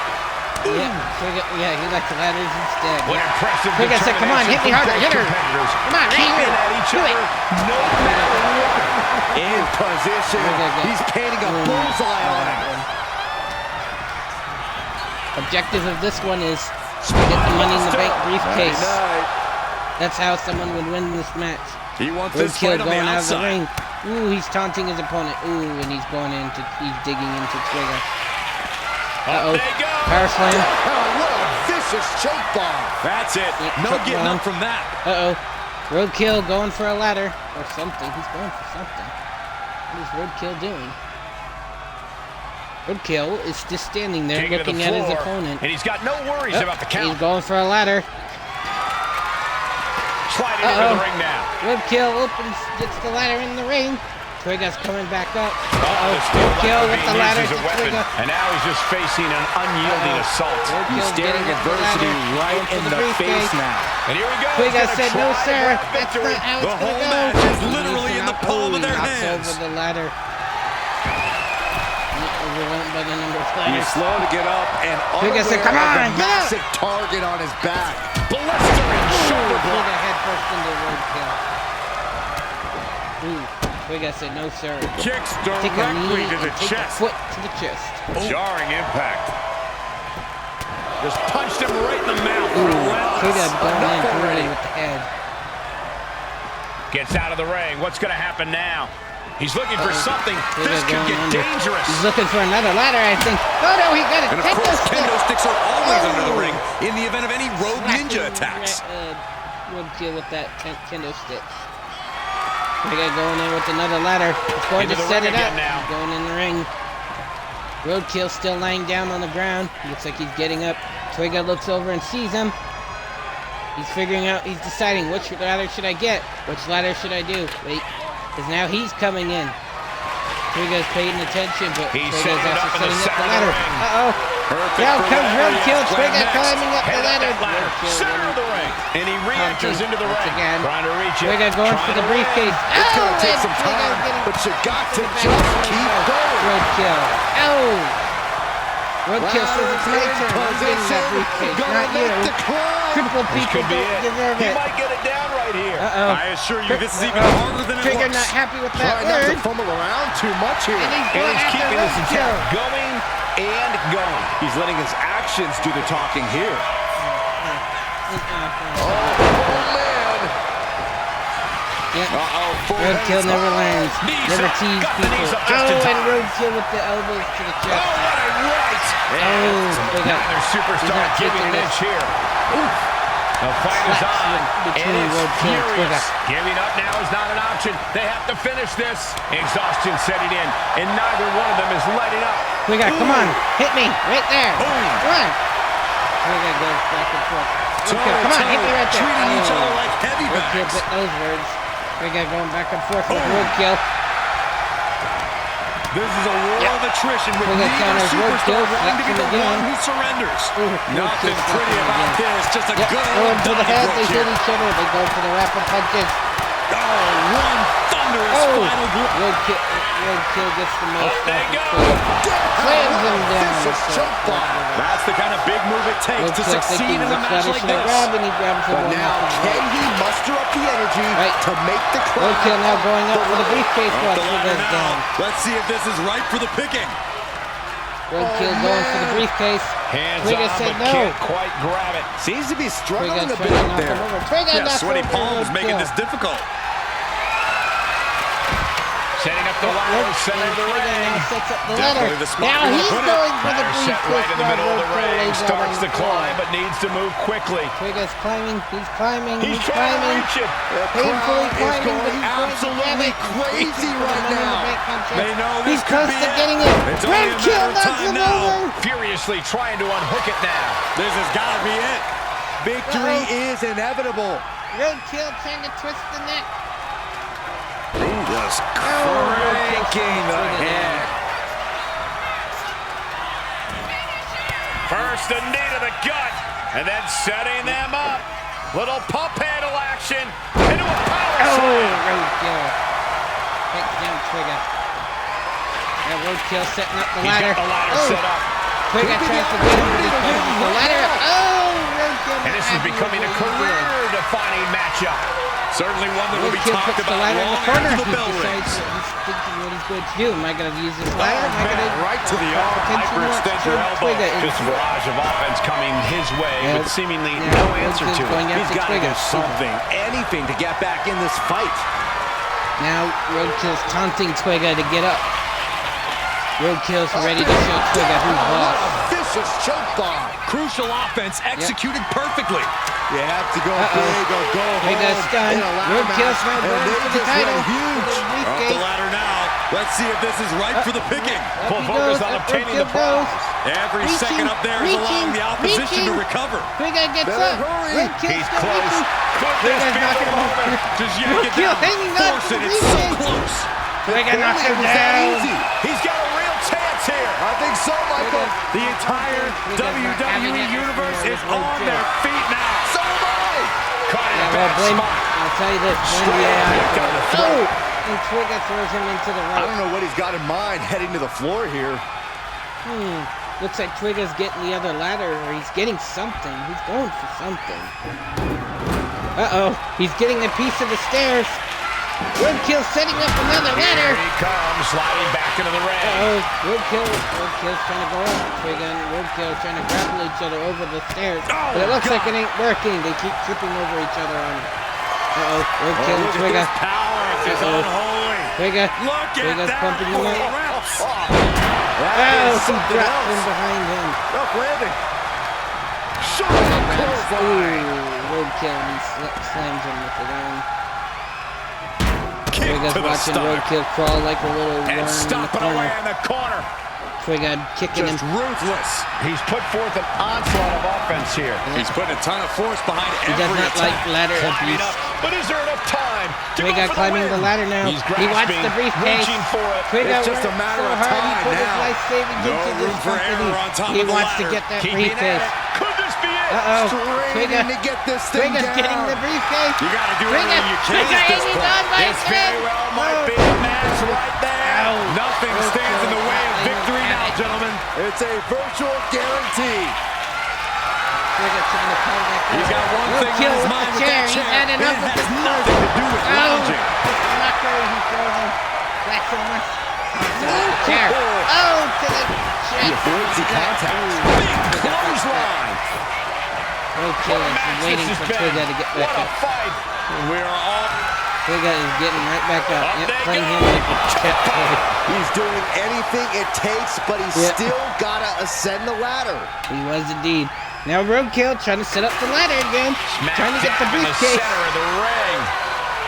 Yeah, Twigga, yeah, he likes the ladders instead. What Yeah. impressive Twigga said, "Come on, hit me determination harder, from hit her. both competitors. Come on, right Keeping here. at each Do it." other, no matter what. In position. Twigga got- He's painting a Ooh. bullseye on him. Objective of this one is to get the Money in the Bank briefcase. Night. That's how someone would win this match. He wants this Roadkill fight on the going out of the outside. ring. Ooh, he's taunting his opponent. Ooh, and he's digging into Twigga. Uh-oh. They go. Power slam. Oh, what a vicious choke bomb. That's it. Yeah, No choke getting bomb. up from that. Uh-oh. Roadkill going for a ladder. Or something. He's going for something. What is Roadkill doing? Roadkill is just standing there Taking to the looking at his floor, opponent. And he's got no worries Oh, about the he's count. going for a ladder. Sliding into Uh-oh. the ring now. Roadkill opens, gets the ladder in the ring. Twigga's coming back up. The Uh-oh. steel Roadkill ladder with being the used ladder as to a weapon, Twigga. and now he's just facing an unyielding Uh-oh. assault. Roadkill's staring getting up the adversity ladder, right going for in the the briefcase. face now. And here we go. Twigga He's gonna said, "No, try to sir. grab That's victory. not how The it's whole gonna go." match is He literally needs to in the knock- palm of their knocks hands. over the ladder. Overwhelmed by the number of He's ladders. slow to get up and Twigga said, unaware "Come of on, the get up." massive target on his back. Blistering shoulder block. Twigga head first into Roadkill. Ooh, Twigga said, "No, sir." Kicks Take a directly knee to the and take a chest. foot to the chest. Jarring impact. Just punched him right in the mouth. Twigga going in Enough brutally already. with the head. Gets out of the ring. What's going to happen now? He's looking for something. Twigga This could going get under. dangerous. He's looking for another ladder, I think. Oh no, he got it. And of Take course, those kendo sticks. sticks are always Oh. under the ring in the event of any rogue ninja attacks. Roadkill with that kendo stick. Twigga going in with another ladder. He's going Into to the set ring it up. again now. He's going in the ring. Roadkill still lying down on the ground. Looks like he's getting up. Twigga looks over and sees him. He's figuring out, he's deciding which ladder should I get? Which ladder should I do? Wait, because now he's coming in. Twigga's paying attention, but He's Twigga's setting it also up in the setting up the center of the ladder. ring. Uh-oh. Perfect Down for comes whatever he Roadkill. has planned Twigga next. climbing up the Head up ladder. that ladder. Roadkill Center of getting- the ring. And he re-enters Pumping into the once ring. again. Trying to reach it. Twigga going for Trying the to win. briefcase. It's going to take and some Twigga's time, getting but you got to to the just back. keep going. Roadkill. Oh! Roadkill says it's my Ladder's in turn. I'm getting that position. briefcase, Gonna not you. make the climb. Crippled This people could be don't it. deserve He it. might get it down right here. Uh-oh. I assure you, this is even Uh-oh. harder than it Twigga looks. not happy with that Trying not word. to fumble around too much here. And he's And going he's after keeping this Roadkill. attack going and going. He's letting his actions do the talking here. Uh-oh. Oh, man. Yeah. Uh-oh, full Roadkill hands. never learns. Knees Never up. tease Got the people. knees up just in Oh, and time. Roadkill with the elbows to the Oh, chest. what a right. And Twigga. neither He's superstar not giving taking an this. inch here. The fight is Slaps on, between and it's Roadkill and furious. Twigga. Giving up now is not an option. They have to finish this. Exhaustion setting in, and neither one of them is letting up. Twigga, come on. Hit me. Right there. Boom. Come on. Twigga goes back and forth. Roadkill, come on. Hit me right there. Treating each Oh. other like heavy Roadkill bags. bit those words. Twigga going back and forth with Boom. Roadkill. This is a war of attrition with Twigga neither counters superstar Roadkill, wanting to be slaps the him again. one who surrenders. Ooh, Nothing Roadkill slaps pretty him about again. this. Just a Yep, good going old for the head. They Donnybrook hit here. each other. They go for the rapid punches. Oh, one thunderous Oh, final blow. Roadkill. Roadkill gets the most Up they off go. of Twigga. Slams him down. Vicious choke bomb. That's the kind of big move it takes to Roadkill succeed thinking in a which match ladder like should I this. grab, and he grabs the But one now, off the can right. he muster up the energy Right. to make the climb? Roadkill now going up for the briefcase Up while the ladder Twigga's down. now. Let's see if this is right for the picking. Roadkill going for the briefcase. Hands Twigga on, said but no. can't quite grab it. Seems to be struggling Twigga a bit trying to knock there. him over. Twigga Yeah, knocks sweaty over palms making Roadkill. this difficult. Setting up the ladder, center of the Twigga ring. now sets up the Definitely ladder. the spot Now we wanna he's put it. going for the Ladder set briefcase. right in the while middle of the Roadkill ring. lays out Starts on the floor. climb, but needs to move quickly. Twigga's climbing. He's climbing. He's He's trying to climbing. reach it. Painfully crowd is climbing, going but he's going to absolutely get it. crazy For the right Money in the now. Bank contract. They know this He's could close be to it. getting it. It's only a Roadkill matter of knocks time him now. over. Furiously trying to unhook it now. This has got to be it. Victory is inevitable. Roadkill trying to twist the neck. Just Cranking the head. First a knee to the gut, and then setting them up. Little pump handle action into a power Oh, slam. Roadkill. Takes down Twigga. Now Roadkill setting up the He's ladder. got the ladder Oh, set up. Twigga tries to get him, but he pushes the ladder up. Oh, Roadkill. And this is not happy becoming a with what he did. career-defining matchup. Certainly one that will be Roadkill talked puts the about ladder in long the corner. after the He bell decides rings. he's thinking what he's going to do. Am I going to use this ladder? Am I going to Right to the arm, potentially hyperextend your turn elbow. Twigga Just a into it? barrage of offense coming his way Yeah. with seemingly Yeah, no answer Roadkill's to going it. after He's got to Twigga. do something, anything to get back in this fight. Now Roadkill's taunting Twigga to get up. Roadkill's ready to show Twigga who's boss. A vicious choke bomb. Crucial offense executed perfectly. You have to go Uh-oh. big or go Twigga's home stunned. in a ladder Roadkill's match, now and going they for the just title. went huge. For the Off the briefcase. ladder now. Let's see if this is right for the picking. Full he focus goes, on up obtaining the Roadkill prize. Every Reaching, second up there is allowing the opposition to recover. Twigga gets Better up. hurry. Roadkill's He's still close. reaching. Could this Twigga's be the knocking him over. moment? Does Yank it Roadkill down? hanging on Force to it. the It's so briefcase. close. Twigga knocks him Was that down. easy? He's got a real chance here. I think so, Michael. The entire Twigga's not having WWE it Universe with is on Roadkill. their feet now. So am I. Caught in Yeah, a well, bad blame. spot. I'll tell you this. Blame the Straight AI. kick down the Oh! throat. And Twigga throws him into the I rope. don't know what he's got in mind heading to the floor here. Looks like Twigga's getting the other ladder, or he's getting something. He's going for something. Uh-oh. He's getting a piece of the stairs. Roadkill setting up another ladder. Here he comes, sliding back into the ring. Uh-oh. Roadkill's trying to go up. Twigga and Roadkill trying to grapple each other over the stairs. Oh, But it looks God. like it ain't working. They keep tripping over each other on it. Uh-oh. Roadkill and Look at Twigga. this power. This is Uh-oh. unholy. Twigga. Look at Twigga's that. pumping him up. Reps. That Oh, is he something dropped him else. behind him. Up landing. Shot Ooh, clothesline. Roadkill, and he slams him with the arm. Kick Twigga's to the watching stomach. Roadkill crawl like a little worm And in the stomping away corner. in the corner. Twigga kicking him. Just ruthless. He's put forth an onslaught of offense here. He's putting a ton of force behind He does every not attack. like ladder Climbing abuse. up, but is there enough time to Twigga go for climbing the the win? ladder now. He's He wants grasping, the briefcase. reaching for it. Twigga It's just a worked matter so of hard. He time put his now. life savings No into room this for company. error on top He of the wants to ladder. get that Keeping at briefcase. it. Could this be it? Uh-oh. Straining to get this thing Twigga's down. getting the briefcase. You got to do Twigga, everything you can Twigga at this hanging point. on by This his very head. well might Oh. be the match right there. Ow. Nothing stands in the way of victory now, gentlemen. It's a virtual guarantee. Twigga trying to pull back He's got one thing on Roadkill his with mind the with chair. that He's chair. had It enough of has this. nothing to do with Oh, lounging. the knocker, he throws him back so much. Onto the chair. Oh, to the chest. He avoids the contact. Big clothesline. Roadkill is waiting This for has been. Twigga to get What back a up. fight. We are all Twigga is getting right back up. Up Yep, they playing go. him like a chess player. He's doing anything it takes, but he's Yeah. still gotta ascend the ladder. He was indeed. Now Roadkill trying to set up the ladder again. smack Trying to get the dab in the briefcase. center of the ring.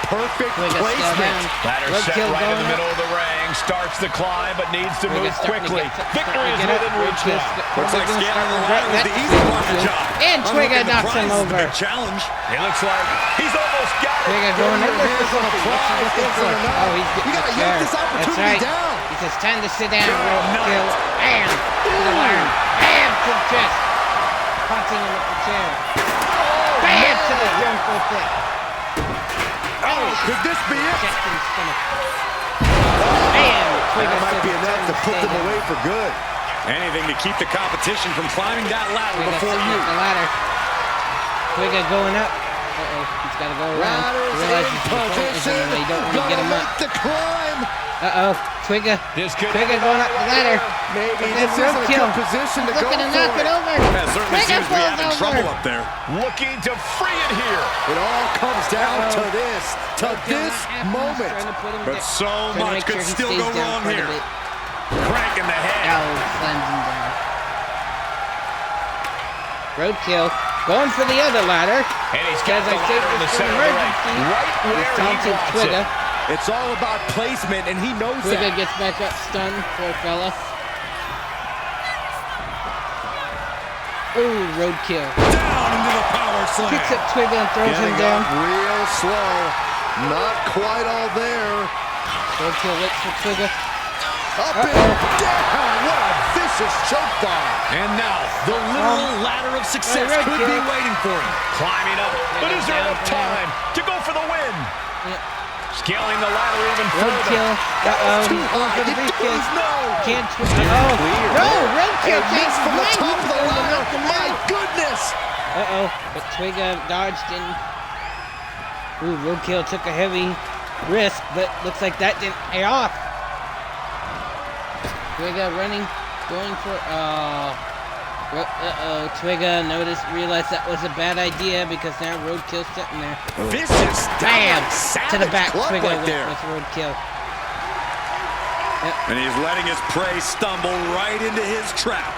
Perfect Twigga still placement. down. Ladder set Roadkill right in going the up. middle of the ring. Starts the climb, but needs to Twigga's move starting to quickly. get- Victory starting is to get within up. reach Roadkill's now. got- Looks like Roadkill's scaling starting the to ladder was regret the that. easy part of the job. And Twigga Unhooking the knocks him prize is the over. big challenge. It looks like he's almost got it. Twigga going Your over for hands on the something. prize. What's he looking It's for? enough. Oh, he's You getting gotta the yank chair. this That's opportunity right. down. He says, time to sit down, Good Roadkill. night. Bam! To the arm. Bam! To the chest. Punching him with the chair. Bam! To the jump with it. Oh, could this be it? Chest and stomach. Man, That might be enough to put them away for good. Anything to keep the competition from climbing that ladder Twigga before setting you. up the ladder. Twigga going up. Uh-oh, he's got to go around. Riders He realizes in the point is position. in the way. You don't want to get him Gonna up. make the climb. Uh-oh, Twigga. This could Twigga going up the ladder. Maybe But this then isn't a roadkill. good position to go Looking to for knock it it. over. That certainly Twigga seems to be falls having over. trouble up there. Looking to free it here. It all comes down Uh-oh. to this He's moment. trying to put him But down. so Trying to much make could sure he still stays go down wrong quite a here. bit. Crank in the head. Oh, slams him down. Roadkill going for the other ladder. And he's got As the I said, ladder in the it's center an of the ring. emergency. Right He's where he taunting wants Twigga. it. It's all about placement, and he knows Twigga that. gets back up stunned, poor fella. Ooh, roadkill. Down into the power slam. Picks up Twigga and throws him Getting down. up real slow. Not quite all there. Roadkill waits for Twigga. Up and down. What a vicious choke bomb. And now, the literal ladder of success Hey, could be roadkill. waiting for him. Climbing up. But is there down enough for now. time to go for the win? Yep. Scaling the ladder even further. Roadkill. Uh-oh, he's going for the It briefcase. goes no. Can't Uh-oh. Clear. No, Roadkill And can't missed from the top of the He's ladder. knock him My out. goodness. Uh-oh, but Twigga dodged in. Ooh, Roadkill took a heavy risk, but looks like that didn't pay off. Twigga running, going for, uh-oh, Twigga realized that was a bad idea because now Roadkill's sitting there. Vicious. Bam! Savage To the back, club Twigga right went there. with Roadkill. And he's letting his prey stumble right into his trap.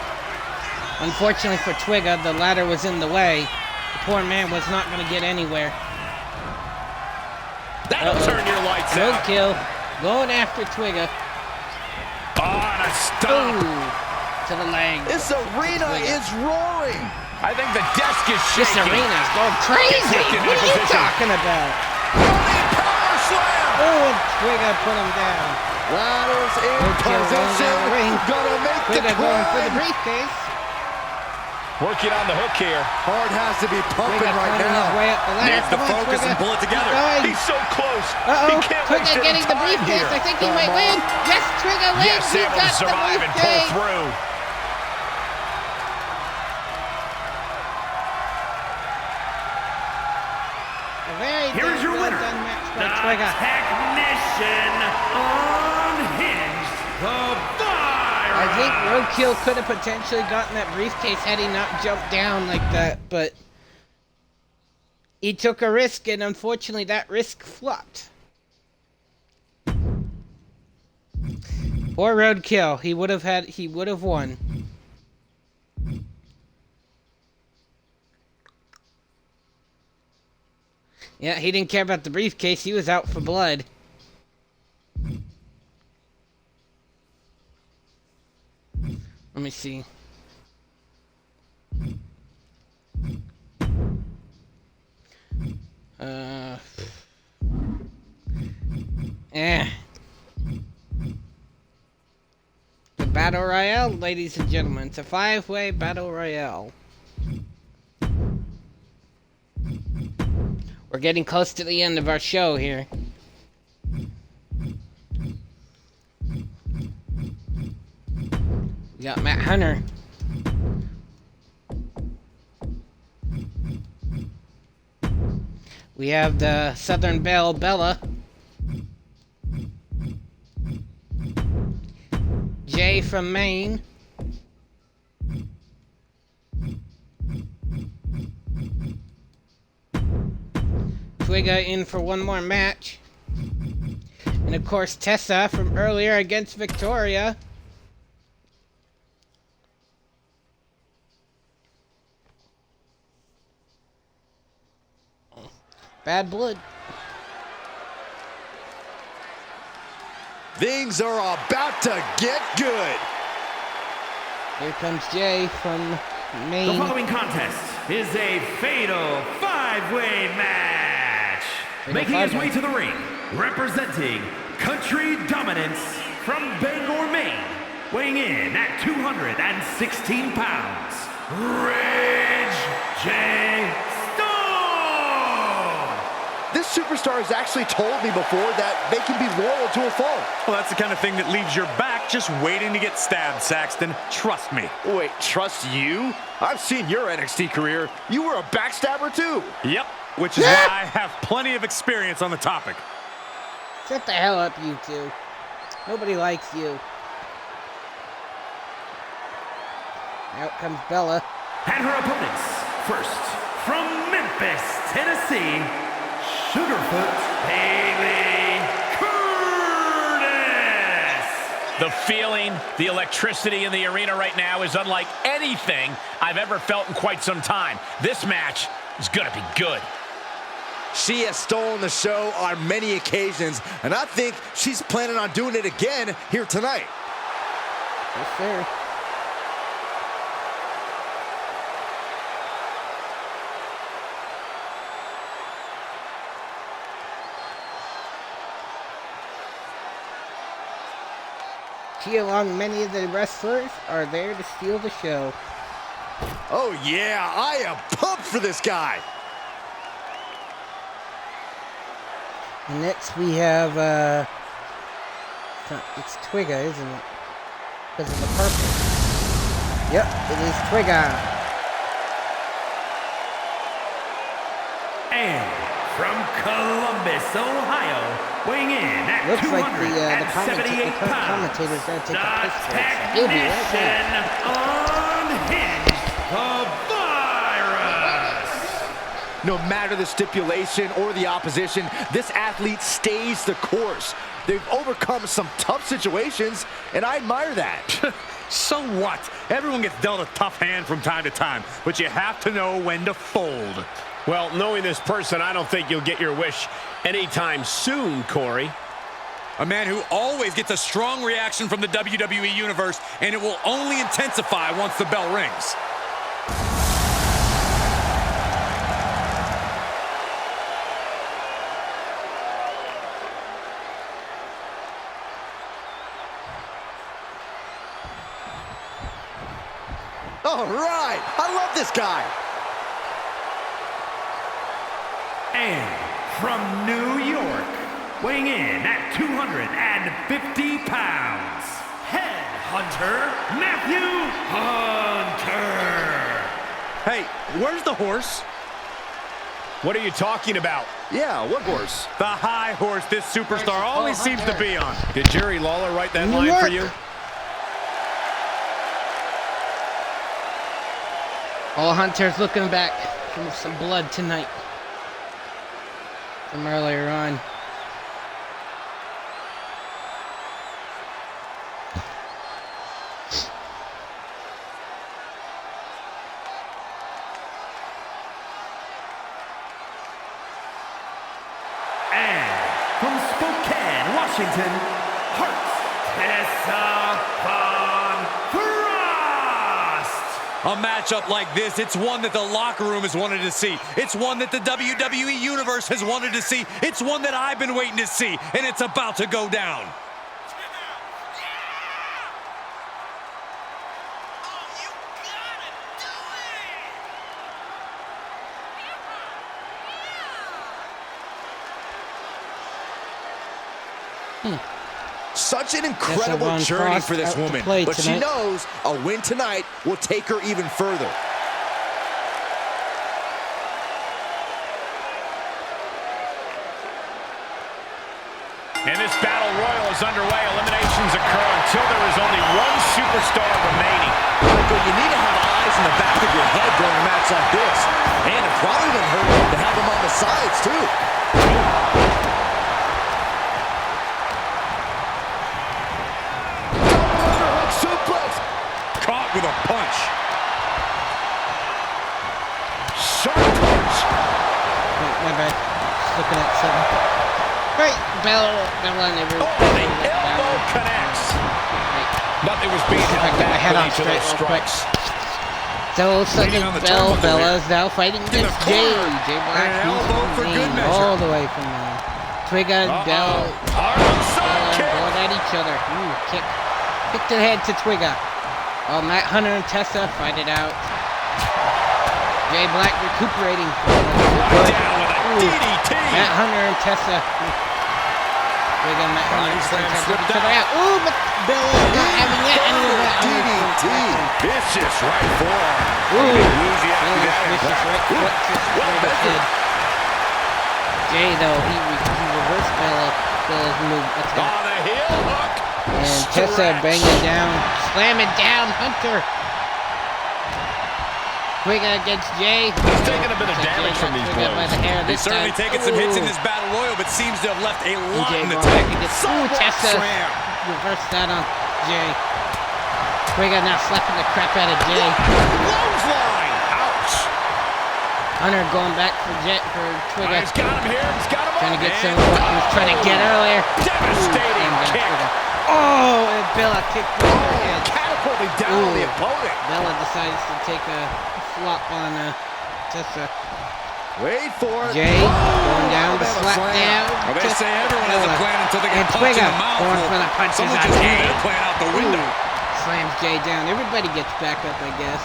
Unfortunately for Twigga, the ladder was in the way. The poor man was not going to get anywhere. That'll turn your lights out. Roadkill going after Twigga. Oh, and a stomp. Ooh, to the leg. This arena is roaring. I think the desk is This shaking. arena's going crazy. Gets into What are you position. talking about? Running power slam. Oh, and Twigga put him down. Ladders in Roadkill rolling position. down the ring. Gonna make the Twigga going for the climb. briefcase. Working on the hook here. Heart has to be pumping Twigga right climbing his now. way up the ladder. Needs to Come on, focus Twigga. and pull it together. Keep going. He's so close. Uh-oh, He can't Twigga waste any getting the time briefcase. here. I think he Come might on. win. Yes, Twigga wins. Yes, He able to got the survive and pull briefcase. through. A very Here's your well winner, done match by the Twigga. Technician Unhinged, the Fire. I think Roadkill could have potentially gotten that briefcase had he not jumped down like that, but he took a risk, and unfortunately that risk flopped. Or Roadkill, he would have won. Yeah, he didn't care about the briefcase, he was out for blood. Let me see. The Battle Royale, ladies and gentlemen. It's a 5-way Battle Royale. We're getting close to the end of our show here. We got Matt Hunter. We have the Southern Belle, Bella. Jay from Maine. Twigga in for one more match. And of course Tessa from earlier against Victoria. Bad blood. Things are about to get good. Here comes Jay from The Maine. following contest is a fatal 5-way match. Fatal Making his five-way. way to the ring, representing Country Dominance from Bangor, Maine, weighing in at 216 pounds, Ridge J. Stone. this superstar has actually told me before that they can be loyal to a fault. Well, that's the kind of thing that leaves your back just waiting to get stabbed, Saxton. Trust me. Wait, trust you? I've seen your NXT career. You were a backstabber too. Yep, which is why I have plenty of experience on the topic. Shut the hell up, you two. Nobody likes you. Out comes Bella. And her opponents, first, from Memphis, Tennessee, Sugarfoot Bailey Curtis. The feeling, the electricity in the arena right now is unlike anything I've ever felt in quite some time. This match is going to be good. She has stolen the show on many occasions, and I think she's planning on doing it again here tonight. Yes, sir. She, along many of the wrestlers, are there to steal the show. Oh yeah, I am pumped for this guy. And next we have, it's Twigga, isn't it? Because of the purple. Yep, it is Twigga. And from Columbus, Ohio, weighing in at Looks like the 278 pounds, commentator's going to take the a piss break. technician He'll be right back. Unhinged, the Virus. No matter the stipulation or the opposition, this athlete stays the course. They've overcome some tough situations, and I admire that. So what? Everyone gets dealt a tough hand from time to time, but you have to know when to fold. Well, knowing this person, I don't think you'll get your wish anytime soon, Corey. A man who always gets a strong reaction from the WWE Universe, and it will only intensify once the bell rings. All right, I love this guy. And from New York, weighing in at 250 pounds, Headhunter Matthew Hunter. Hey, where's the horse? What are you talking about? Yeah, what horse? The high horse this superstar always seems to be on. Did Jerry Lawler write that New line for York. you? All Hunter's looking back from some blood tonight. From earlier on. And from Spokane, Washington, Hearts Tessa Von Frost. A matchup like this, it's one that the locker room has wanted to see. It's one that the WWE Universe has wanted to see. It's one that I've been waiting to see, and it's about to go down. Such an incredible Von journey Frost for this out to woman, play but she tonight. knows a win tonight will take her even further. And this battle royal is underway. Eliminations occur until there is only one superstar remaining. Michael, you need to have eyes in the back of your head during a match like this. And it probably wouldn't hurt to have them on the sides, too. Overhook suplex. Caught with a punch. Sharp punch. My bad. Just looking at something. Right, Bella and everyone. Oh, the elbow connects. But it was being See if I held can get my back head with on each of those straight real quick. strikes. So second on the bell, turnbuckle Bella's now fighting the against Jay. corner. Jay Black And an elbow for good measure. all the way from there. Twigga and Bell Harlem Sun kick. going at each other. Kick to the head to Twigga. Oh, Matt Hunter and Tessa fight it out. Jay Black recuperating. Down with a Ooh. DDT. Matt Hunter and Tessa. We got Matt Hunter and Tessa each other out. Ooh, but Bill not having yet any of that. DDT. Vicious right forearm. Ooh. Woozy after that. Vicious right foot just straight up head. Jay, though, he reversed Bella's move attack. On the heel hook. And Tessa banging down, slamming down Hunter. Twigga against Jay. He's taking a bit of Jay damage got from these Twigga by blows. the hair He's this certainly time. taken some hits in Ooh. this battle royal, but seems to have left a lot Jay in the going back tank. against Tessa. Slam. Reverse that on Jay. Twigga now slapping the crap out of Jay. Clothesline. Ouch. Hunter going back for Twigga. He's got him here. He's got him Trying to on. get some of what he was trying to get earlier. Devastating And kick. Twigga. Oh, and Bella kicked him in the head. Catapulting down Ooh. the opponent. Bella decides to take a flop on Tessa. Wait for it. Jay going down the Alabama slap slam. down. Well, they say everyone has a Bella. plan until they And get punched in Twigga the mouth. going Well, for the punches someone on just threw Jay. their plan out the window. Slams Jay down. Everybody gets back up, I guess.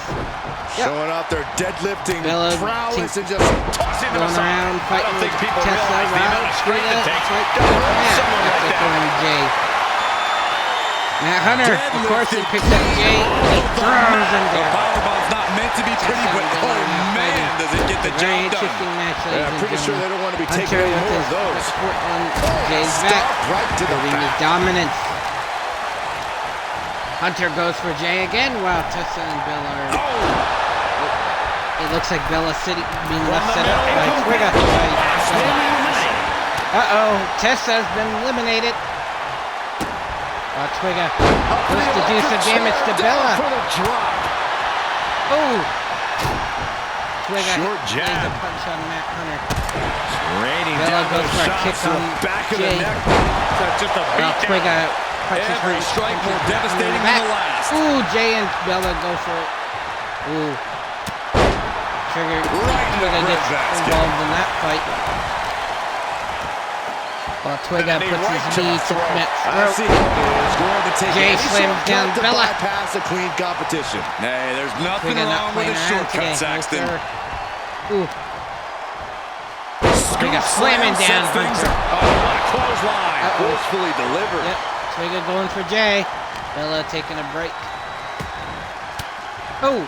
Yep. Showing off their deadlifting Bella prowess and just Tossing him Going aside. around I fighting don't think with people Tessa. realize the amount of strength it takes to hold someone like that. Throwing Jay. Matt Hunter, of course, he picks up Jay and he throws him The down. powerbomb's not meant to be pretty, but Tessa and oh Bella now man, fighting. does it get the A very job done. interesting match, ladies I'm and pretty sure gentlemen. they don't want to be Hunter taking any with more his of those. left foot on Jay's Stop back. right to the Proving his back. dominance. Hunter goes for Jay again while Tessa and Bella are... It looks like Bella's being left set up by Twigga. Uh-oh, Tessa's been eliminated. Twigga goes to do some damage to Bella. For the drop. Oh! Twigga Short lays jab. a punch on Matt Hunter. Raining Bella down goes those for a shots kick to the on back of Jay. the neck. That's just a Well, beat Twigga punches Every her. strike more punches Matt Hunter in devastating than back. the last. Ooh, Jay and Bella go for it. Ooh. Twigga gets involved in that fight. While Twigga puts his knee to Matt's I see. throat. He's going to take Jay any slams shortcut down to Bella. bypass a clean competition. Hey, there's nothing Twigga not wrong with playing a around today. shortcut, Saxton. No, sir. Ooh. Twigga slamming down Hunter. Oh, what a clothesline. Uh-oh. Forcefully delivered. Yep, Twigga going for Jay. Bella taking a break. Oh,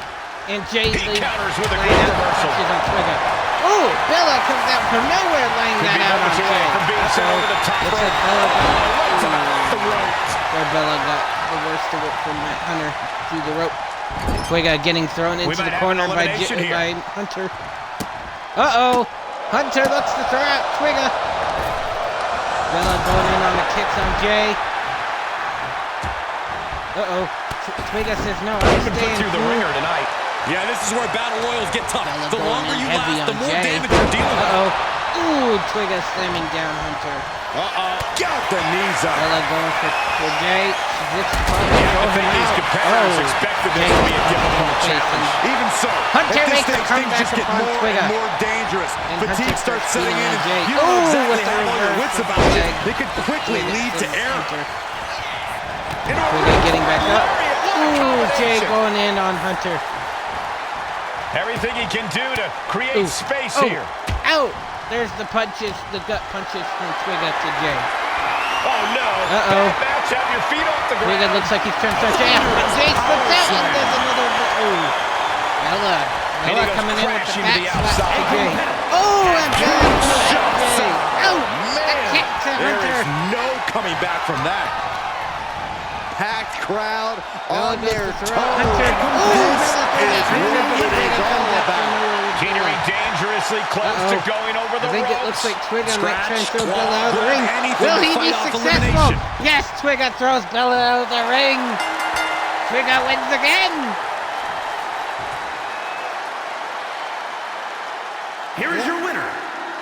and Jay He counters with a laying great out reversal. punches on Twigga. Oh, Bella comes out from nowhere laying Could that be out on moments away Jay. from being sent over the top Looks rope. like Bella Right to the got, throat. where Bella got the worst of it from Matt Hunter through the rope. Twigga getting thrown into might the have corner an by elimination here. Hunter. Uh-oh, Hunter looks to throw out Twigga. Bella going in on the kicks on Jay. Uh-oh. Twigga says, no, I'm Been put staying through the cool. ringer tonight. Yeah, this is where battle royals get tough. Bella The going longer in you heavy last, the on more Jay. damage you're dealing with. Uh-oh. Ooh, Twigga slamming down Hunter. Got the knees up. Bella going for Jay. She zips the punch. I throws think him these out. competitors Oh, expected this Jay to be a gets difficult in the face challenge. and- Even so, Hunter at this makes a stage, things comeback just get upon more Twigga. and more dangerous. And Fatigue Hunter starts starts setting in, beating on and Jay. you know Ooh, exactly with the have all your reverse wits from about you. Jay. They could quickly Twigga lead to sends error. Hunter. Twigga getting back up. Ooh, Jay going in on Hunter. Everything he can do to create Ooh. space Oh. here. Ow! There's the punches, the gut punches from Twigga to Jay. Oh, no. Uh-oh. Bad match. Have your feet off the Twigga ground. looks like he's trying to start Jay out, but Jay slips out and does another. Ooh. Bella And he goes coming in with the crashing to back the slap to outside. Jay. Oh, and Bella Shots Jay. up. Oh, a kick to There Hunter. is no coming back from that. Packed crowd Bella on goes their to toes. throw Hunter. Ooh, This Bella is Hunter what it is all comes out about. from nowhere. Teetering dangerously close to Uh-oh. going over the I think ropes. it looks like Twigga might try and Scratch, throw claw, Bella out of the grab ring. anything Will to he be fight off successful? elimination. Yes, Twigga throws Bella out of the ring. Twigga wins again. Here is your winner,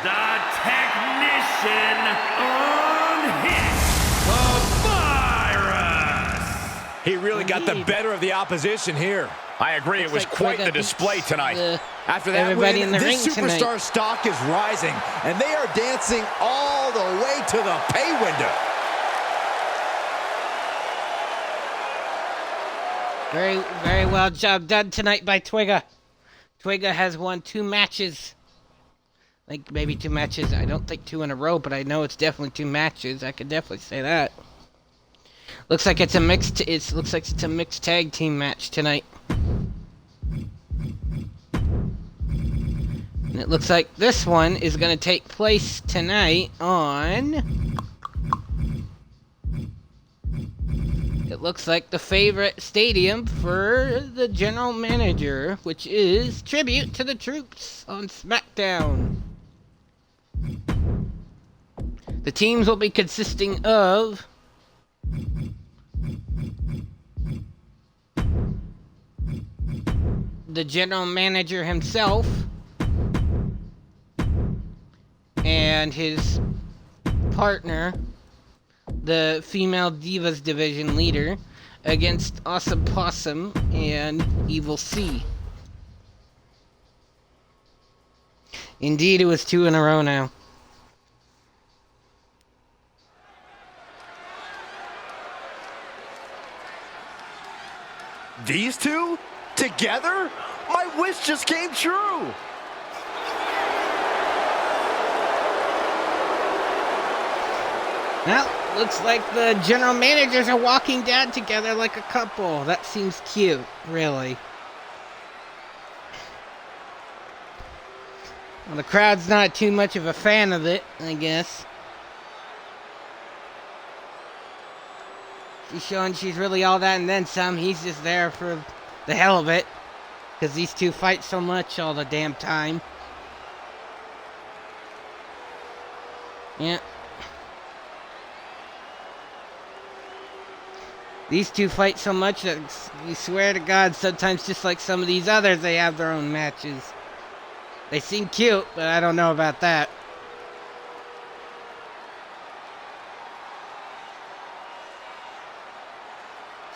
the Technician Unhinged, the Virus. He really got the Indeed. better of the opposition here. I agree. It was Looks like quite Twigga the display beats tonight. After that everybody win, in the this ring tonight. superstar stock is rising, and they are dancing all the way to the pay window. Very, very well job done tonight by Twigga. Twiga has won 2 matches. Like, maybe 2 matches. I don't think 2 in a row, but I know it's definitely 2 matches. I could definitely say that. Looks like it's a mixed. Looks like it's a mixed tag team match tonight. And it looks like this one is going to take place tonight on... It looks like the favorite stadium for the general manager, which is Tribute to the Troops on SmackDown. The teams will be consisting of... the general manager himself and his partner, the Female Divas Division leader, against Awesome Possum and Evil C. Indeed, it was 2 in a row now. These two? Together? My wish just came true! Well, looks like the general managers are walking down together like a couple. That seems cute, really. Well, the crowd's not too much of a fan of it, I guess. She's showing she's really all that and then some. He's just there for the hell of it. Because these two fight so much all the damn time. Yeah. These two fight so much that you swear to God, sometimes just like some of these others, they have their own matches. They seem cute, but I don't know about that.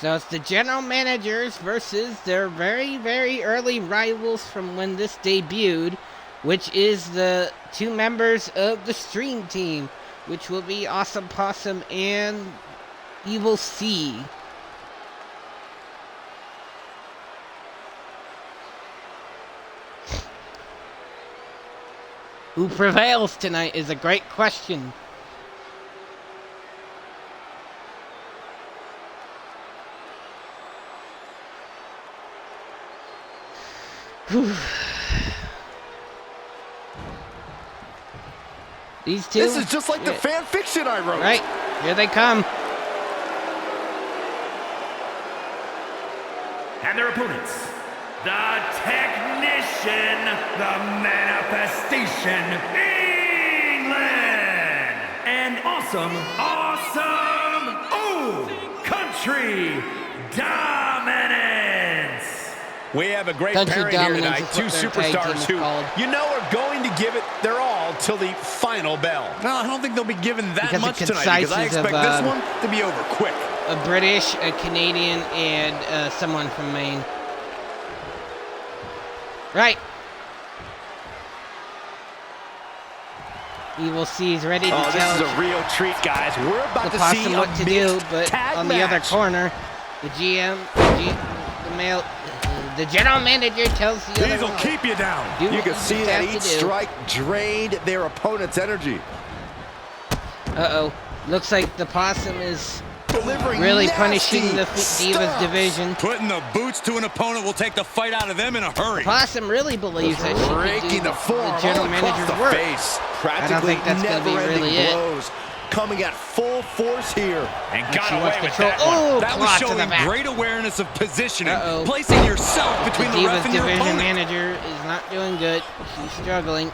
So it's the general managers versus their very, very early rivals from when this debuted, which is the 2 members of the Stream Team, which will be Awesome Possum and Evil C. Who prevails tonight is a great question. Whew. These two. This is just like the fan fiction I wrote. Right, here they come. And their opponents, the Technician, the Manifestation, England, and Awesome Country Dominance. We have a great Country pairing here Dominance tonight. is 2 what their tag team superstars is who, called. you know, are going to give it their all till the final bell. No, I don't think they'll be given that Because much it tonight because I concises expect of, this one to be over quick. A British, a Canadian, and someone from Maine. Right. Evil C is ready to Oh, this is challenge a real treat, guys. We're about the to see Possum a what to do, mixed but tag on the other match. corner, the GM, the general manager tells the These other will one, keep you down. do You what can see just that have to each do. strike drained their opponent's energy. Uh-oh. Looks like the Possum is Delivering really nasty punishing the Divas stomps. division. Putting the boots to an opponent will take the fight out of them in a hurry. Possum really believes that she can do Breaking the form the general all across manager's the work. face. I don't Practically think that's gonna be never-ending really it. blows coming at full force here. And She got away wants with control. that one. Oh, That was claw to the showing back. great awareness of positioning, Uh-oh. placing yourself between the Divas ref and your division opponent. manager is not doing good. She's struggling.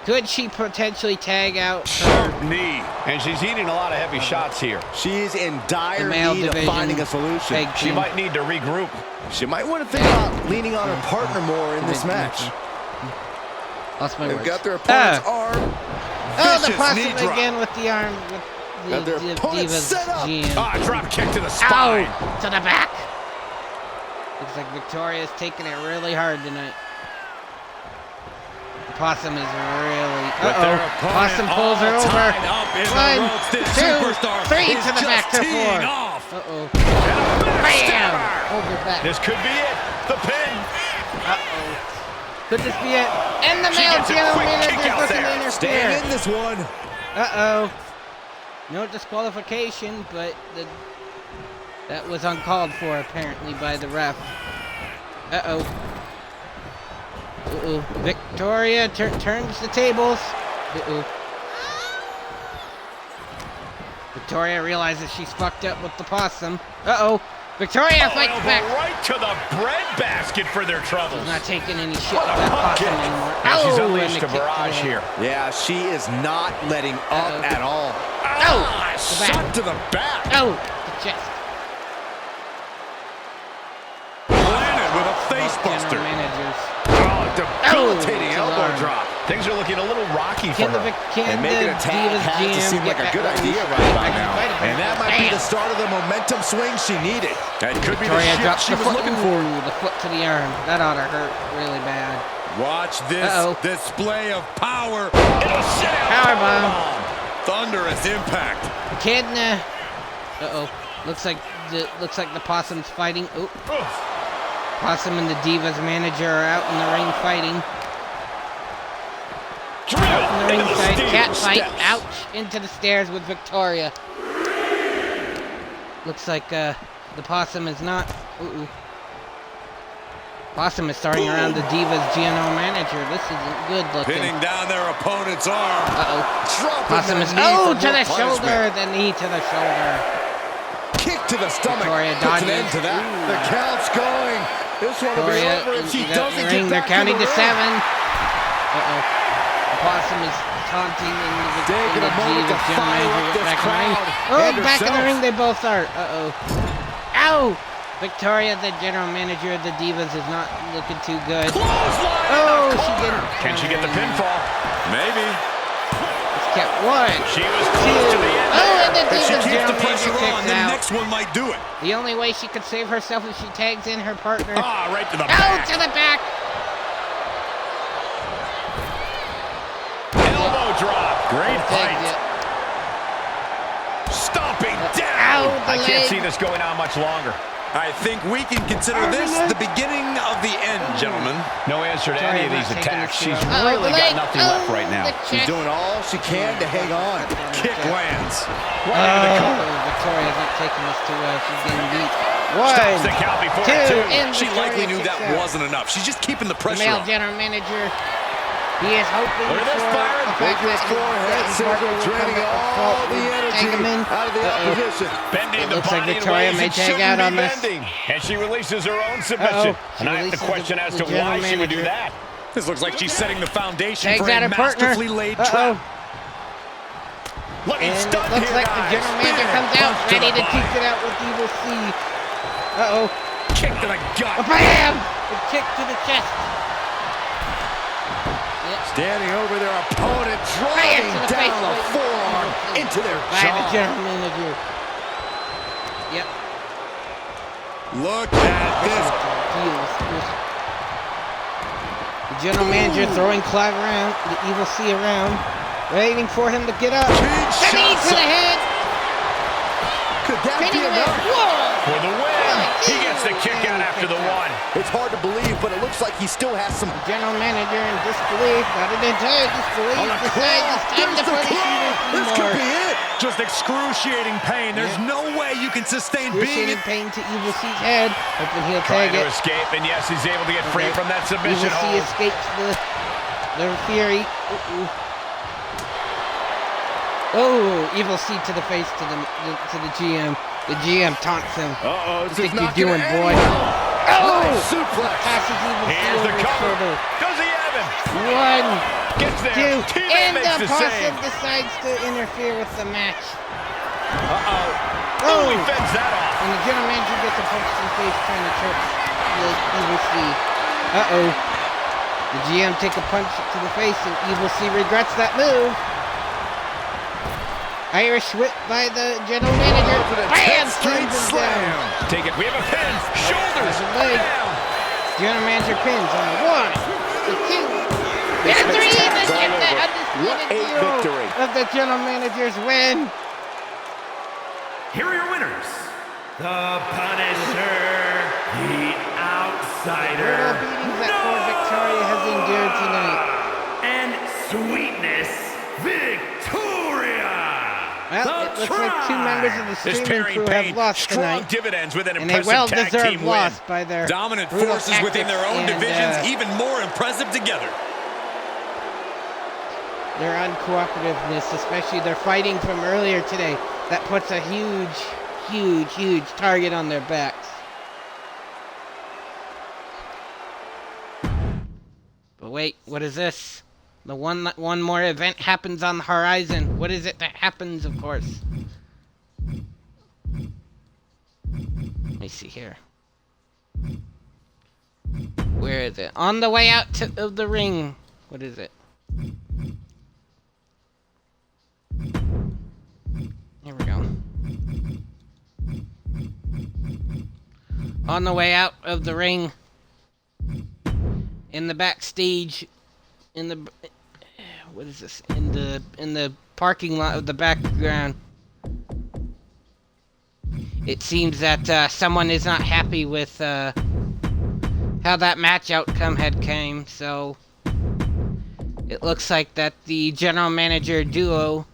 Could she potentially tag out her Knee. And she's eating a lot of heavy shots here. She's in dire male need of division finding a solution. tag She team? might need to regroup. She might want to think about leaning on her partner more in this match. Lost my They've words. got their opponent's Ah. arm. Oh, the vicious Possum knee drop. again with the arm. With Got their the opponent Divas set up. GM. Ah, drop kick to the spine. Ow! To the back. Looks like Victoria's taking it really hard tonight. Possum is really. With their Uh-oh. opponent Possum pulls her all over. tied up in the 1, ropes. This 2, superstar 3 is to the back just to 4. teeing off. Uh-oh. And a Bam! backstabber. Over back. This could be it. The pin. Could this be it? And the She male gets a general quick manager kick out looking there. to interfere. Staying in this one. Uh-oh. No disqualification, but that was uncalled for, apparently, by the ref. Uh-oh. Uh-oh. Victoria turns the tables. Uh-oh. Victoria realizes she's fucked up with the possum. Uh-oh. Victoria fights elbow back. right to the bread basket for their troubles. She's not taking any shit with What a that pump possum kick. anymore. And she's Oh, unleashed and a the kick to barrage the here. head. Yeah, she is not letting up at all. Ah, the back. shot to the back. Oh, the chest. Landed with a face General buster. managers. Oh, debilitating Oh, elbow alarm. drop. Things are looking a little rocky for Can the, her. can And the making a tag Divas has to GM seem like get a good that idea release? right about Actually, now. might have been And that might be Bam. the start of the momentum swing she needed. That could be Victoria the shift drops she the was foot. looking for. Ooh, the foot to the arm. That ought to hurt really bad. Watch this Uh-oh. display of power. It'll sit out. Powerbomb. Thunderous impact. Can uh-oh. Looks like the possum's fighting. Oh, Possum and the Divas manager are out in the ring fighting. Out in the ring side, cat fight. Ouch! Into the stairs with Victoria. Looks like the possum is not. Ooh. Possum is starting around the Divas general manager. This isn't good looking. Pinning down their opponent's arm. Uh-oh. Dropping Possum that is knee to for the more shoulder. punishment. The knee to the shoulder. Kick to the stomach. Victoria Puts an dodges. end to that. Ooh. The count's going. This one will be Victoria over if she into doesn't the get ring. They're back counting to to the ring. 7. Uh-oh. The possum is taunting in the Taking a moment to Divas general fire manager. up Get this back in the ring. crowd Oh, and back in the herself. ring they both are. Uh-oh. Ow! Victoria, the general manager of the Divas, is not looking too good. Oh, she didn't. Can she get the pinfall? Maybe. It's kept 1. She was close to the end Oh, there. and the If she Divas keeps the general pressure manager on, kicks the out. next one might do it. The only way she could save herself is she tags in her partner. Ah, right to the Oh, back. to the back. Elbow drop. Great Tagged fight. it. Stomping Ow, down. the I can't leg. see this going on much longer. I think we can consider this the beginning of the end, gentlemen. No answer to any of these Victoria's not attacks. taking She's this well. really the got leg. nothing left right now. The She's chest. doing all she can to hang on. Kick lands. Right into the cover. Victoria's not taking this too well. She's getting beat. Stops the count before 2, 2. and She likely Victoria knew that kicks out. wasn't enough. She's just keeping the The pressure male on. general manager, he is hoping Look at this, for Byron. the fact Figure that four head his scissors partner will come draining back with all fault the and energy tag him in. out of the opposition. Bending It the looks like body in Victoria ways may it tag shouldn't out be on this. bending. And she releases her own submission. She And I have to releases question as the to why general she would do manager. that. This looks like she's setting the foundation Tags for out a her partner. masterfully laid Uh-oh. trap. Looking And it stunned looks here, like the guys. general manager Big comes out, punch to ready the to body. kick it out with Evil C. Uh-oh. Kick to the gut. Bam! A kick to the chest. Standing over their opponent, Bam driving to the down face. a forearm into their By the jaw. general manager. Yep. Look at this. The general manager throwing Clive around, the Evil C around, waiting for him to get up. The knee to the head. Could that be Pinning him. enough? Whoa! For the win. He gets the kick out after the 1. It's hard to believe, but it looks like he still has some. General manager in disbelief, not in entire disbelief, decides it's time to There's the punish claw. Evil This C could more. be it. Just excruciating pain. There's no way you can sustain being Excruciating pain to Evil C's head, hoping he'll Trying tag to it. escape, and yes, he's able to get free Okay. from that submission Evil C hold. escapes the Fury. Oh, Evil C to the face to the GM. The GM taunts him. Uh-oh, What you think you're doing, boy? Oh! Oh! Suplex. Passes Evil C Here's over the his cover. shoulder. Does he have him? 1, Gets there. 2, Teammate and makes the the possum save. decides to interfere with the match. Oh, Oh! he fends that off. And the general manager gets a punch in the face trying to choke the Evil C. Uh-oh. The GM take a punch to the face and Evil C regrets that move. Irish whip by the general manager. Bam! Slams him down. Take it. We have a pin. Shoulders. There's a leg. Down. General manager pins on the 1, the 2, and the 3. It's all The over. What a undisputed victory. hero of the general managers win. Here are your winners. The Punisher, the Outsider. outsider, brutal beatings that poor Victoria has endured tonight. and Sweetness Victoria. Well, it looks like two members of the This streaming pairing crew have paid lost strong tonight. dividends with an And a impressive tag well-deserved team win. loss by their Dominant brutal forces within their own tactics divisions, and, even more impressive together. their uncooperativeness, especially their fighting from earlier today. That puts a huge target on their backs. But wait, what is this? The one more event happens on the horizon. What is it that happens, of course? Let me see here. Where is it? On the way out of the ring. What is it? Here we go. On the way out of the ring, in the backstage, in the what is this? In the parking lot of the background, it seems that someone is not happy with how that match outcome had came. So it looks like that the general manager duo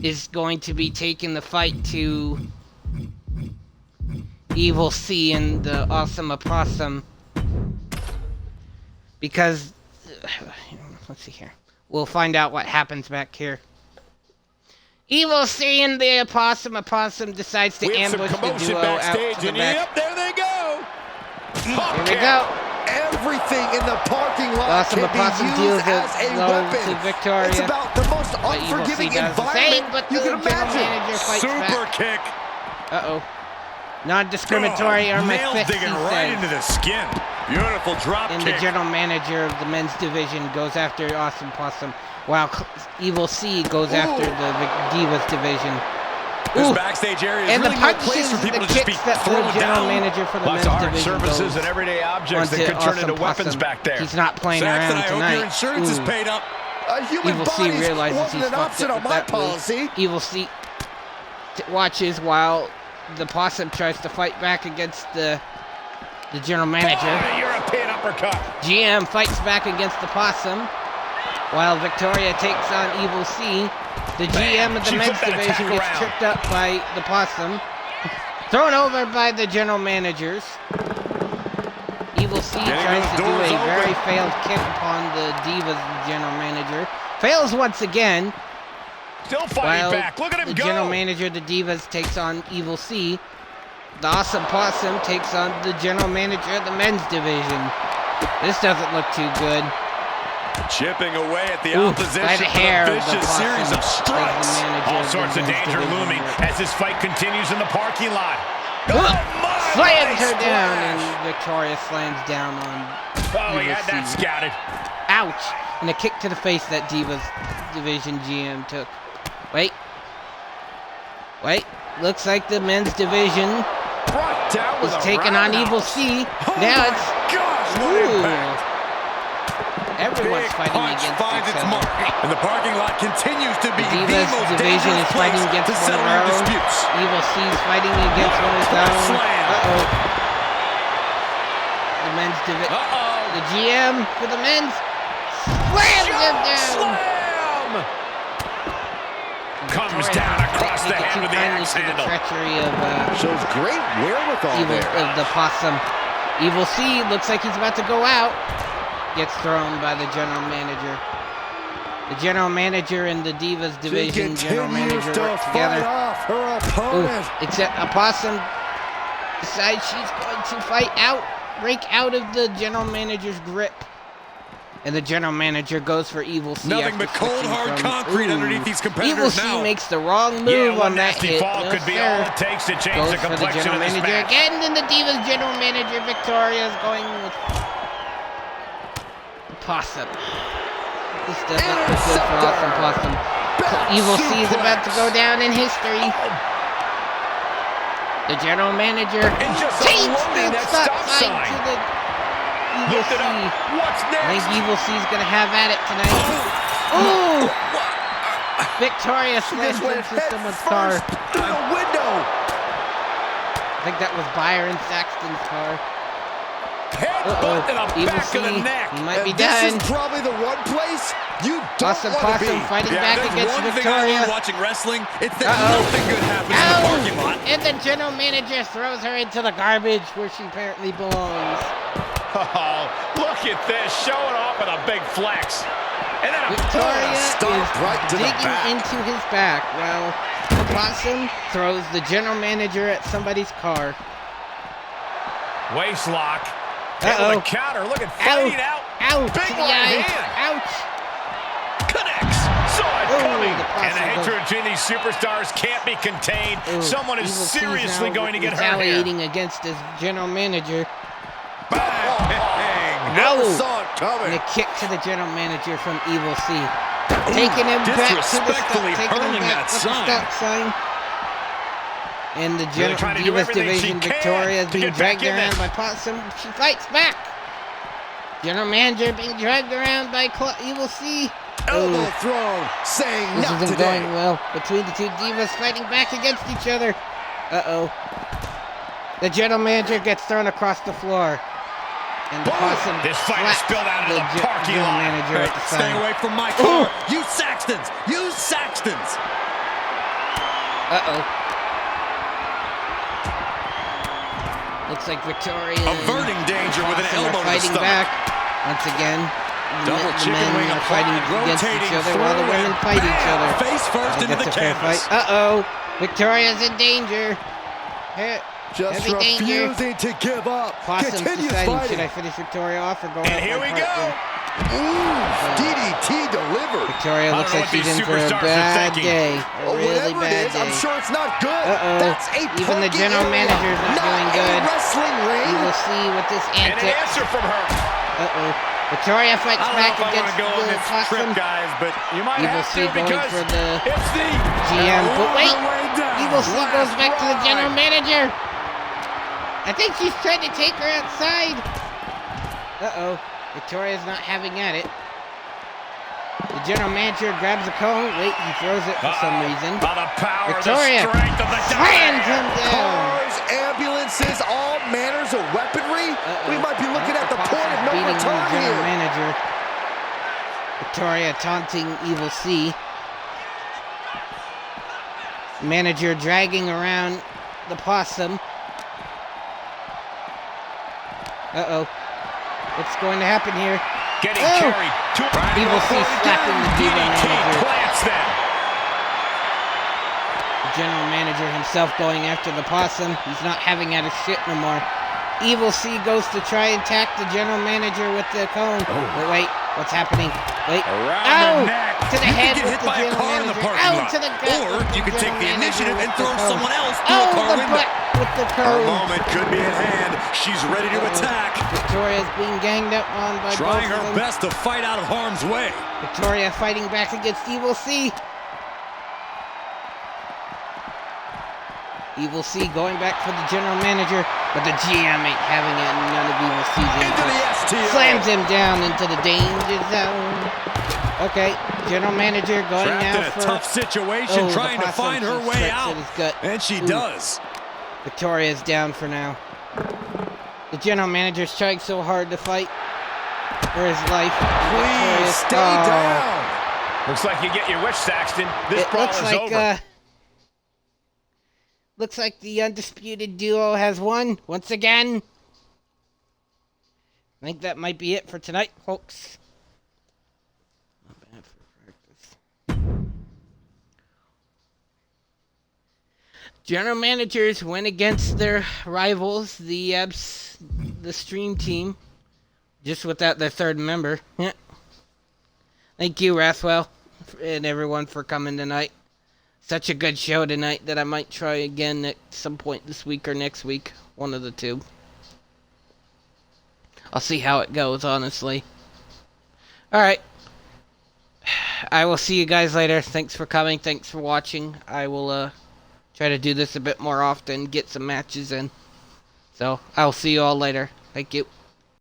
is going to be taking the fight to Evil C and the Awesome Opossum, because let's see here. We'll find out what happens back here. Evil C and the Opossum decides to We have some ambush the commotion duo backstage, out to the and back. yep, there they go. Here we go. Everything in the parking lot Awesome can Opossum be deals used as a it low weapon. to Victoria. It's about the most But Evil C unforgiving does the same, environment but you the can general imagine. manager fights Super back. kick. Uh-oh. Non-discriminatory are my Nails fist, digging he right says. into the skin. Beautiful drop And kick. the general manager of the men's division goes after Awesome Possum, while Evil C goes after the Divas division. This Ooh. backstage area is And really the no punches, place for the people to just be kicks that the thrown general down. manager for the Lots men's of hard division surfaces goes and everyday objects that onto could turn Awesome into weapons Possum. back there. He's not playing Saxton, around I hope tonight. your insurance is Ooh. paid up. A human Evil C body realizes wasn't he's an fucked option up on with my that move. policy. Evil C watches while the Possum tries to fight back against the general manager. Oh, European uppercut. GM fights back against the Possum, while Victoria takes on Evil C. The GM of the She men's flipped that attack division gets around. tripped up by the Possum, thrown over by the general managers. Evil C Getting tries those to do doors a open. very failed kick upon the Divas general manager. Fails once again, Still fighting while back. Look at him the go. general manager of the Divas takes on Evil C. The Awesome Possum takes on the general manager of the men's division. This doesn't look too good. Chipping away at the Ooh, opposition by the with hair a of the vicious Possum series of as the strikes. manager All of the sorts of men's danger division looming here. as this fight continues in the parking lot. Slams her down, splash. and Victoria slams down on Oh, he Evil had that C. scouted. Ouch! And a kick to the face that Divas division GM took. Wait. Looks like the men's division Brought down with is a taking on Evil roundhouse. C. Oh Now my it's gosh, what ooh. impact. Everyone's Big fighting punch against finds each its other. mark. And the parking lot continues to be The the Divas most division dangerous is fighting place against to one settle your another. disputes. Evil C's fighting against one of his own. Slam. Uh-oh. The men's division. Uh-oh. The GM for the men's slams him down. Slam! Comes Victoria down across the taking head too with the kindly axe to the handle. treachery of Shows great wherewithal Evil there. of the Possum. Evil C looks like he's about to go out. Gets thrown by the general manager. The general manager and the Divas division general continues manager to work fight together. off her Ooh, opponent. except Opossum decides she's going to fight out, break out of the general manager's grip. And the general manager goes for Evil C. Nothing after but cold, switching hard from- concrete Ooh. underneath these competitors Evil C now. makes the wrong move Yeah, one on that nasty hit. fall No, could be sir. all it takes to change Goes the for the complexion general of this manager match. again, and the Divas general manager Victoria is going with Possum. This doesn't look good for Awesome Possum. Evil C is about to go down in history. The general manager And just takes unloading the that stop stop sign sign. to the Evil Lift C. it up. What's I next? think Evil C's gonna have at it tonight. Ooh! Victoria slams This went into head someone's first car. through the window. I think that was Byron Saxton's car. Headbutt to the Evil back of the C, neck. he might be And this done. is probably the one place you don't Awesome want to be. Possum fighting Yeah, back there's against one thing I Victoria. learned watching wrestling. It's that Uh-oh. nothing good happens in the parking lot. And the general manager throws her into the garbage where she apparently belongs. Oh, look at this, showing off with a big flex. And then a Victoria is Stomp right to the digging back. into his back while Possum throws the general manager at somebody's car. waist lock. Uh-oh. Able to counter. Look at Ow! fading out. Ow! Big To the right eye! hand. Ouch! Connects. Saw it Ooh, coming. the And the Possum hatred goes- between these superstars can't be contained. Ooh, Someone is Evil C's seriously now going to get hurt here. retaliating against his general manager. Bang. Never Ow! saw it coming. And a kick to the general manager from Evil C. Taking him back to the stop, disrespectfully taking him hurling back that with the sign. stop sign. And the Really trying to do Divas everything she Division can Victoria is to being get back dragged in around this. by Possum. She fights back. General manager being dragged around by Evil C. Elbow Ooh, thrown, saying this not isn't today. going well between the two divas fighting back against each other. Uh-oh. The general manager gets thrown across the floor. And Possum This fight is slaps spilled out into the parking general lot. manager Hey, at the stay side. away from my car. You Saxtons! You Saxtons! Uh-oh. Looks like Victoria Averting danger with an Possum elbow are to the fighting stomach. back once again. Double the chicken men wing are fighting applied, against rotating each other while the through women and fight each bam! other. Face first into That's the a fair canvas. fight. Uh-oh. Victoria's in danger. Just Heavy danger. refusing to give up. Possum's Continues deciding, fighting. should I finish Victoria off or go out And here like we go. Parkman? Ooh, DDT delivered. Victoria I looks don't know like what she's these in for a superstars are bad thinking. day. A Oh, really whatever it bad is, day. I'm sure it's not good. Uh-oh. That's a Even the parking general area, manager's not doing good. a wrestling ring. You will see with this And an antic. answer from her. Uh-oh. Victoria fights I don't back know if I against want to go on the this Possum. trip, guys, but you might Evil have C to going because for the it's the GM. But wait, all the way down. Evil C goes Last back to the general ride. manager. I think she's trying to take her outside. Uh-oh. Victoria's not having at it. The general manager grabs a cone. Wait, he throws it for some reason. By the power, Victoria the strength of the slams him down. Cars, ambulances, all manners of weaponry. Uh-oh. We might be looking at the Possum's point of no beating on return the general here. manager. Victoria taunting Evil C. Manager dragging around the Possum. Uh-oh. What's going to happen here? Getting Oh. carried. Evil C slapping the diva DDT manager. plants them. The general manager himself going after the Possum. He's not having at his shit no more. Evil C goes to try and attack the general manager with the cone. But wait, what's happening? Wait. Around the neck. To the You head could get with hit the by a general car in the manager. parking Ow, lot. to the gut Or with you could take general the initiative manager and with throw the cone. someone else through a Oh, car the window. butt with the Her cone. moment could be at hand. She's ready to attack. Victoria's being ganged up on by Trying both her of them. best to fight out of harm's way. Victoria fighting back against Evil C. Evil C going back for the general manager, but the GM ain't having it, and none of Evil C's in. Into the STO. Slams him down into the danger zone. Okay, general manager going Trapped now in a for tough situation, Oh, the trying to Possum, find her she way strikes out. at his gut. And she Ooh. does. Victoria's down for now. The general manager's trying so hard to fight for his life. Please Victoria's- stay Oh. down. Looks like you get your wish, Saxton. This It brawl looks is like over. looks like the undisputed duo has won once again. I think that might be it for tonight, folks. Not bad for practice. General managers went against their rivals, the Stream Team, just without their third member. Thank you, Rathwell, and everyone for coming tonight. Such a good show tonight that I might try again at some point this week or next week. One of the two. I'll see how it goes, honestly. Alright. I will see you guys later. Thanks for coming. Thanks for watching. I will try to do this a bit more often. Get some matches in. So, I'll see you all later. Thank you.